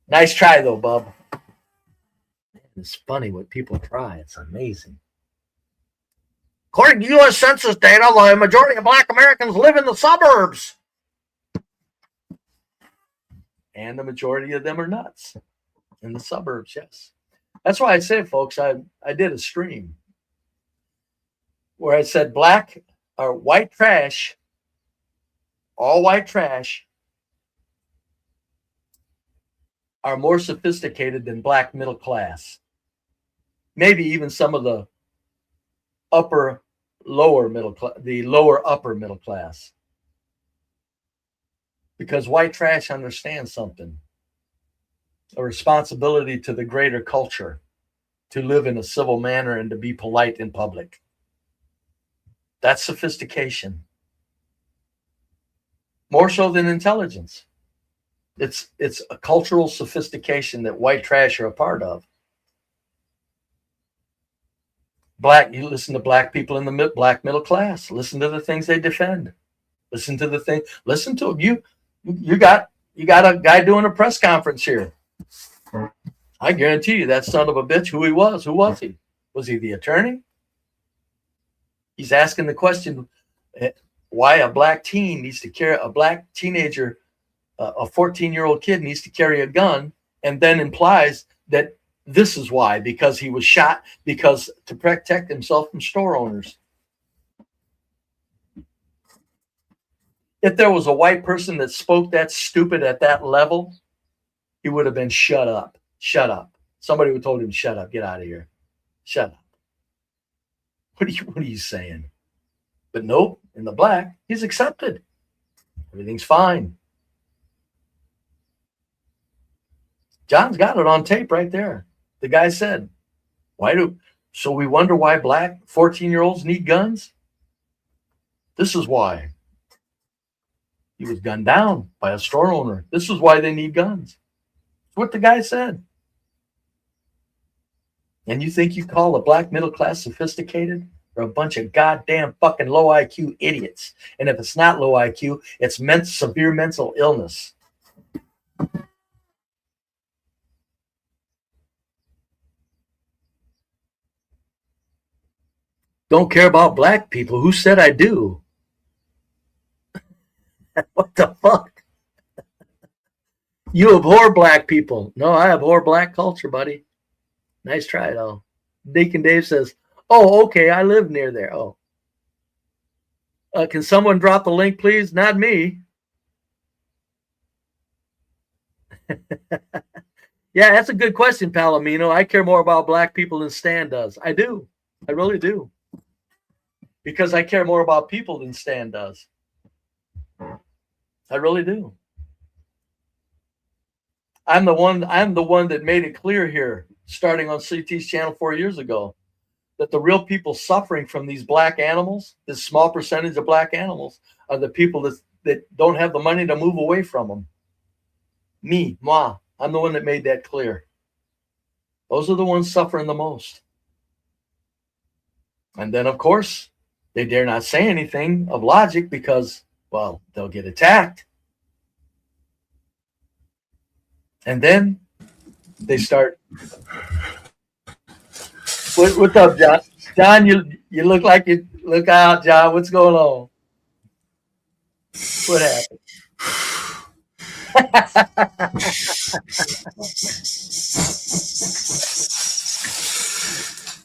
Nice try, though, bub. It's funny what people try. It's amazing. According to U.S. Census data, the majority of Black Americans live in the suburbs. And the majority of them are nuts. In the suburbs, yes. That's why I say, folks, I did a stream where I said black or white trash, all white trash, are more sophisticated than black middle class. Maybe even some of the lower upper middle class. Because white trash understands something. A responsibility to the greater culture, to live in a civil manner and to be polite in public. That's sophistication. More so than intelligence. It's a cultural sophistication that white trash are a part of. You listen to black people in the black middle class. Listen to the things they defend. Listen to them. You got a guy doing a press conference here. I guarantee you that son of a bitch, who was he? Was he the attorney? He's asking the question, why a black teen needs to carry, a black teenager, a 14-year-old kid needs to carry a gun, and then implies that this is why, because he was shot, because to protect himself from store owners. If there was a white person that spoke that stupid at that level, he would have been shut up. Shut up. Somebody would have told him, shut up, get out of here. Shut up. What are you saying? But nope, in the black, he's accepted. Everything's fine. John's got it on tape right there. The guy said, so we wonder why black 14-year-olds need guns? This is why. He was gunned down by a store owner. This is why they need guns. That's what the guy said. And you think you call a black middle class sophisticated? They're a bunch of goddamn fucking low IQ idiots. And if it's not low IQ, it's severe mental illness. Don't care about black people. Who said I do? What the fuck? You abhor black people. No, I abhor black culture, buddy. Nice try, though. Deacon Dave says, oh, okay, I live near there. Oh. Can someone drop the link, please? Not me. Yeah, that's a good question, Palomino. I care more about black people than Stan does. I do. I really do. Because I care more about people than Stan does. I really do. I'm the one that made it clear here, starting on CT's channel 4 years ago, that the real people suffering from these black animals, this small percentage of black animals, are the people that don't have the money to move away from them. Moi, I'm the one that made that clear. Those are the ones suffering the most. And then, of course, they dare not say anything of logic because, well, they'll get attacked. And then they start. What's up, John? John, you look like you look out, John. What's going on? What happened?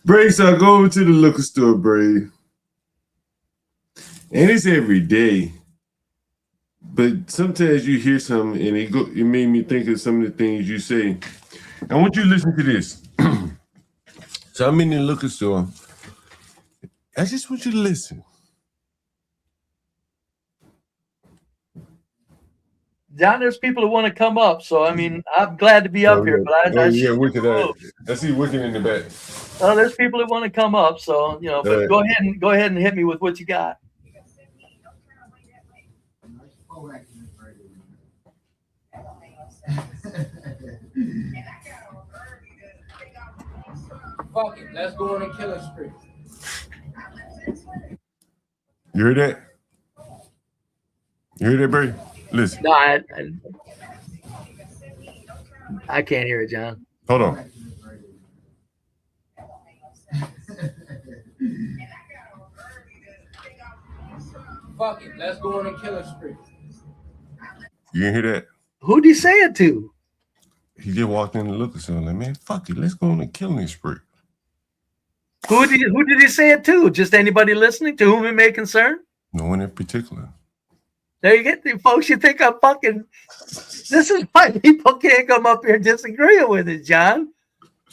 Brave, so I go over to the liquor store, Brave. And it's every day. But sometimes you hear something and it made me think of some of the things you say. I want you to listen to this. So I'm in the liquor store. I just want you to listen. John, there's people who want to come up. So, I mean, I'm glad to be up here. But I see Wicked in the back. Oh, there's people who want to come up. So, you know, but go ahead and hit me with what you got. Fuck it, let's go on a killing spree. You heard that? You heard that, Brady? Listen. No, I can't hear it, John. Hold on. Fuck it, let's go on a killing spree. You didn't hear that? Who'd he say it to? He just walked in the liquor store like, man, fuck it, let's go on a killing spree. Who did he say it to? Just anybody listening to whom it may concern? No one in particular. There you get the folks. You think I'm fucking. This is why people can't come up here disagreeing with it, John.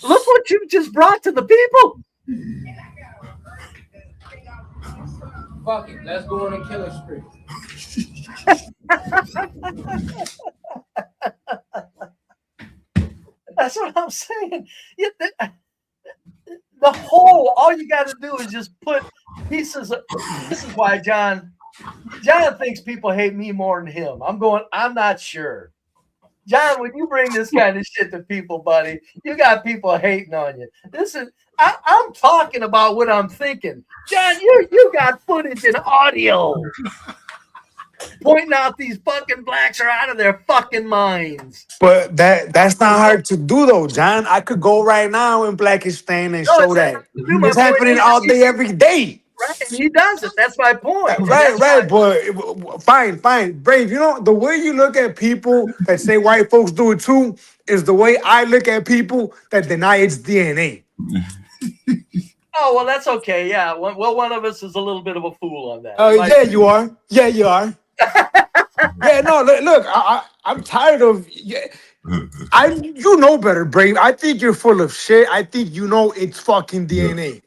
Look what you just brought to the people. Fuck it, let's go on a killing spree. That's what I'm saying. The whole, all you got to do is just put pieces of. This is why John thinks people hate me more than him. I'm not sure. John, when you bring this kind of shit to people, buddy, you got people hating on you. I'm talking about what I'm thinking. John, you got footage and audio pointing out these fucking blacks are out of their fucking minds. But that's not hard to do though, John. I could go right now in Blackistan and show that. It's happening all day, every day. Right, and he does it. That's my point. Right, but fine. Brave, you know, the way you look at people that say white folks do it too is the way I look at people that deny its DNA. Oh, well, that's okay. Yeah. Well, one of us is a little bit of a fool on that. Yeah, you are. Yeah, you are. Yeah, no, look, I'm tired of. Yeah, you know better, Brave. I think you're full of shit. I think you know it's fucking DNA.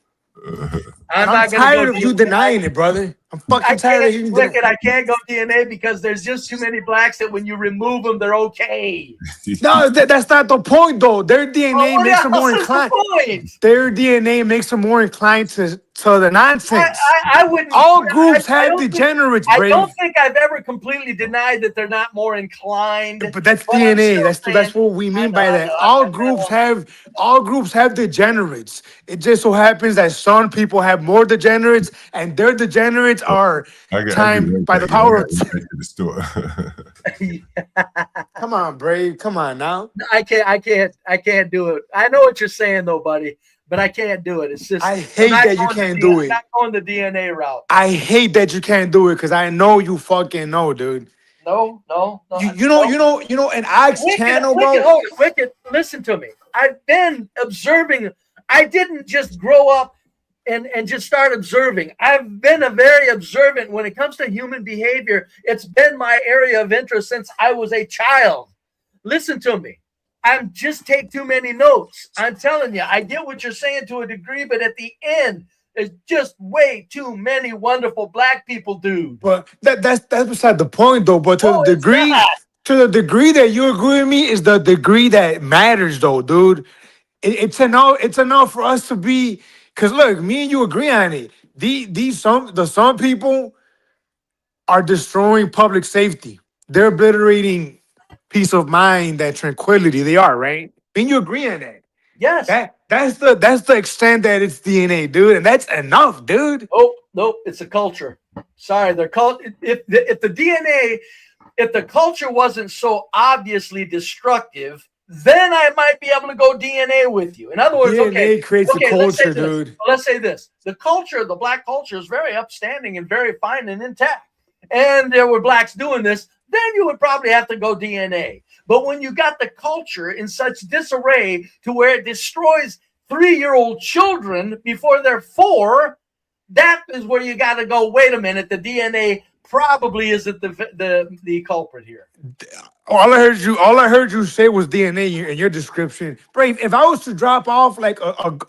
I'm And I'm not gonna go tired of you DNA. denying it, brother. I'm I fucking tired can't, of you denying Wicked. it. I can't go DNA because there's just too many blacks that when you remove them, they're okay. No, that's not the point, though. Their Well, DNA what makes them more else is the inclined. point? Their DNA makes them more inclined to the nonsense. I wouldn't. All groups have degenerates, I don't Brave. think I've ever completely denied that they're not more inclined. But that's But I'm DNA. still That's saying, what we I mean know, by I that. know. All groups have degenerates. It just so happens that some people have more degenerates, and their degenerates are I get timed right by back. the Yeah, I power got of. right back to the store. Come on, Brave. Come on now. I can't do it. I know what you're saying though, buddy, but I can't do it. It's just I hate that you can't do I'm it. not going the DNA route. I hate that you can't do it because I know you fucking know, dude. No. You know, an Ox channel, bro. Wicked. Listen to me. I've been observing. I didn't just grow up and just start observing. I've been a very observant when it comes to human behavior. It's been my area of interest since I was a child. Listen to me. I'm just take too many notes. I'm telling you, I get what you're saying to a degree, but at the end, there's just way too many wonderful black people, dude. But that's beside the point, though. But No, it's not. to the degree that you agree with me, is the degree that matters, though, dude. It's enough for us to be. Cause look, me and you agree on it. Some people are destroying public safety. They're obliterating peace of mind and tranquility. They are, right? Me and you agree on that. Yes. That's the extent that it's DNA, dude, and that's enough, dude. Oh, nope, it's a culture. Sorry, they're called. If the DNA, if the culture wasn't so obviously destructive, then I might be able to go DNA with you. In other words, DNA creates the culture, dude. Let's say this: the culture, the black culture, is very upstanding and very fine and intact. And there were blacks doing this, then you would probably have to go DNA. But when you got the culture in such disarray to where it destroys 3-year-old children before they're 4, that is where you got to go. Wait a minute, the DNA probably isn't the culprit here. All I heard you say was DNA in your description. Brave, if I was to drop off like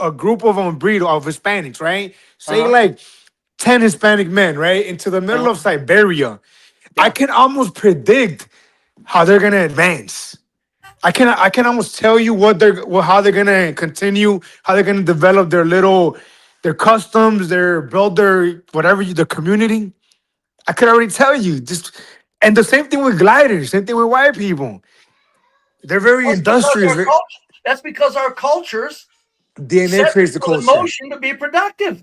a group of breed of Hispanics, right? Say like 10 Hispanic men, right, into the middle of Siberia, I can almost predict how they're gonna advance. I can almost tell you how they're gonna continue, how they're gonna develop their customs, build their whatever the community. I could already tell you. And the same thing with gliders, same thing with white people. They're very industrious. That's because our cultures DNA creates the people culture. in motion to be productive.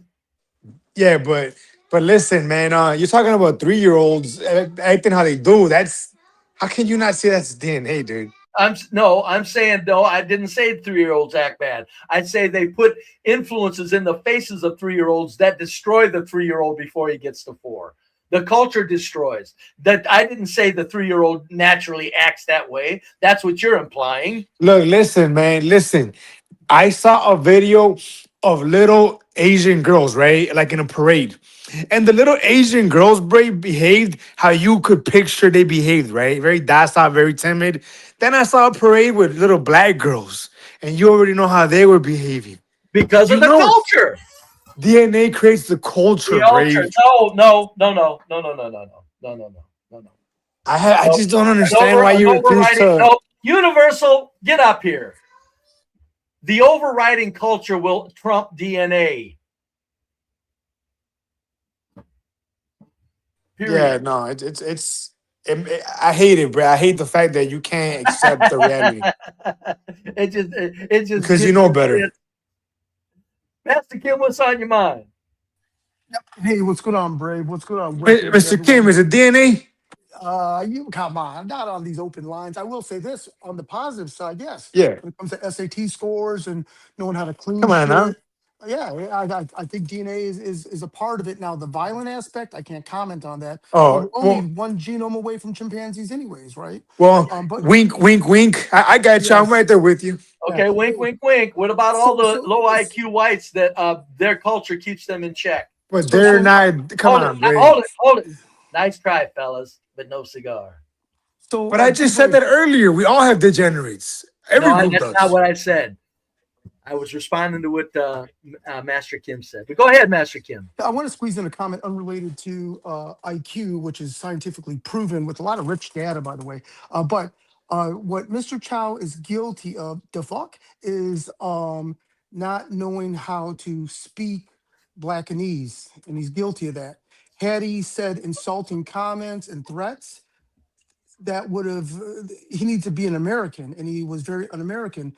Yeah, but listen, man, you're talking about 3-year-olds acting how they do. How can you not say that's DNA, dude? I'm saying no. I didn't say 3-year-olds act bad. I'd say they put influences in the faces of 3-year-olds that destroy the 3-year-old before he gets to 4. The culture destroys. That I didn't say the 3-year-old naturally acts that way. That's what you're implying. Look, listen, man, listen. I saw a video of little Asian girls, right? Like in a parade. And the little Asian girls behaved how you could picture they behaved, right? Very docile, very timid. Then I saw a parade with little black girls, and you already know how they were behaving. Because of the culture. DNA creates the culture, Brave. No. I just don't understand why you refuse to. No, Universal, get up here. The overriding culture will trump DNA. Period. Yeah, no, I hate it, bro. I hate the fact that you can't accept the reality. It just because you know better. Master Kim, what's on your mind? Hey, what's going on, Brave? What's going on, Mr. Kim? Is it DNA? You come on, not on these open lines. I will say this on the positive side, yes. Yeah. When it comes to SAT scores and knowing how to clean Come on shit. now. Yeah, I think DNA is a part of it. Now, the violent aspect, I can't comment on that. Oh, But we're only one genome away from chimpanzees, anyways, right? Well, but wink, wink, wink. I got you. I'm right there with you. Okay, Yeah. wink, wink, wink. What about all the low IQ whites that their culture keeps them in check? But they're not. Come on, Brave. Hold it. Nice try, fellas. but no cigar. So, But I just said that earlier. We all have degenerates. Every group that's does. not what I said. I was responding to what Master Kim said. But go ahead, Master Kim. I want to squeeze in a comment unrelated to IQ, which is scientifically proven with a lot of rich data, by the way. But what Mr. Chow is guilty of, the fuck, is not knowing how to speak Blackanese, and he's guilty of that. Had he said insulting comments and threats, that would have, he needs to be an American, and he was very un-American.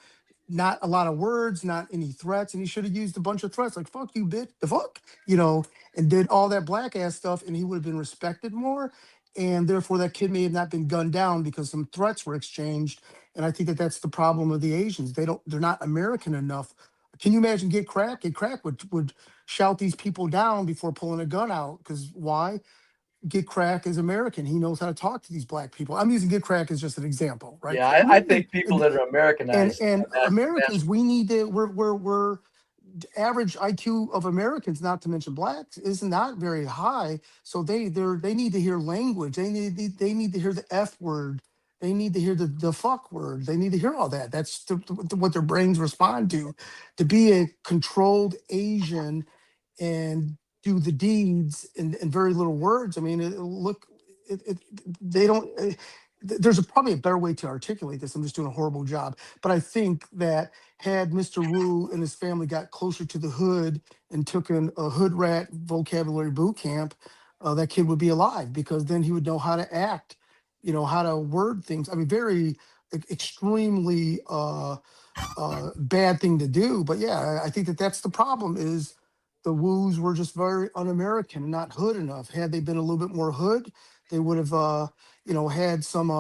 Not a lot of words, not any threats, and he should have used a bunch of threats like "fuck you, bitch," the fuck, and did all that black ass stuff, and he would have been respected more, and therefore that kid may have not been gunned down because some threats were exchanged. And I think that that's the problem of the Asians. They're not American enough. Can you imagine Get Crack? Get Crack would shout these people down before pulling a gun out, because why? Get Crack is American. He knows how to talk to these black people. I'm using Get Crack as just an example, right? Yeah, I think people that are Americanized And Americans, we need to. We're average IQ of Americans, not to mention blacks, is not very high. So they need to hear language. They need to hear the F word. They need to hear the fuck word. They need to hear all that. That's what their brains respond to. To be a controlled Asian and do the deeds in very little words. I mean, they don't. There's probably a better way to articulate this. I'm just doing a horrible job. But I think that had Mr. Wu and his family got closer to the hood and took a hood rat vocabulary boot camp, that kid would be alive, because then he would know how to act, how to word things. I mean, very extremely bad thing to do. But yeah, I think that's the problem, is the Woos were just very un-American, not hood enough. Had they been a little bit more hood, they would have, had some,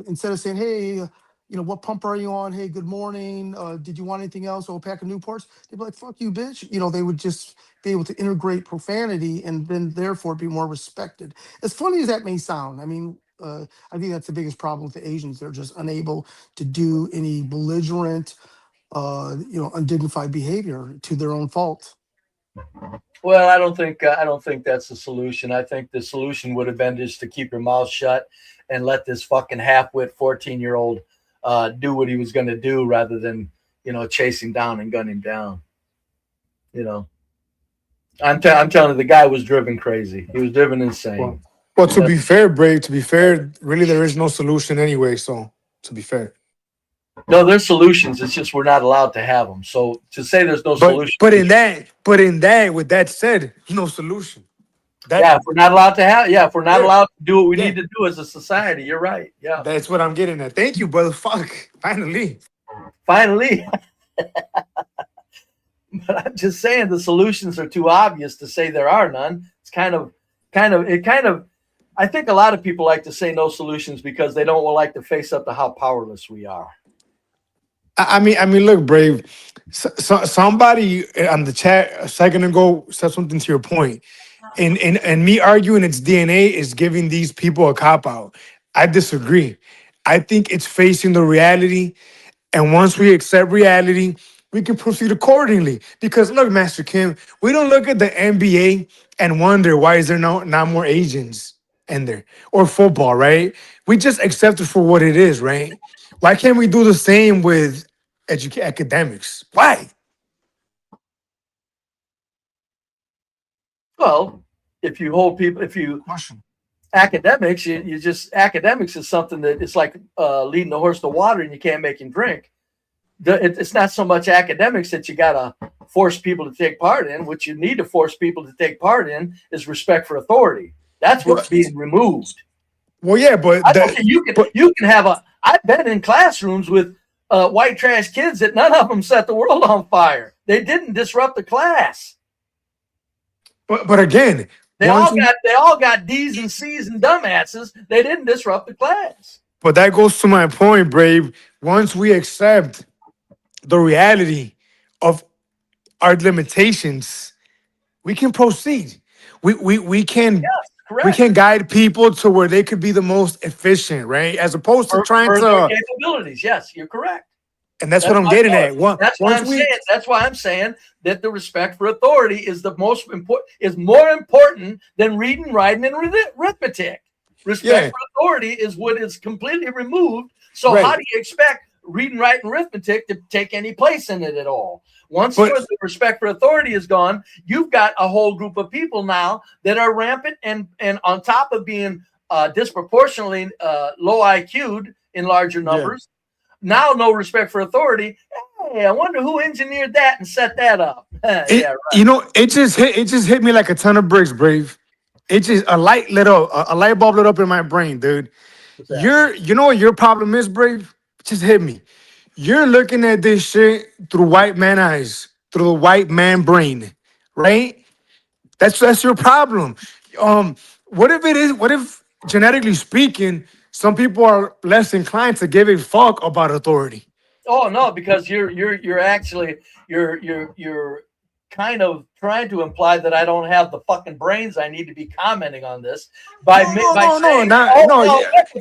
instead of saying, hey, what pump are you on? Hey, good morning. Did you want anything else? Oh, a pack of Newports? They'd be like, fuck you, bitch. They would just be able to integrate profanity and then therefore be more respected. As funny as that may sound, I mean, I think that's the biggest problem with the Asians. They're just unable to do any belligerent, undignified behavior to their own fault. Well, I don't think that's the solution. I think the solution would have been just to keep your mouth shut and let this fucking half-wit 14-year-old do what he was going to do, rather than chase him down and gun him down. I'm telling you, the guy was driven crazy. He was driven insane. Well, to be fair, Brave, really there is no solution anyway. So to be fair. No, there's solutions. It's just we're not allowed to have them. So to say there's no solution. But in that, with that said, no solution. If we're not allowed to if we're not allowed to do what we need to do as a society, you're right. Yeah. That's what I'm getting at. Thank you, brother. Fuck. Finally. But I'm just saying the solutions are too obvious to say there are none. It's kind of, I think a lot of people like to say no solutions because they don't like to face up to how powerless we are. I mean, look, Brave. Somebody on the chat a second ago said something to your point, and me arguing it's DNA is giving these people a cop out. I disagree. I think it's facing the reality, and once we accept reality, we can proceed accordingly. Because look, Master Kim, we don't look at the NBA and wonder why is there not more Asians in there, or football, right? We just accept it for what it is, right? Why can't we do the same with academics? Why? Well, academics, academics is something that it's like leading a horse to water and you can't make him drink. It's not so much academics that you got to force people to take part in. What you need to force people to take part in is respect for authority. That's what's being removed. Well, yeah, but you can have I've been in classrooms with white trash kids that none of them set the world on fire. They didn't disrupt the class. But again, they all got D's and C's and dumbasses. They didn't disrupt the class. But that goes to my point, Brave. Once we accept the reality of our limitations, we can proceed. We can guide people to where they could be the most efficient, right? As opposed to trying to capabilities. Yes, you're correct. And that's what I'm getting at. That's why I'm saying that the respect for authority is more important than reading, writing, and arithmetic. Respect for authority is what is completely removed. So how do you expect reading, writing, arithmetic to take any place in it at all? Once the respect for authority is gone, you've got a whole group of people now that are rampant and on top of being disproportionately low IQ'd in larger numbers. Now, no respect for authority. Hey, I wonder who engineered that and set that up. You know, it just hit me like a ton of bricks, Brave. It just a light bulb lit up in my brain, dude. You know what your problem is, Brave? It just hit me. You're looking at this shit through white man eyes, through the white man brain, right? That's your problem. What if genetically speaking, some people are less inclined to give a fuck about authority? Oh no, because you're actually you're kind of trying to imply that I don't have the fucking brains I need to be commenting on this by saying,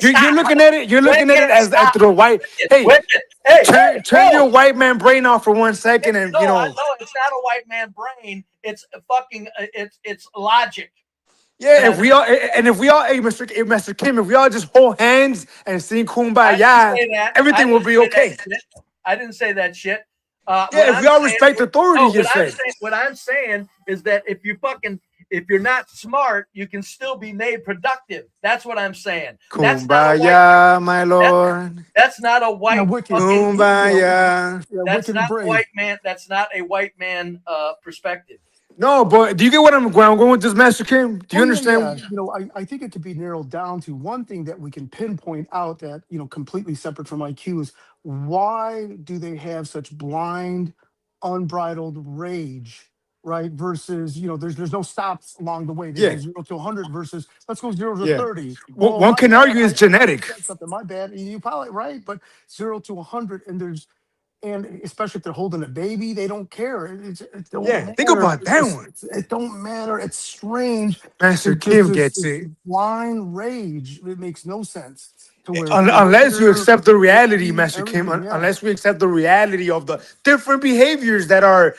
you're looking at it. You're looking at it as through the white. Turn your white man brain off for 1 second, and no, it's not a white man brain. It's fucking it's logic. Yeah, if we all, hey, Mr. Kim, if we all just hold hands and sing Kumbaya, everything will be okay. I didn't say that shit. If we all respect authority, what I'm saying is that if you're not smart, you can still be made productive. That's what I'm saying. Kumbaya, my lord. That's not a white. Kumbaya. That's not white man. That's not a white man perspective. No, but do you get where I'm going with this, Master Kim? Do you understand? Yeah. You know, I think it could be narrowed down to one thing that we can pinpoint out that, you know, completely separate from IQ is why do they have such blind, unbridled rage, right? Versus, you know, there's no stops along the way. They go 0 to 100 versus let's go 0 to 30. Well, one can argue it's genetic. Something, my bad. You probably right, but 0 to 100, and especially if they're holding a baby, they don't care. It don't matter. Think about that one. It don't matter. It's strange. Master Kim gets it. Blind rage. It makes no sense. Unless you accept the reality, Master Kim. Unless we accept the reality of the different behaviors that are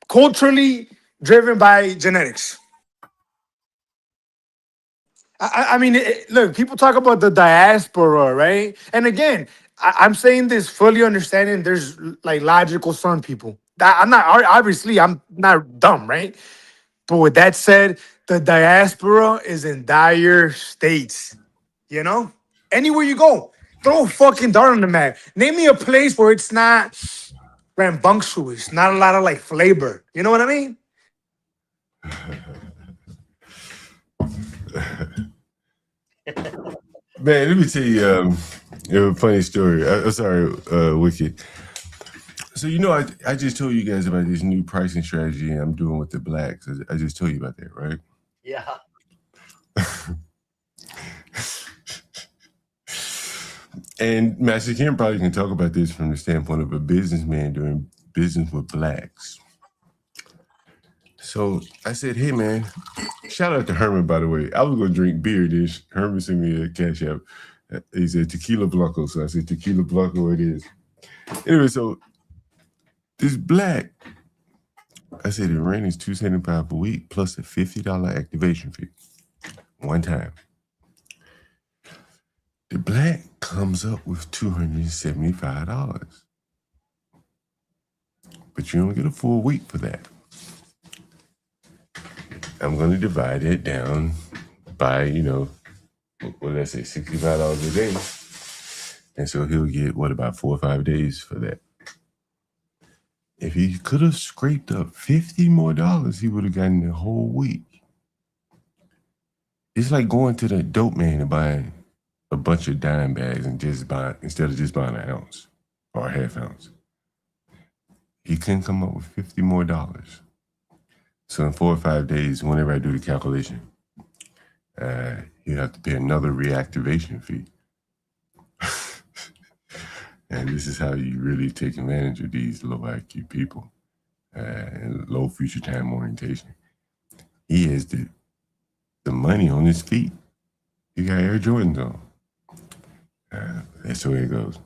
culturally driven by genetics. I mean, look, people talk about the diaspora, right? And again, I'm saying this fully understanding there's like logical some people. I'm not dumb, right? But with that said, the diaspora is in dire states. You know? Anywhere you go, throw a fucking dart on the map. Name me a place where it's not rambunctious, not a lot of like flavor. You know what I mean? Man, let me tell you a funny story. I'm sorry, Wiki. So, you know, I just told you guys about this new pricing strategy I'm doing with the blacks. I just told you about that, right? Yeah. And Master Kim probably can talk about this from the standpoint of a businessman doing business with blacks. So I said, hey, man, shout out to Herman, by the way. I was going to drink beer. This Herman sent me a cash app. He said Tequila Blanco. So I said, Tequila Blanco it is. Anyway, so this black, I said, the rent is $275 a week plus a $50 activation fee. One time. The black comes up with $275. But you don't get a full week for that. I'm going to divide it down by, you know, what did I say, $65 a day. And so he'll get, what, about 4 or 5 days for that. If he could have scraped up $50 more, he would have gotten the whole week. It's like going to the dope man and buying a bunch of dime bags and instead of just buying an ounce or a half ounce. He couldn't come up with $50 more. So in 4 or 5 days, whenever I do the calculation, you have to pay another reactivation fee. And this is how you really take advantage of these low IQ people and low future time orientation. He has the money on his feet. He got Air Jordans on. That's the way it goes.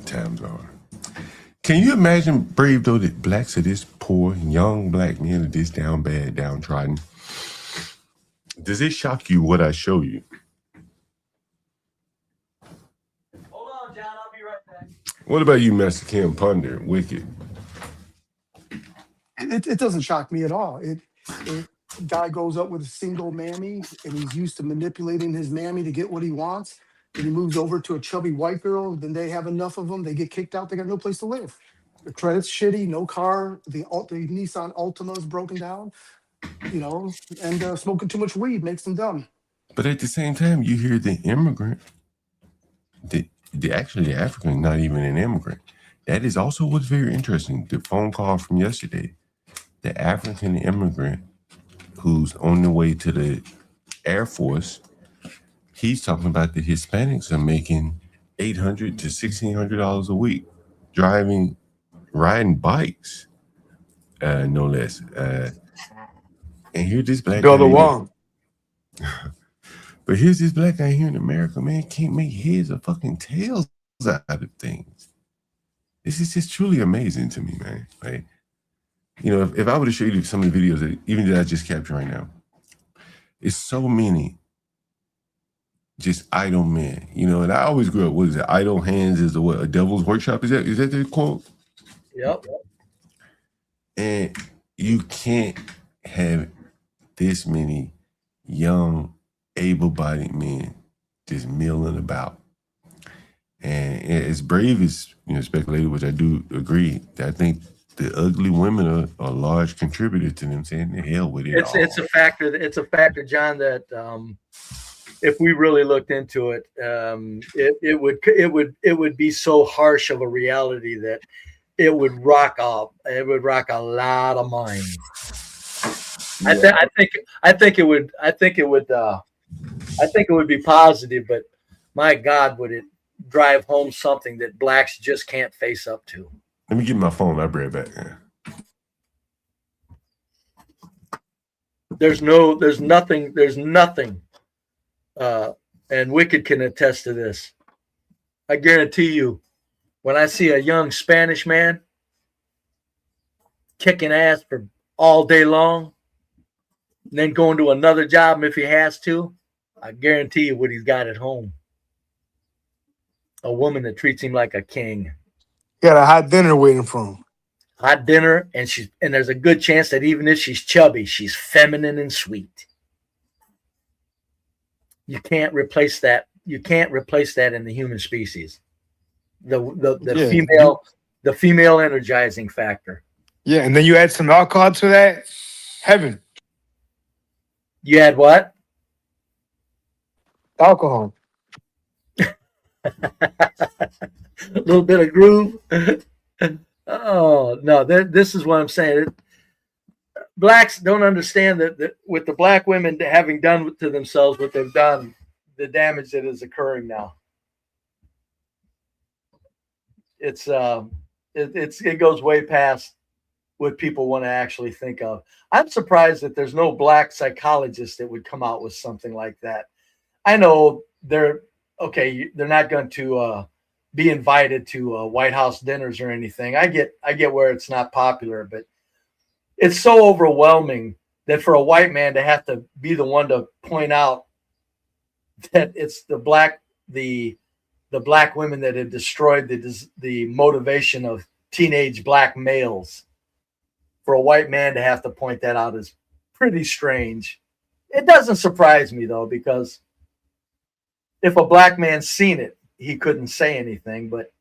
Times are. Can you imagine, Brave, though, that blacks are this poor, young black men are this down bad, downtrodden? Does it shock you what I show you? Hold on, John. I'll be right back. What about you, Master Kim Ponder, Wicked? It doesn't shock me at all. It guy goes up with a single mammy and he's used to manipulating his mammy to get what he wants. Then he moves over to a chubby white girl. Then they have enough of them. They get kicked out. They got no place to live. The credit's shitty, no car. The Nissan Altima is broken down, you know, and smoking too much weed makes them dumb. But at the same time, you hear the immigrant, actually the African, not even an immigrant. That is also what's very interesting. The phone call from yesterday, the African immigrant who's on the way to the Air Force, he's talking about the Hispanics are making $800 to $1,600 a week, riding bikes, no less. And here this black Go guy. the wall. But here's this black guy here in America, man, can't make heads or fucking tails out of things. This is just truly amazing to me, man. Like, you know, if I were to show you some of the videos that I just captured right now, it's so many just idle men, you know. And I always grew up, what is it? Idle hands is a devil's workshop? Is that the quote? Yep. And you can't have this many young, able-bodied men just milling about. And as Brave as speculated, which I do agree, I think the ugly women are a large contributor to them saying the hell with it. It's a factor. It's a factor, John, that if we really looked into it, it would be so harsh of a reality that it would rock up. It would rock a lot of minds. Yeah. I think it would be positive, but my God, would it drive home something that blacks just can't face up to. Let me get my phone. I'll bring it back. There's nothing, and Wicked can attest to this. I guarantee you, when I see a young Spanish man kicking ass for all day long, and then going to another job if he has to, I guarantee you what he's got at home. A woman that treats him like a king. Got a hot dinner waiting for him. Hot dinner, and there's a good chance that even if she's chubby, she's feminine and sweet. You can't replace that. You can't replace that in the human species. The female energizing factor. Yeah, and then you add some alcohol to that, heaven. You add what? Alcohol. A little bit of groove. Oh no, this is what I'm saying. Blacks don't understand that with the black women having done to themselves what they've done, the damage that is occurring now. It goes way past what people want to actually think of. I'm surprised that there's no black psychologist that would come out with something like that. I know they're not going to be invited to White House dinners or anything. I get where it's not popular, but it's so overwhelming that for a white man to have to be the one to point out that it's the black women that have destroyed the motivation of teenage black males. For a white man to have to point that out is pretty strange. It doesn't surprise me though, because if a black man's seen it, he couldn't say anything. But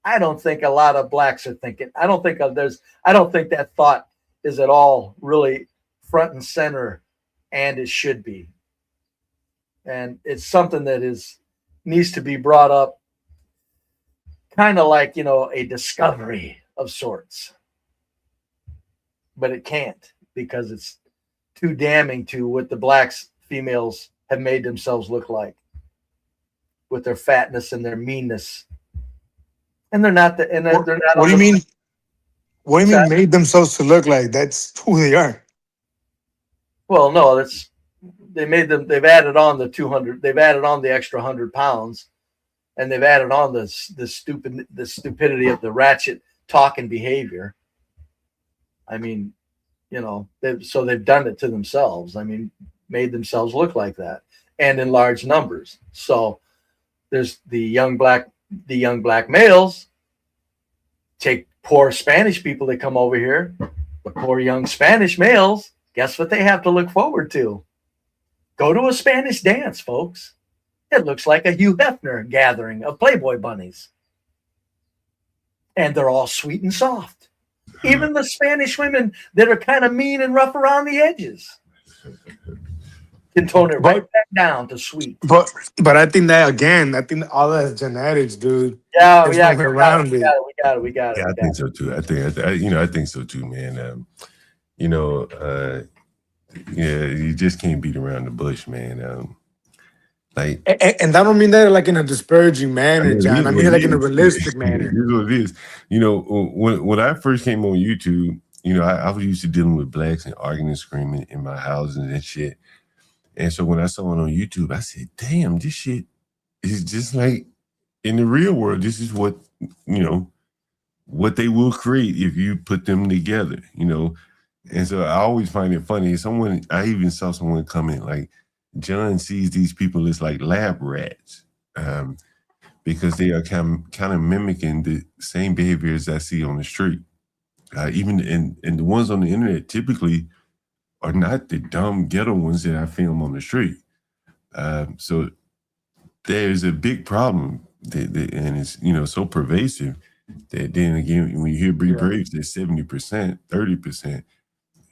I don't think a lot of blacks are thinking. I don't think that thought is at all really front and center, and it should be. And it's something that needs to be brought up, kind of like, a discovery of sorts. But it can't, because it's too damning to what the blacks females have made themselves look like, with their fatness and their meanness. And they're not they're not. What do you mean? What do you mean made themselves to look like? That's who they are. Well, no, they've added on the 200, they've added on the extra 100 pounds, and they've added on the stupidity of the ratchet talk and behavior. I mean, you know, they've done it to themselves. I mean, made themselves look like that, and in large numbers. So there's the young black males take poor Spanish people that come over here. The poor young Spanish males, guess what they have to look forward to? Go to a Spanish dance, folks. It looks like a Hugh Hefner gathering of Playboy bunnies. And they're all sweet and soft. Even the Spanish women that are kind of mean and rough around the edges can tone it right back down to sweet. But I think that again, I think all that's genetics, dude. Yeah, There's yeah, no way around it. we got it. Yeah, I think so too. I think so too, man. Yeah, you just can't beat around the bush, man. And I don't mean that like in a disparaging manner, John. I mean it like in a realistic manner. Here's what it is. You know, when I first came on YouTube, you know, I was used to dealing with blacks and arguing and screaming in my houses and shit. And so when I saw it on YouTube, I said, damn, this shit is just like in the real world. This is what, you know, what they will create if you put them together, you know. And so I always find it funny. I even saw someone comment like, John sees these people as like lab rats because they are kind of mimicking the same behaviors I see on the street. Even and the ones on the internet typically are not the dumb ghetto ones that I film on the street. So there's a big problem and it's, you know, so pervasive that then again, when you hear BeBrave say 70%, 30%,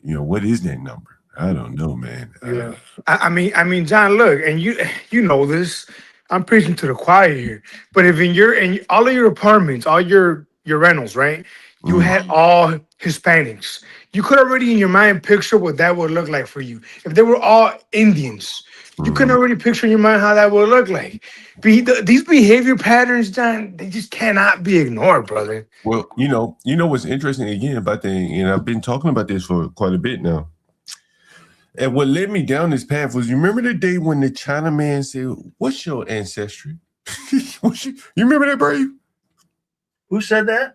you know, what is that number? I don't know, man. Yeah. I mean, John, look, and you know this. I'm preaching to the choir here. But if in all of your apartments, all your rentals, right? You had all Hispanics. You could already in your mind picture what that would look like for you. If they were all Indians, you could already picture in your mind how that would look like. These behavior patterns, John, they just cannot be ignored, brother. Well, you know what's interesting again about and I've been talking about this for quite a bit now. And what led me down this path was, you remember the day when the China man said, what's your ancestry? You remember that, Brave? Who said that?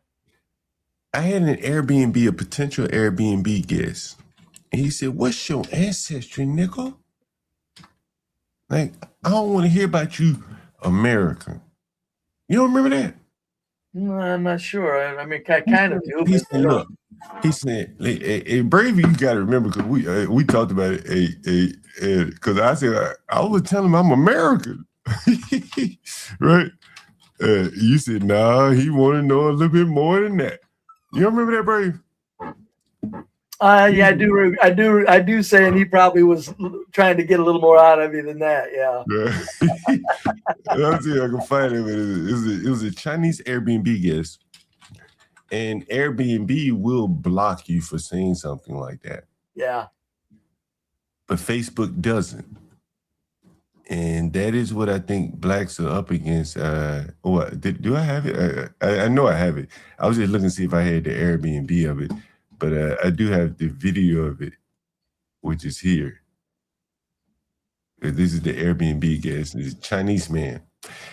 I had a potential Airbnb guest. And he said, what's your ancestry, nickel? Like, I don't want to hear about you, American. You don't remember that? No, I'm not sure. I mean, I kind of do. He said, look. He said, hey, Brave, you got to remember, because we talked about it, because I said, I was telling him I'm American, right? You said, nah, he want to know a little bit more than that. You don't remember that, Brave? Yeah, I do say, and he probably was trying to get a little more out of you than that, yeah. Let's see if I can find him. It was a Chinese Airbnb guest. And Airbnb will block you for saying something like that. Yeah. But Facebook doesn't. And that is what I think blacks are up against. Do I have it? I know I have it. I was just looking to see if I had the Airbnb of it. But I do have the video of it, which is here. This is the Airbnb guest. It's a Chinese man.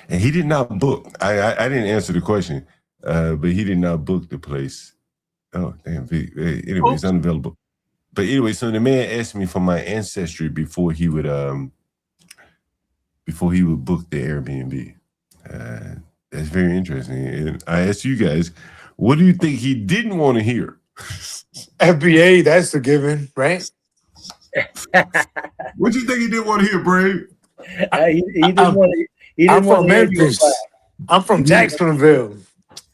And he did not book. I didn't answer the question. But he did not book the place. Oh, damn. Anyway, it's unavailable. But anyway, so the man asked me for my ancestry before he would book the Airbnb. That's very interesting. And I asked you guys, what do you think he didn't want to hear? FBA, that's the given, right? What do you think he didn't want to hear, Brave? He didn't want to. I'm from Memphis. I'm from Jacksonville.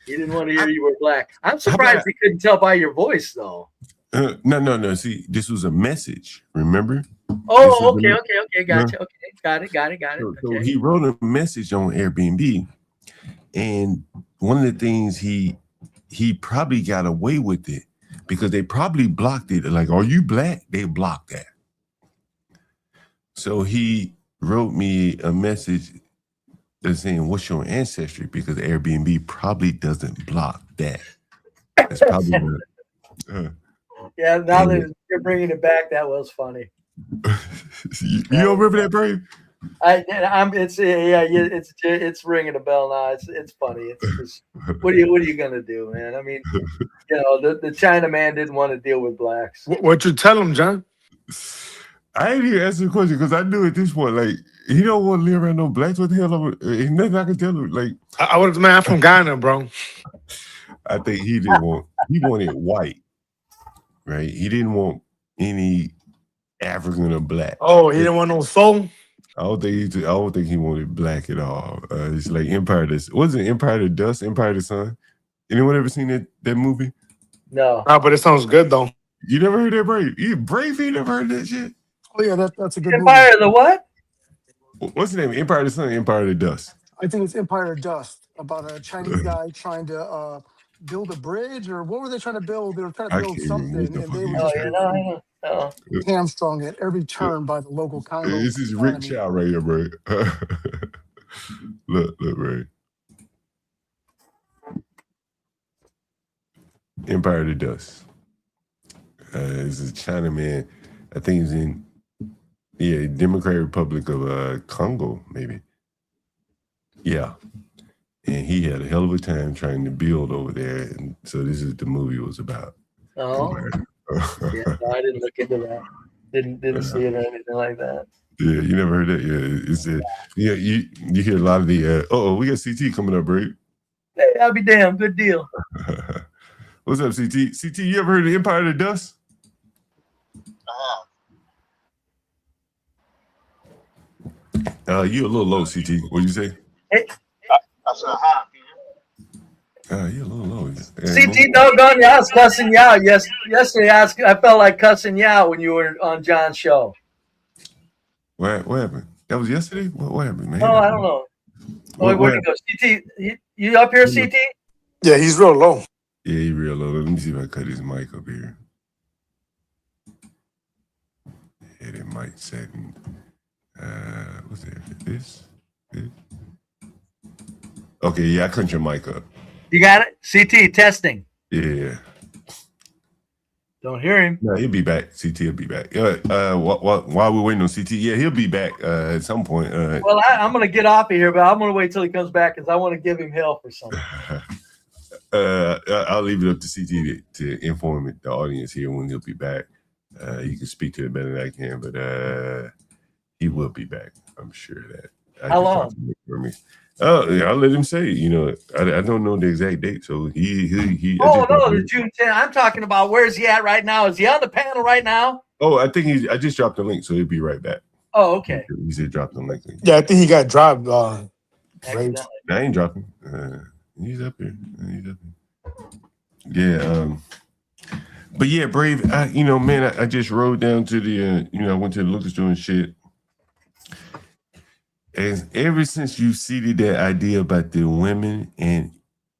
He didn't want to hear you were black. I'm surprised he couldn't tell by your voice, though. No. See, this was a message. Remember? Oh, okay. Gotcha. Okay, got it. So he wrote a message on Airbnb, and one of the things he probably got away with it because they probably blocked it. Like, are you black? They blocked that. So he wrote me a message that's saying, what's your ancestry? Because Airbnb probably doesn't block that. That's probably what, yeah, now that you're bringing it back, that was funny. You don't remember that, Brave? It's ringing a bell now. It's funny. It's just what are you gonna do, man? I mean, the China man didn't want to deal with blacks. What you tell him, John? I ain't even answer the question because I knew at this point, like, he don't want to live around no blacks. What the hell? Ain't nothing I can tell him. Like, I was man from Ghana, bro. I think he didn't want. He wanted white, right? He didn't want any African or black. Oh, he didn't want no soul. I don't think he wanted black at all. It's like Empire. Was it Empire of the Dust? Empire of the Sun? Anyone ever seen that movie? No. But it sounds good though. You never heard that, Brave? Brave? You never heard that shit? Oh yeah, that's a good Empire of movie. the what? What's the name? Empire of the Sun, Empire of the Dust. I think it's Empire of Dust, about a Chinese guy trying to build a bridge, or what were they trying to build? They were trying to I build can't remember what something, the and fuck they he were was just trying getting to. hamstrung at every turn by the local This is Rick economy. Chow right here, bro. look, right. Empire of the Dust. This is China man. I think he's in Democratic Republic of Congo, maybe. Yeah. And he had a hell of a time trying to build over there. And so this is the movie was about. Oh. Yeah, no, I didn't look into that. Didn't see it or anything like that. Yeah, you never heard that? Yeah. It's you hear a lot of the we got CT coming up, right? Hey, I'll be damned. Good deal. What's up, CT? CT, you ever heard of Empire of the Dust? You a little low, CT. What'd you say? Hey. I said hi. You a little low. CT doggone you, I was cussing you out. Yesterday I felt like cussing you out when you were on John's show. What happened? That was yesterday? What happened, man? Oh, I don't know. Where'd he go? CT, you up here, CT? Yeah, he's real low. Yeah, he's real low. Let me see if I cut his mic up here. Yeah, that mic setting. What's that? This? Okay, yeah, I cut your mic up. You got it? CT testing. Yeah. Don't hear him. No, he'll be back. CT will be back. While we're waiting on CT, he'll be back at some point. Well, I'm going to get off of here, but I'm going to wait till he comes back because I want to give him hell for something. I'll leave it up to CT to inform the audience here when he'll be back. You can speak to it better than I can, but he will be back. I'm sure of that. How long? Oh, yeah, I'll let him say. I don't know the exact date, so he. Oh no, the June 10th. I'm talking about where's he at right now? Is he on the panel right now? Oh, I think I just dropped the link, so he'll be right back. Oh, okay. He said drop the link. Yeah, I think he got dropped. I ain't dropping. He's up here. Yeah. But yeah, Brave. I just rode down to the. I went to the liquor store and shit. And ever since you seeded that idea about the women, and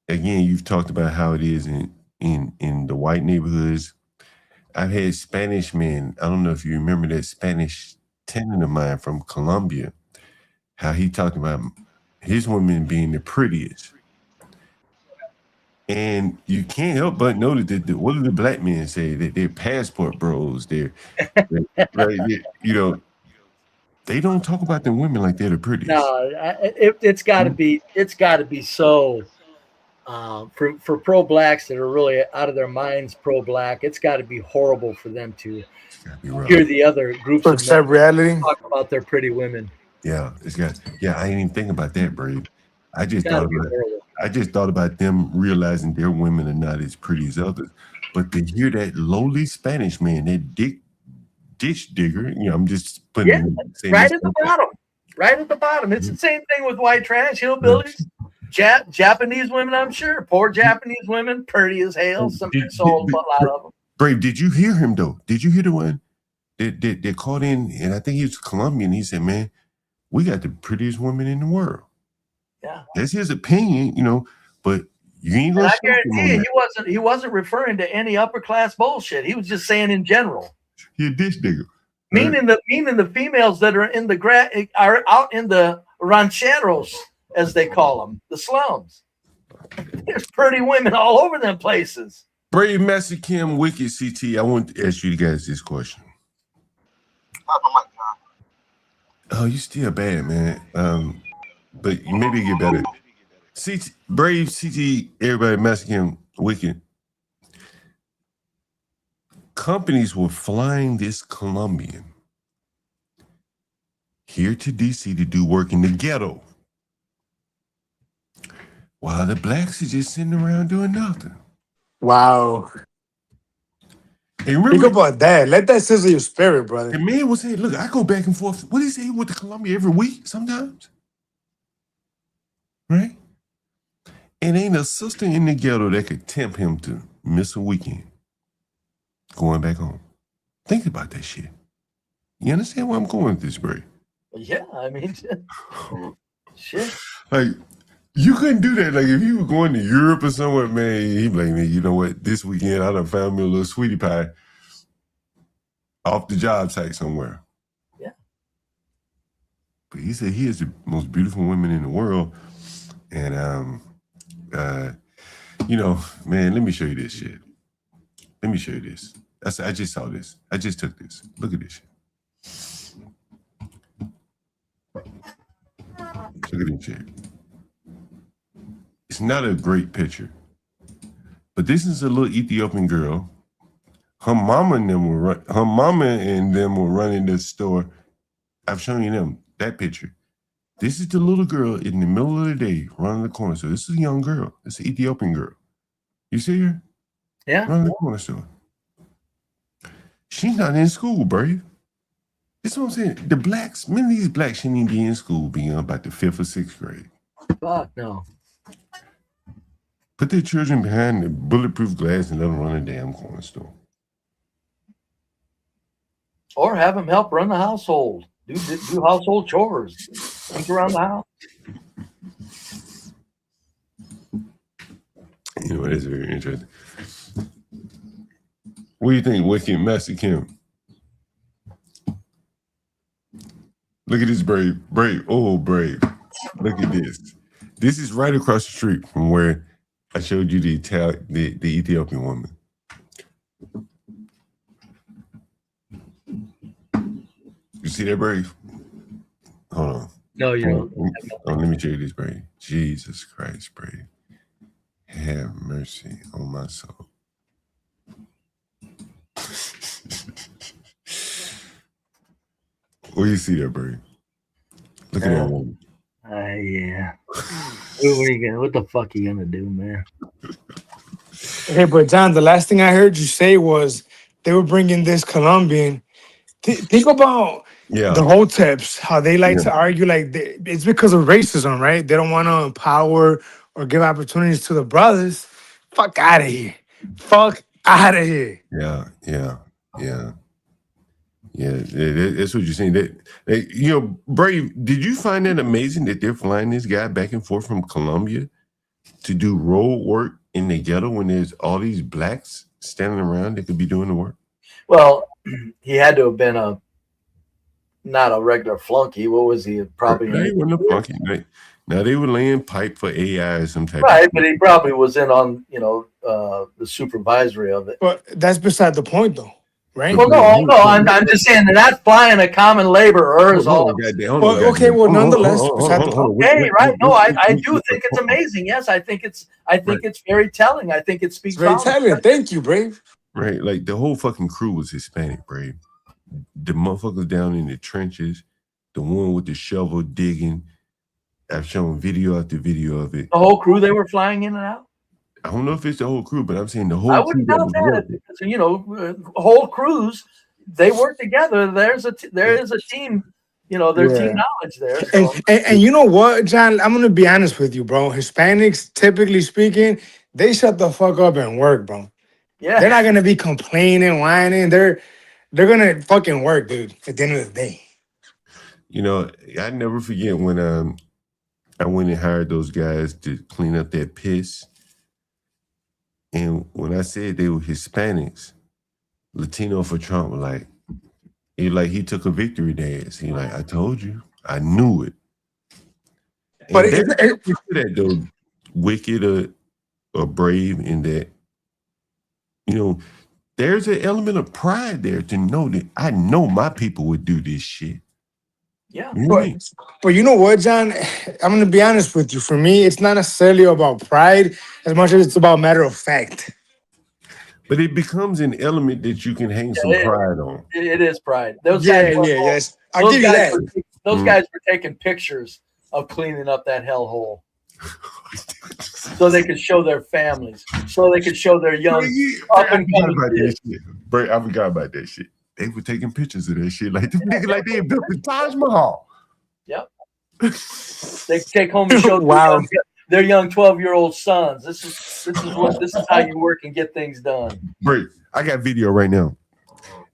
again, you've talked about how it is in the white neighborhoods. I've had Spanish men. I don't know if you remember that Spanish tenant of mine from Colombia, how he talked about his women being the prettiest. And you can't help but notice that what do the black men say? That they're passport bros. They're right. They don't talk about the women like they're the prettiest. No, it's got to be. It's got to be so. For pro blacks that are really out of their minds, pro black, it's got to be horrible for them to hear the other groups of men reality talk about their pretty women. Yeah, I didn't even think about that, Brave. I just thought about them realizing their women are not as pretty as others. But to hear that lowly Spanish man, that ditch digger, I'm just putting it in the same right at the bottom. Right at the bottom. It's the same thing with white trash hillbillies. Japanese women, I'm sure. Poor Japanese women, pretty as hell. Somebody sold a lot of them. Brave, did you hear him though? Did you hear the one that called in? And I think he was Colombian. He said, "Man, we got the prettiest women in the world." Yeah, that's his opinion, but you ain't gonna. I guarantee you, he wasn't referring to any upper class bullshit. He was just saying in general. He a ditch digger. Meaning the females that are in the are out in the rancheros, as they call them, the slums. There's pretty women all over them places. Brave Mexican Wicked CT. I want to ask you guys this question. Oh, you still bad, man. But you maybe get better. CT, Brave, CT, everybody, Mexican, Wicked. Companies were flying this Colombian here to DC to do work in the ghetto, while the blacks are just sitting around doing nothing. Wow. Hey, remember, think about that. Let that sizzle your spirit, brother. The man was saying, look, I go back and forth. What did he say? He went to Colombia every week sometimes? Right? And ain't a sister in the ghetto that could tempt him to miss a weekend going back home. Think about that shit. You understand where I'm going with this, Bray? Yeah, I mean, shit. Like, you couldn't do that. Like, if you were going to Europe or somewhere, man, he'd be like, man, you know what? This weekend, I done found me a little sweetie pie off the job site somewhere. Yeah. But he said he has the most beautiful women in the world. And, you know, man, let me show you this shit. Let me show you this. I just saw this. I just took this. Look at this shit. Look at this shit. It's not a great picture, but this is a little Ethiopian girl. Her mama and them were running the store. I've shown you them that picture. This is the little girl in the middle of the day running the corner store. This is a young girl. It's an Ethiopian girl. You see her? Yeah. Running the corner store. She's not in school, Brave. That's what I'm saying. The blacks, many of these blacks shouldn't even be in school beyond about the 5th or 6th grade. Fuck no. Put their children behind the bulletproof glass and let them run a damn corner store. Or have them help run the household. Do household chores. Think around the house. You know, that's very interesting. What do you think, Wicked Master Kim? Look at this, Brave. Brave. Oh, Brave. Look at this. This is right across the street from where I showed you the Ethiopian woman. You see that, Brave? Hold on. No, you don't. Oh, let me show you this, Brave. Jesus Christ, Brave. Have mercy on my soul. What do you see there, Brave? Look at that woman. Yeah. What the fuck are you gonna do, man? Hey, but John, the last thing I heard you say was they were bringing this Colombian. Think about the Hoteps, how they like to argue it's because of racism, right? They don't want to empower or give opportunities to the brothers. Fuck out of here. Fuck out of here. Yeah. That's what you're saying. You know, Brave, did you find that amazing that they're flying this guy back and forth from Colombia to do road work in the ghetto when there's all these blacks standing around that could be doing the work? Well, he had to have been not a regular flunky. What was he? Probably He wasn't a flunky. Now they were laying pipe for AI or some type. Right, but he probably was in on the supervisory of it. But that's beside the point, though, right? Well, no, I'm just saying they're not flying a common laborer. Okay, well, nonetheless, beside the point. Okay, right? No, I do think it's amazing. Yes, I think it's very telling. I think it speaks. Very telling. Thank you, Brave. Right, like the whole fucking crew was Hispanic, Brave. The motherfuckers down in the trenches, the one with the shovel digging. I've shown video after video of it. The whole crew they were flying in and out. I don't know if it's the whole crew, but I'm saying the whole. I wouldn't doubt that because whole crews they work together. There is a team. There's team knowledge there. So. And you know what, John? I'm gonna be honest with you, bro. Hispanics, typically speaking, they shut the fuck up and work, bro. Yeah, they're not gonna be complaining, whining. They're gonna fucking work, dude. At the end of the day. You know, I never forget when I went and hired those guys to clean up that piss. And when I said they were Hispanics, Latino for Trump was like, he took a victory dance. He like, I told you, I knew it. But that though, Wicked or Brave in that, there's an element of pride there to know that I know my people would do this shit. Yeah. But you know what, John? I'm gonna be honest with you. For me, it's not necessarily about pride as much as it's about matter of fact. But it becomes an element that you can hang some pride on. It is pride. Those Yeah, guys were, yes. I'll those give you guys that. were, those guys were taking pictures of cleaning up that hellhole. So they could show their families, so they could show their young up and coming kids. I forgot about that shit. They were taking pictures of that shit like them niggas like they built the Taj Mahal. Yep. They take home and show their young 12-year-old sons. This is how you work and get things done. Bray, I got video right now.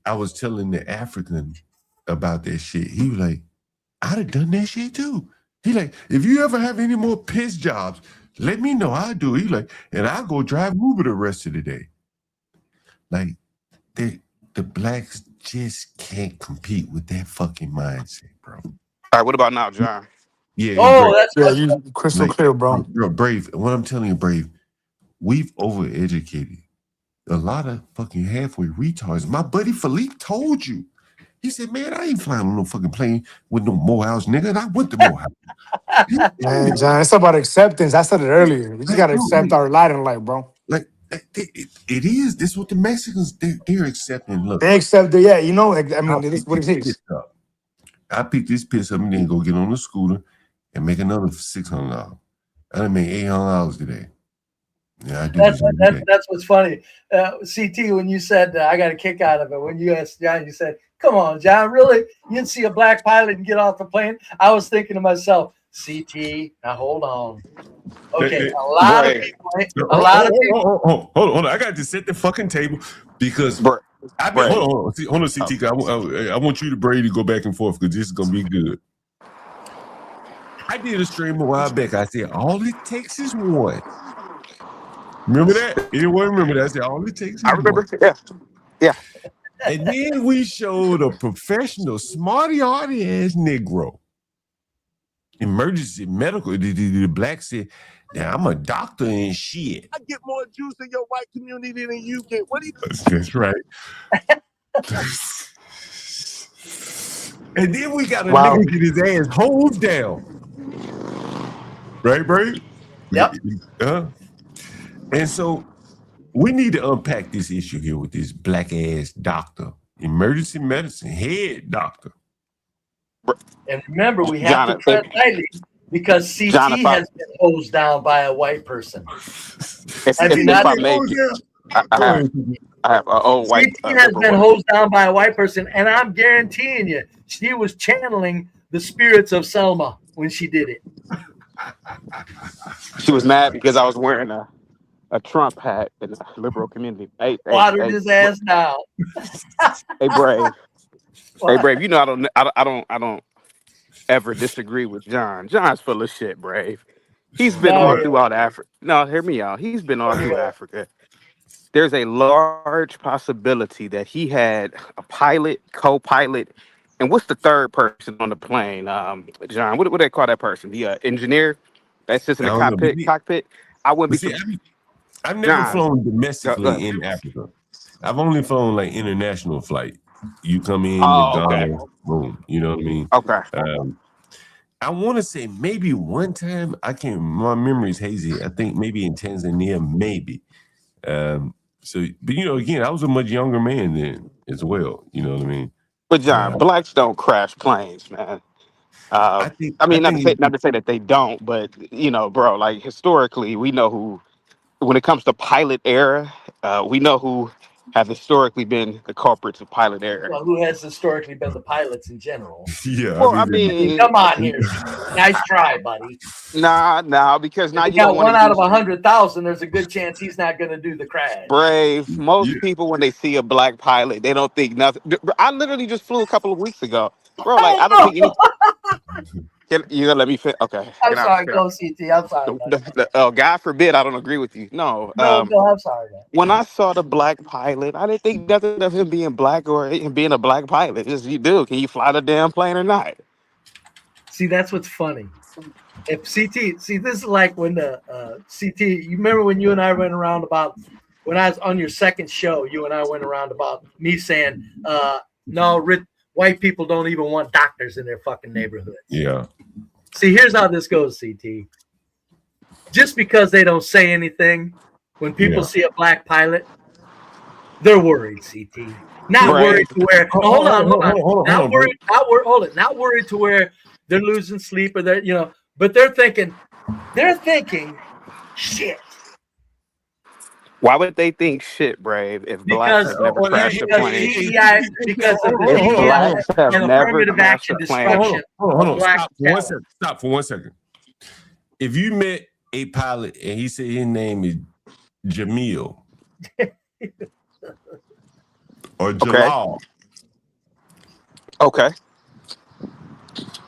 I was telling the African about that shit. He was like, I'd have done that shit too. He like, if you ever have any more piss jobs, let me know. I'll do it. He like, and I'll go drive Uber the rest of the day. Like, the blacks just can't compete with that fucking mindset, bro. All right, what about now, John? Yeah. You crystal clear, bro. Brave. What I'm telling you, Brave, we've overeducated a lot of fucking halfway retards. My buddy Philippe told you. He said, man, I ain't flying on no fucking plane with no Morehouse nigga. And I went to Morehouse. Man, John, it's about acceptance. I said it earlier. We just gotta accept our lot in life, bro. Like it is. This is what the Mexicans they're accepting. Look, they accept it. Yeah, you know. I mean, it is what it is. I pick this piss up and then go get on the scooter and make another $600. I done made $800 today. Yeah, I do. That's what's funny. CT, when you said I got a kick out of it, when you asked John, you said, "Come on, John, really? You'd see a black pilot and get off the plane?" I was thinking to myself, CT, now hold on. Okay, a lot of people. Hold on. I got to set the fucking table because I've been. Hold on, CT. I want you to Brady to go back and forth because this is gonna be good. I did a stream a while back. I said all it takes is one. Remember that? Anyone remember that? I said all it takes is I remember. One. Yeah. And then we showed a professional, smarty-arty ass Negro. Emergency medical. The black said, "Now I'm a doctor and shit." I get more juice in your white community than you get. What do you? That's right. And then we got a nigga get his ass hosed down. Right, Brady? Yep. And so we need to unpack this issue here with this black ass doctor, emergency medicine head doctor. And remember, we have to tread lightly because CT has been hosed down by a white person. Have you not? I have an old white. CT has been hosed down by a white person, and I'm guaranteeing you, she was channeling the spirits of Selma when she did it. She was mad because I was wearing a Trump hat in the liberal community. Watered his ass down. Hey, Brave. Hey, Brave. You know I don't ever disagree with John. John's full of shit, Brave. He's been all throughout Africa. No, hear me out. He's been all through Africa. There's a large possibility that he had a pilot, co-pilot, and what's the third person on the plane? John, what do they call that person? The engineer that sits in the cockpit. I wouldn't be. I've never flown domestically in Africa. I've only flown like international flight. You come in, you're gone, boom. You know what I mean? Okay. I want to say maybe one time, I can't, my memory's hazy. I think maybe in Tanzania, maybe. But you know, again, I was a much younger man then as well. You know what I mean? But John, blacks don't crash planes, man. Not to say that they don't, but you know, bro, like historically, we know who. When it comes to pilot era, we know who have historically been the culprits of pilot error. Well, who has historically been the pilots in general? Yeah. Well, I mean, come on here. Nice try, buddy. Nah, because now you got one out of 100,000. There's a good chance he's not going to do the crash. Brave. Most people, when they see a black pilot, they don't think nothing. I literally just flew a couple of weeks ago, bro. Like I don't think any. You gonna let me fit? Okay. I'm sorry, go CT. I'm sorry. God forbid I don't agree with you. No. I'm sorry. Man. When I saw the black pilot, I didn't think nothing of him being black or him being a black pilot. Just you do. Can you fly the damn plane or not? See, that's what's funny. If CT, see, this is like when the CT. You remember when you and I went around about when I was on your second show? You and I went around about me saying, no, white people don't even want doctors in their fucking neighborhoods. Yeah. See, here's how this goes, CT. Just because they don't say anything, when people see a black pilot, they're worried, CT. Not worried to where, hold on. Not worried to where they're losing sleep or they're, but they're thinking, shit. Why would they think shit, Brave, if blacks have never crashed a plane? Because of the If blacks have and never affirmative crashed action a plane. destruction of black Stop for 1 second. If you met a pilot and he said his name is Jamil or Jalal, okay,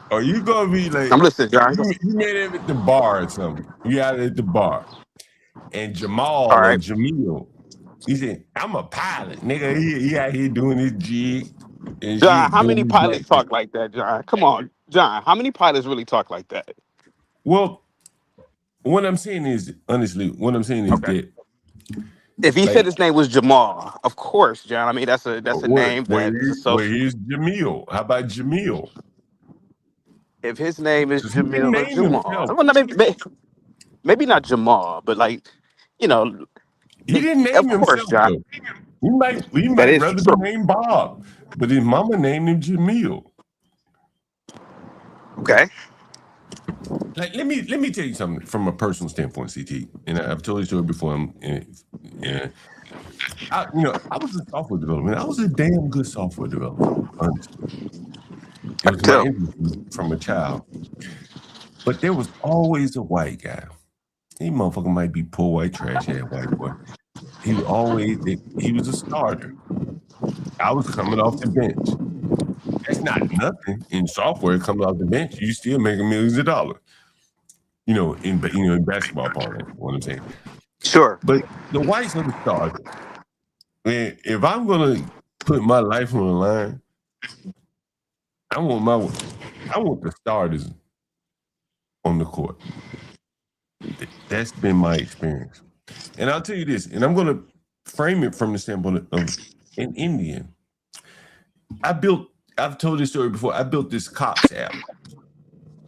are you gonna be like? I'm listening, John. You met him at the bar or something. You out at the bar, and Jamal or Jamil, he said, "I'm a pilot, nigga. He out here doing his jig." And John, shit, how many doing his pilots black talk like that, John? Come on, John. How many pilots really talk like that? Well, what I'm saying is, honestly, that if he said his name was Jamal, of course, John. I mean, that's a name where that is associated. here's Jamil. How about Jamil? If his name is He didn't Jamil or name Jamal, himself. well, maybe not Jamal, but like, He didn't name of course, himself. John. Though. He might is rather true. be named Bob, but his mama named him Jamil. Okay. Like, let me tell you something from a personal standpoint, CT. And I've told you story before. I was in software development. I was a damn good software developer, honestly. It was my interest from a child. But there was always a white guy. He motherfucker might be poor white trash ass white boy. He was a starter. I was coming off the bench. That's not nothing in software coming off the bench. You still making millions of dollars. In basketball parlance, what I'm saying. Sure. But the whites are the starters. And if I'm gonna put my life on the line, I want the starters on the court. That's been my experience. And I'll tell you this, and I'm gonna frame it from the standpoint of an Indian. I've told this story before. I built this Cops app.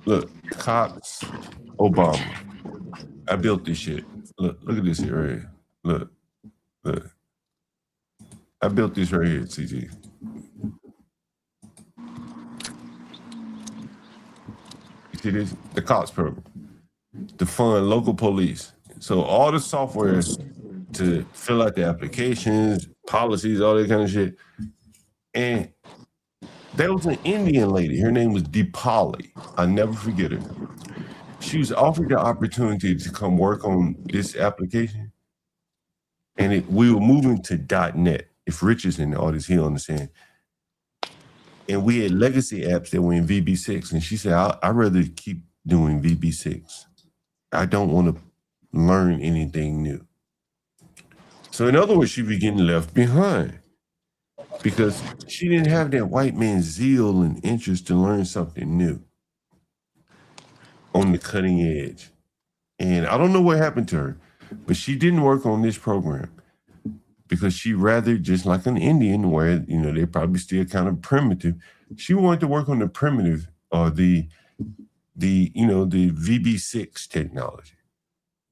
Look, Cops, Obama. I built this shit. Look at this here right here. Look. I built this right here, CG. You see this? The Cops program. To fund local police. So all the software to fill out the applications, policies, all that kind of shit. And there was an Indian lady. Her name was Deepali. I'll never forget her. She was offered the opportunity to come work on this application. And we were moving to .NET. If Rich is in the audience, he'll understand. And we had legacy apps that were in VB6. And she said, I'd rather keep doing VB6. I don't want to learn anything new. So in other words, she was getting left behind because she didn't have that white man's zeal and interest to learn something new on the cutting edge. And I don't know what happened to her, but she didn't work on this program because she rather, just like an Indian where, they're probably still kind of primitive. She wanted to work on the primitive or the VB6 technology.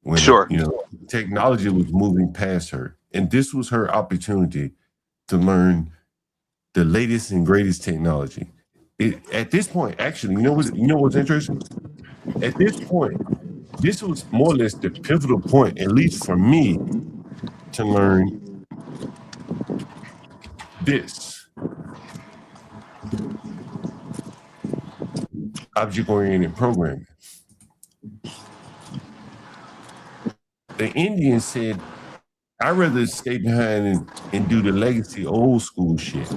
When, technology was moving past her. And this was her opportunity to learn the latest and greatest technology. At this point, actually, you know what's interesting? At this point, this was more or less the pivotal point, at least for me, to learn this. Object-oriented programming. The Indians said, I'd rather stay behind and do the legacy old school shit.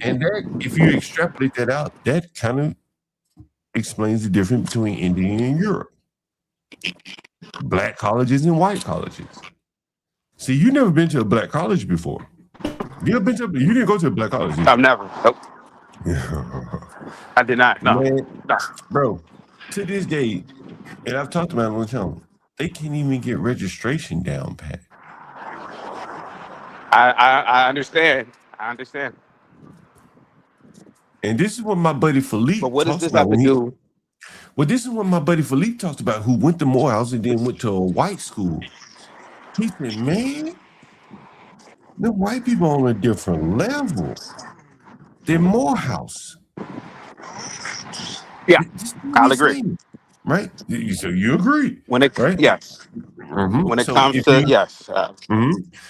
And that, if you extrapolate that out, that kind of explains the difference between India and Europe. Black colleges and white colleges. See, you never been to a black college before. You didn't go to a black college. I've never. Nope. I did not. No. Man, bro, to this day, and I've talked about it on the channel, they can't even get registration down pat. I understand. I understand. And this is what my buddy Philippe But what does talks this about have to when he. do? Well, this is what my buddy Philippe talks about, who went to Morehouse and then went to a white school. He said, "Man, the white people on a different level than Morehouse." Yeah, This is what I'll he's agree. saying, right? So you agree, right? Yes, Mm-hmm. when it So comes if to you, yes,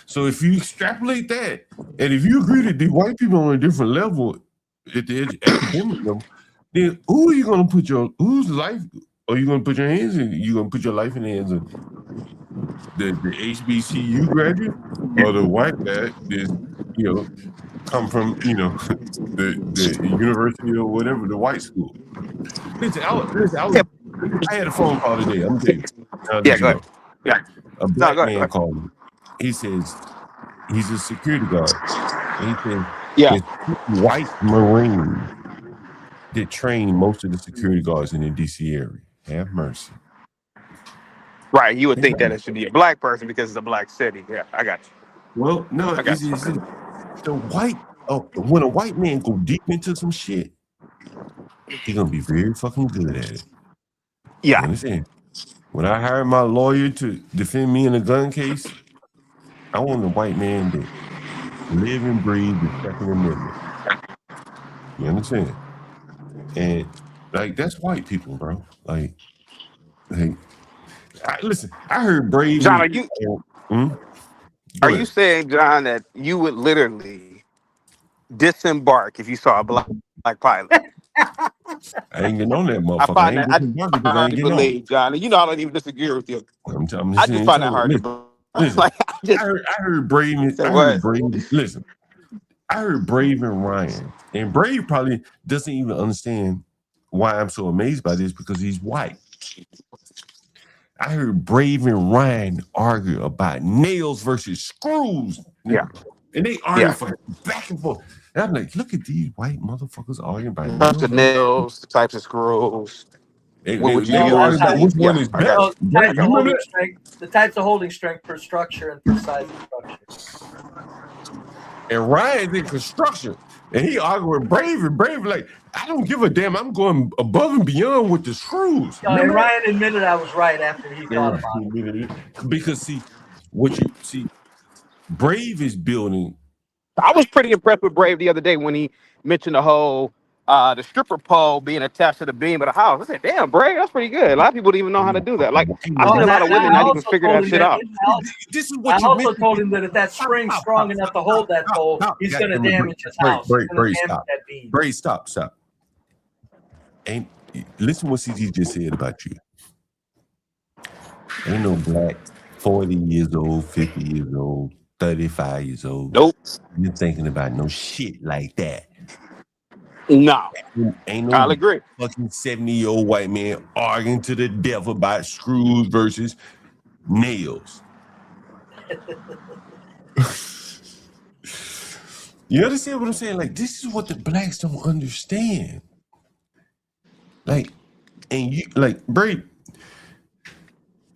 so if you extrapolate that, and if you agree that the white people on a different level at the academic level, then who are you going to put whose life are you going to put your hands in? You going to put your life in the hands of the HBCU graduate or the white guy that's come from the university or whatever, the white school? Listen, I had a phone call today. I'm gonna tell you. I'll yeah, let you go ahead. know. Yeah, A no, black go ahead, go man ahead. called me. He says he's a security guard. And he says Yeah, there's 2 white Marines that train most of the security guards in the DC area. Have mercy. right. You would Have think that mercy. it should be a black person because it's a black city. Yeah, I got you. Well, no, I got it's you. the white. Oh, when a white man go deep into some shit, he gonna be very fucking good at it. You Yeah, understand? When I hired my lawyer to defend me in a gun case, I want a white man that live and breathe the Second Amendment. You understand? And like that's white people, bro. Listen, I heard Brave John, is. are you Hmm? are Go you ahead. saying, John, that you would literally disembark if you saw a black pilot? I ain't getting on that I motherfucker. I find ain't that getting barking because I hard ain't to getting on. believe, John. And you know I don't even disagree with you. I'm I just just saying. find that hard to believe. Listen. Like I just I heard Brave. say I heard what? Brave. Listen, I heard Brave and Ryan, and Brave probably doesn't even understand why I'm so amazed by this because he's white. I heard Brave and Ryan argue about nails versus screws. Yeah, And they argue yeah. for back and forth. And I'm like, look at these white motherfuckers arguing about Types nails. of nails, the types of screws. What would you They use? argue about which one Yeah, is I got better. you. Brave, you remember that? The types of holding strength per structure and per size of structure. And Ryan's in construction. And he arguing with Brave, and Brave like, I don't give a damn. I'm going above and beyond with the screws. And Remember that? Ryan admitted I was right after he thought about it. Because see, Brave is building. I was pretty impressed with Brave the other day when he mentioned the whole the stripper pole being attached to the beam of the house. I said, "Damn, Brave, that's pretty good." A lot of people don't even know how to do that. Like I've seen a lot of women I not even also figure told that him shit that out. This is I what you also missed. told him that if that spring's strong enough to hold that pole, he's going to damage his house. He's going to damage that beam. Brave, stop. Listen what CG just said about you. Ain't no black 40 years old, 50 years old, 35 years old. Nope. You're thinking about no shit like that. No. Ain't no I'll agree. fucking 70-year-old white man arguing to the death about screws versus nails. You understand what I'm saying? Like, this is what the blacks don't understand. Like, and you, like, Brave,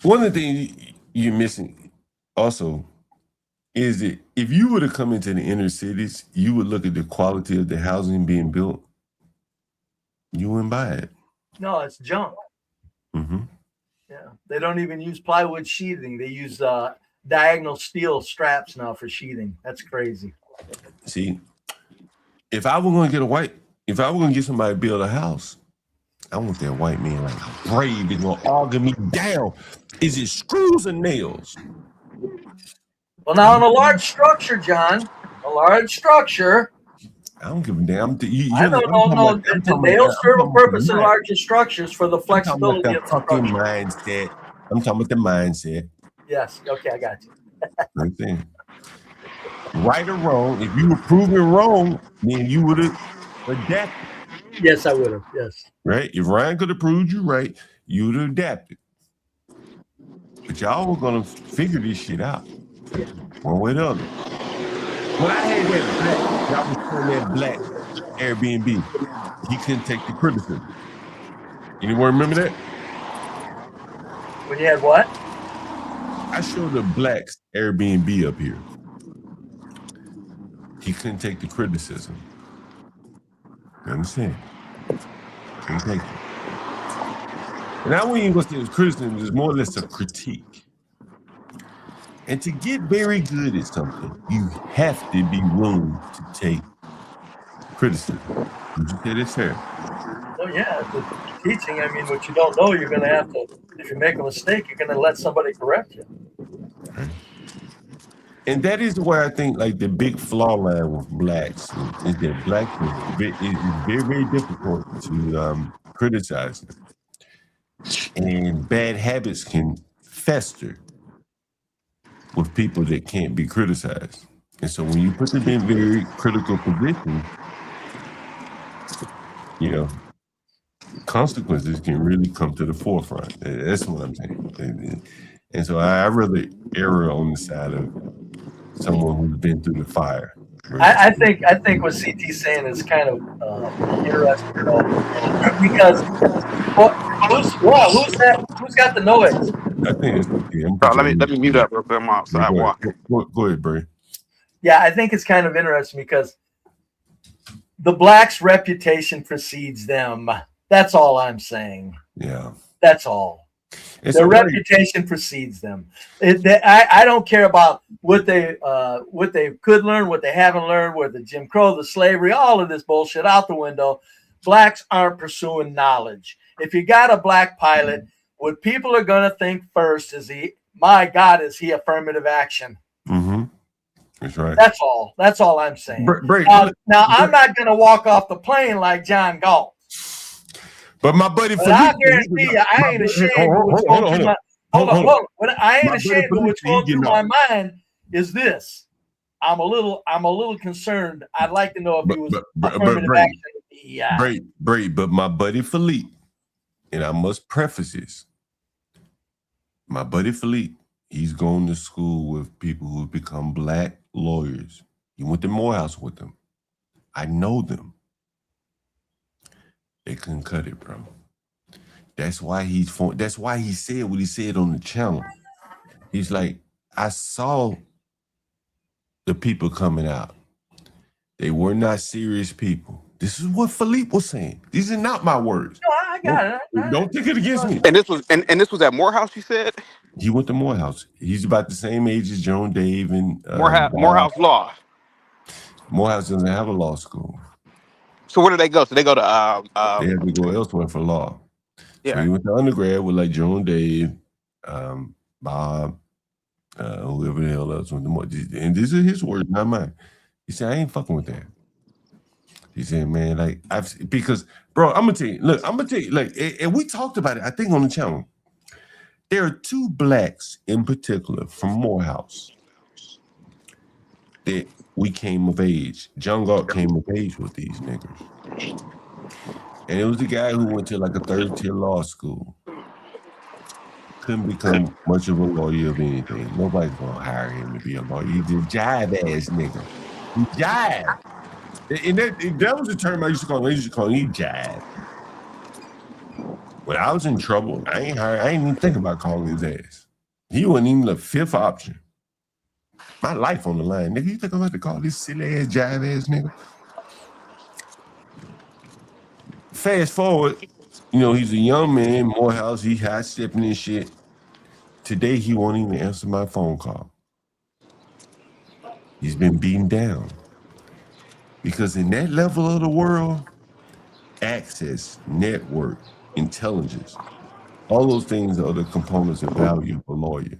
one of the things you're missing also is that if you were to come into the inner cities, you would look at the quality of the housing being built. You wouldn't buy it. No, it's junk. Mm-hmm. Yeah, they don't even use plywood sheathing. They use diagonal steel straps now for sheathing. That's crazy. See, if I were going to get somebody to build a house, I want that white man like Brave is going to argue me down. Is it screws or nails? Well, now on a large structure, John, a large structure. I don't give a damn. The nails serve a purpose in larger structures for the flexibility of the structure. Mindset. I'm talking about the mindset. Yes. Okay, I got you. Right thing. Right or wrong, if you were proven wrong, then you would have adapted. Yes, I would have. Yes. Right? If Ryan could have proved you right, you would have adapted. But y'all were gonna figure this shit out. One way or the other. When I had y'all was on that black Airbnb, he couldn't take the criticism. Anyone remember that? When you had what? I showed the blacks Airbnb up here. He couldn't take the criticism. You understand? Okay. And I wouldn't even go say it was criticism, it's more or less a critique. And to get very good at something, you have to be willing to take criticism. Would you say that's fair? Well, yeah, the teaching. I mean, what you don't know, you're going to have to. If you make a mistake, you're going to let somebody correct you. Right. And that is where I think like the big flaw line with blacks is that blacks is very, very difficult to criticize them. And bad habits can fester with people that can't be criticized. And so when you put them in very critical positions, you know, consequences can really come to the forefront. That's what I'm saying. And so I rather err on the side of someone who's been through the fire. I think what CT's saying is kind of interesting though, because who's that? Who's got the noise? I think it's okay. Let me mute up real quick. I'm outside walking. Go ahead, Bray. Yeah, I think it's kind of interesting because the blacks' reputation precedes them. That's all I'm saying. Yeah. That's all. Their reputation precedes them. I don't care about what they could learn, what they haven't learned, what the Jim Crow, the slavery, all of this bullshit out the window. Blacks aren't pursuing knowledge. If you got a black pilot, what people are going to think first is my God, is he affirmative action? Mm-hmm. That's right. That's all. That's all I'm saying. Now, I'm not going to walk off the plane like John Galt. But my buddy Philippe, I guarantee you, I ain't ashamed of what's going through my I ain't ashamed of what's going through my mind is this. I'm a little concerned. I'd like to know if he was affirmative action. Great, but my buddy Philippe, and I must preface this, my buddy Philippe, he's going to school with people who become black lawyers. He went to Morehouse with them. I know them. They couldn't cut it, bro. That's why he said what he said on the channel. He's like, I saw the people coming out. They were not serious people. This is what Philippe was saying. These are not my words. No, I got it. Don't take it against me. And this was at Morehouse, you said? He went to Morehouse. He's about the same age as Joan Dave and Morehouse Law. Morehouse doesn't have a law school. So where do they go? So they go to they have to go elsewhere for law. Yeah. So he went to undergrad with like Joan Dave, Bob, whoever the hell else went to more. And these are his words, not mine. He said, I ain't fucking with that. He said, man, like because bro, I'm gonna tell you, like, and we talked about it, I think on the channel. There are two blacks in particular from Morehouse that we came of age. John Galt came of age with these niggas. And it was the guy who went to like a third-tier law school. Couldn't become much of a lawyer of anything. Nobody's gonna hire him to be a lawyer. He's a jive-ass nigga. He jive. And that was the term I used to call him. I used to call him, he jive. When I was in trouble, I ain't even think about calling his ass. He wasn't even the fifth option. My life on the line, nigga. You think I'm about to call this silly ass jive ass nigga? Fast forward, he's a young man, Morehouse, he high stepping and shit. Today he won't even answer my phone call. He's been beaten down. Because in that level of the world, access, network, intelligence, all those things are the components of value of a lawyer.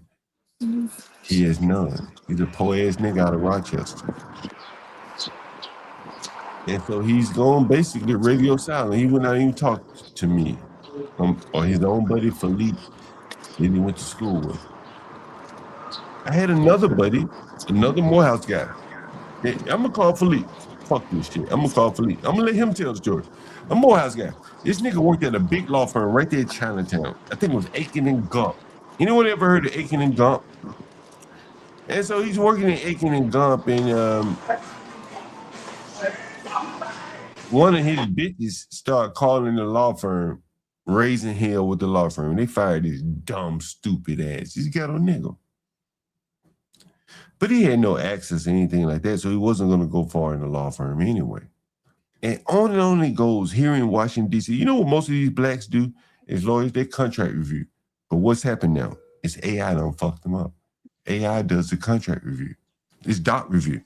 He has none. He's a poor-ass nigga out of Rochester. And so he's gone basically radio silent. He would not even talk to me or his own buddy Philippe that he went to school with. I had another buddy, another Morehouse guy. I'm going to call Philippe. Fuck this shit. I'm going to call Philippe. I'm going to let him tell the story. A Morehouse guy. This nigga worked at a big law firm right there in Chinatown. I think it was Aiken and Gump. Anyone ever heard of Aiken and Gump? And so he's working in Aiken and Gump, and one of his bitches started calling the law firm, raising hell with the law firm. They fired this dumb, stupid ass. He's got a nigga. But he had no access to anything like that, so he wasn't going to go far in the law firm anyway. And on it goes here in Washington, D.C. You know what most of these blacks do as lawyers? They contract review. But what's happened now? It's AI done fucked them up. AI does the contract review. It's doc review.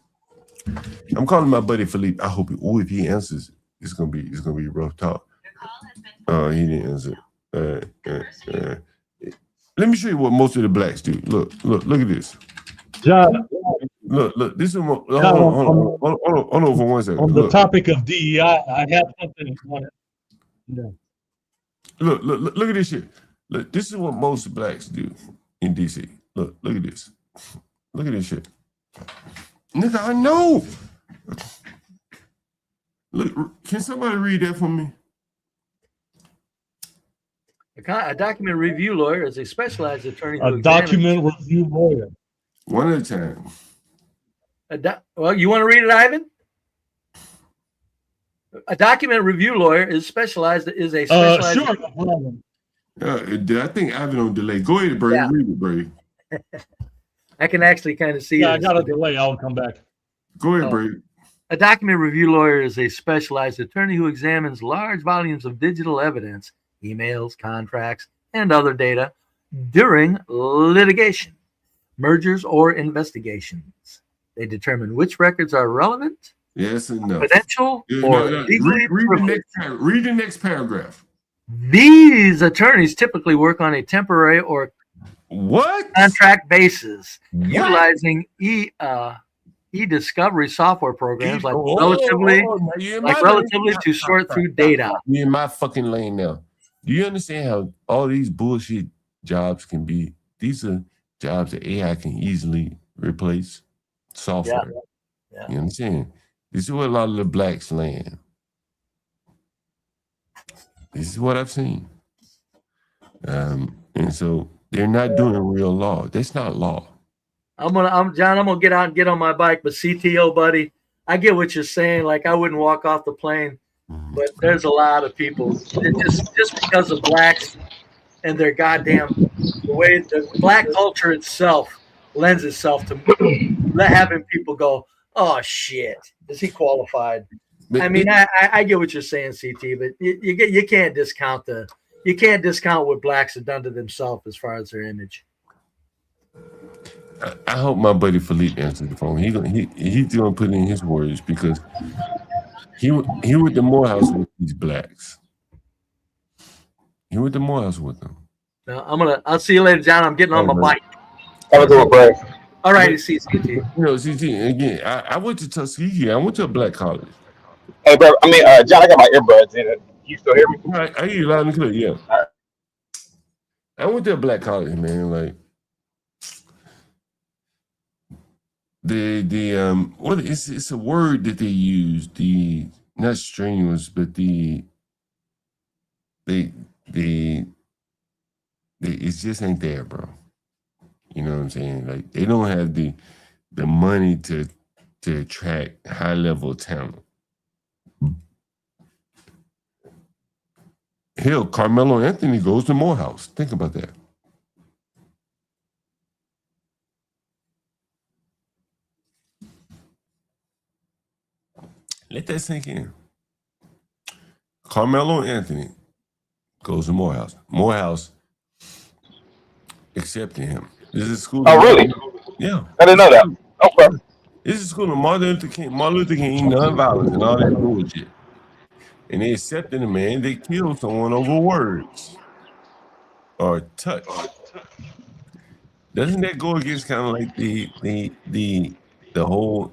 I'm calling my buddy Philippe. I hope if he answers, it's gonna be rough talk. He didn't answer. Let me show you what most of the blacks do. Look at this. John, look. This is hold John, on for 1 second. On the topic of DEI, I have something. Look at this shit. Look, this is what most blacks do in DC. Look at this. Look at this shit. Nigga, I know. Look, can somebody read that for me? A document review lawyer is a specialized attorney. A document review lawyer. One at a time. Well, you want to read it, Ivan? A document review lawyer is a specialized. Sure. I think Ivan on delay. Go ahead, Brady. Yeah. Read it, Brady. I can actually kind of see. Yeah, I got a delay. I'll come back. Go ahead, Brady. A document review lawyer is a specialized attorney who examines large volumes of digital evidence, emails, contracts, and other data during litigation, mergers, or investigations. They determine which records are relevant, yes, and no, confidential, or legally read the next paragraph. These attorneys typically work on a temporary or contract basis, utilizing e-discovery software programs relatively to sort through data. Me in my fucking lane now. Do you understand how all these bullshit jobs can be? These are jobs that AI can easily replace. Software. Yeah. You understand? This is where a lot of the blacks land. This is what I've seen. And so they're not doing real law. That's not law. I'm gonna get out and get on my bike, but CTO, buddy, I get what you're saying. Like, I wouldn't walk off the plane, but there's a lot of people just because of blacks and their goddamn the way the black culture itself lends itself to having people go, oh shit, is he qualified? I mean, I get what you're saying, CT, but you can't discount what blacks have done to themselves as far as their image. I hope my buddy Philippe answers the phone. He's gonna put in his words because he went to Morehouse with these blacks. He went to Morehouse with them. Now I'll see you later, John. I'm getting on my bike. Have a good one, Brad. All right, CT. You know, CT, again, I went to Tuskegee. I went to a black college. Hey, bro. I mean, John, I got my earbuds in it. You still hear me? I hear you loud and clear. Yeah. All right. I went to a black college, man. Like it's a word that they use. Not strenuous, but it just ain't there, bro. You know what I'm saying? Like they don't have the money to attract high level talent. Hell, Carmelo Anthony goes to Morehouse. Think about that. Let that sink in. Carmelo Anthony goes to Morehouse. Morehouse accepted him. This is a school. Oh, really? Yeah. I didn't know that. Okay. This is a school of Martin Luther King, nonviolence, and all that bullshit. And they accepted him, man. They killed someone over words or touch. Doesn't that go against kind of like the whole?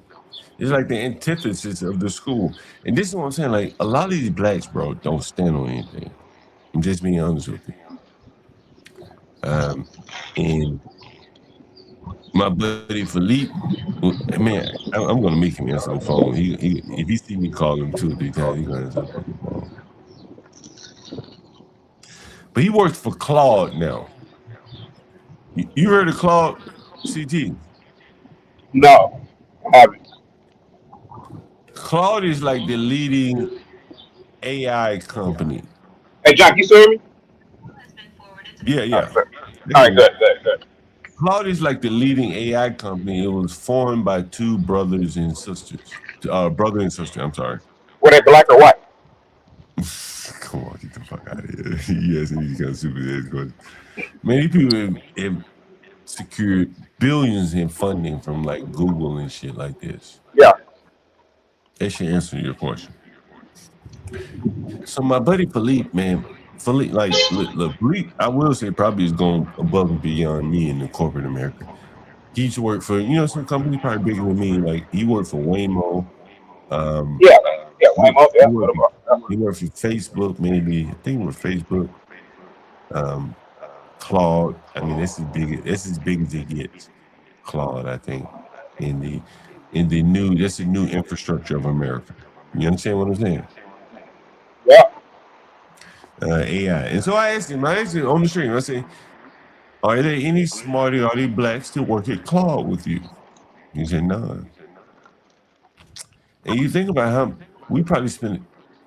It's like the antithesis of the school. And this is what I'm saying. Like a lot of these blacks, bro, don't stand on anything. I'm just being honest with you. And my buddy Philippe, man, I'm gonna make him answer the phone. He if he see me call him 2 or 3 times, he's gonna answer the fucking phone. But he works for Claude now. You heard of Claude, CT? No, I haven't. Claude is like the leading AI company. Hey, John, can you still hear me? Yeah. All right, good. Claude is like the leading AI company. It was formed by 2 brothers and sisters. Brother and sister, I'm sorry. Were they black or white? Come on, get the fuck out of here. You asking these kind of stupid questions. Many people have secured billions in funding from like Google and shit like this. Yeah. That should answer your question. So my buddy Philippe, man, like, look, Philippe, I will say probably is going above and beyond me in the corporate America. He used to work for, some company probably bigger than me. Like he worked for Waymo. Yeah, Waymo, yeah. He worked for Facebook, maybe. I think it was Facebook. Claude. I mean, that's as big as it gets. Claude, I think, in the that's the new infrastructure of America. You understand what I'm saying? Yeah. AI. And so I asked him on the stream, I say, are there any smarter, are they blacks to work at Claude with you? He said, none. And you think about how we probably spent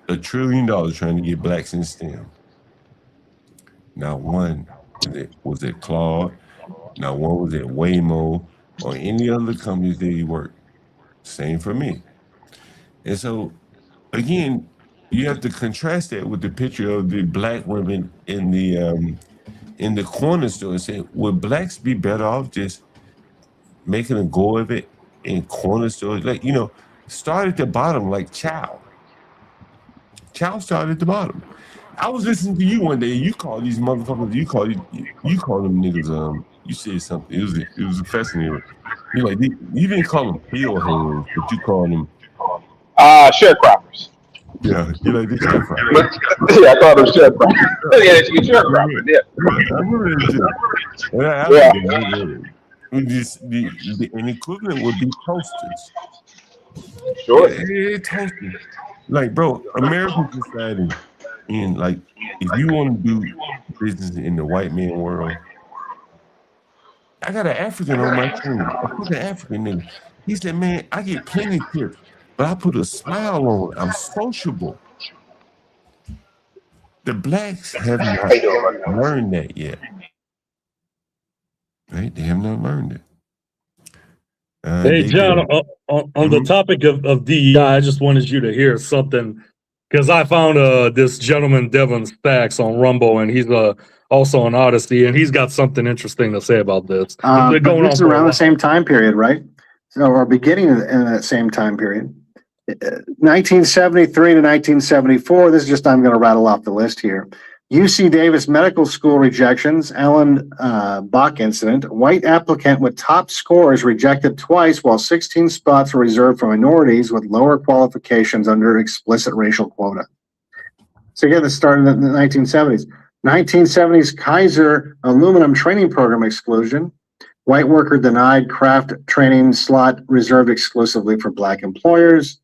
$1 trillion trying to get blacks in STEM. Not one was at Claude, not one was at Waymo or any other companies that he worked. Same for me. And so, again, you have to contrast that with the picture of the black women in the corner store and say, would blacks be better off just making a go of it in corner stores? Like, start at the bottom like Chow. Chow started at the bottom. I was listening to you one day. You called these motherfuckers. You called them niggas. You said something. It was fascinating. You like you didn't call them peel hands, but you called them Sharecroppers. Yeah, you like the sharecropper. Yeah, I called them sharecroppers. Yeah, you sharecropper. Yeah. I remember that shit. An equivalent would be toasters. Sure. Yeah, toasters. Like, bro, American society, and like, if you want to do business in the white man world, I got an African on my team. I put an African nigga. He said, man, I get plenty of tips, but I put a smile on it. I'm sociable. The blacks have not learned that yet. Right? They have not learned it. Hey, John, on the topic of DEI, I just wanted you to hear something because I found this gentleman, Devin Stacks, on Rumble, and he's also on Odyssey, and he's got something interesting to say about this. But this is around the same time period, right? So, or beginning in that same time period. 1973 to 1974, this is just, I'm going to rattle off the list here. UC Davis Medical School rejections, Alan Bach incident, white applicant with top scores rejected twice while 16 spots were reserved for minorities with lower qualifications under explicit racial quota. So again, this started in the 1970s. 1970s Kaiser aluminum training program exclusion. White worker denied craft training slot reserved exclusively for black employees,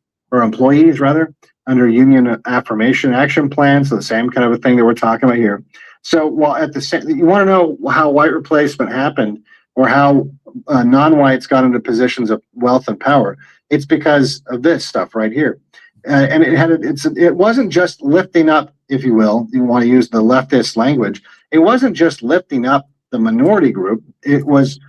under union affirmation action plan. So the same kind of a thing that we're talking about here. So while at the same, you want to know how white replacement happened or how non-whites got into positions of wealth and power. It's because of this stuff right here. And it wasn't just lifting up, if you will, you want to use the leftist language. It wasn't just lifting up the minority group. It was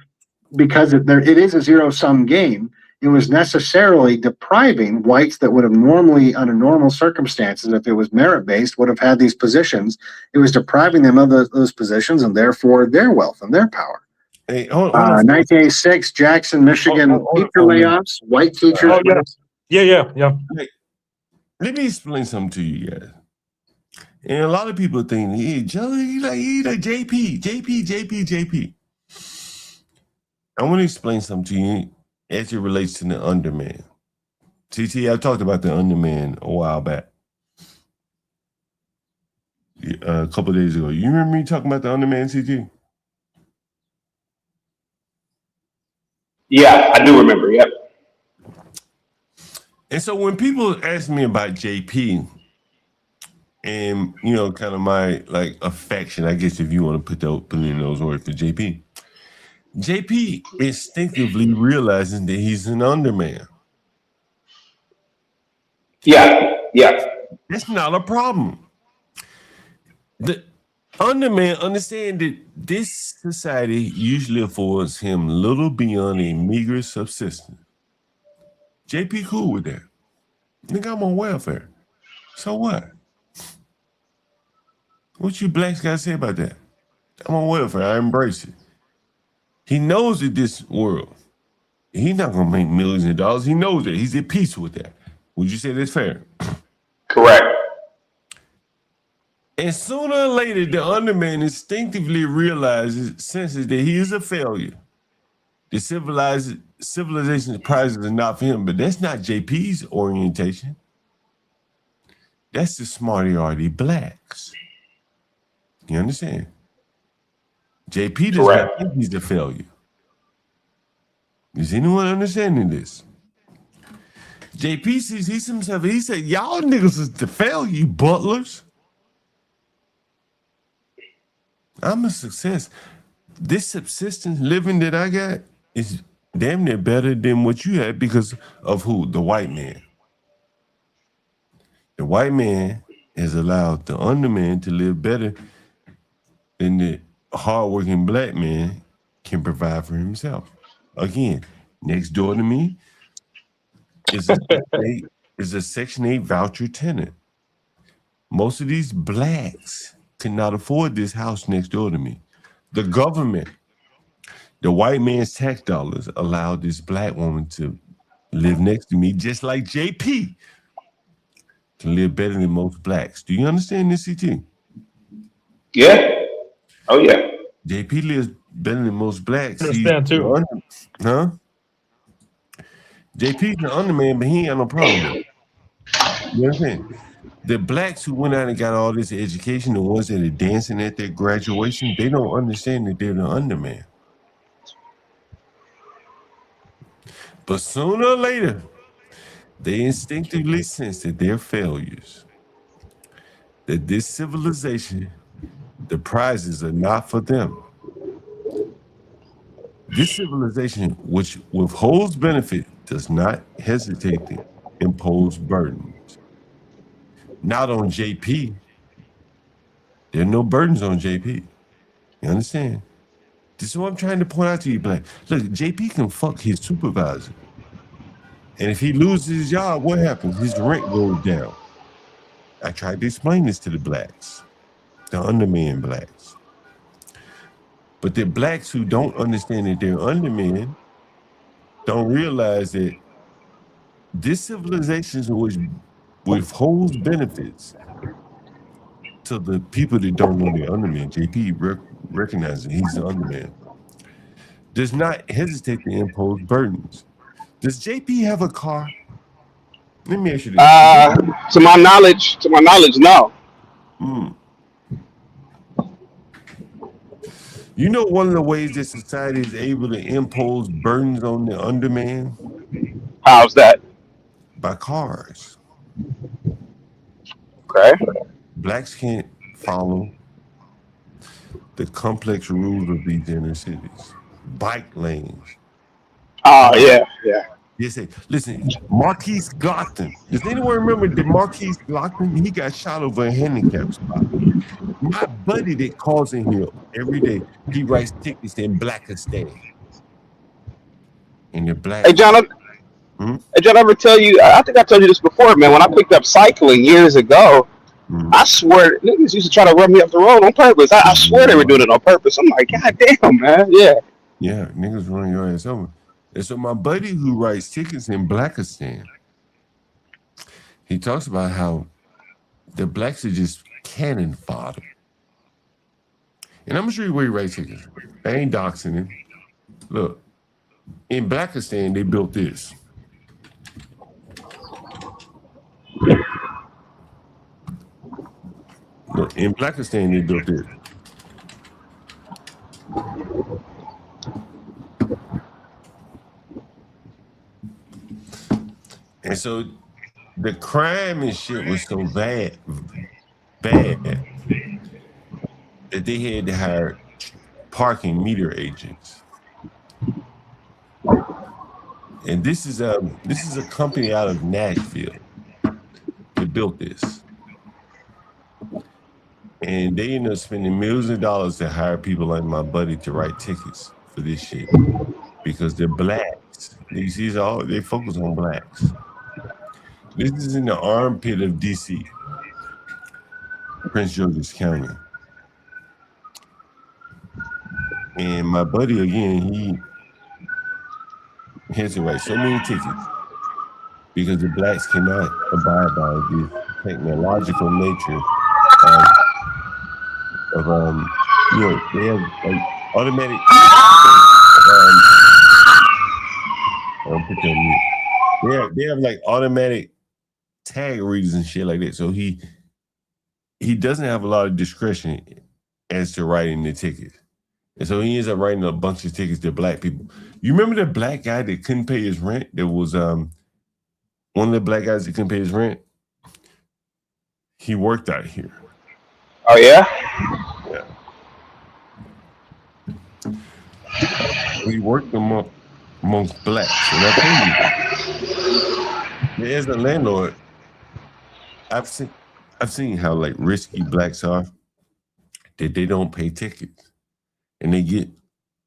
because it is a zero-sum game. It was necessarily depriving whites that would have normally, under normal circumstances, if it was merit-based, would have had these positions. It was depriving them of those positions and therefore their wealth and their power. Hey, 1986, Jackson, Michigan teacher layoffs, white teachers. Oh, yeah. Let me explain something to you guys. And a lot of people think, he's like JP. I want to explain something to you as it relates to the underman. TT, I talked about the underman a while back. A couple of days ago. You remember me talking about the underman, TT? Yeah, I do remember, yep. And so when people ask me about JP and, kind of my, affection, I guess if you want to put in those words for JP, JP instinctively realizing that he's an underman. Yeah. That's not a problem. The underman understand that this society usually affords him little beyond a meager subsistence. JP cool with that. Nigga, I'm on welfare. So what? What you blacks got to say about that? I'm on welfare. I embrace it. He knows that this world, he's not going to make millions of dollars. He knows that. He's at peace with that. Would you say that's fair? Correct. And sooner or later, the underman instinctively senses that he is a failure. The civilization's prizes are not for him, but that's not JP's orientation. That's the smarty-arty blacks. You understand? JP does not think he's a failure. Is anyone understanding this? JP sees himself, he said, y'all niggas is the failure, you butlers. I'm a success. This subsistence living that I got is damn near better than what you had because of who? The white man. The white man has allowed the underman to live better than the hardworking black man can provide for himself. Again, next door to me is a Section 8 voucher tenant. Most of these blacks cannot afford this house next door to me. The government, the white man's tax dollars allowed this black woman to live next to me, just like JP can live better than most blacks. Do you understand this, CT? Yeah. Oh, yeah. JP lives better than most blacks. Understand too. Huh? JP's the underman, but he ain't got no problem with it. You understand? The blacks who went out and got all this education, the ones that are dancing at their graduation, they don't understand that they're the underman. But sooner or later, they instinctively sense that they're failures. That this civilization, the prizes are not for them. This civilization, which withholds benefit, does not hesitate to impose burdens. Not on JP. There are no burdens on JP. You understand? This is what I'm trying to point out to you, Black. Look, JP can fuck his supervisor. And if he loses his job, what happens? His rent goes down. I tried to explain this to the blacks, the underman blacks. But the blacks who don't understand that they're undermen don't realize that this civilization which withholds benefits to the people that don't know they're undermen. JP recognizes he's the underman. Does not hesitate to impose burdens. Does JP have a car? Let me ask you this. To my knowledge, no. You know one of the ways that society is able to impose burdens on the underman? How's that? By cars. Okay. Blacks can't follow the complex rules of these inner cities. Bike lanes. Oh, yeah. Listen, Marquise Glockton. Does anyone remember that Marquise Glockton? He got shot over a handicap spot. My buddy that calls in here every day, he writes tickets in Blackistan. In the black. Hey, John, Hey, John, I ever tell you, I think I told you this before, man. When I picked up cycling years ago, I swear, niggas used to try to run me up the road on purpose. I swear they were doing it on purpose. I'm like, God damn, man. Yeah. Yeah, niggas running your ass over. And so my buddy who writes tickets in Blackistan, he talks about how the blacks are just cannon fodder. And I'm gonna show you where he writes tickets. I ain't doxing him. Look, in Blackistan, they built this. Look, in Blackistan, they built this. And so the crime and shit was so bad that they had to hire parking meter agents. And this is a company out of Nashville that built this. And they ended up spending millions of dollars to hire people like my buddy to write tickets for this shit. Because they're blacks. They focus on blacks. This is in the armpit of DC. Prince George's County. And my buddy, again, he had to write so many tickets because the blacks cannot abide by this technological nature of they have like automatic I'll put you on mute. They have like automatic tag readers and shit like that. So he doesn't have a lot of discretion as to writing the tickets. And so he ends up writing a bunch of tickets to black people. You remember the black guy that couldn't pay his rent? There was one of the black guys that couldn't pay his rent. He worked out here. Oh yeah? Yeah. He worked amongst blacks. And I tell you, as a landlord, I've seen how like risky blacks are, that they don't pay tickets. And they get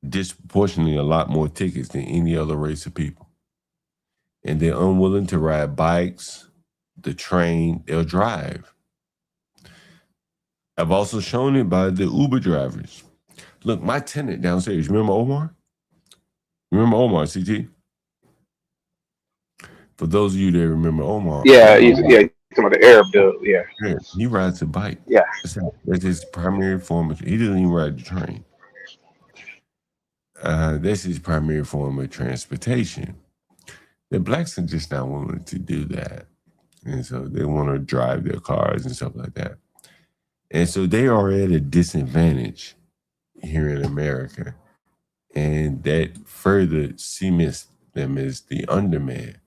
disproportionately a lot more tickets than any other race of people. And they're unwilling to ride bikes, the train, they'll drive. I've also shown it by the Uber drivers. Look, my tenant downstairs, remember Omar? Remember Omar, CT? For those of you that remember Omar. Yeah, he's talking about the Arab dude, yeah. He rides a bike. Yeah. That's his primary form of, he doesn't even ride the train. That's his primary form of transportation. The blacks are just not willing to do that. And so they want to drive their cars and stuff like that. And so they are at a disadvantage here in America. And that further cements them as the underman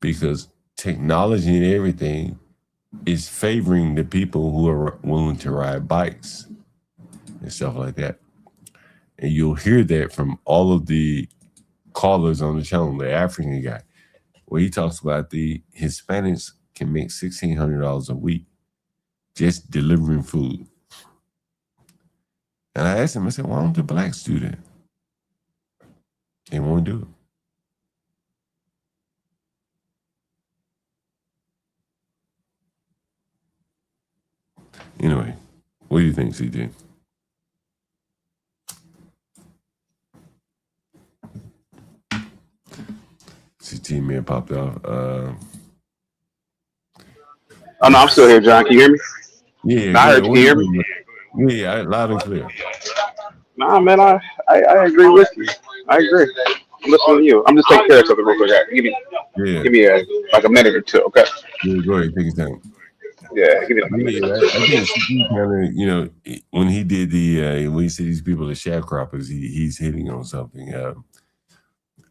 because technology and everything is favoring the people who are willing to ride bikes and stuff like that. And you'll hear that from all of the callers on the channel, the African guy, where he talks about the Hispanics can make $1,600 a week just delivering food. And I asked him, I said, why don't the blacks do that? They won't do it. Anyway, what do you think, CJ? CT may have popped off. Oh no, I'm still here, John. Can you hear me? Yeah, I heard you. Can you hear me? Yeah, loud and clear. Nah, man, I agree with you. I agree. I'm listening to you. I'm just taking care of something real quick. Give me like a minute or two, okay? Yeah, go ahead, take your time. Yeah, give me like a minute. I think CT kind of, when he did when he said these people are sharecroppers, he's hitting on something.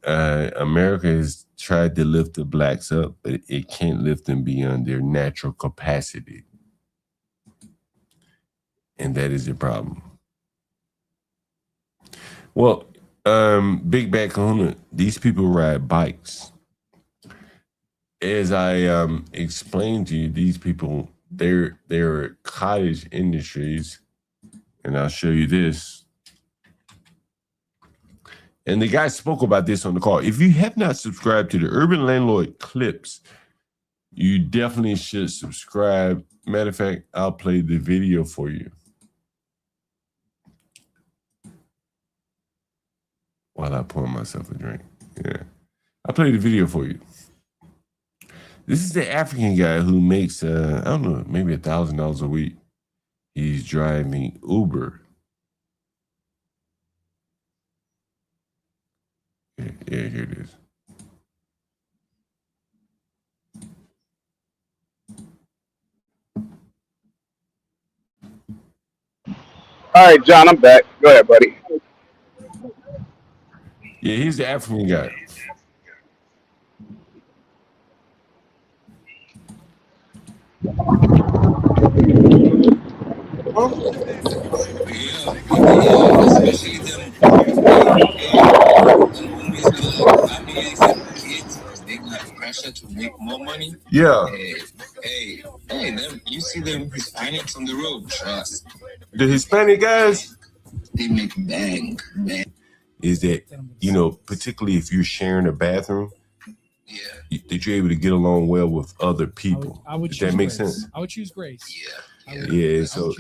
America has tried to lift the blacks up, but it can't lift them beyond their natural capacity. And that is the problem. Well, Big Bad Kahuna, these people ride bikes. As I explained to you, these people, they're cottage industries. And I'll show you this. And the guy spoke about this on the call. If you have not subscribed to the Urban Landlord Clips, you definitely should subscribe. Matter of fact, I'll play the video for you. While I pour myself a drink. Yeah. I'll play the video for you. This is the African guy who makes, I don't know, maybe $1,000 a week. He's driving Uber. Yeah, here it is. All right, John, I'm back. Go ahead, buddy. Yeah, he's the African guy. Pressure to make more money. Yeah. Hey, them, you see them Hispanics on the road, trust. The Hispanic guys, they make bang. Is that, particularly if you're sharing a bathroom, that you're able to get along well with other people. I would Does choose that make Grace. sense? I would choose Grace. Yeah. Yeah, so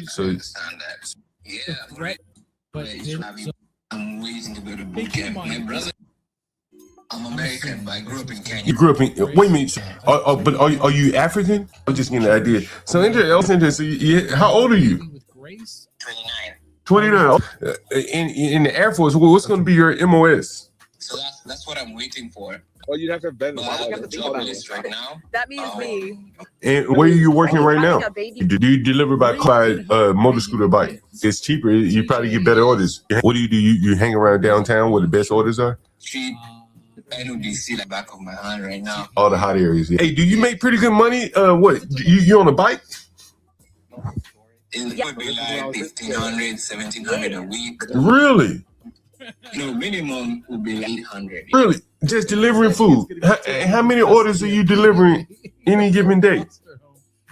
Yeah, right. I'm waiting to go to boot camp. My brother, I'm American, but I grew up in Kenya. you grew up in. Wait a minute, but are you African? I'm just getting an idea. So interesting. So how old are you? 29. 29. In the Air Force, what's going to be your MOS? So that's what I'm waiting for. Well, you'd have to have been jobless right now. That means me. And where are you working right now? Do you deliver by motor scooter bike? It's cheaper. You probably get better orders. What do? You hang around downtown where the best orders are? Cheap. I know DC the back of my hand right now. All the hot areas. Yeah. Hey, do you make pretty good money? What? You on a bike? It would be like 1,500, 1,700 a week. Really? No, minimum would be like 800. Really? Just delivering food. How many orders are you delivering any given day?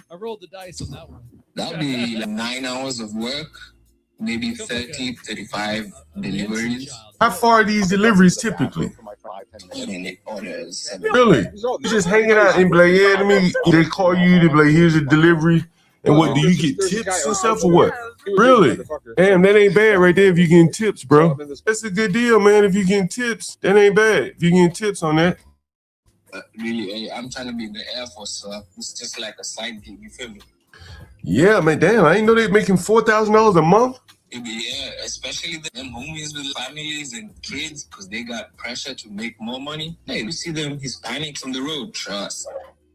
I rolled the dice on that one. That'll be like 9 hours of work, maybe 30, 35 deliveries. How far are these deliveries typically? Orders. Really? You just hanging out and be like, yeah, they call you, they be like, here's a delivery. And what, do you get tips and stuff or what? Really? Damn, that ain't bad right there if you getting tips, bro. That's a good deal, man. If you getting tips, that ain't bad. If you getting tips on that. Really, I'm trying to be in the Air Force, so it's just like a side gig, you feel me? Yeah, man, damn, I didn't know they making $4,000 a month. Yeah, especially them homies with families and kids, because they got pressure to make more money. Hey, you see them Hispanics on the road, trust.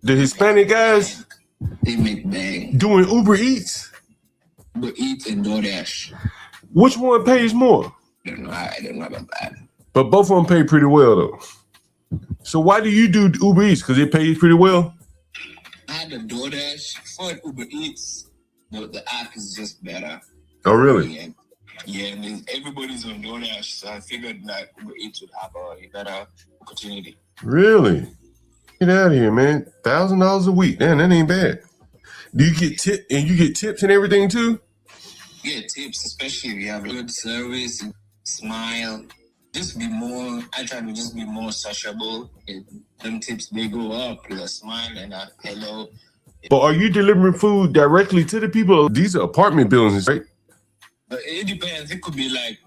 The Hispanic guys? They make bang. Doing Uber Eats? Uber Eats and DoorDash. Which one pays more? I don't know about that. But both of them pay pretty well, though. So why do you do Uber Eats? Because it pays pretty well? I had the DoorDash for Uber Eats, but the app is just better. Oh, really? Yeah, I mean, everybody's on DoorDash, so I figured that Uber Eats would have a better opportunity. Really? Get out of here, man. $1,000 a week. Damn, that ain't bad. Do you get tips and everything too? Yeah, tips, especially if you have good service, smile. Just be more, I try to just be more sociable. Them tips, they go up with a smile and a hello. But are you delivering food directly to the people? These are apartment buildings, right? But it depends. It could be like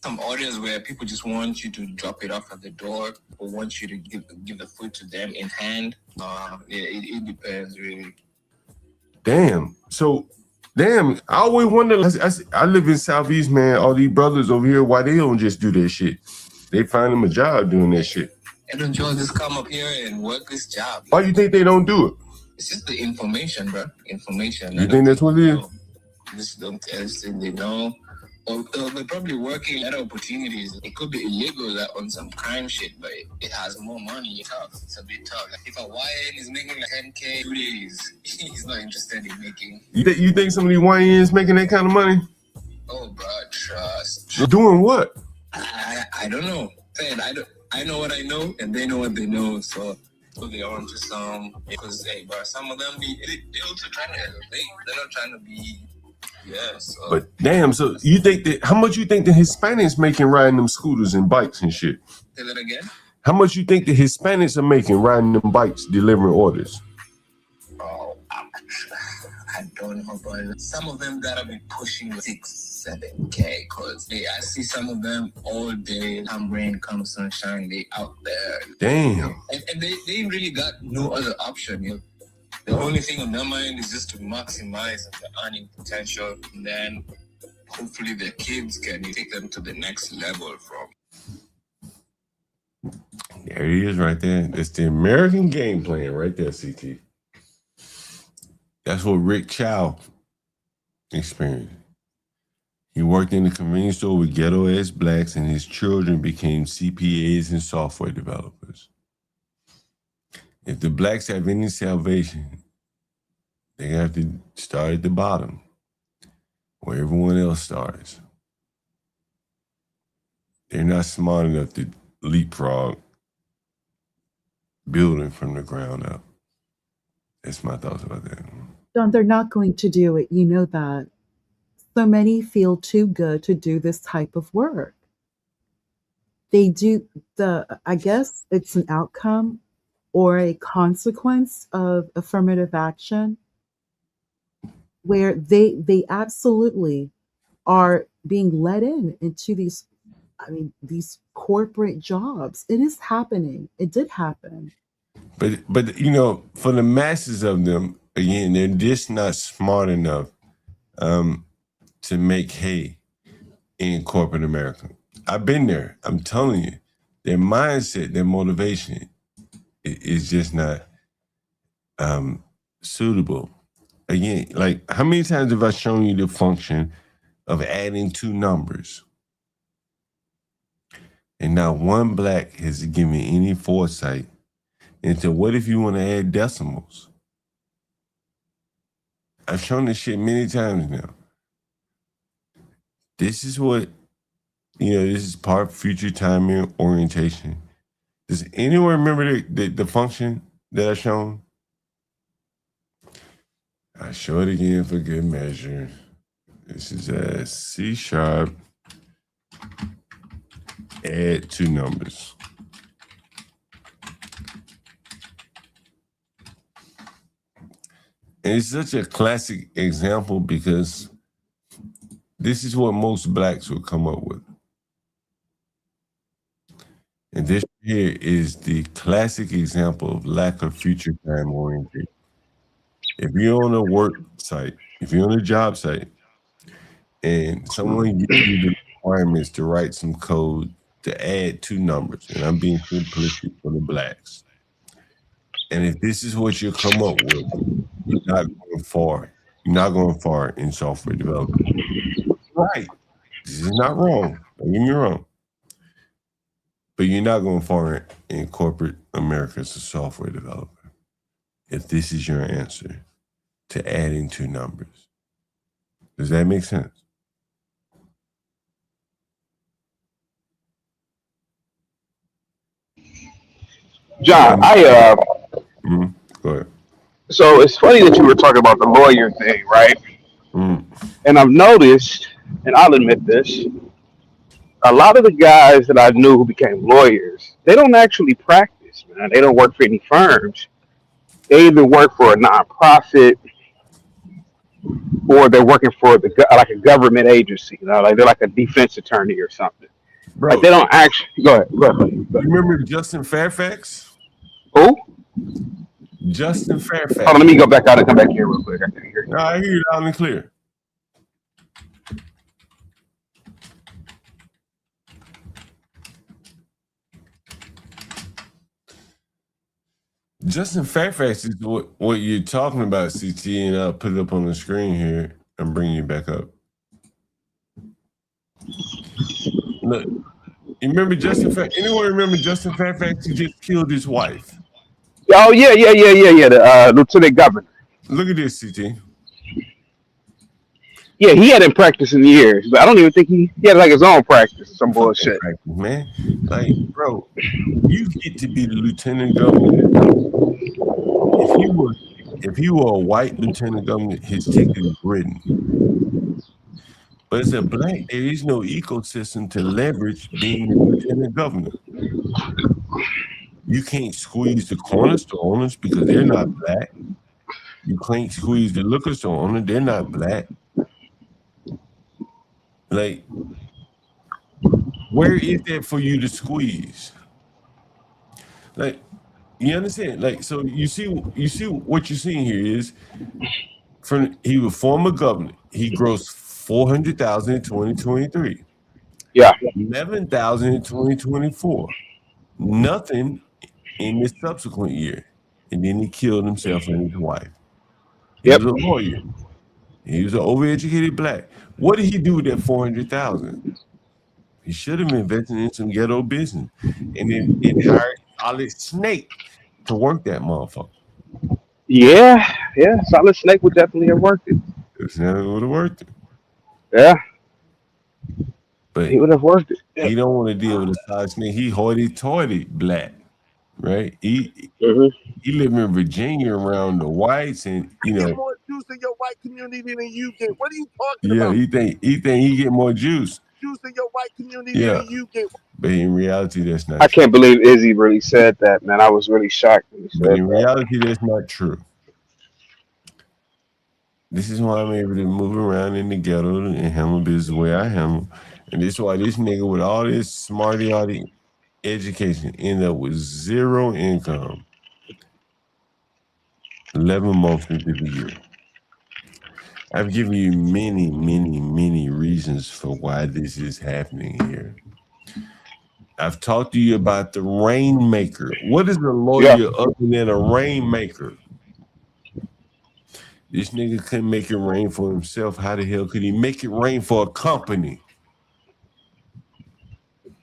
some orders where people just want you to drop it off at the door or want you to give the food to them in hand. Yeah, it depends really. Damn. So, I always wonder. I live in Southeast, man. All these brothers over here, why they don't just do that shit? They find them a job doing that shit. And don't just come up here and work this job. Why you think they don't do it? It's just the information, bro. Information. You think that's what it is? Just don't tell us they know. Or they're probably working at opportunities. It could be illegal on some crime shit, but it has more money. It's a bit tough. Like if a YN is making like 10K 2 days, he's not interested in making. You think some of these YNs making that kind of money? Oh, bro, trust. Doing what? I don't know. I know what I know, and they know what they know. So they're onto some. Because hey, bro, some of them they're also trying to elevate. They're not trying to be. Yeah, so. But damn, so you think that how much you think the Hispanics making riding them scooters and bikes and shit? Say that again? How much you think the Hispanics are making riding them bikes, delivering orders? Oh, I don't know, but some of them gotta be pushing 6-7K because I see some of them all day. Come rain, come sunshine, they out there. Damn. And they really got no other option, you know? The only thing on their mind is just to maximize the earning potential, and then hopefully their kids can take them to the next level from. There he is right there. That's the American game plan right there, CT. That's what Rick Chow experienced. He worked in a convenience store with ghetto-ass blacks, and his children became CPAs and software developers. If the blacks have any salvation, they have to start at the bottom, where everyone else starts. They're not smart enough to leapfrog building from the ground up. That's my thoughts about that. John, they're not going to do it. You know that. So many feel too good to do this type of work. They do I guess it's an outcome or a consequence of affirmative action. where they absolutely are being let into these, I mean, these corporate jobs. It is happening. It did happen. But you know, for the masses of them, again, they're just not smart enough to make hay in corporate America. I've been there. I'm telling you, their mindset, their motivation is just not suitable. Again, like how many times have I shown you the function of adding two numbers? And not one black has given any foresight into what if you want to add decimals? I've shown this shit many times now. This is what, this is part future timing orientation. Does anyone remember the function that I've shown? I show it again for good measure. This is a C#, add two numbers. And it's such a classic example because this is what most blacks would come up with. And this here is the classic example of lack of future time orientation. If you're on a work site, if you're on a job site, and someone gives you the requirements to write some code to add two numbers, and I'm being simplistic for the blacks. And if this is what you come up with, you're not going far. You're not going far in software development. Right. This is not wrong. Don't get me wrong. But you're not going far in corporate America as a software developer if this is your answer to adding two numbers. Does that make sense? John, Go ahead. So it's funny that you were talking about the lawyer thing, right? And I've noticed, and I'll admit this, a lot of the guys that I knew who became lawyers, they don't actually practice, man. They don't work for any firms. They either work for a nonprofit or they're working for like a government agency. Like they're like a defense attorney or something. Bro, like they don't actually. Go ahead. You remember Justin Fairfax? Who? Justin Fairfax. Hold on, let me go back out and come back here real quick. I can hear you. No, I hear you loud and clear. Justin Fairfax is what you're talking about, CT, and I'll put it up on the screen here and bring you back up. Look, you remember Justin Fairfax? Anyone remember Justin Fairfax who just killed his wife? Oh, yeah. The lieutenant governor. Look at this, CT. Yeah, he hadn't practiced in years, but I don't even think he had like his own practice or some bullshit. Practice, man. Like, bro, you get to be the lieutenant governor. If he were a white lieutenant governor, his ticket is written. But as a black, there is no ecosystem to leverage being the lieutenant governor. You can't squeeze the corner store owners because they're not black. You can't squeeze the liquor store owner, they're not black. Like, where is that for you to squeeze? Like, you understand? Like, so you see what you're seeing here is he was former governor. He grossed $400,000 in 2023. Yeah. 11,000 in 2024. Nothing in the subsequent year. And then he killed himself and his wife. He was a lawyer. He was an overeducated black. What did he do with that 400,000? He should have invested in some ghetto business and then hired Solid Snake to work that motherfucker. Yeah. Solid Snake would definitely have worked it. It would have worked it. Yeah. But he would have worked it. Yeah. He don't want to deal with a Solid Snake. He hoity-toity black, right? He live in Virginia around the whites, and I get more juice in your white community than you get. What are you talking about? He think he get more juice. Juice in your white community than you get. But in reality, that's not. I can't believe Izzy really said that, man. I was really shocked when he said that. But in reality, that's not true. This is why I'm able to move around in the ghetto and handle business the way I handle. And this is why this nigga with all this smarty education end up with zero income 11 months into the year. I've given you many, many, many reasons for why this is happening here. I've talked to you about the rainmaker. What is a lawyer other than a rainmaker? This nigga couldn't make it rain for himself. How the hell could he make it rain for a company?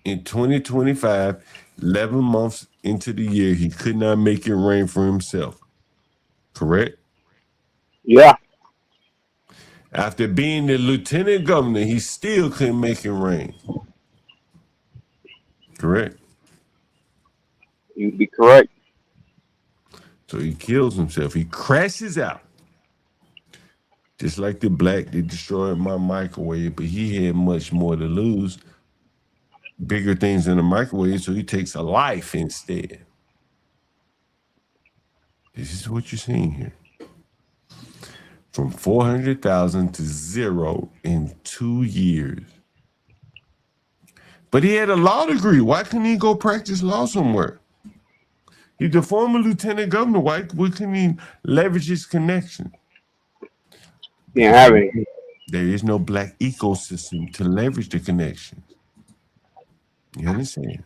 In 2025, 11 months into the year, he could not make it rain for himself. Correct? Yeah. After being the lieutenant governor, he still couldn't make it rain. Correct? You'd be correct. So he kills himself. He crashes out. Just like the black that destroyed my microwave, but he had much more to lose. Bigger things in the microwave, so he takes a life instead. This is what you're seeing here. From 400,000 to zero in 2 years. But he had a law degree. Why couldn't he go practice law somewhere? He's the former lieutenant governor. Why couldn't he leverage his connection? Can't have any. There is no black ecosystem to leverage the connections. You understand?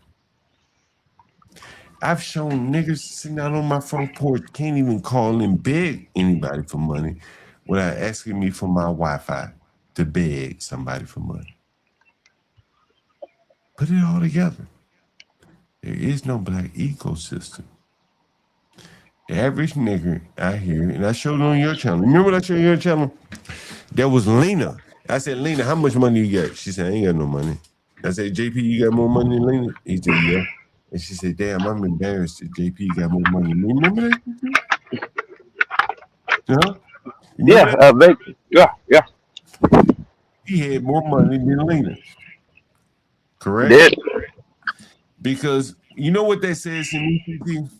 I've shown niggas sitting out on my front porch can't even call and beg anybody for money without asking me for my Wi-Fi to beg somebody for money. Put it all together. There is no black ecosystem. The average nigger out here, and I showed it on your channel. Remember what I showed you on your channel? There was Lena. I said, Lena, how much money you got? She said, I ain't got no money. I said, JP, you got more money than Lena? He said, yeah. And she said, damn, I'm embarrassed that JP got more money. Remember that? Huh? Yeah. He had more money than Lena. Correct? Did. Because you know what that says to me, CT?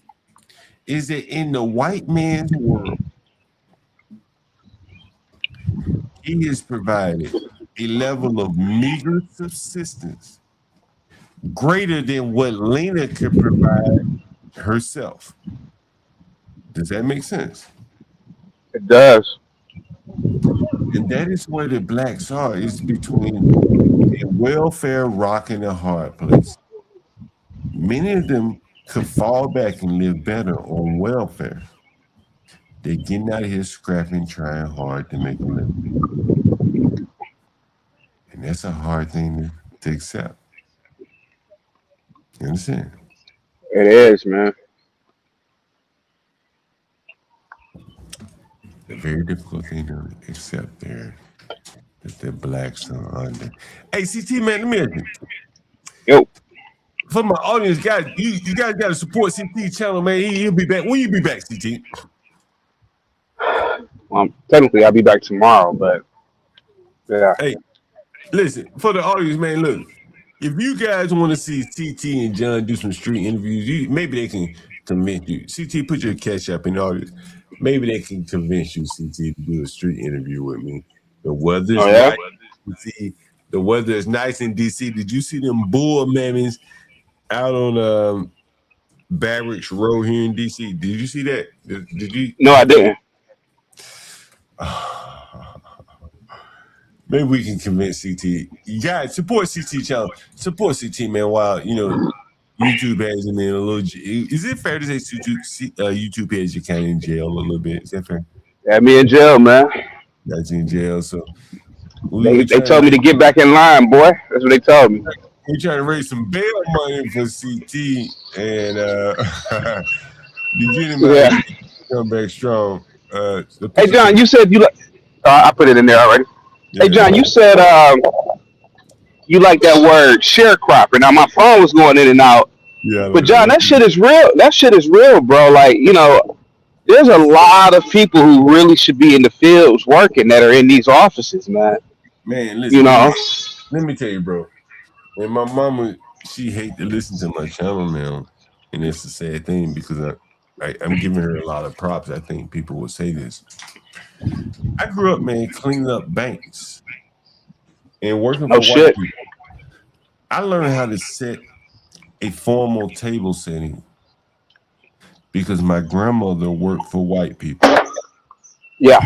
Is that in the white man's world, he has provided a level of meager subsistence greater than what Lena could provide herself. Does that make sense? It does. And that is where the blacks are. It's between a welfare rock and a hard place. Many of them could fall back and live better on welfare. They're getting out of here scrapping, trying hard to make a living. And that's a hard thing to accept. You understand? It is, man. A very difficult thing to accept there. That the blacks are under. Hey, CT, man, let me ask you. Yo. For my audience, guys, you guys got to support CT channel, man. He'll be back. When you be back, CT? Technically, I'll be back tomorrow, but yeah. Hey, listen, for the audience, man, look. If you guys want to see CT and John do some street interviews, maybe they can convince you. CT, put your cash up in the audience. Maybe they can convince you, CT, to do a street interview with me. The weather's nice. The weather is nice in DC. Did you see them bull mammies out on Barracks Road here in DC? Did you see that? Did you? No, I didn't. Maybe we can convince CT. You guys support CT channel. Support CT, man. While YouTube has him in a little. Is it fair to say YouTube has you kind of in jail a little bit? Is that fair? Got me in jail, man. Got you in jail. So they told me to get back in line, boy. That's what they told me. We're trying to raise some bail money for CT and you get him out come back strong. Hey, John, you said you like. I put it in there already. Yeah, hey, John, you said you like that word sharecropper. Now my phone was going in and out. Yeah, but John, that shit is real. That shit is real, bro. Like, there's a lot of people who really should be in the fields working that are in these offices, man. Man, listen, let me tell you, bro. And my mama, she hate to listen to my channel now, and it's a sad thing because I'm giving her a lot of props. I think people would say this. I grew up, man, cleaning up banks and working Oh for white shit. people. I learned how to set a formal table setting because my grandmother worked for white people. Yeah.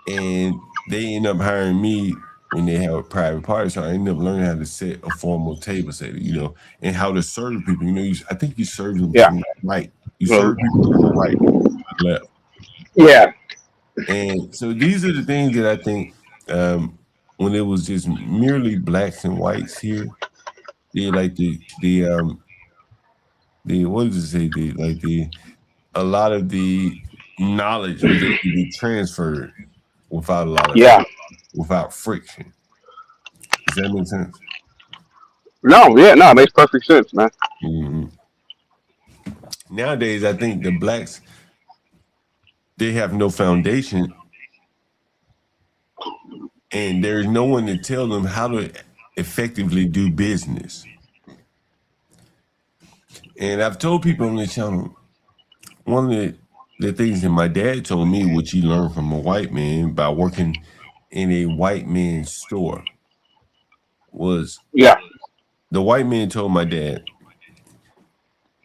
And they end up hiring me when they have a private party. So I ended up learning how to set a formal table setting, and how to serve people. I think you serve them Yeah. from the right. You Well, serve people from the right, left. yeah. And so these are the things that I think when it was just merely blacks and whites here, they like the what does it say? A lot of the knowledge was able to be transferred without a lot of Yeah. without friction. Does that make sense? No, yeah, no, it makes perfect sense, man. Mm-hmm. Nowadays, I think the blacks, they have no foundation, and there's no one to tell them how to effectively do business. And I've told people on this channel, one of the things that my dad told me, which he learned from a white man by working in a white man's store, was the white man told my dad,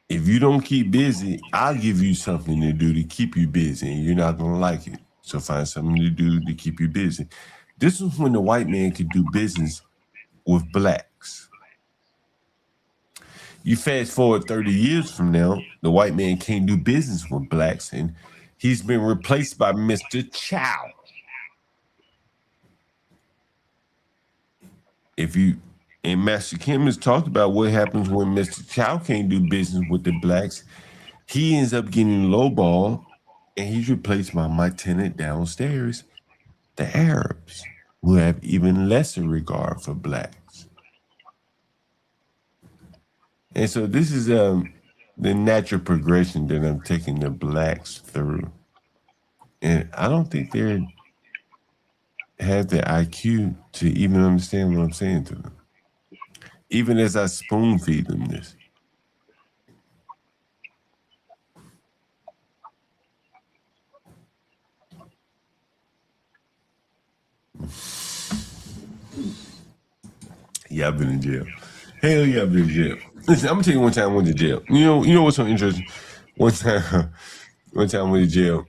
if you don't keep busy, I'll give you something to do to keep you busy, and you're not gonna like it. So find something to do to keep you busy. This was when the white man could do business with blacks. You fast forward 30 years from now, the white man can't do business with blacks, and he's been replaced by Mr. Chow. And Master Kim has talked about what happens when Mr. Chow can't do business with the blacks. He ends up getting lowball, and he's replaced by my tenant downstairs, the Arabs, who have even lesser regard for blacks. And so this is the natural progression that I'm taking the blacks through. And I don't think they have the IQ to even understand what I'm saying to them, even as I spoon feed them this. Yeah, I've been in jail. Hell yeah, I've been in jail. Listen, I'm gonna tell you one time I went to jail. You know what's so interesting? One time I went to jail,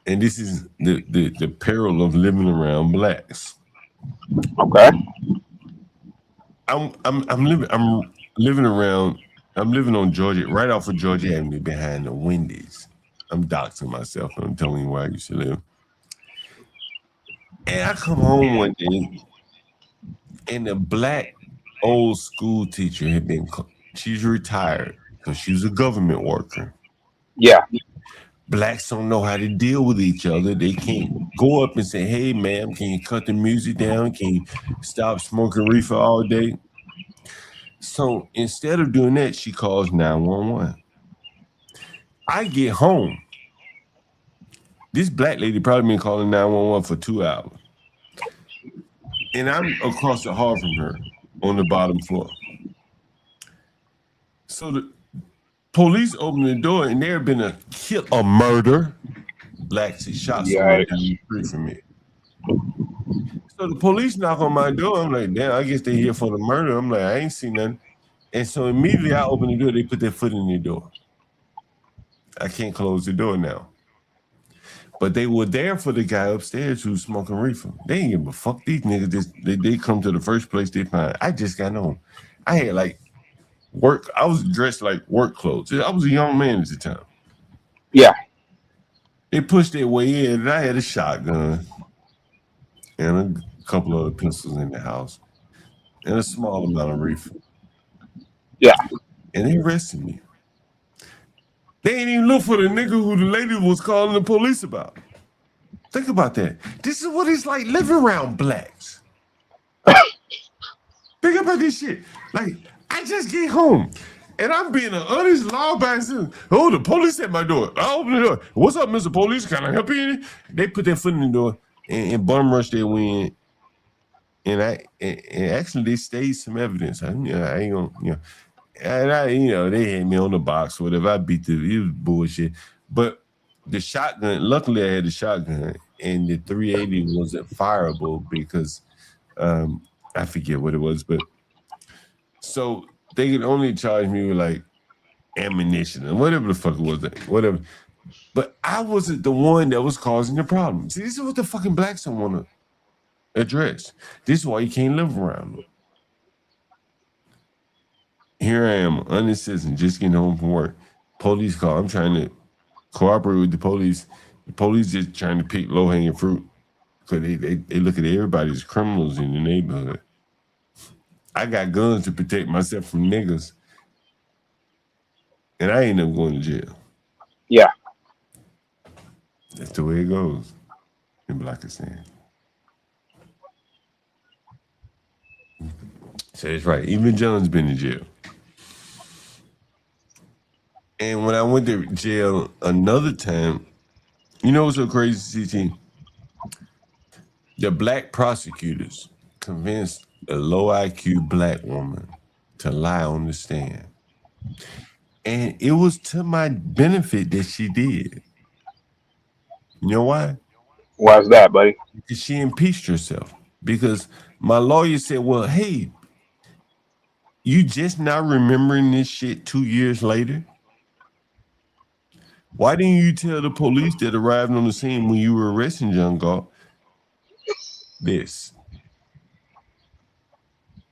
and this is the peril of living around blacks. Okay. I'm living on Georgia, right off of Georgia Avenue behind the Wendy's. I'm doxing myself and I'm telling you where I used to live. And I come home one day, and the black old school teacher she's retired because she was a government worker. Yeah. Blacks don't know how to deal with each other. They can't go up and say, hey, ma'am, can you cut the music down? Can you stop smoking reefer all day? So instead of doing that, she calls 911. I get home. This black lady probably been calling 911 for 2 hours. And I'm across the hall from her on the bottom floor. So the police open the door, and there had been a murder. Blacks had shot someone down the street from me. So the police knock on my door. I'm like, damn, I guess they here for the murder. I'm like, I ain't seen nothing. And so immediately I open the door, they put their foot in the door. I can't close the door now. But they were there for the guy upstairs who was smoking reefer. They ain't give a fuck. These niggas, they come to the first place they find. I just got on. I had like work. I was dressed like work clothes. I was a young man at the time. Yeah. They pushed their way in, and I had a shotgun and a couple other pistols in the house and a small amount of reefer. Yeah. And they arrested me. They ain't even look for the nigga who the lady was calling the police about. Think about that. This is what it's like living around blacks. Think about this shit. Like, I just get home, and I'm being an honest, law-abiding citizen. Oh, the police at my door. I open the door. What's up, Mr. Police? Can I help you? They put their foot in the door and bum rush their way in. And actually they staged some evidence. I ain't gonna, And they had me on the box, whatever. I beat it was bullshit. But the shotgun, luckily I had the shotgun, and the 380 wasn't fireable because I forget what it was, but so they could only charge me with like ammunition and whatever the fuck it was, whatever. But I wasn't the one that was causing the problem. See, this is what the fucking blacks don't want to address. This is why you can't live around them. Here I am, unassisted, just getting home from work. Police call. I'm trying to cooperate with the police. The police just trying to pick low-hanging fruit because they look at everybody as criminals in the neighborhood. I got guns to protect myself from niggas, and I ain't never going to jail. Yeah. That's the way it goes in Blackistan. So that's right. Even John's been in jail. And when I went to jail another time, you know what's so crazy, CT? The black prosecutors convinced a low IQ black woman to lie on the stand. And it was to my benefit that she did. You know why? Why is that, buddy? Because she impeached herself. Because my lawyer said, well, hey, you just now remembering this shit 2 years later? Why didn't you tell the police that arrived on the scene when you were arresting John Galt this?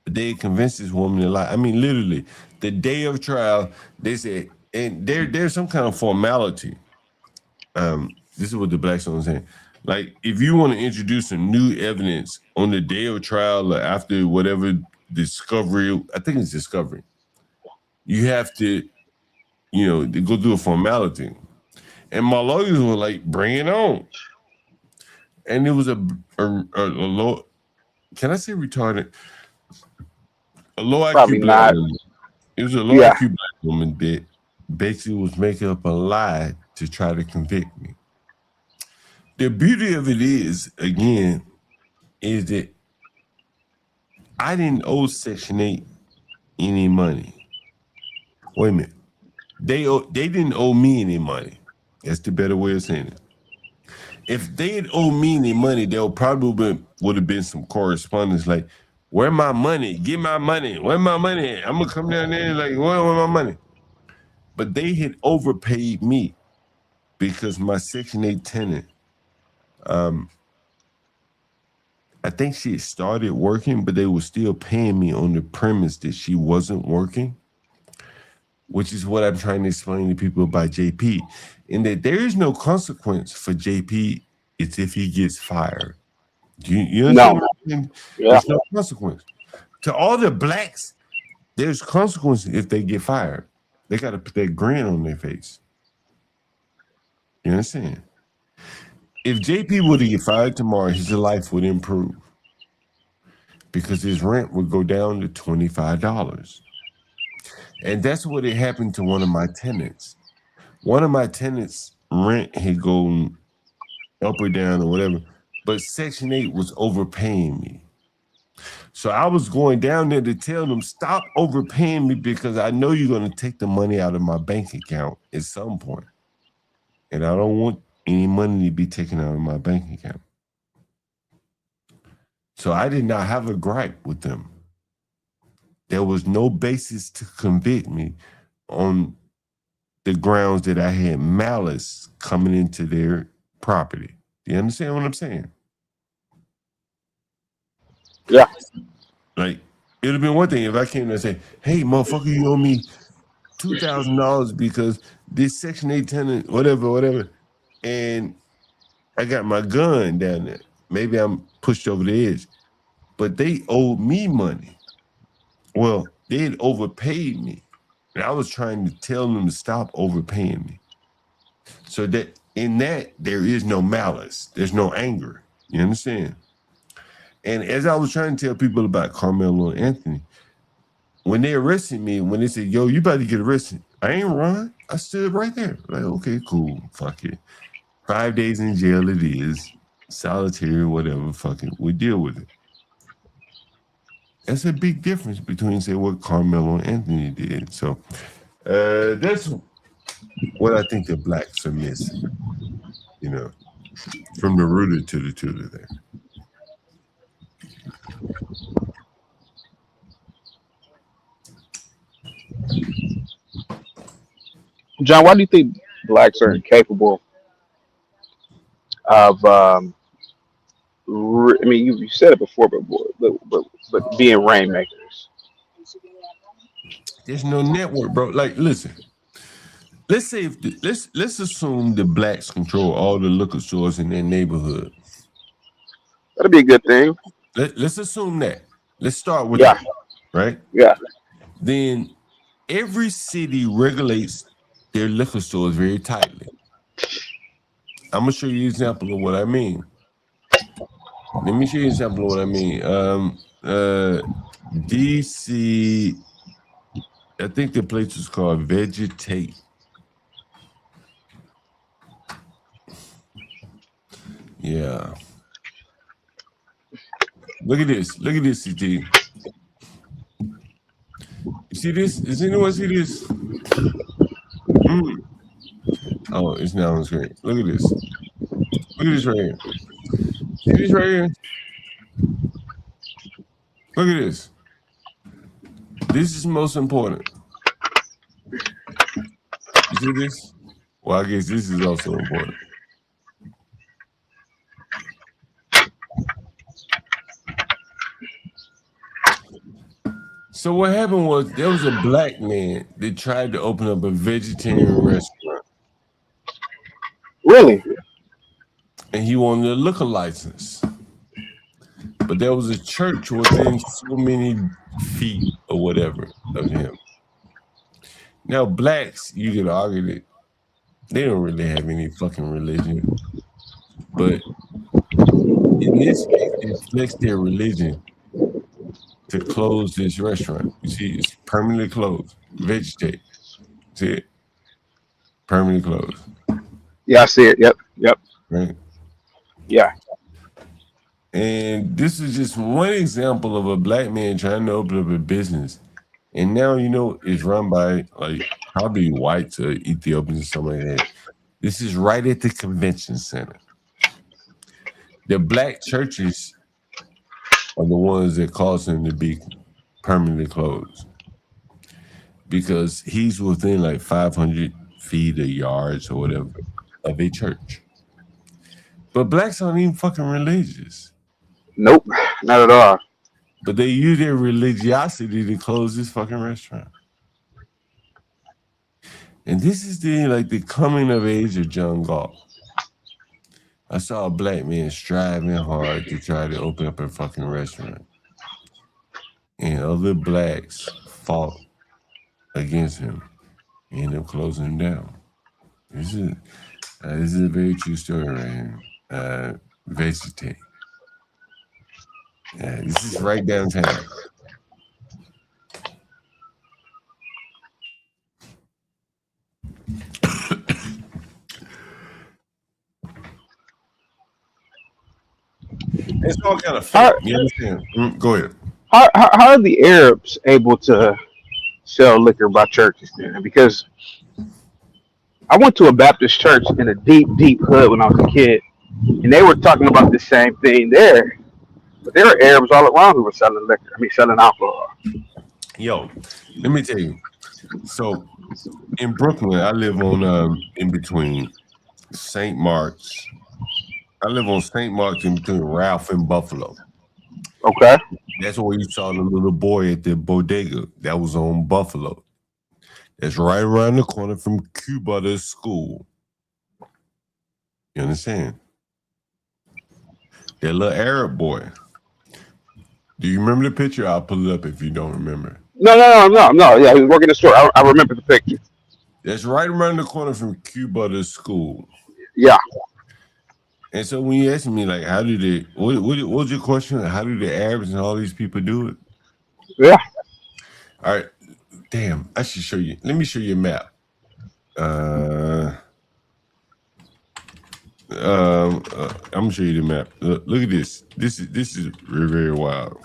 But they convinced this woman to lie. I mean, literally, the day of trial, they said, and there's some kind of formality. This is what the blacks are saying. Like, if you want to introduce some new evidence on the day of trial or after whatever discovery, I think it's discovery, you have to, to go through a formality. And my lawyers were like, bring it on. And it was a low, can I say retarded? A low Probably IQ black not. woman. It was a low IQ black woman that basically was making up a lie to try to convict me. The beauty of it is, again, is that I didn't owe Section 8 any money. Wait a minute. They didn't owe me any money. That's the better way of saying it. If they had owed me any money, there probably would have been some correspondence like, where my money? Get my money. Where my money at? I'm going to come down there and like, where my money? But they had overpaid me because my Section 8 tenant, I think she had started working, but they were still paying me on the premise that she wasn't working, which is what I'm trying to explain to people about JP, in that there is no consequence for JP. It's if he gets fired. You understand what I'm saying? Yeah. There's no consequence. To all the blacks, there's consequences if they get fired. They got to put that grin on their face. You understand? If JP were to get fired tomorrow, his life would improve because his rent would go down to $25. And that's what had happened to one of my tenants. One of my tenants' rent had gone up or down or whatever, but Section 8 was overpaying me. So I was going down there to tell them, stop overpaying me because I know you're going to take the money out of my bank account at some point. And I don't want any money to be taken out of my bank account. So I did not have a gripe with them. There was no basis to convict me on the grounds that I had malice coming into their property. Do you understand what I'm saying? Yeah. Like, it would have been one thing if I came there and said, hey, motherfucker, you owe me $2,000 because this Section 8 tenant, whatever, and I got my gun down there. Maybe I'm pushed over the edge. But they owed me money. Well, they had overpaid me. And I was trying to tell them to stop overpaying me. So that in that, there is no malice. There's no anger. You understand? And as I was trying to tell people about Carmelo and Anthony, when they arrested me, when they said, yo, you about to get arrested, I ain't run. I stood right there. Like, okay, cool. Fuck it. 5 days in jail it is. Solitary, whatever. Fuck it. We deal with it. That's a big difference between, say, what Carmelo and Anthony did. So that's what I think the blacks are missing. You know, from the rooter to the tutor there. John, why do you think blacks are incapable of? I mean, you said it before, but being rainmakers. There's no network, bro. Like, listen. Let's say let's assume the blacks control all the liquor stores in their neighborhood. That'd be a good thing. Let's assume that. Let's start with Yeah. that, right? Yeah. Then every city regulates their liquor stores very tightly. I'm gonna show you an example of what I mean. Let me show you an example of what I mean. DC, I think the place was called Vegetate. Yeah. Look at this. Look at this, CT. You see this? Does anyone see this? Oh, it's not on the screen. Look at this. Look at this right here. See this right here? Look at this. This is most important. You see this? Well, I guess this is also important. So what happened was there was a black man that tried to open up a vegetarian restaurant. Really? And he wanted a liquor license. But there was a church within so many feet or whatever of him. Now, blacks, you could argue that they don't really have any fucking religion. But in this case, they flex their religion to close this restaurant. You see, it's permanently closed. Vegetate. See it? Permanently closed. Yeah, I see it. Yep. Right? Yeah. And this is just one example of a black man trying to open up a business. And now, it's run by like probably whites or Ethiopians or something like that. This is right at the convention center. The black churches are the ones that cause him to be permanently closed. Because he's within like 500 feet or yards or whatever of a church. But blacks aren't even fucking religious. Nope, not at all. But they use their religiosity to close this fucking restaurant. And this is the coming of age of John Galt. I saw a black man striving hard to try to open up a fucking restaurant. And other blacks fought against him and ended up closing him down. This is a very true story right here. Vegetate. This is right downtown. It's all kind of fake. You understand? Go ahead. How are the Arabs able to sell liquor by churches then? Because I went to a Baptist church in a deep hood when I was a kid, and they were talking about the same thing there. But there were Arabs all around who were selling liquor. Selling alcohol. Yo, let me tell you. So in Brooklyn, I live on in between St. Mark's. I live on St. Mark's in between Ralph and Buffalo. Okay. That's where you saw the little boy at the bodega. That was on Buffalo. That's right around the corner from Cuba school. You understand? That little Arab boy. Do you remember the picture? I'll pull it up if you don't remember. No. Yeah, he was working the store. I remember the picture. That's right around the corner from Cuba school. Yeah. And so when you ask me, like, how do they, what was your question? How do the Arabs and all these people do it? Yeah. All right. Damn, I should show you. Let me show you a map. I'm gonna show you the map. Look at this. This is very, very wild.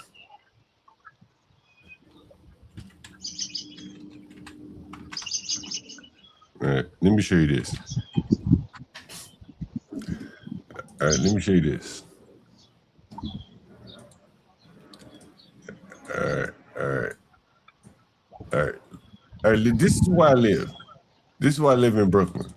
All right, let me show you this. All right, let me show you this. All right, all right, all right. All right, this is where I live. This is where I live in Brooklyn.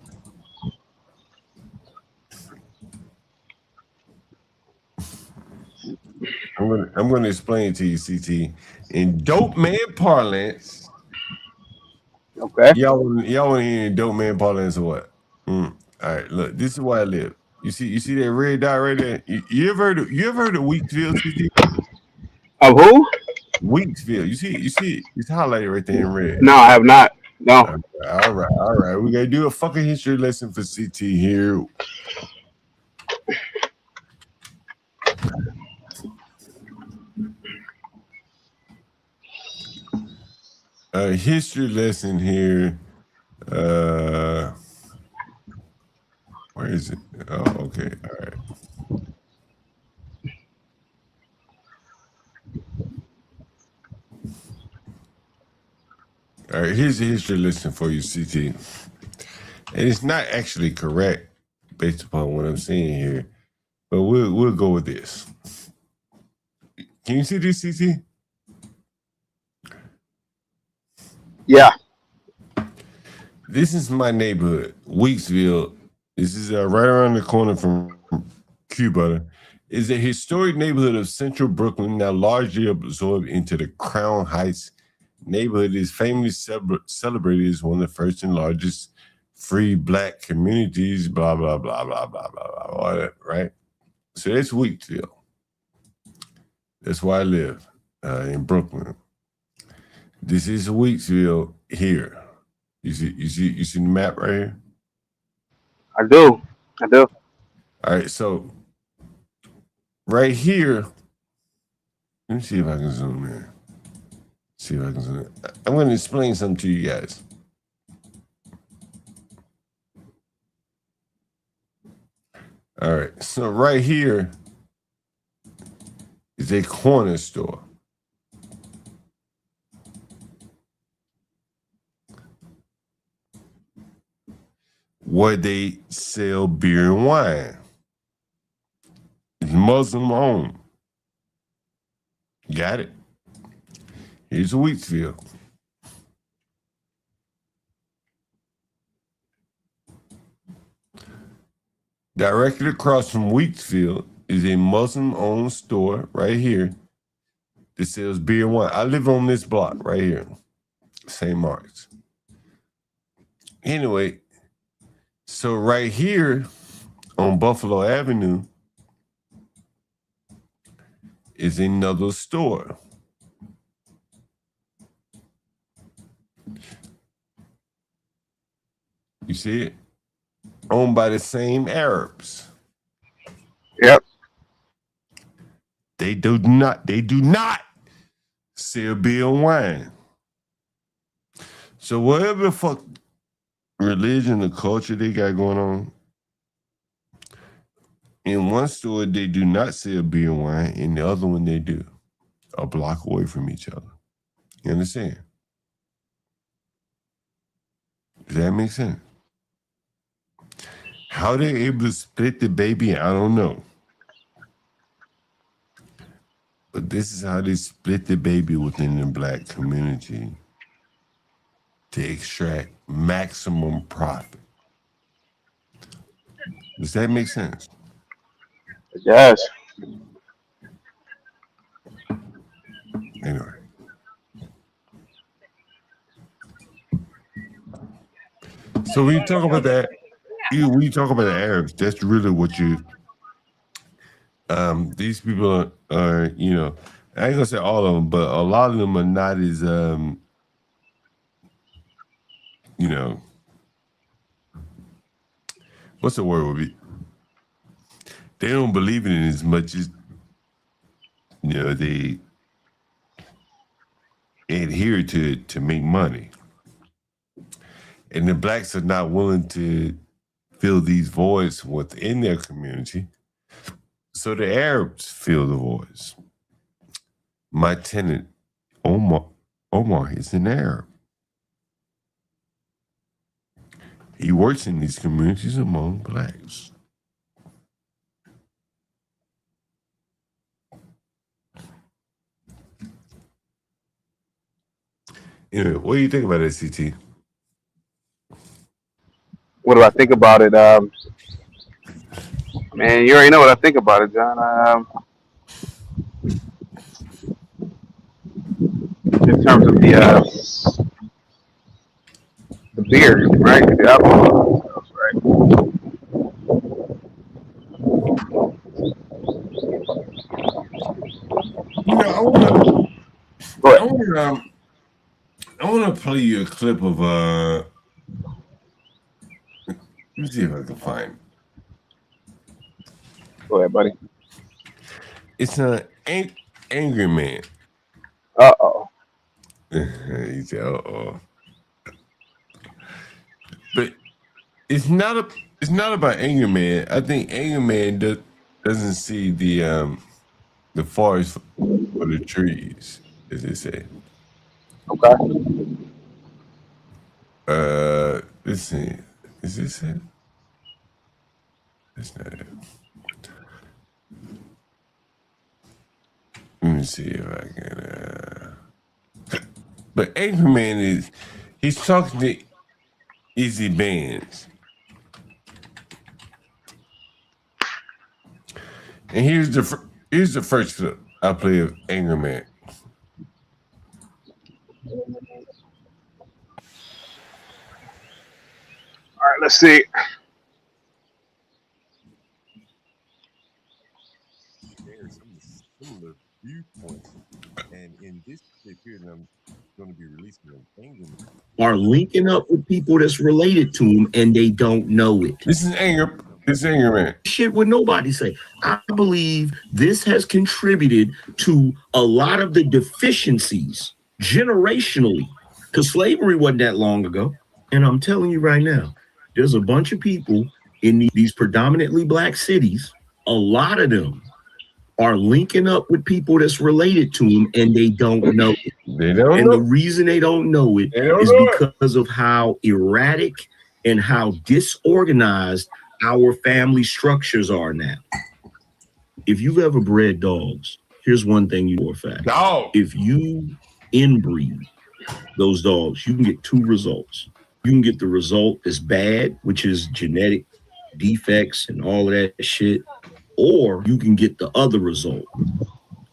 I'm gonna explain to you, CT, in dope man parlance. Okay. Y'all want to hear in dope man parlance or what? All right, look, this is where I live. You see that red dot right there? You ever heard of Wheatsville, CT? Of who? Wheatsville. You see it's highlighted right there in red. No, I have not. No. All right. We gotta do a fucking history lesson for CT here. A history lesson here. Where is it? Oh, okay. All right. All right, here's a history lesson for you, CT. And it's not actually correct based upon what I'm saying here, but we'll go with this. Can you see this, CT? Yeah. This is my neighborhood, Weeksville. This is right around the corner from Cuba. It's a historic neighborhood of central Brooklyn, now largely absorbed into the Crown Heights neighborhood. Is famously celebrated as one of the first and largest free black communities, blah, blah, blah, blah, blah, blah, blah, all that, right? So that's Weeksville. That's where I live, in Brooklyn. This is Weeksville here. You see the map right here? I do. All right, so right here, let me see if I can zoom in. See if I can zoom in. I'm going to explain something to you guys. All right, so right here is a corner store. Where they sell beer and wine. It's Muslim owned. Got it? Here's Wheatsville. Directly across from Wheatsville is a Muslim-owned store right here that sells beer and wine. I live on this block right here, St. Mark's. Anyway, so right here on Buffalo Avenue is another store. You see it? Owned by the same Arabs. Yep. They do not sell beer and wine. So whatever the fuck religion or culture they got going on, in one store they do not sell beer and wine, in the other one they do, a block away from each other. You understand? Does that make sense? How they're able to split the baby, I don't know. But this is how they split the baby within the black community to extract maximum profit. Does that make sense? It does. Anyway. So when you talk about that, when you talk about the Arabs, that's really what you these people are, you know, I ain't gonna say all of them, but a lot of them are not as you know, what's the word would be? They don't believe in it as much as, you know, they adhere to it to make money. And the blacks are not willing to fill these voids within their community. So the Arabs fill the voids. My tenant, Omar is an Arab. He works in these communities among blacks. Anyway, what do you think about that, CT? What do I think about it? Man, you already know what I think about it, John. In terms of the beer, right? The alcohol, right? You know, I want to play you a clip of let me see if I can find it. Go ahead, buddy. It's an angry man. Uh-oh. He said, uh-oh. But it's not about angry man. I think angry man doesn't see the forest for the trees, as they say. Okay. Let's see. Is this it? That's not it. Let me see if I can. But angry man he's talking to Easy Bands. And here's the first clip I play of Angry Man. All right, let's see. There's some similar viewpoints, and in this period, I'm going to be releasing an Angry Man. Are linking up with people that's related to them, and they don't know it. This is anger. This Angry Man. Shit would nobody say. I believe this has contributed to a lot of the deficiencies generationally, because slavery wasn't that long ago. And I'm telling you right now, there's a bunch of people in these predominantly black cities. A lot of them are linking up with people that's related to them, and they don't know it. They don't and know. The reason they don't know it is because of how erratic and how disorganized our family structures are now. If you've ever bred dogs, here's one thing you know for a fact. No. If you inbreed those dogs, you can get two results. You can get the result that's bad, which is genetic defects and all of that shit, or you can get the other result,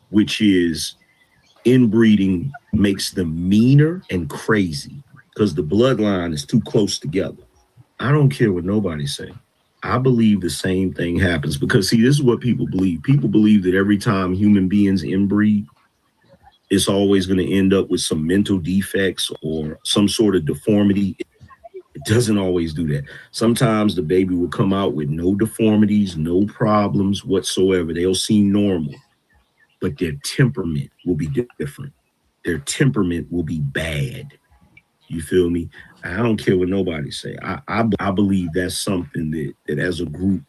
which is inbreeding makes them meaner and crazy because the bloodline is too close together. I don't care what nobody say. I believe the same thing happens because, see, this is what people believe. People believe that every time human beings inbreed, it's always going to end up with some mental defects or some sort of deformity. It doesn't always do that. Sometimes the baby will come out with no deformities, no problems whatsoever. They'll seem normal, but their temperament will be different. Their temperament will be bad. You feel me? I don't care what nobody say. I believe that's something that as a group,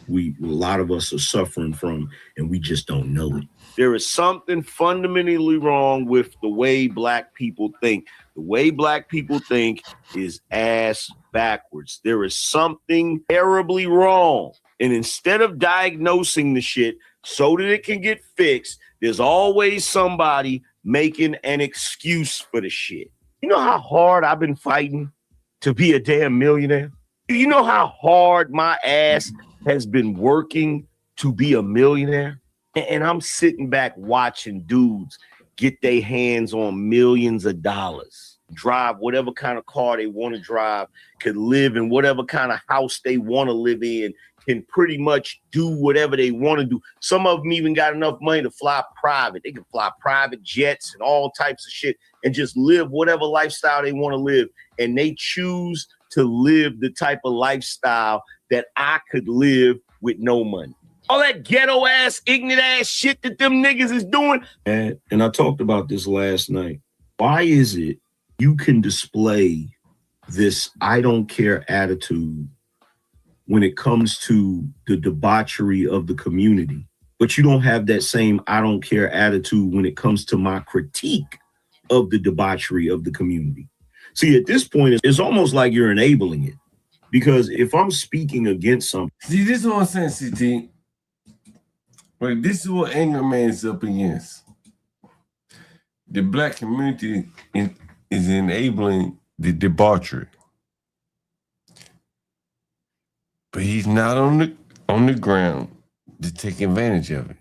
a lot of us are suffering from, and we just don't know it. There is something fundamentally wrong with the way black people think. The way black people think is ass backwards. There is something terribly wrong. And instead of diagnosing the shit so that it can get fixed, there's always somebody making an excuse for the shit. You know how hard I've been fighting to be a damn millionaire? You know how hard my ass has been working to be a millionaire? And I'm sitting back watching dudes get their hands on millions of dollars, drive whatever kind of car they want to drive, could live in whatever kind of house they want to live in, can pretty much do whatever they want to do. Some of them even got enough money to fly private. They can fly private jets and all types of shit and just live whatever lifestyle they want to live. And they choose to live the type of lifestyle that I could live with no money. All that ghetto ass, ignorant ass shit that them niggas is doing. And I talked about this last night. Why is it you can display this I don't care attitude when it comes to the debauchery of the community, but you don't have that same I don't care attitude when it comes to my critique of the debauchery of the community? See, at this point, it's almost like you're enabling it. Because if I'm speaking against something, see, this is what I'm saying, CT. But this is what Anger Man is up against. The black community is enabling the debauchery, but he's not on the ground to take advantage of it.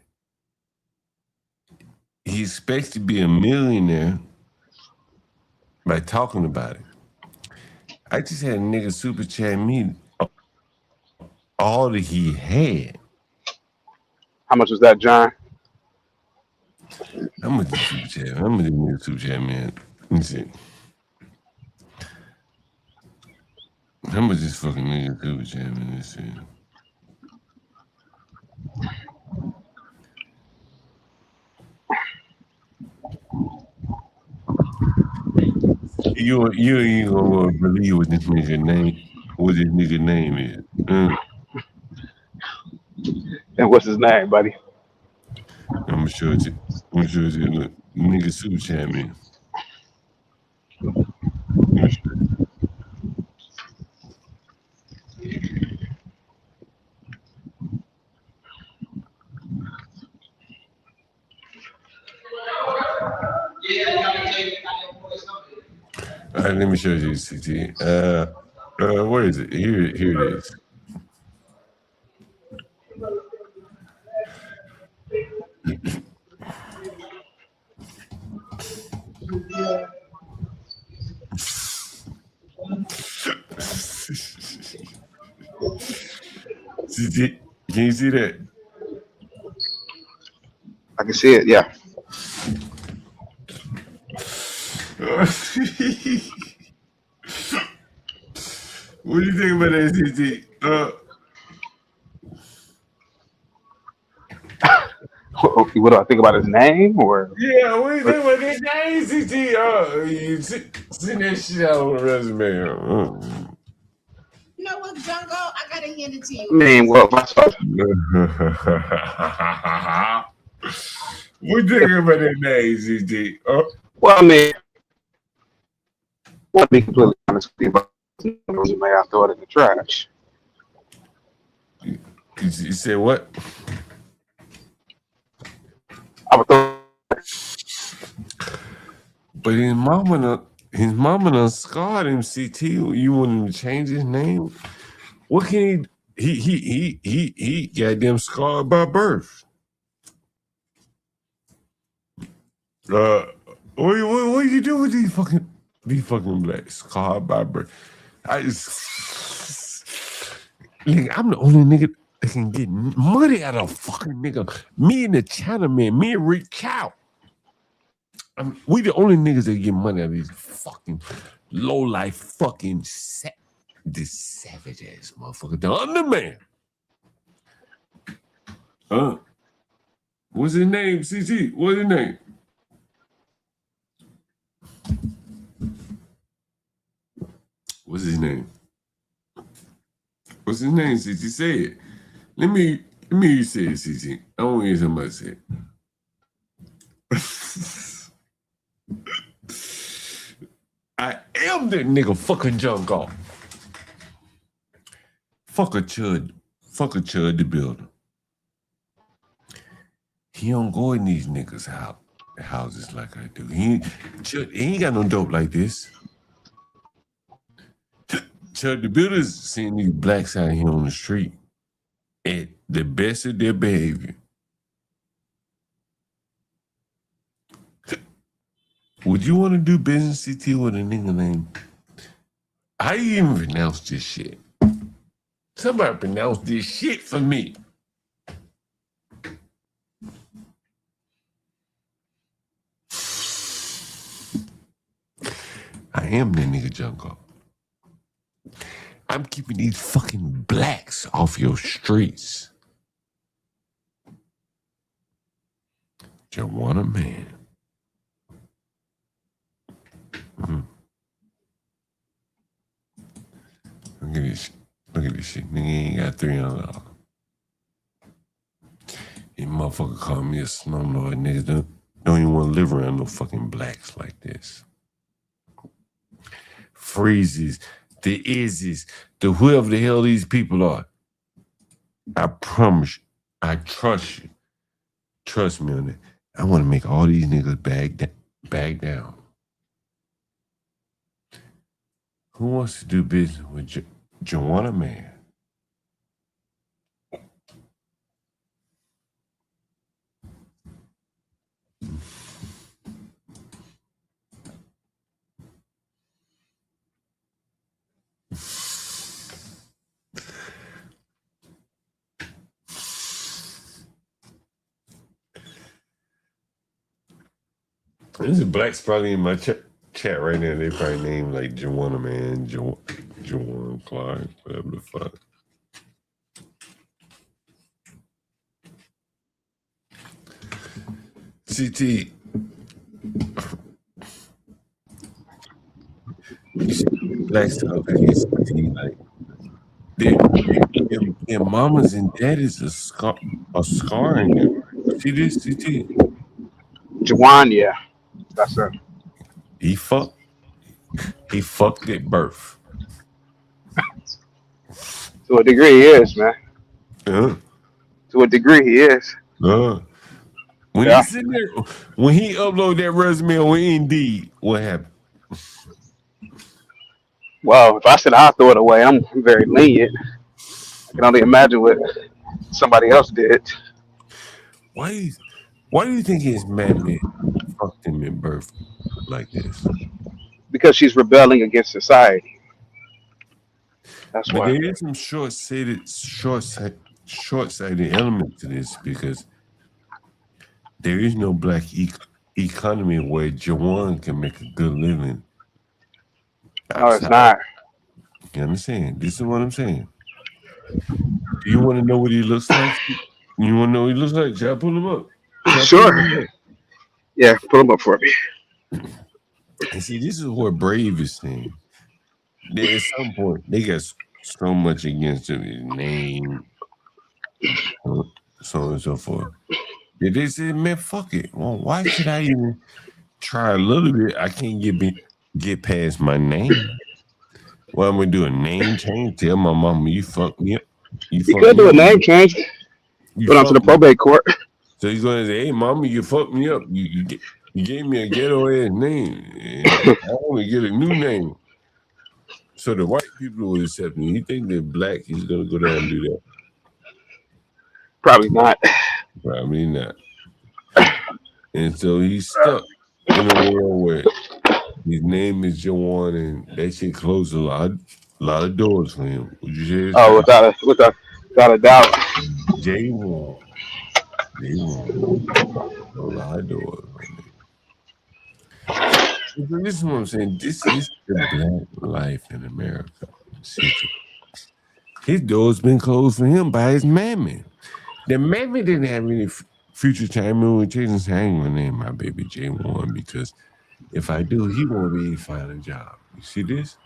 He expects to be a millionaire by talking about it. I just had a nigga super chat me all that he had. How much was that, John? How much is super chat? How much is nigga super chat, man? Let me see. How much is fucking nigga super chat, man? Let's see. You ain't gonna believe what this nigga name is. And what's his name, buddy? I'm gonna show it to you. Look, nigga super chat me. All right, let me show you, CT. Where is it? Here it is. CT, can you see that? I can see it, yeah. What do you think about that, CT? What do I think about his name, or? Yeah, what do you think about this name, CT? You send that shit out on the resume. You know what, Jungle? I gotta hand it to you. I mean, well, myself. What do you think about that name, CT? Well, I mean, to be completely honest with you, about the resume, I throw it in the trash. You said what? I would throw. But his mama done scarred him. CT, you want him to change his name? What can he goddamn scarred by birth. What do you do with these fucking blacks scarred by birth? Nigga, I'm the only nigga that can get money out of fucking nigga. Me and the Chinaman, me and Rick Chow. We the only niggas that get money out of these fucking low life fucking this savage ass motherfucker. The underman. What's his name, CT? What's his name? What's his name? What's his name, CT? Say it. Let me hear you say it, CT. I don't want to hear somebody say it. I am that nigga fucking jungle. Fuck a Chud the builder. He don't go in these niggas' houses like I do. He ain't got no dope like this. Chud the builders seeing these blacks out here on the street at the best of their behavior. Would you want to do business, CT, with a nigga named? How you even pronounce this shit? Somebody pronounce this shit for me. I am that nigga Junko. I'm keeping these fucking blacks off your streets. You want a man. Look at this. Look at this shit. Nigga ain't got $300. You motherfucker call me a slumlord. Niggas don't even want to live around no fucking blacks like this. Freezes the Izzies, the whoever the hell these people are. I promise you, I trust you. Trust me on that. I want to make all these niggas back down. Who wants to do business with Joanna Man? There's a blacks probably in my chat right now. They probably name like Joanna Man, Joanne Clark, whatever the fuck. CT. Blacks talk against CT like their mamas and daddies are scarring them. See this, CT? Juwan, yeah. That's it. He fucked at birth. To a degree, he is, man. Uh-huh. To a degree, he is. When Yeah. he's in there, when he uploaded that resume on Indeed, what happened? Well, if I said I'll throw it away, I'm very lenient. I can only imagine what somebody else did. Why do you think his mammy fucked him at birth like this? Because she's rebelling against society. That's But why. there is some short-sighted element to this because there is no black economy where Jawan can make a good living. No, it's not. You understand? This is what I'm saying. Do you want to know what he looks like? You want to know what he looks like? Shall I pull him up? Sure. Yeah, pull him up for me. And see, this is what Brave is saying. At some point, they got so much against his name, so on and so forth. They said, man, fuck it. Well, why should I even try a little bit? I can't get past my name. Well, I'm gonna do a name change. Tell my mama you fucked me up. You could do a name change. Go down to the probate court. So he's gonna say, "Hey, mama, you fucked me up. You gave me a ghetto ass name, and I want to get a new name." So the white people will accept me. You think that black is gonna go down and do that? Probably not. Probably not. And so he's stuck in a world where his name is Jawan, and that shit closed a lot of doors for him. Would you say? Oh, without a doubt. J1. A lot of doors. This is what I'm saying. This is the black life in America. His door's been closed for him by his mammy. The mammy didn't have any future time when changing saying my name, my baby J1, because if I do, he won't be able to find a job. You see this?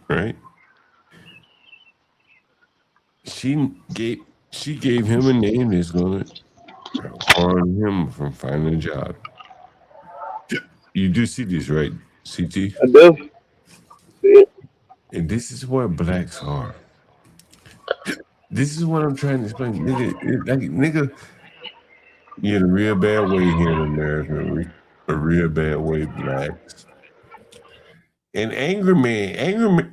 Right? She gave him a name that's gonna harm him from finding a job. You do see this, right, CT? I do. And this is where blacks are. This is what I'm trying to explain. Nigga, you're in a real bad way here in America. A real bad way, blacks. And Angry Man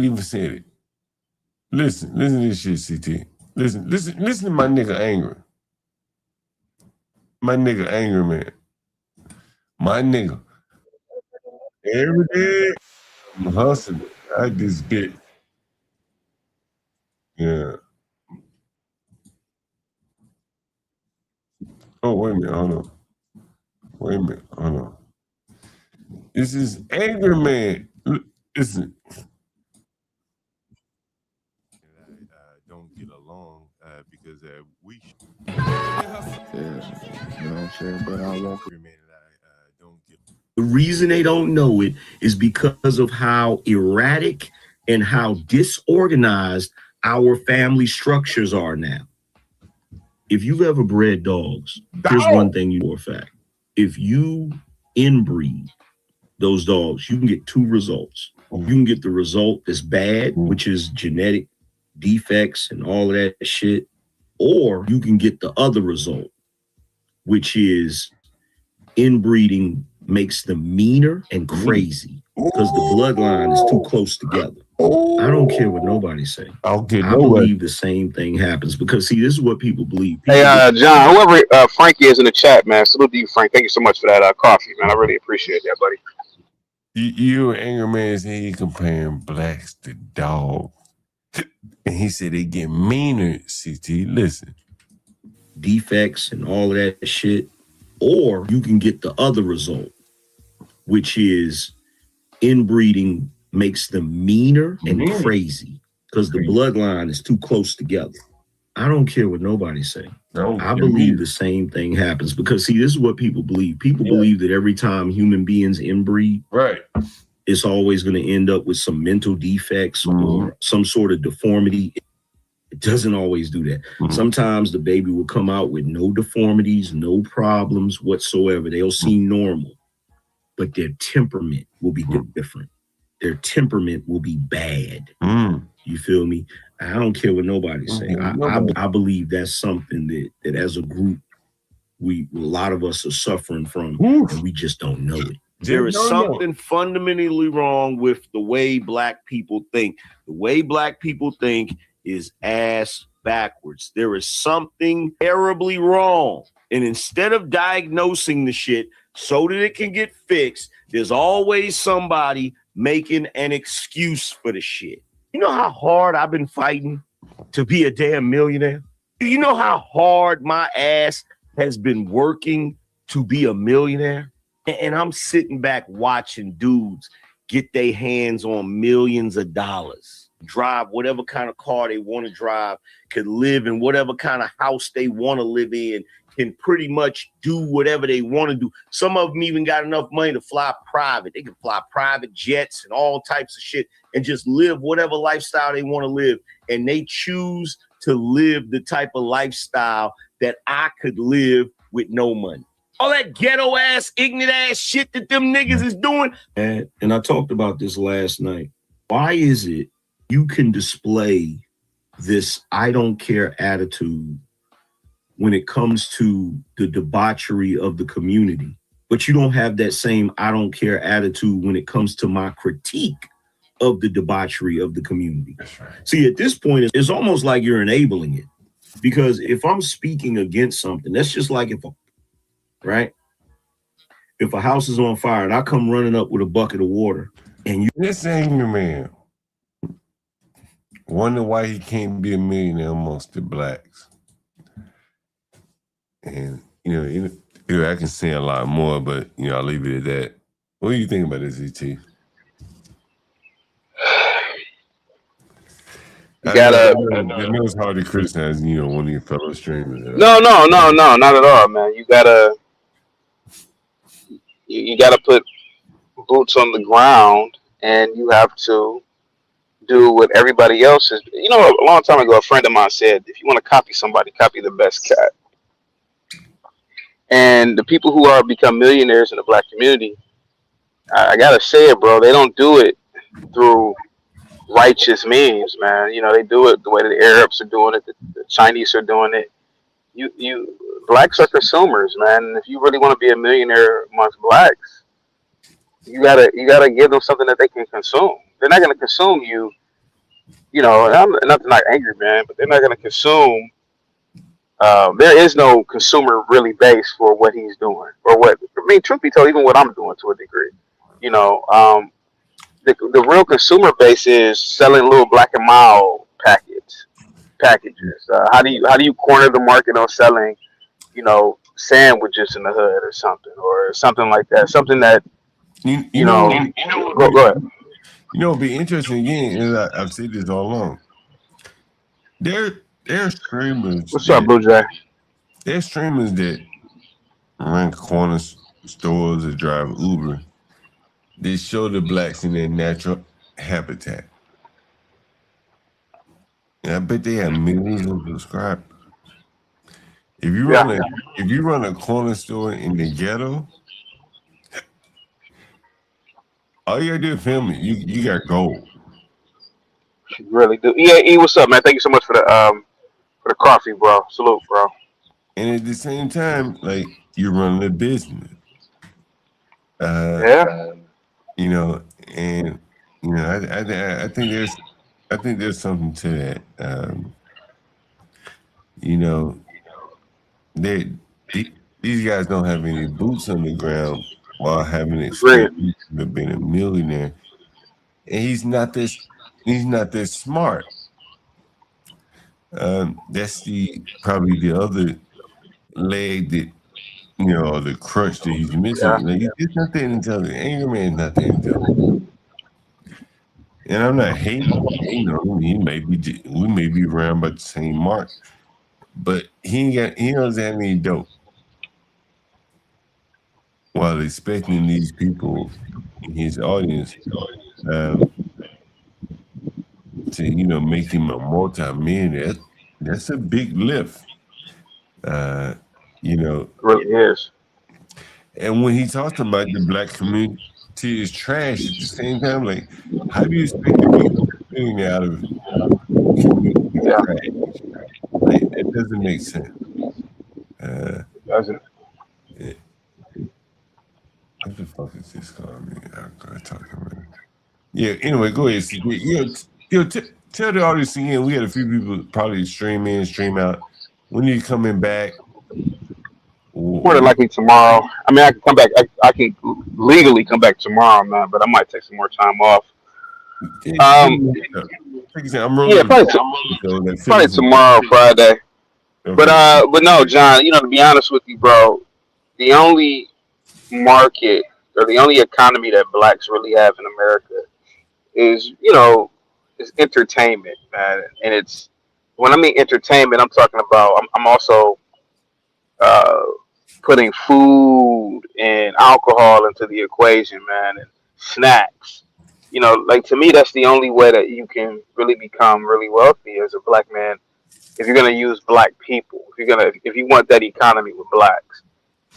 even said it. Listen to this shit, CT. Listen to my nigga Angry. My nigga Angry Man. My nigga. Every day I'm hustling. I just get. Yeah. Oh, wait a minute. Hold on. This is Angry Man. Listen. Don't get along because we. Yeah, you know what I'm saying? But I won't. The reason they don't know it is because of how erratic and how disorganized our family structures are now. If you've ever bred dogs, here's one thing you know for a fact. If you inbreed those dogs, you can get two results. You can get the result that's bad, which is genetic defects and all of that shit, or you can get the other result, which is inbreeding makes them meaner and crazy because the bloodline is too close together. I don't care what nobody say. I believe the same thing happens because see, this is what people believe. Hey, John, whoever Frankie is in the chat, man, salute to you, Frank. Thank you so much for that coffee, man. I really appreciate that, buddy. You anger man said he comparing blacks to dogs. And he said they get meaner, CT. Listen. Defects and all of that shit. Or you can get the other result, which is inbreeding makes them meaner and crazy because the bloodline is too close together. I don't care what nobody say. I believe the same thing happens because see, this is what people believe. People believe that every time human beings inbreed, it's always going to end up with some mental defects or some sort of deformity. It doesn't always do that. Sometimes the baby will come out with no deformities, no problems whatsoever. They'll seem normal, but their temperament will be different. Their temperament will be bad. You feel me? I don't care what nobody say. I believe that's something that as a group, a lot of us are suffering from, and we just don't know it. There is something fundamentally wrong with the way black people think. The way black people think is ass backwards. There is something terribly wrong. And instead of diagnosing the shit so that it can get fixed, there's always somebody making an excuse for the shit. You know how hard I've been fighting to be a damn millionaire? You know how hard my ass has been working to be a millionaire? And I'm sitting back watching dudes get their hands on millions of dollars, drive whatever kind of car they want to drive, could live in whatever kind of house they want to live in, can pretty much do whatever they want to do. Some of them even got enough money to fly private. They can fly private jets and all types of shit and just live whatever lifestyle they want to live. And they choose to live the type of lifestyle that I could live with no money. All that ghetto ass, ignorant ass shit that them niggas is doing. And I talked about this last night. Why is it you can display this I don't care attitude when it comes to the debauchery of the community, but you don't have that same I don't care attitude when it comes to my critique of the debauchery of the community? See, at this point, it's almost like you're enabling it. Because if I'm speaking against something, that's just like if a house is on fire and I come running up with a bucket of water and you... This angry man wonder why he can't be a millionaire amongst the blacks. And, I can say a lot more, but, I'll leave it at that. What do you think about this, ET? I know it's hard to criticize, one of your fellow streamers. No, not at all, man. You gotta put boots on the ground, and you have to do what everybody else is. A long time ago, a friend of mine said, if you want to copy somebody, copy the best cat. And the people who are become millionaires in the black community, I gotta say it, bro, they don't do it through righteous means, man. They do it the way the Arabs are doing it, the Chinese are doing it. You blacks are consumers, man. And if you really want to be a millionaire amongst blacks, you gotta give them something that they can consume. They're not gonna consume you. I'm not angry, man, but they're not gonna consume. There is no consumer really base for what he's doing or what. Truth be told, even what I'm doing to a degree. The real consumer base is selling little Black and Mild packages. How do you corner the market on selling, sandwiches in the hood or something like that? Something that go ahead. It'd be interesting again, and I've said this all along. They're streamers. What's up, Blue Jay? They're streamers that run corner stores or drive Uber. They show the blacks in their natural habitat. And I bet they have millions of subscribers. If you run a corner store in the ghetto, All you gotta do is film it. You got gold. You really do. Yeah, E, what's up, man? Thank you so much for the coffee, bro. Salute, bro. And at the same time, like you're running a business. Yeah. You know, and you know, I think there's something to that. You know, they, these guys don't have any boots on the ground while having Agreed. experience of being a millionaire, and he's not this smart. That's the probably the other leg that the crutch that he's Yeah. missing. Like, he's not that intelligent. Angry Man's not that intelligent. And I'm not hating. You know, we may be around about the same mark, but he doesn't have any dope. While expecting these people in his audience to make him a multi-millionaire, that's a big lift. You know, It really is. and when he talks about the black community is trash, at the same time, like, how do you expect to be feeling out of community Yeah. trash? Like, that doesn't make sense. Doesn't. What the fuck is this calling me? I'm gonna talk about it. Yeah. Anyway, go ahead, CJ. Tell the audience again. We had a few people probably stream in, stream out. When are you coming back? More than likely tomorrow. I mean, I can come back. I can legally come back tomorrow, man, but I might take some more time off. I'm rolling. Yeah, probably tomorrow, Friday. Okay. But no, John. To be honest with you, bro, the only market or the only economy that blacks really have in America is entertainment, man. And it's when I mean entertainment, I'm talking about. I'm also uh, putting food and alcohol into the equation, man, and snacks. Like to me, that's the only way that you can really become really wealthy as a black man. If you're gonna use black people, if you want that economy with blacks,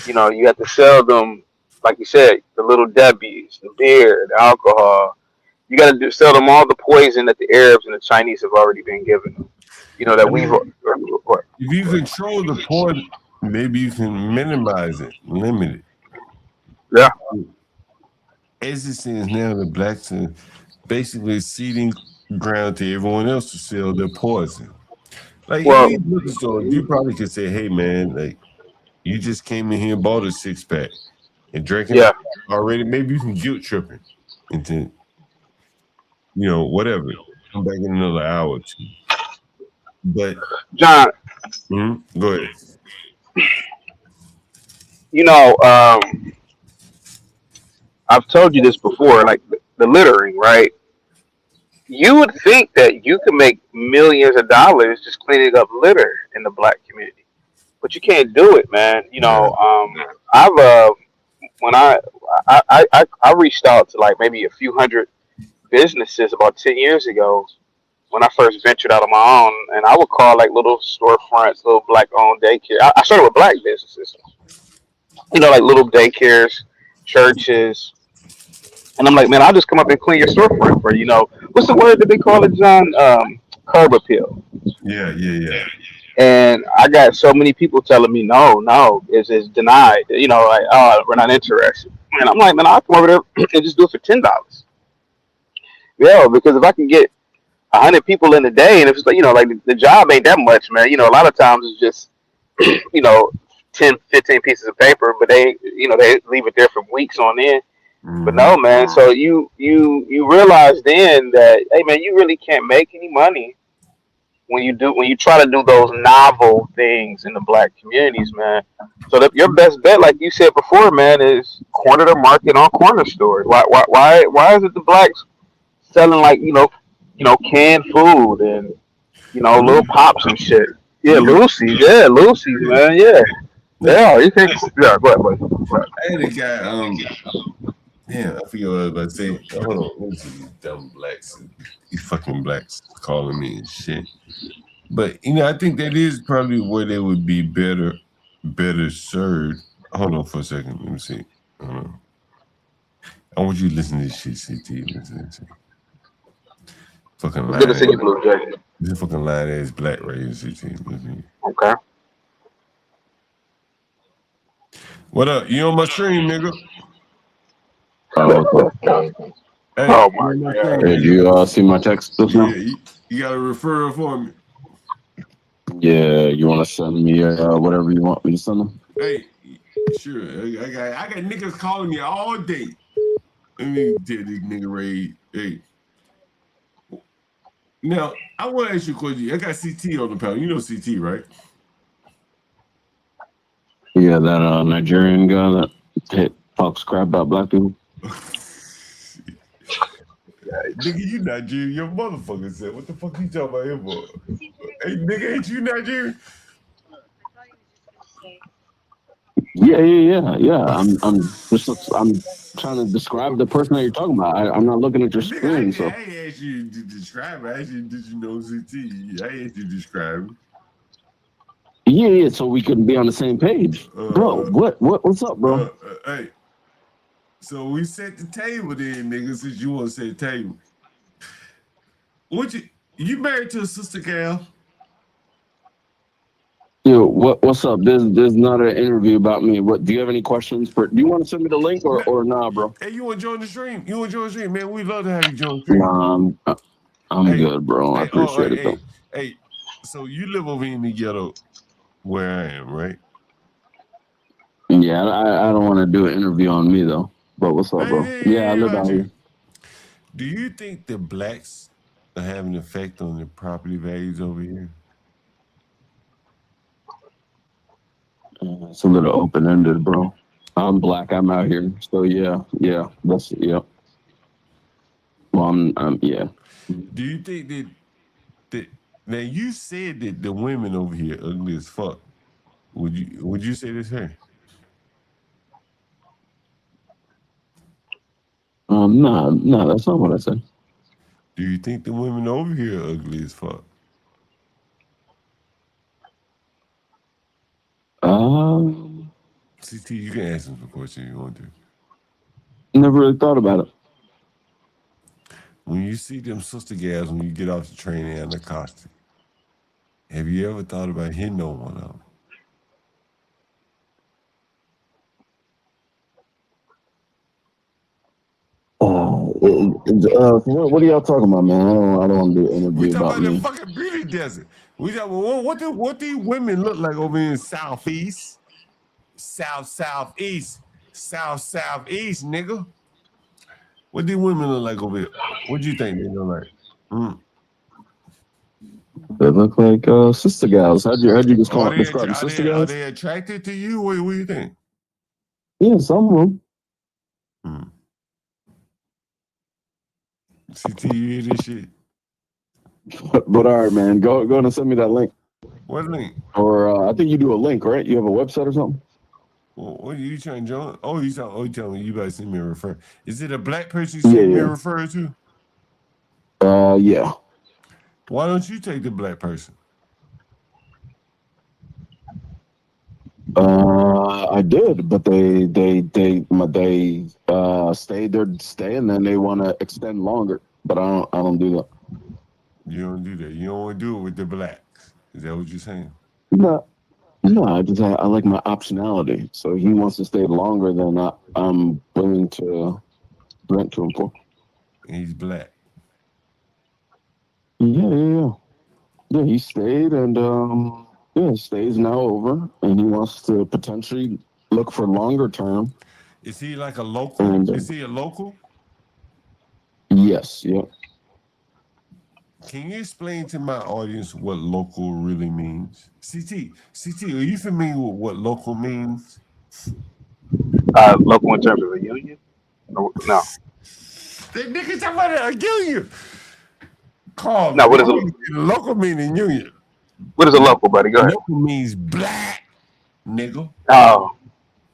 you have to sell them, like you said, the little Debbie's, the beer, the alcohol. You got to sell them all the poison that the Arabs and the Chinese have already been giving them. That I we've. mean, if you control the poison, maybe you can minimize it, limit it. Yeah. As it stands now, the blacks are basically ceding ground to everyone else to sell their poison. Like, Well, in liquor stores, you probably could say, "Hey, man, like, you just came in here and bought a 6-pack and drinking yeah. it already. Maybe you can guilt tripping into, whatever. Come back in another hour or two." But John, go ahead. I've told you this before, like the littering, right? You would think that you could make millions of dollars just cleaning up litter in the black community, but you can't do it, man. I've when I reached out to like maybe a few hundred businesses about 10 years ago when I first ventured out on my own, and I would call like little storefronts, little black-owned daycare. I started with black businesses, like little daycares, churches, and I'm like, man, I'll just come up and clean your storefront for you. What's the word that they call it, John? Curb appeal. Yeah. And I got so many people telling me, no, it's denied. Like, oh, we're not interested. And I'm like, man, I'll come over there and just do it for $10. Yeah, because if I can get 100 people in a day, and if it's like, like the job ain't that much, man. A lot of times it's just, you know, 10, 15 pieces of paper, but they leave it there for weeks on end. But no, man. So you realize then that, hey, man, you really can't make any money when you try to do those novel things in the black communities, man. So that your best bet, like you said before, man, is corner the market on corner stores. Why is it the blacks selling like canned food and little pops and shit? Yeah, Lucy's, man, yeah. Yeah, you think? Yeah, go ahead, buddy. I had a guy. Damn, I forget what I was about to say. Hold on, let me see these dumb blacks, these fucking blacks calling me and shit. But I think that is probably where they would be better served. Hold on for a second. Let me see. I want you to listen to this shit, CT. Listen to this shit. Fucking It's good to lying. see you, Blue Jay. This fucking lying ass black right here, CT. Listen. Okay. What up? You on my stream, nigga? Hey, Oh my god. Did you see my text just now? Yeah, you got a referral for me. Yeah, you want to send me whatever you want me to send them? Hey, sure. I got niggas calling me all day. Let me tell this nigga Ray. Hey. Now, I want to ask you a question. I got CT on the panel. You know CT, right? Yeah, that Nigerian guy that talks crap about black people. Nigga, you Nigerian. Your motherfucker said, what the fuck you talking about him for? Hey, nigga, ain't you Nigerian? Yeah. I'm trying to describe the person that you're talking about. I'm not looking at your screen. So I ain't asked you to describe it. I asked you, did you know CT? I asked you to describe it. yeah, so we could be on the same page, bro. What's up, bro? Hey, so we set the table then, nigga. Since you want to set the table, you married to a sister gal? Yo, what's up? There's not an interview about me. What do you have any questions for? Do you want to send me the link or nah, bro? Hey, you want to join the stream? You want to join the stream, man? We'd love to have you join the stream. Nah, I'm good, bro. I appreciate it, though. Hey, so you live over in the ghetto where I am, right? Yeah, I don't want to do an interview on me though. But what's up, bro? Yeah, I live out here. Do you think the blacks are having an effect on the property values over here? It's a little open-ended, bro. I'm black. I'm out here, so yeah. That's yeah. Well, yeah. Do you think that now you said that the women over here ugly as fuck? Would you say this here? No, that's not what I said. Do you think the women over here are ugly as fuck? CT, you can ask them some questions you want to. Never really thought about it. When you see them sister gals when you get off the train in the costume, have you ever thought about hitting on one of them? What are y'all talking about, man? I don't want to do an interview We talking about me. the fucking beauty desert. We talking about what these women look like over in southeast, southeast, southeast, nigga. What these women look like over here? What do you think they look like? They look like sister gals. How'd you describe them sister Are gals? they attracted to you? What do you think? Yeah, some of them. CT, you hear this shit? But all right, man. Go and send me that link. What link? Or I think you do a link, right? You have a website or something? Well, what are you trying to join? Oh, you telling me you better send me a refer. Is it a black person you send me a refer to? Yeah. Why don't you take the black person? I did, but they stayed their stay, and then they want to extend longer. But I don't do that. You don't do that. You don't want to do it with the blacks. Is that what you're saying? No, I like my optionality. So he wants to stay longer than I'm willing to rent to him for. He's black. Yeah. He stayed, and stays now over, and he wants to potentially look for longer term. Is he like a local? Is he a local? Yes. Yep. Can you explain to my audience what local really means? CT, are you familiar with what local means? Local in terms of a union? No. The niggas talking about a union. Carl, no, what is local meaning union? What is a local, buddy? Go ahead. Local means black, nigga. Oh.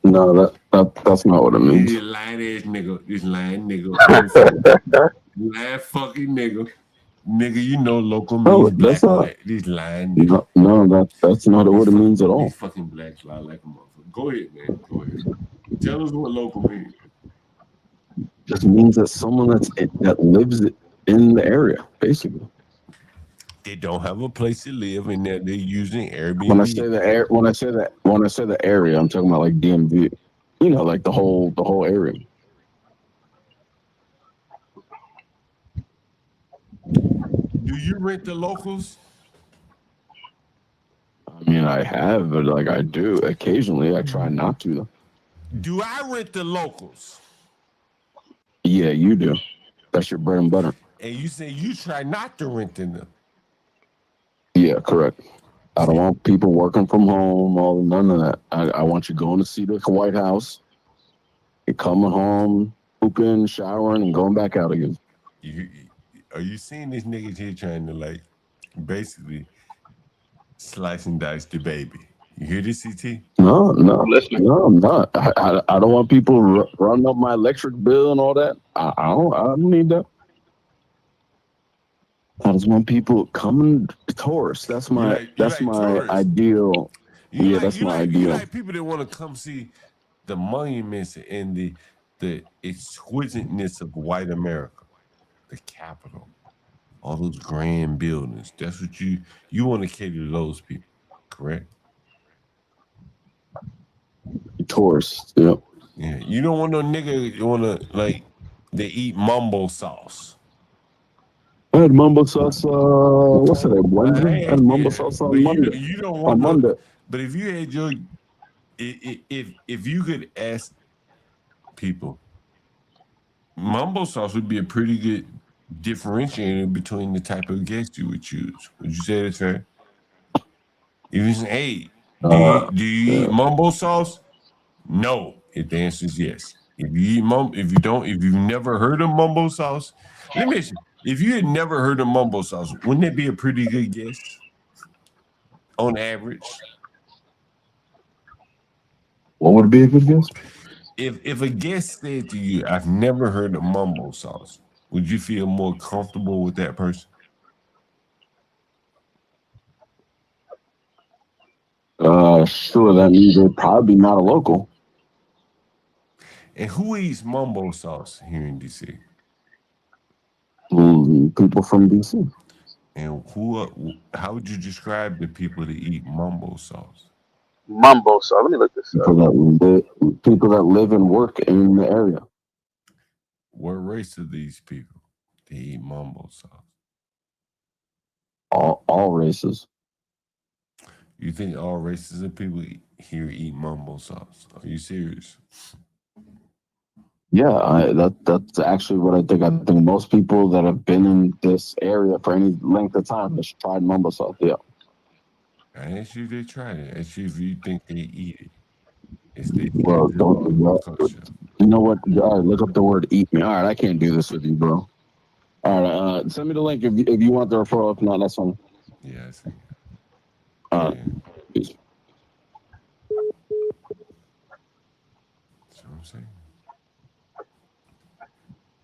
No, that's not what it means. This lying ass nigga. This lying nigga. Lying fucking nigga. Nigga, you know local means black. This lying nigga. No, that's not what it means at all. These fucking blacks lie like a motherfucker. Go ahead, man. Go ahead. Tell us what local means. Just means that someone that lives in the area, basically. They don't have a place to live, and they're using When I Airbnb. say when I say the area, I'm talking about like DMV. You know, like the whole area. Do you rent the locals? I mean, I have, but like I do occasionally. I try not to though. Do I rent the locals? Yeah, you do. That's your bread and butter. And you say you try not to rent in them. Yeah, correct. I don't want people working from home, none of that. I want you going to see the White House, you're coming home, pooping, showering, and going back out again. Are you seeing this niggas here trying to like basically slice and dice the baby? You hear this, CT? No, I'm listening. I'm not. I don't want people running up my electric bill and all that. I don't need that. I just want people coming tourists. That's my tourists. ideal. You That's my ideal. You like people that want to come see the monuments and the exquisiteness of white America, the Capitol, all those grand buildings. That's what you want to cater to those people, correct? Tourists, yep. Yeah, you don't want no nigga you want to like they eat mumbo sauce. I had mumbo sauce. What's today? Wednesday. I had mumbo sauce on Monday. You don't want Monday. But if you had your if you could ask people, mumbo sauce would be a pretty good differentiator between the type of guest you would choose. Would you say that's fair? If you say, hey, do you eat mumbo sauce? No. If the answer is yes. If you eat if you've never heard of mumbo sauce, let me ask you, if you had never heard of mumbo sauce, wouldn't it be a pretty good guess on average? What would be a good guess? If a guest said to you, I've never heard of mumbo sauce, would you feel more comfortable with that person? Sure, that means they're probably not a local. And who eats mumbo sauce here in DC? People from DC. And how would you describe the people that eat mumbo sauce? Mumbo sauce. Let me look this up. People that live and work in the area. What race are these people? They eat mumbo sauce. All races. You think all races of people here eat mumbo sauce? Are you serious? Yeah, that's actually what I think. I think most people that have been in this area for any length of time has tried mumbo sauce. Yeah. I asked you if they tried it. I asked you if you think they eat it. It's they Well, you know what? All right, look up the word "eat me." All right, I can't do this with you, bro. All right, send me the link if you want the referral. If not, that's fine. Yeah, I see. Peace. That's what I'm saying.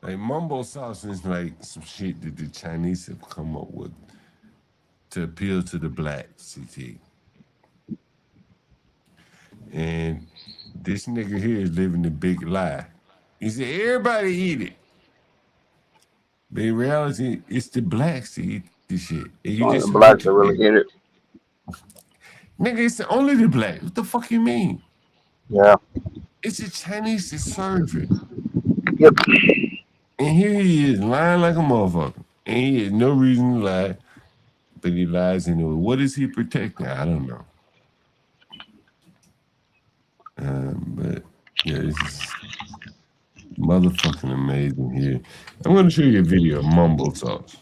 Like mumbo sauce is like some shit that the Chinese have come up with to appeal to the black CT. And this nigga here is living the big lie. He said everybody eat it. But in reality, it's the blacks that eat this shit. And you just the blacks that really eat it. Nigga, it's only the black. What the fuck you mean? Yeah. It's the Chinese that serve it. Yep. And here he is lying like a motherfucker. And he has no reason to lie, but he lies anyway. What is he protecting? I don't know. But yeah, this is motherfucking amazing here. I'm gonna show you a video of mumbo sauce.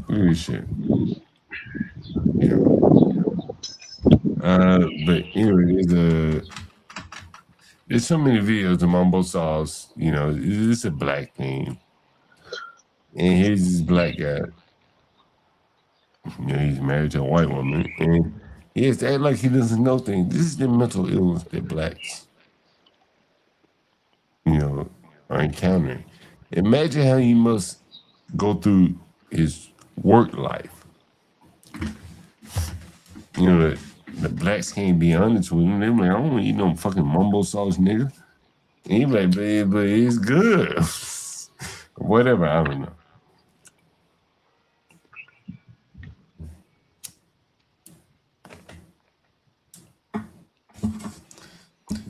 Look at this shit. Yeah. But anyway, there's so many videos of mumbo sauce. You know, it's a black thing. And here's this black guy. You know, he's married to a white woman, and he has to act like he doesn't know things. This is the mental illness that blacks, you know, are encountering. Imagine how he must go through his work life. You know, the blacks can't be honest with him. They're like, I don't eat no fucking mumbo sauce, nigga. He like, but he's good. Whatever, I don't know.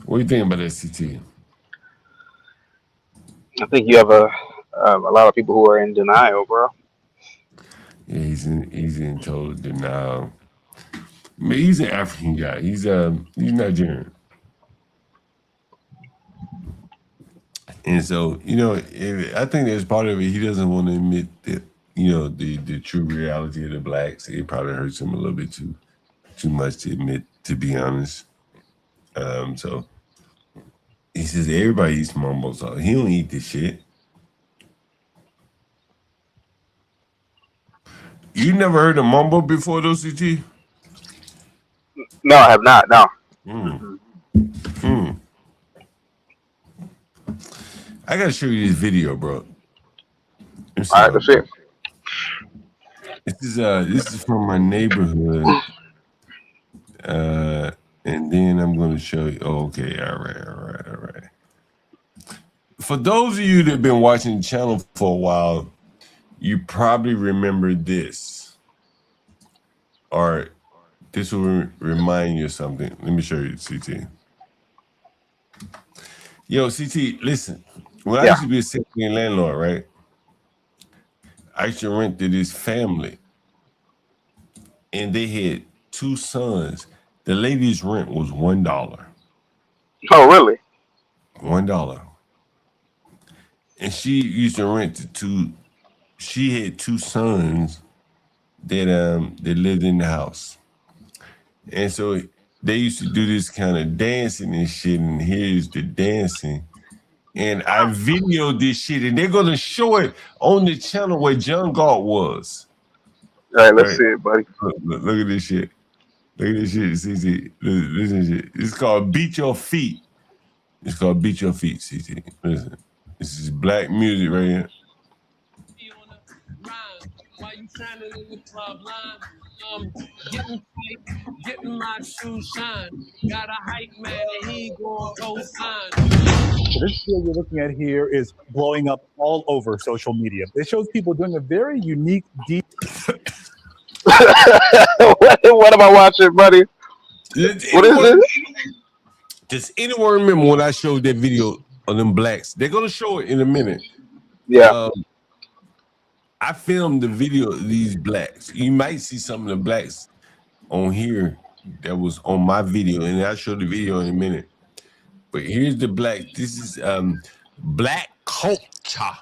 What do you think about SCT? I think you have a lot of people who are in denial, bro. Yeah, he's in total denial. I mean, he's an African guy. He's Nigerian. And so, I think that's part of it. He doesn't want to admit that, the true reality of the blacks. It probably hurts him a little bit too much to admit, to be honest. So he says everybody eats mumbo, so he don't eat this shit. You never heard of mumbo before, though, CT? No, I have not. No. I gotta show you this video, bro. All right, let's see it. This is from my neighborhood. And then I'm gonna show you. Oh, okay, all right. For those of you that have been watching the channel for a while, you probably remember this. Or this will remind you of something. Let me show you, CT. Yo, CT, listen. When I used to be a second landlord, right? I used to rent to this family. And they had 2 sons. The lady's rent was $1. Oh, really? $1. And she used to rent to 2. She had 2 sons that lived in the house. And so they used to do this kind of dancing and shit, and here's the dancing. And I videoed this shit, and they're gonna show it on the channel where John Galt was. All right, let's see it, buddy. Look at this shit. Look at this shit, CT. Listen to shit. It's called Beat Your Feet. It's called Beat Your Feet, CT. Listen. This is black music right here. Why you shining in the club line? Getting my shoes shine. Got a hype man and he gon' co-sign. So this video you're looking at here is blowing up all over social media. It shows people doing a very unique deep. What am I watching, buddy? What is this? Does anyone remember when I showed that video of them blacks? They're gonna show it in a minute. Yeah. I filmed the video of these blacks. You might see some of the blacks on here that was on my video, and I'll show the video in a minute. But here's the black. This is black culture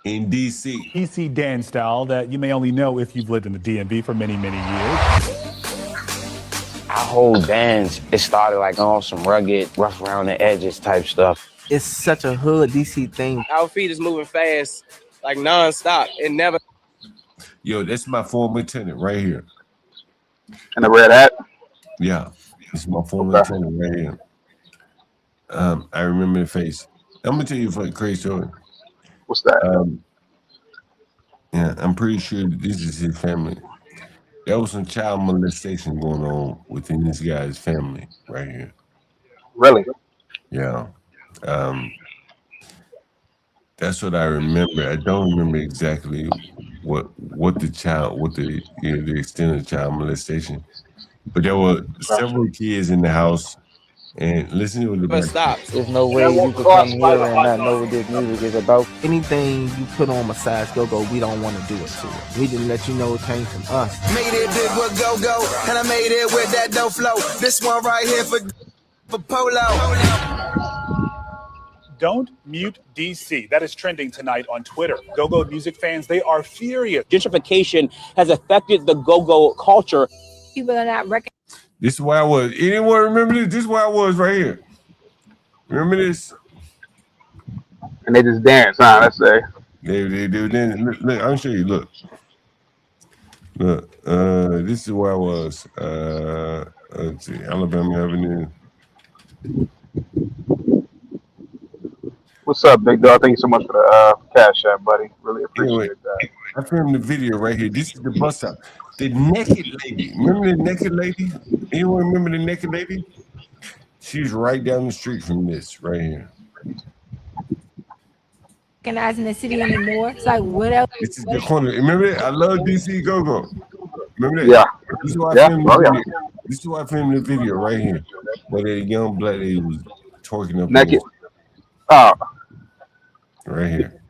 in DC. PC dance style that you may only know if you've lived in the DMV for many, many years. Our whole dance, it started like on some rugged, rough around the edges type stuff. It's such a hood DC thing. Our feet is moving fast, like nonstop. It never. Yo, that's my former tenant right here. And the red hat? Yeah, it's my former tenant right here. I remember the face. I'm gonna tell you a crazy story. What's that? Yeah, I'm pretty sure this is his family. There was some child molestation going on within this guy's family right here. Really? Yeah. That's what I remember. I don't remember exactly what the extent of child molestation. But there were several kids in the house, and listen to the stop. There's no way you could come here and not know what this music is about. Anything you put on besides go-go, we don't want to do it to it. We didn't let you know it came from us. Made it big with go-go, and I made it with that dough flow. This one right here for Polo. Don't mute DC. That is trending tonight on Twitter. Go-go music fans, they are furious. Gentrification has affected the go-go culture. People are not recognizing. This is where I was. Anyone remember this? This is where I was right here. Remember this? And they just dance, huh? Let's say. They do. Then look, I'll show you. Look. This is where I was. Let's see, Alabama Avenue. What's up, big dog? Thank you so much for the cash app, buddy. Really appreciate that. I filmed the video right here. This is the bus stop. The naked lady. Remember the naked lady? Anyone remember the naked lady? She's right down the street from this right here. recognizing the city anymore. It's like, what else? This is the corner. Remember that? I love DC Go-Go. Remember that? Yeah. This is why I Yeah. filmed the Oh yeah. video. This is why I filmed the video right here. Where that young black lady was twerking up in Naked. this. Oh. Right here.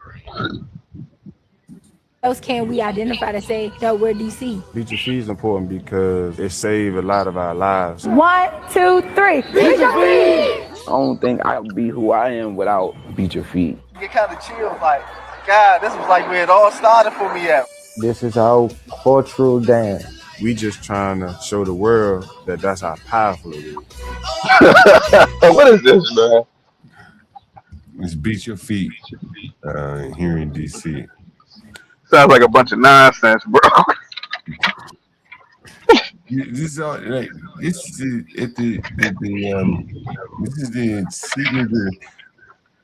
Else can we identify to say that we're DC? Beat your feet is important because it saved a lot of our lives. 1, 2, 3. Beat your feet! I don't think I'll be who I am without Beat Your Feet. Get kind of chills, like, God, this was like where it all started for me at. This is our cultural dance. We just trying to show the world that that's how powerful it is. What is this, man? It's Beat Your Feet here in DC. Sounds like a bunch of nonsense, bro. This is all like this is this is the secret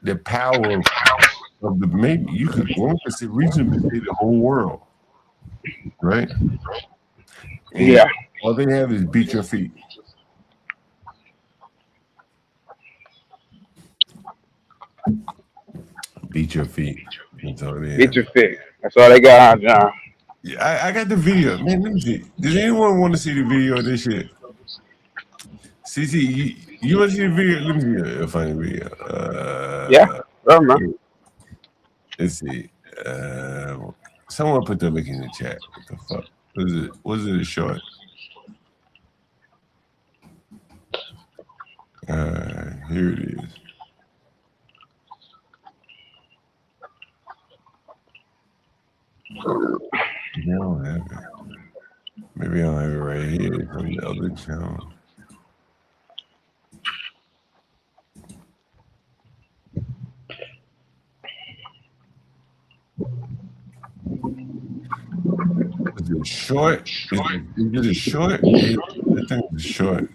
the power of the maybe you could one could say reasonably say the whole world, right? And Yeah. all they have is Beat Your Feet. Beat Your Feet. That's all they have. Beat your feet. That's all they got, John. Yeah, I got the video. Man, let me see. Does anyone want to see the video of this shit? CC, you want to see the video? Let me see a funny video. Yeah. Man. Let's see. Someone put the link in the chat. What the fuck? Was it a short? Here it is. Maybe I don't have it. Maybe I don't have it right here from the other channel. Is it short? Is it a short? I think it's short.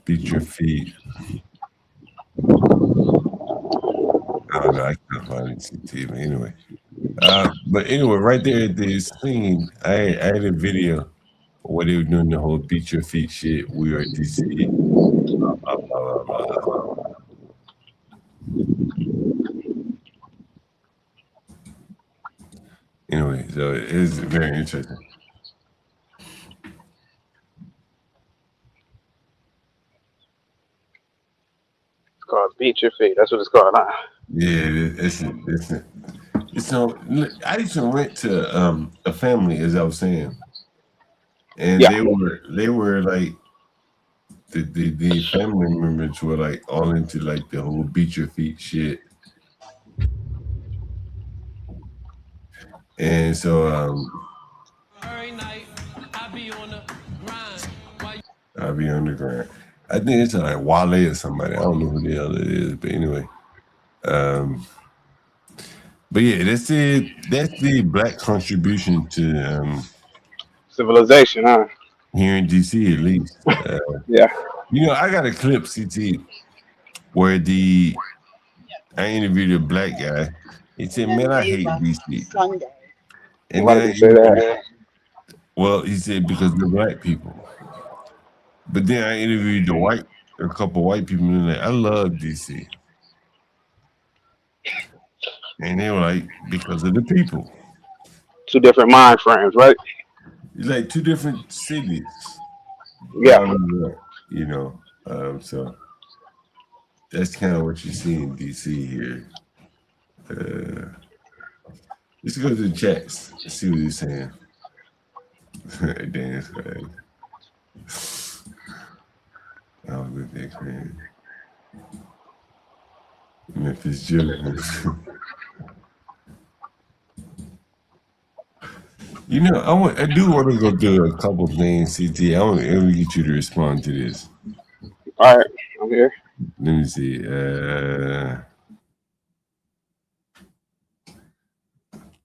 Beat Your Feet. I don't know. I can't find it on TV anyway. But anyway, right there at the scene, I had a video of what they were doing the whole Beat Your Feet shit. We are DC. Blah, blah, blah, blah. Anyway, so it is very interesting. It's called Beat Your Feet. That's what it's called, huh? Yeah, it's so. I used to rent to a family, as I was saying, and Yeah. they were like the family members were like all into like the whole Beat Your Feet shit, and so I'll be on the grind. I think it's like Wale or somebody. I don't know who the hell it is, but anyway. But yeah, that's the black contribution to civilization, huh? Here in DC, at least. Yeah. You know, I got a clip, CT, where I interviewed a black guy. He said, "Man, I hate DC." And Why did he say that? Well, he said because they're black people. But then I interviewed a couple white people, and they're like, "I love DC." And they were like, because of the people. Two different mind frames, right? It's like two different cities. Yeah. You know, so that's kind of what you see in DC here. Let's go to the chats and see what he's saying. Dance, right? Oh, good day, man. Memphis Jim. You know, I do want to go through a couple things, CT. I want to get you to respond to this. All right, I'm here. Let me see.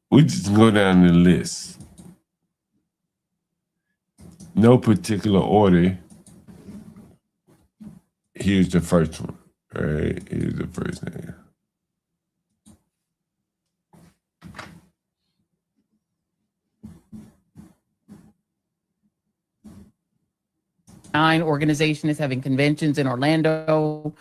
We just go down the list. No particular order. Here's the first one. All right, here's the first thing. Organization is having conventions in Orlando.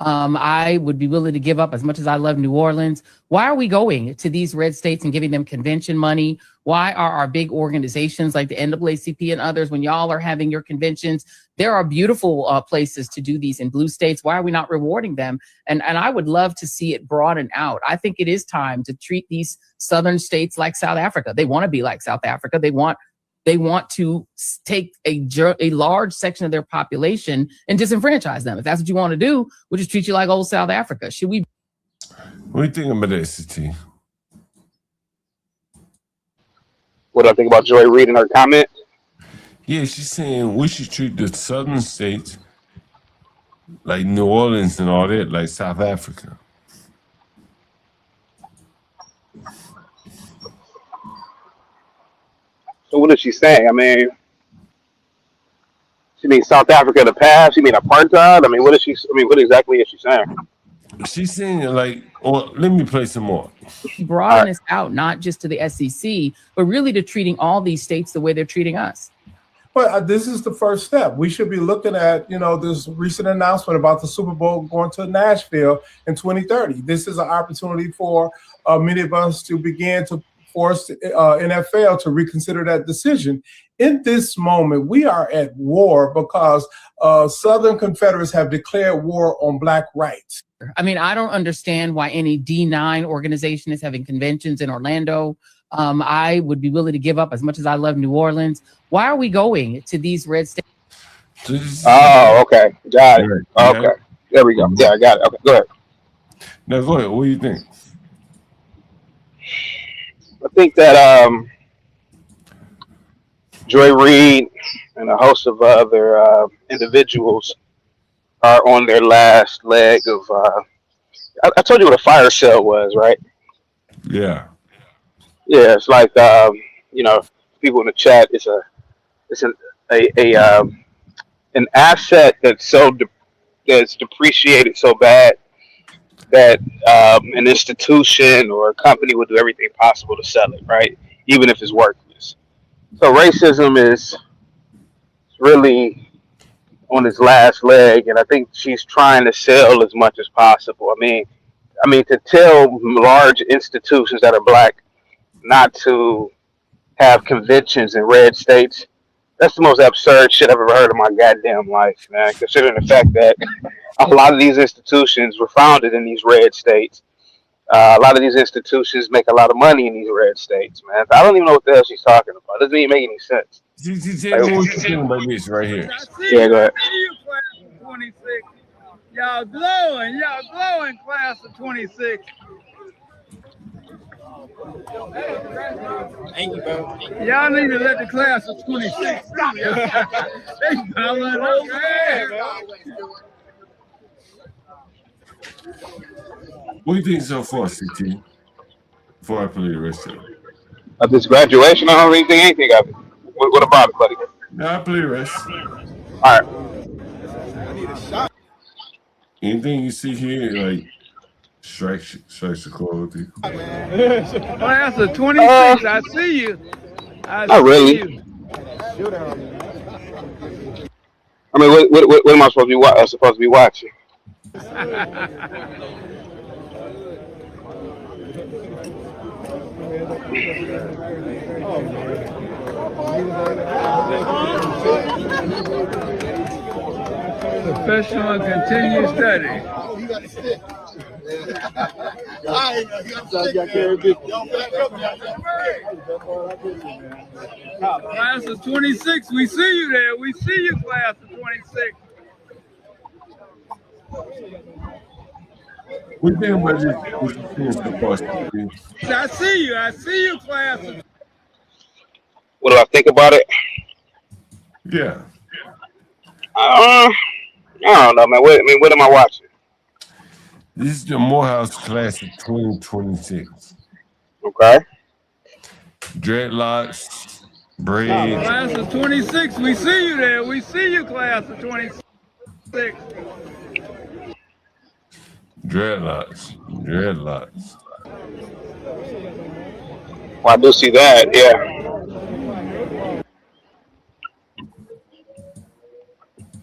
I would be willing to give up as much as I love New Orleans. Why are we going to these red states and giving them convention money? Why are our big organizations like the NAACP and others, when y'all are having your conventions, there are beautiful places to do these in blue states. Why are we not rewarding them? And I would love to see it broaden out. I think it is time to treat these southern states like South Africa. They want to be like South Africa. They want to take a large section of their population and disenfranchise them. If that's what you want to do, we'll just treat you like old South Africa. Should we? What do you think about that, CT? What do I think about Joy reading her comment? Yeah, she's saying we should treat the southern states like New Orleans and all that, like South Africa. So what is she saying? I mean, she means South Africa in the past. She mean apartheid. I mean, what is she? I mean, what exactly is she saying? She's saying like, well, let me play some more. Broaden this out, not just to the SEC, but really to treating all these states the way they're treating us. But this is the first step. We should be looking at, this recent announcement about the Super Bowl going to Nashville in 2030. This is an opportunity for many of us to begin to force NFL to reconsider that decision. In this moment, we are at war because Southern Confederates have declared war on Black rights. I mean, I don't understand why any D9 organization is having conventions in Orlando. I would be willing to give up as much as I love New Orleans. Why are we going to these red states? Oh, okay. Got it. Okay. There we go. Yeah, I got it. Okay, go ahead. No, go ahead. What do you think? I think that Joy Reid and a host of other individuals are on their last leg of. I told you what a fire sale was, right? Yeah. Yeah, it's like people in the chat. It's an asset that's depreciated so bad that an institution or a company will do everything possible to sell it, right? Even if it's worthless. So racism is really on its last leg, and I think she's trying to sell as much as possible. I mean, to tell large institutions that are Black not to have conventions in red states, that's the most absurd shit I've ever heard in my goddamn life, man. Considering the fact that a lot of these institutions were founded in these red states. A lot of these institutions make a lot of money in these red states, man. I don't even know what the hell she's talking about. It doesn't even make any sense. Tell me what you think about this right here. Yeah, go ahead. 26. Y'all glowing, class of 26. Thank you, bro. Y'all need to let the class of 26 stop. They following up. What do you think so far, CT? Before I play the rest of it. Of this graduation, I don't really think anything of it. What about it, buddy? No, I'll play the rest. All right. Anything you see here, like, strikes a chord with you? Class of 26, I see you. Not really. I mean, what am I supposed to be watching? Professional and continued study. Class of 26, we see you there. We see you, class of 26. What do you think about this so far, CT? I see you, class of. What do I think about it? Yeah. I don't know, man. What am I watching? This is the Morehouse class of 2026. Okay. Dreadlocks, braids. Class of 26, we see you there. We see you, class of 26. Dreadlocks. Well, I do see that, yeah.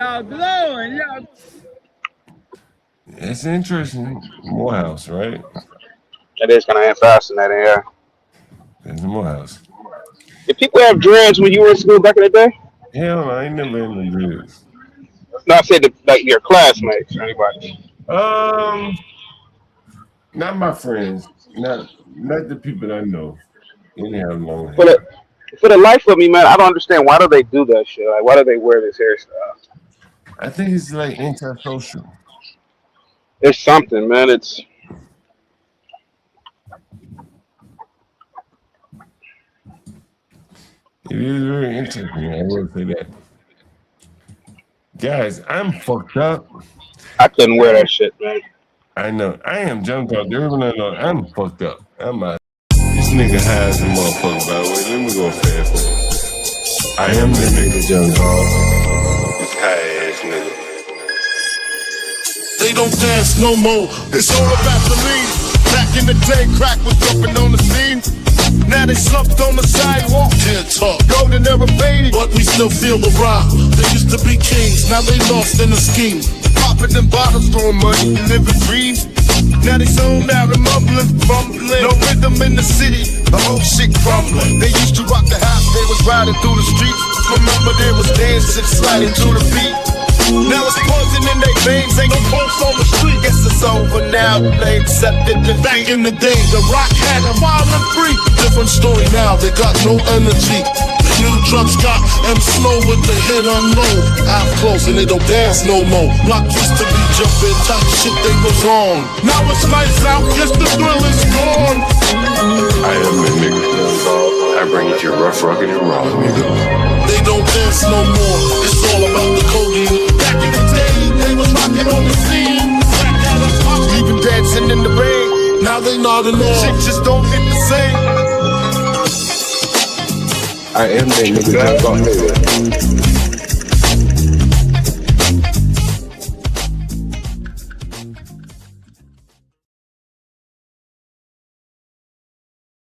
Y'all glowing, y'all. It's interesting. Morehouse, right? That is kind of fascinating, yeah. It's Morehouse. Did people have dreads when you were in school back in the day? Hell no, I ain't never had no dreads. No, I said like your classmates or anybody. Not my friends. Not the people I know. They didn't have long For hair. the life of me, man, I don't understand why do they do that shit. Like, why do they wear this hairstyle? I think it's like antisocial. It's something, man. It's It is very interesting. I will say that. Guys, I'm fucked up. I couldn't wear that shit, man. I know. I am jumped out there, but I know I'm fucked up. I'm out. This nigga high as a motherfucker, by the way. Let me go fast forward. I am the nigga jumped off. This high ass nigga. They don't dance no more. It's all about the lean. Back in the day, crack was jumping on the scene. Now they slumped on the sidewalk. Can't talk. Golden era faded, but we still feel the rock. They used to be kings, now they lost in the scheme. Popping them bottles, throwing money, living dreams. Now they zoned out and mumbling, fumbling. No rhythm in the city, the whole shit crumbling. They used to rock the house, they was riding through the streets. Remember there was dancing, sliding to the beat. Now it's poison in their veins, ain't no pulse on the street. Guess it's over now, they accepted the back in the day. The rock had a violent freak. Different story now, they got no energy. The new drugs got them slow with the head unload. Eyes closed and they don't dance no more. Block used to be jumping, top shit they was on. Now it's lights out, guess the thrill is gone. I am the nigga. I bring it to rough, rugged, and raw, nigga. They don't dance no more, it's all about the codeine. Back in the day, they was rocking on the scene. Even dancing in the rain. Now they nodding off. Shit just don't hit the same. I am that nigga.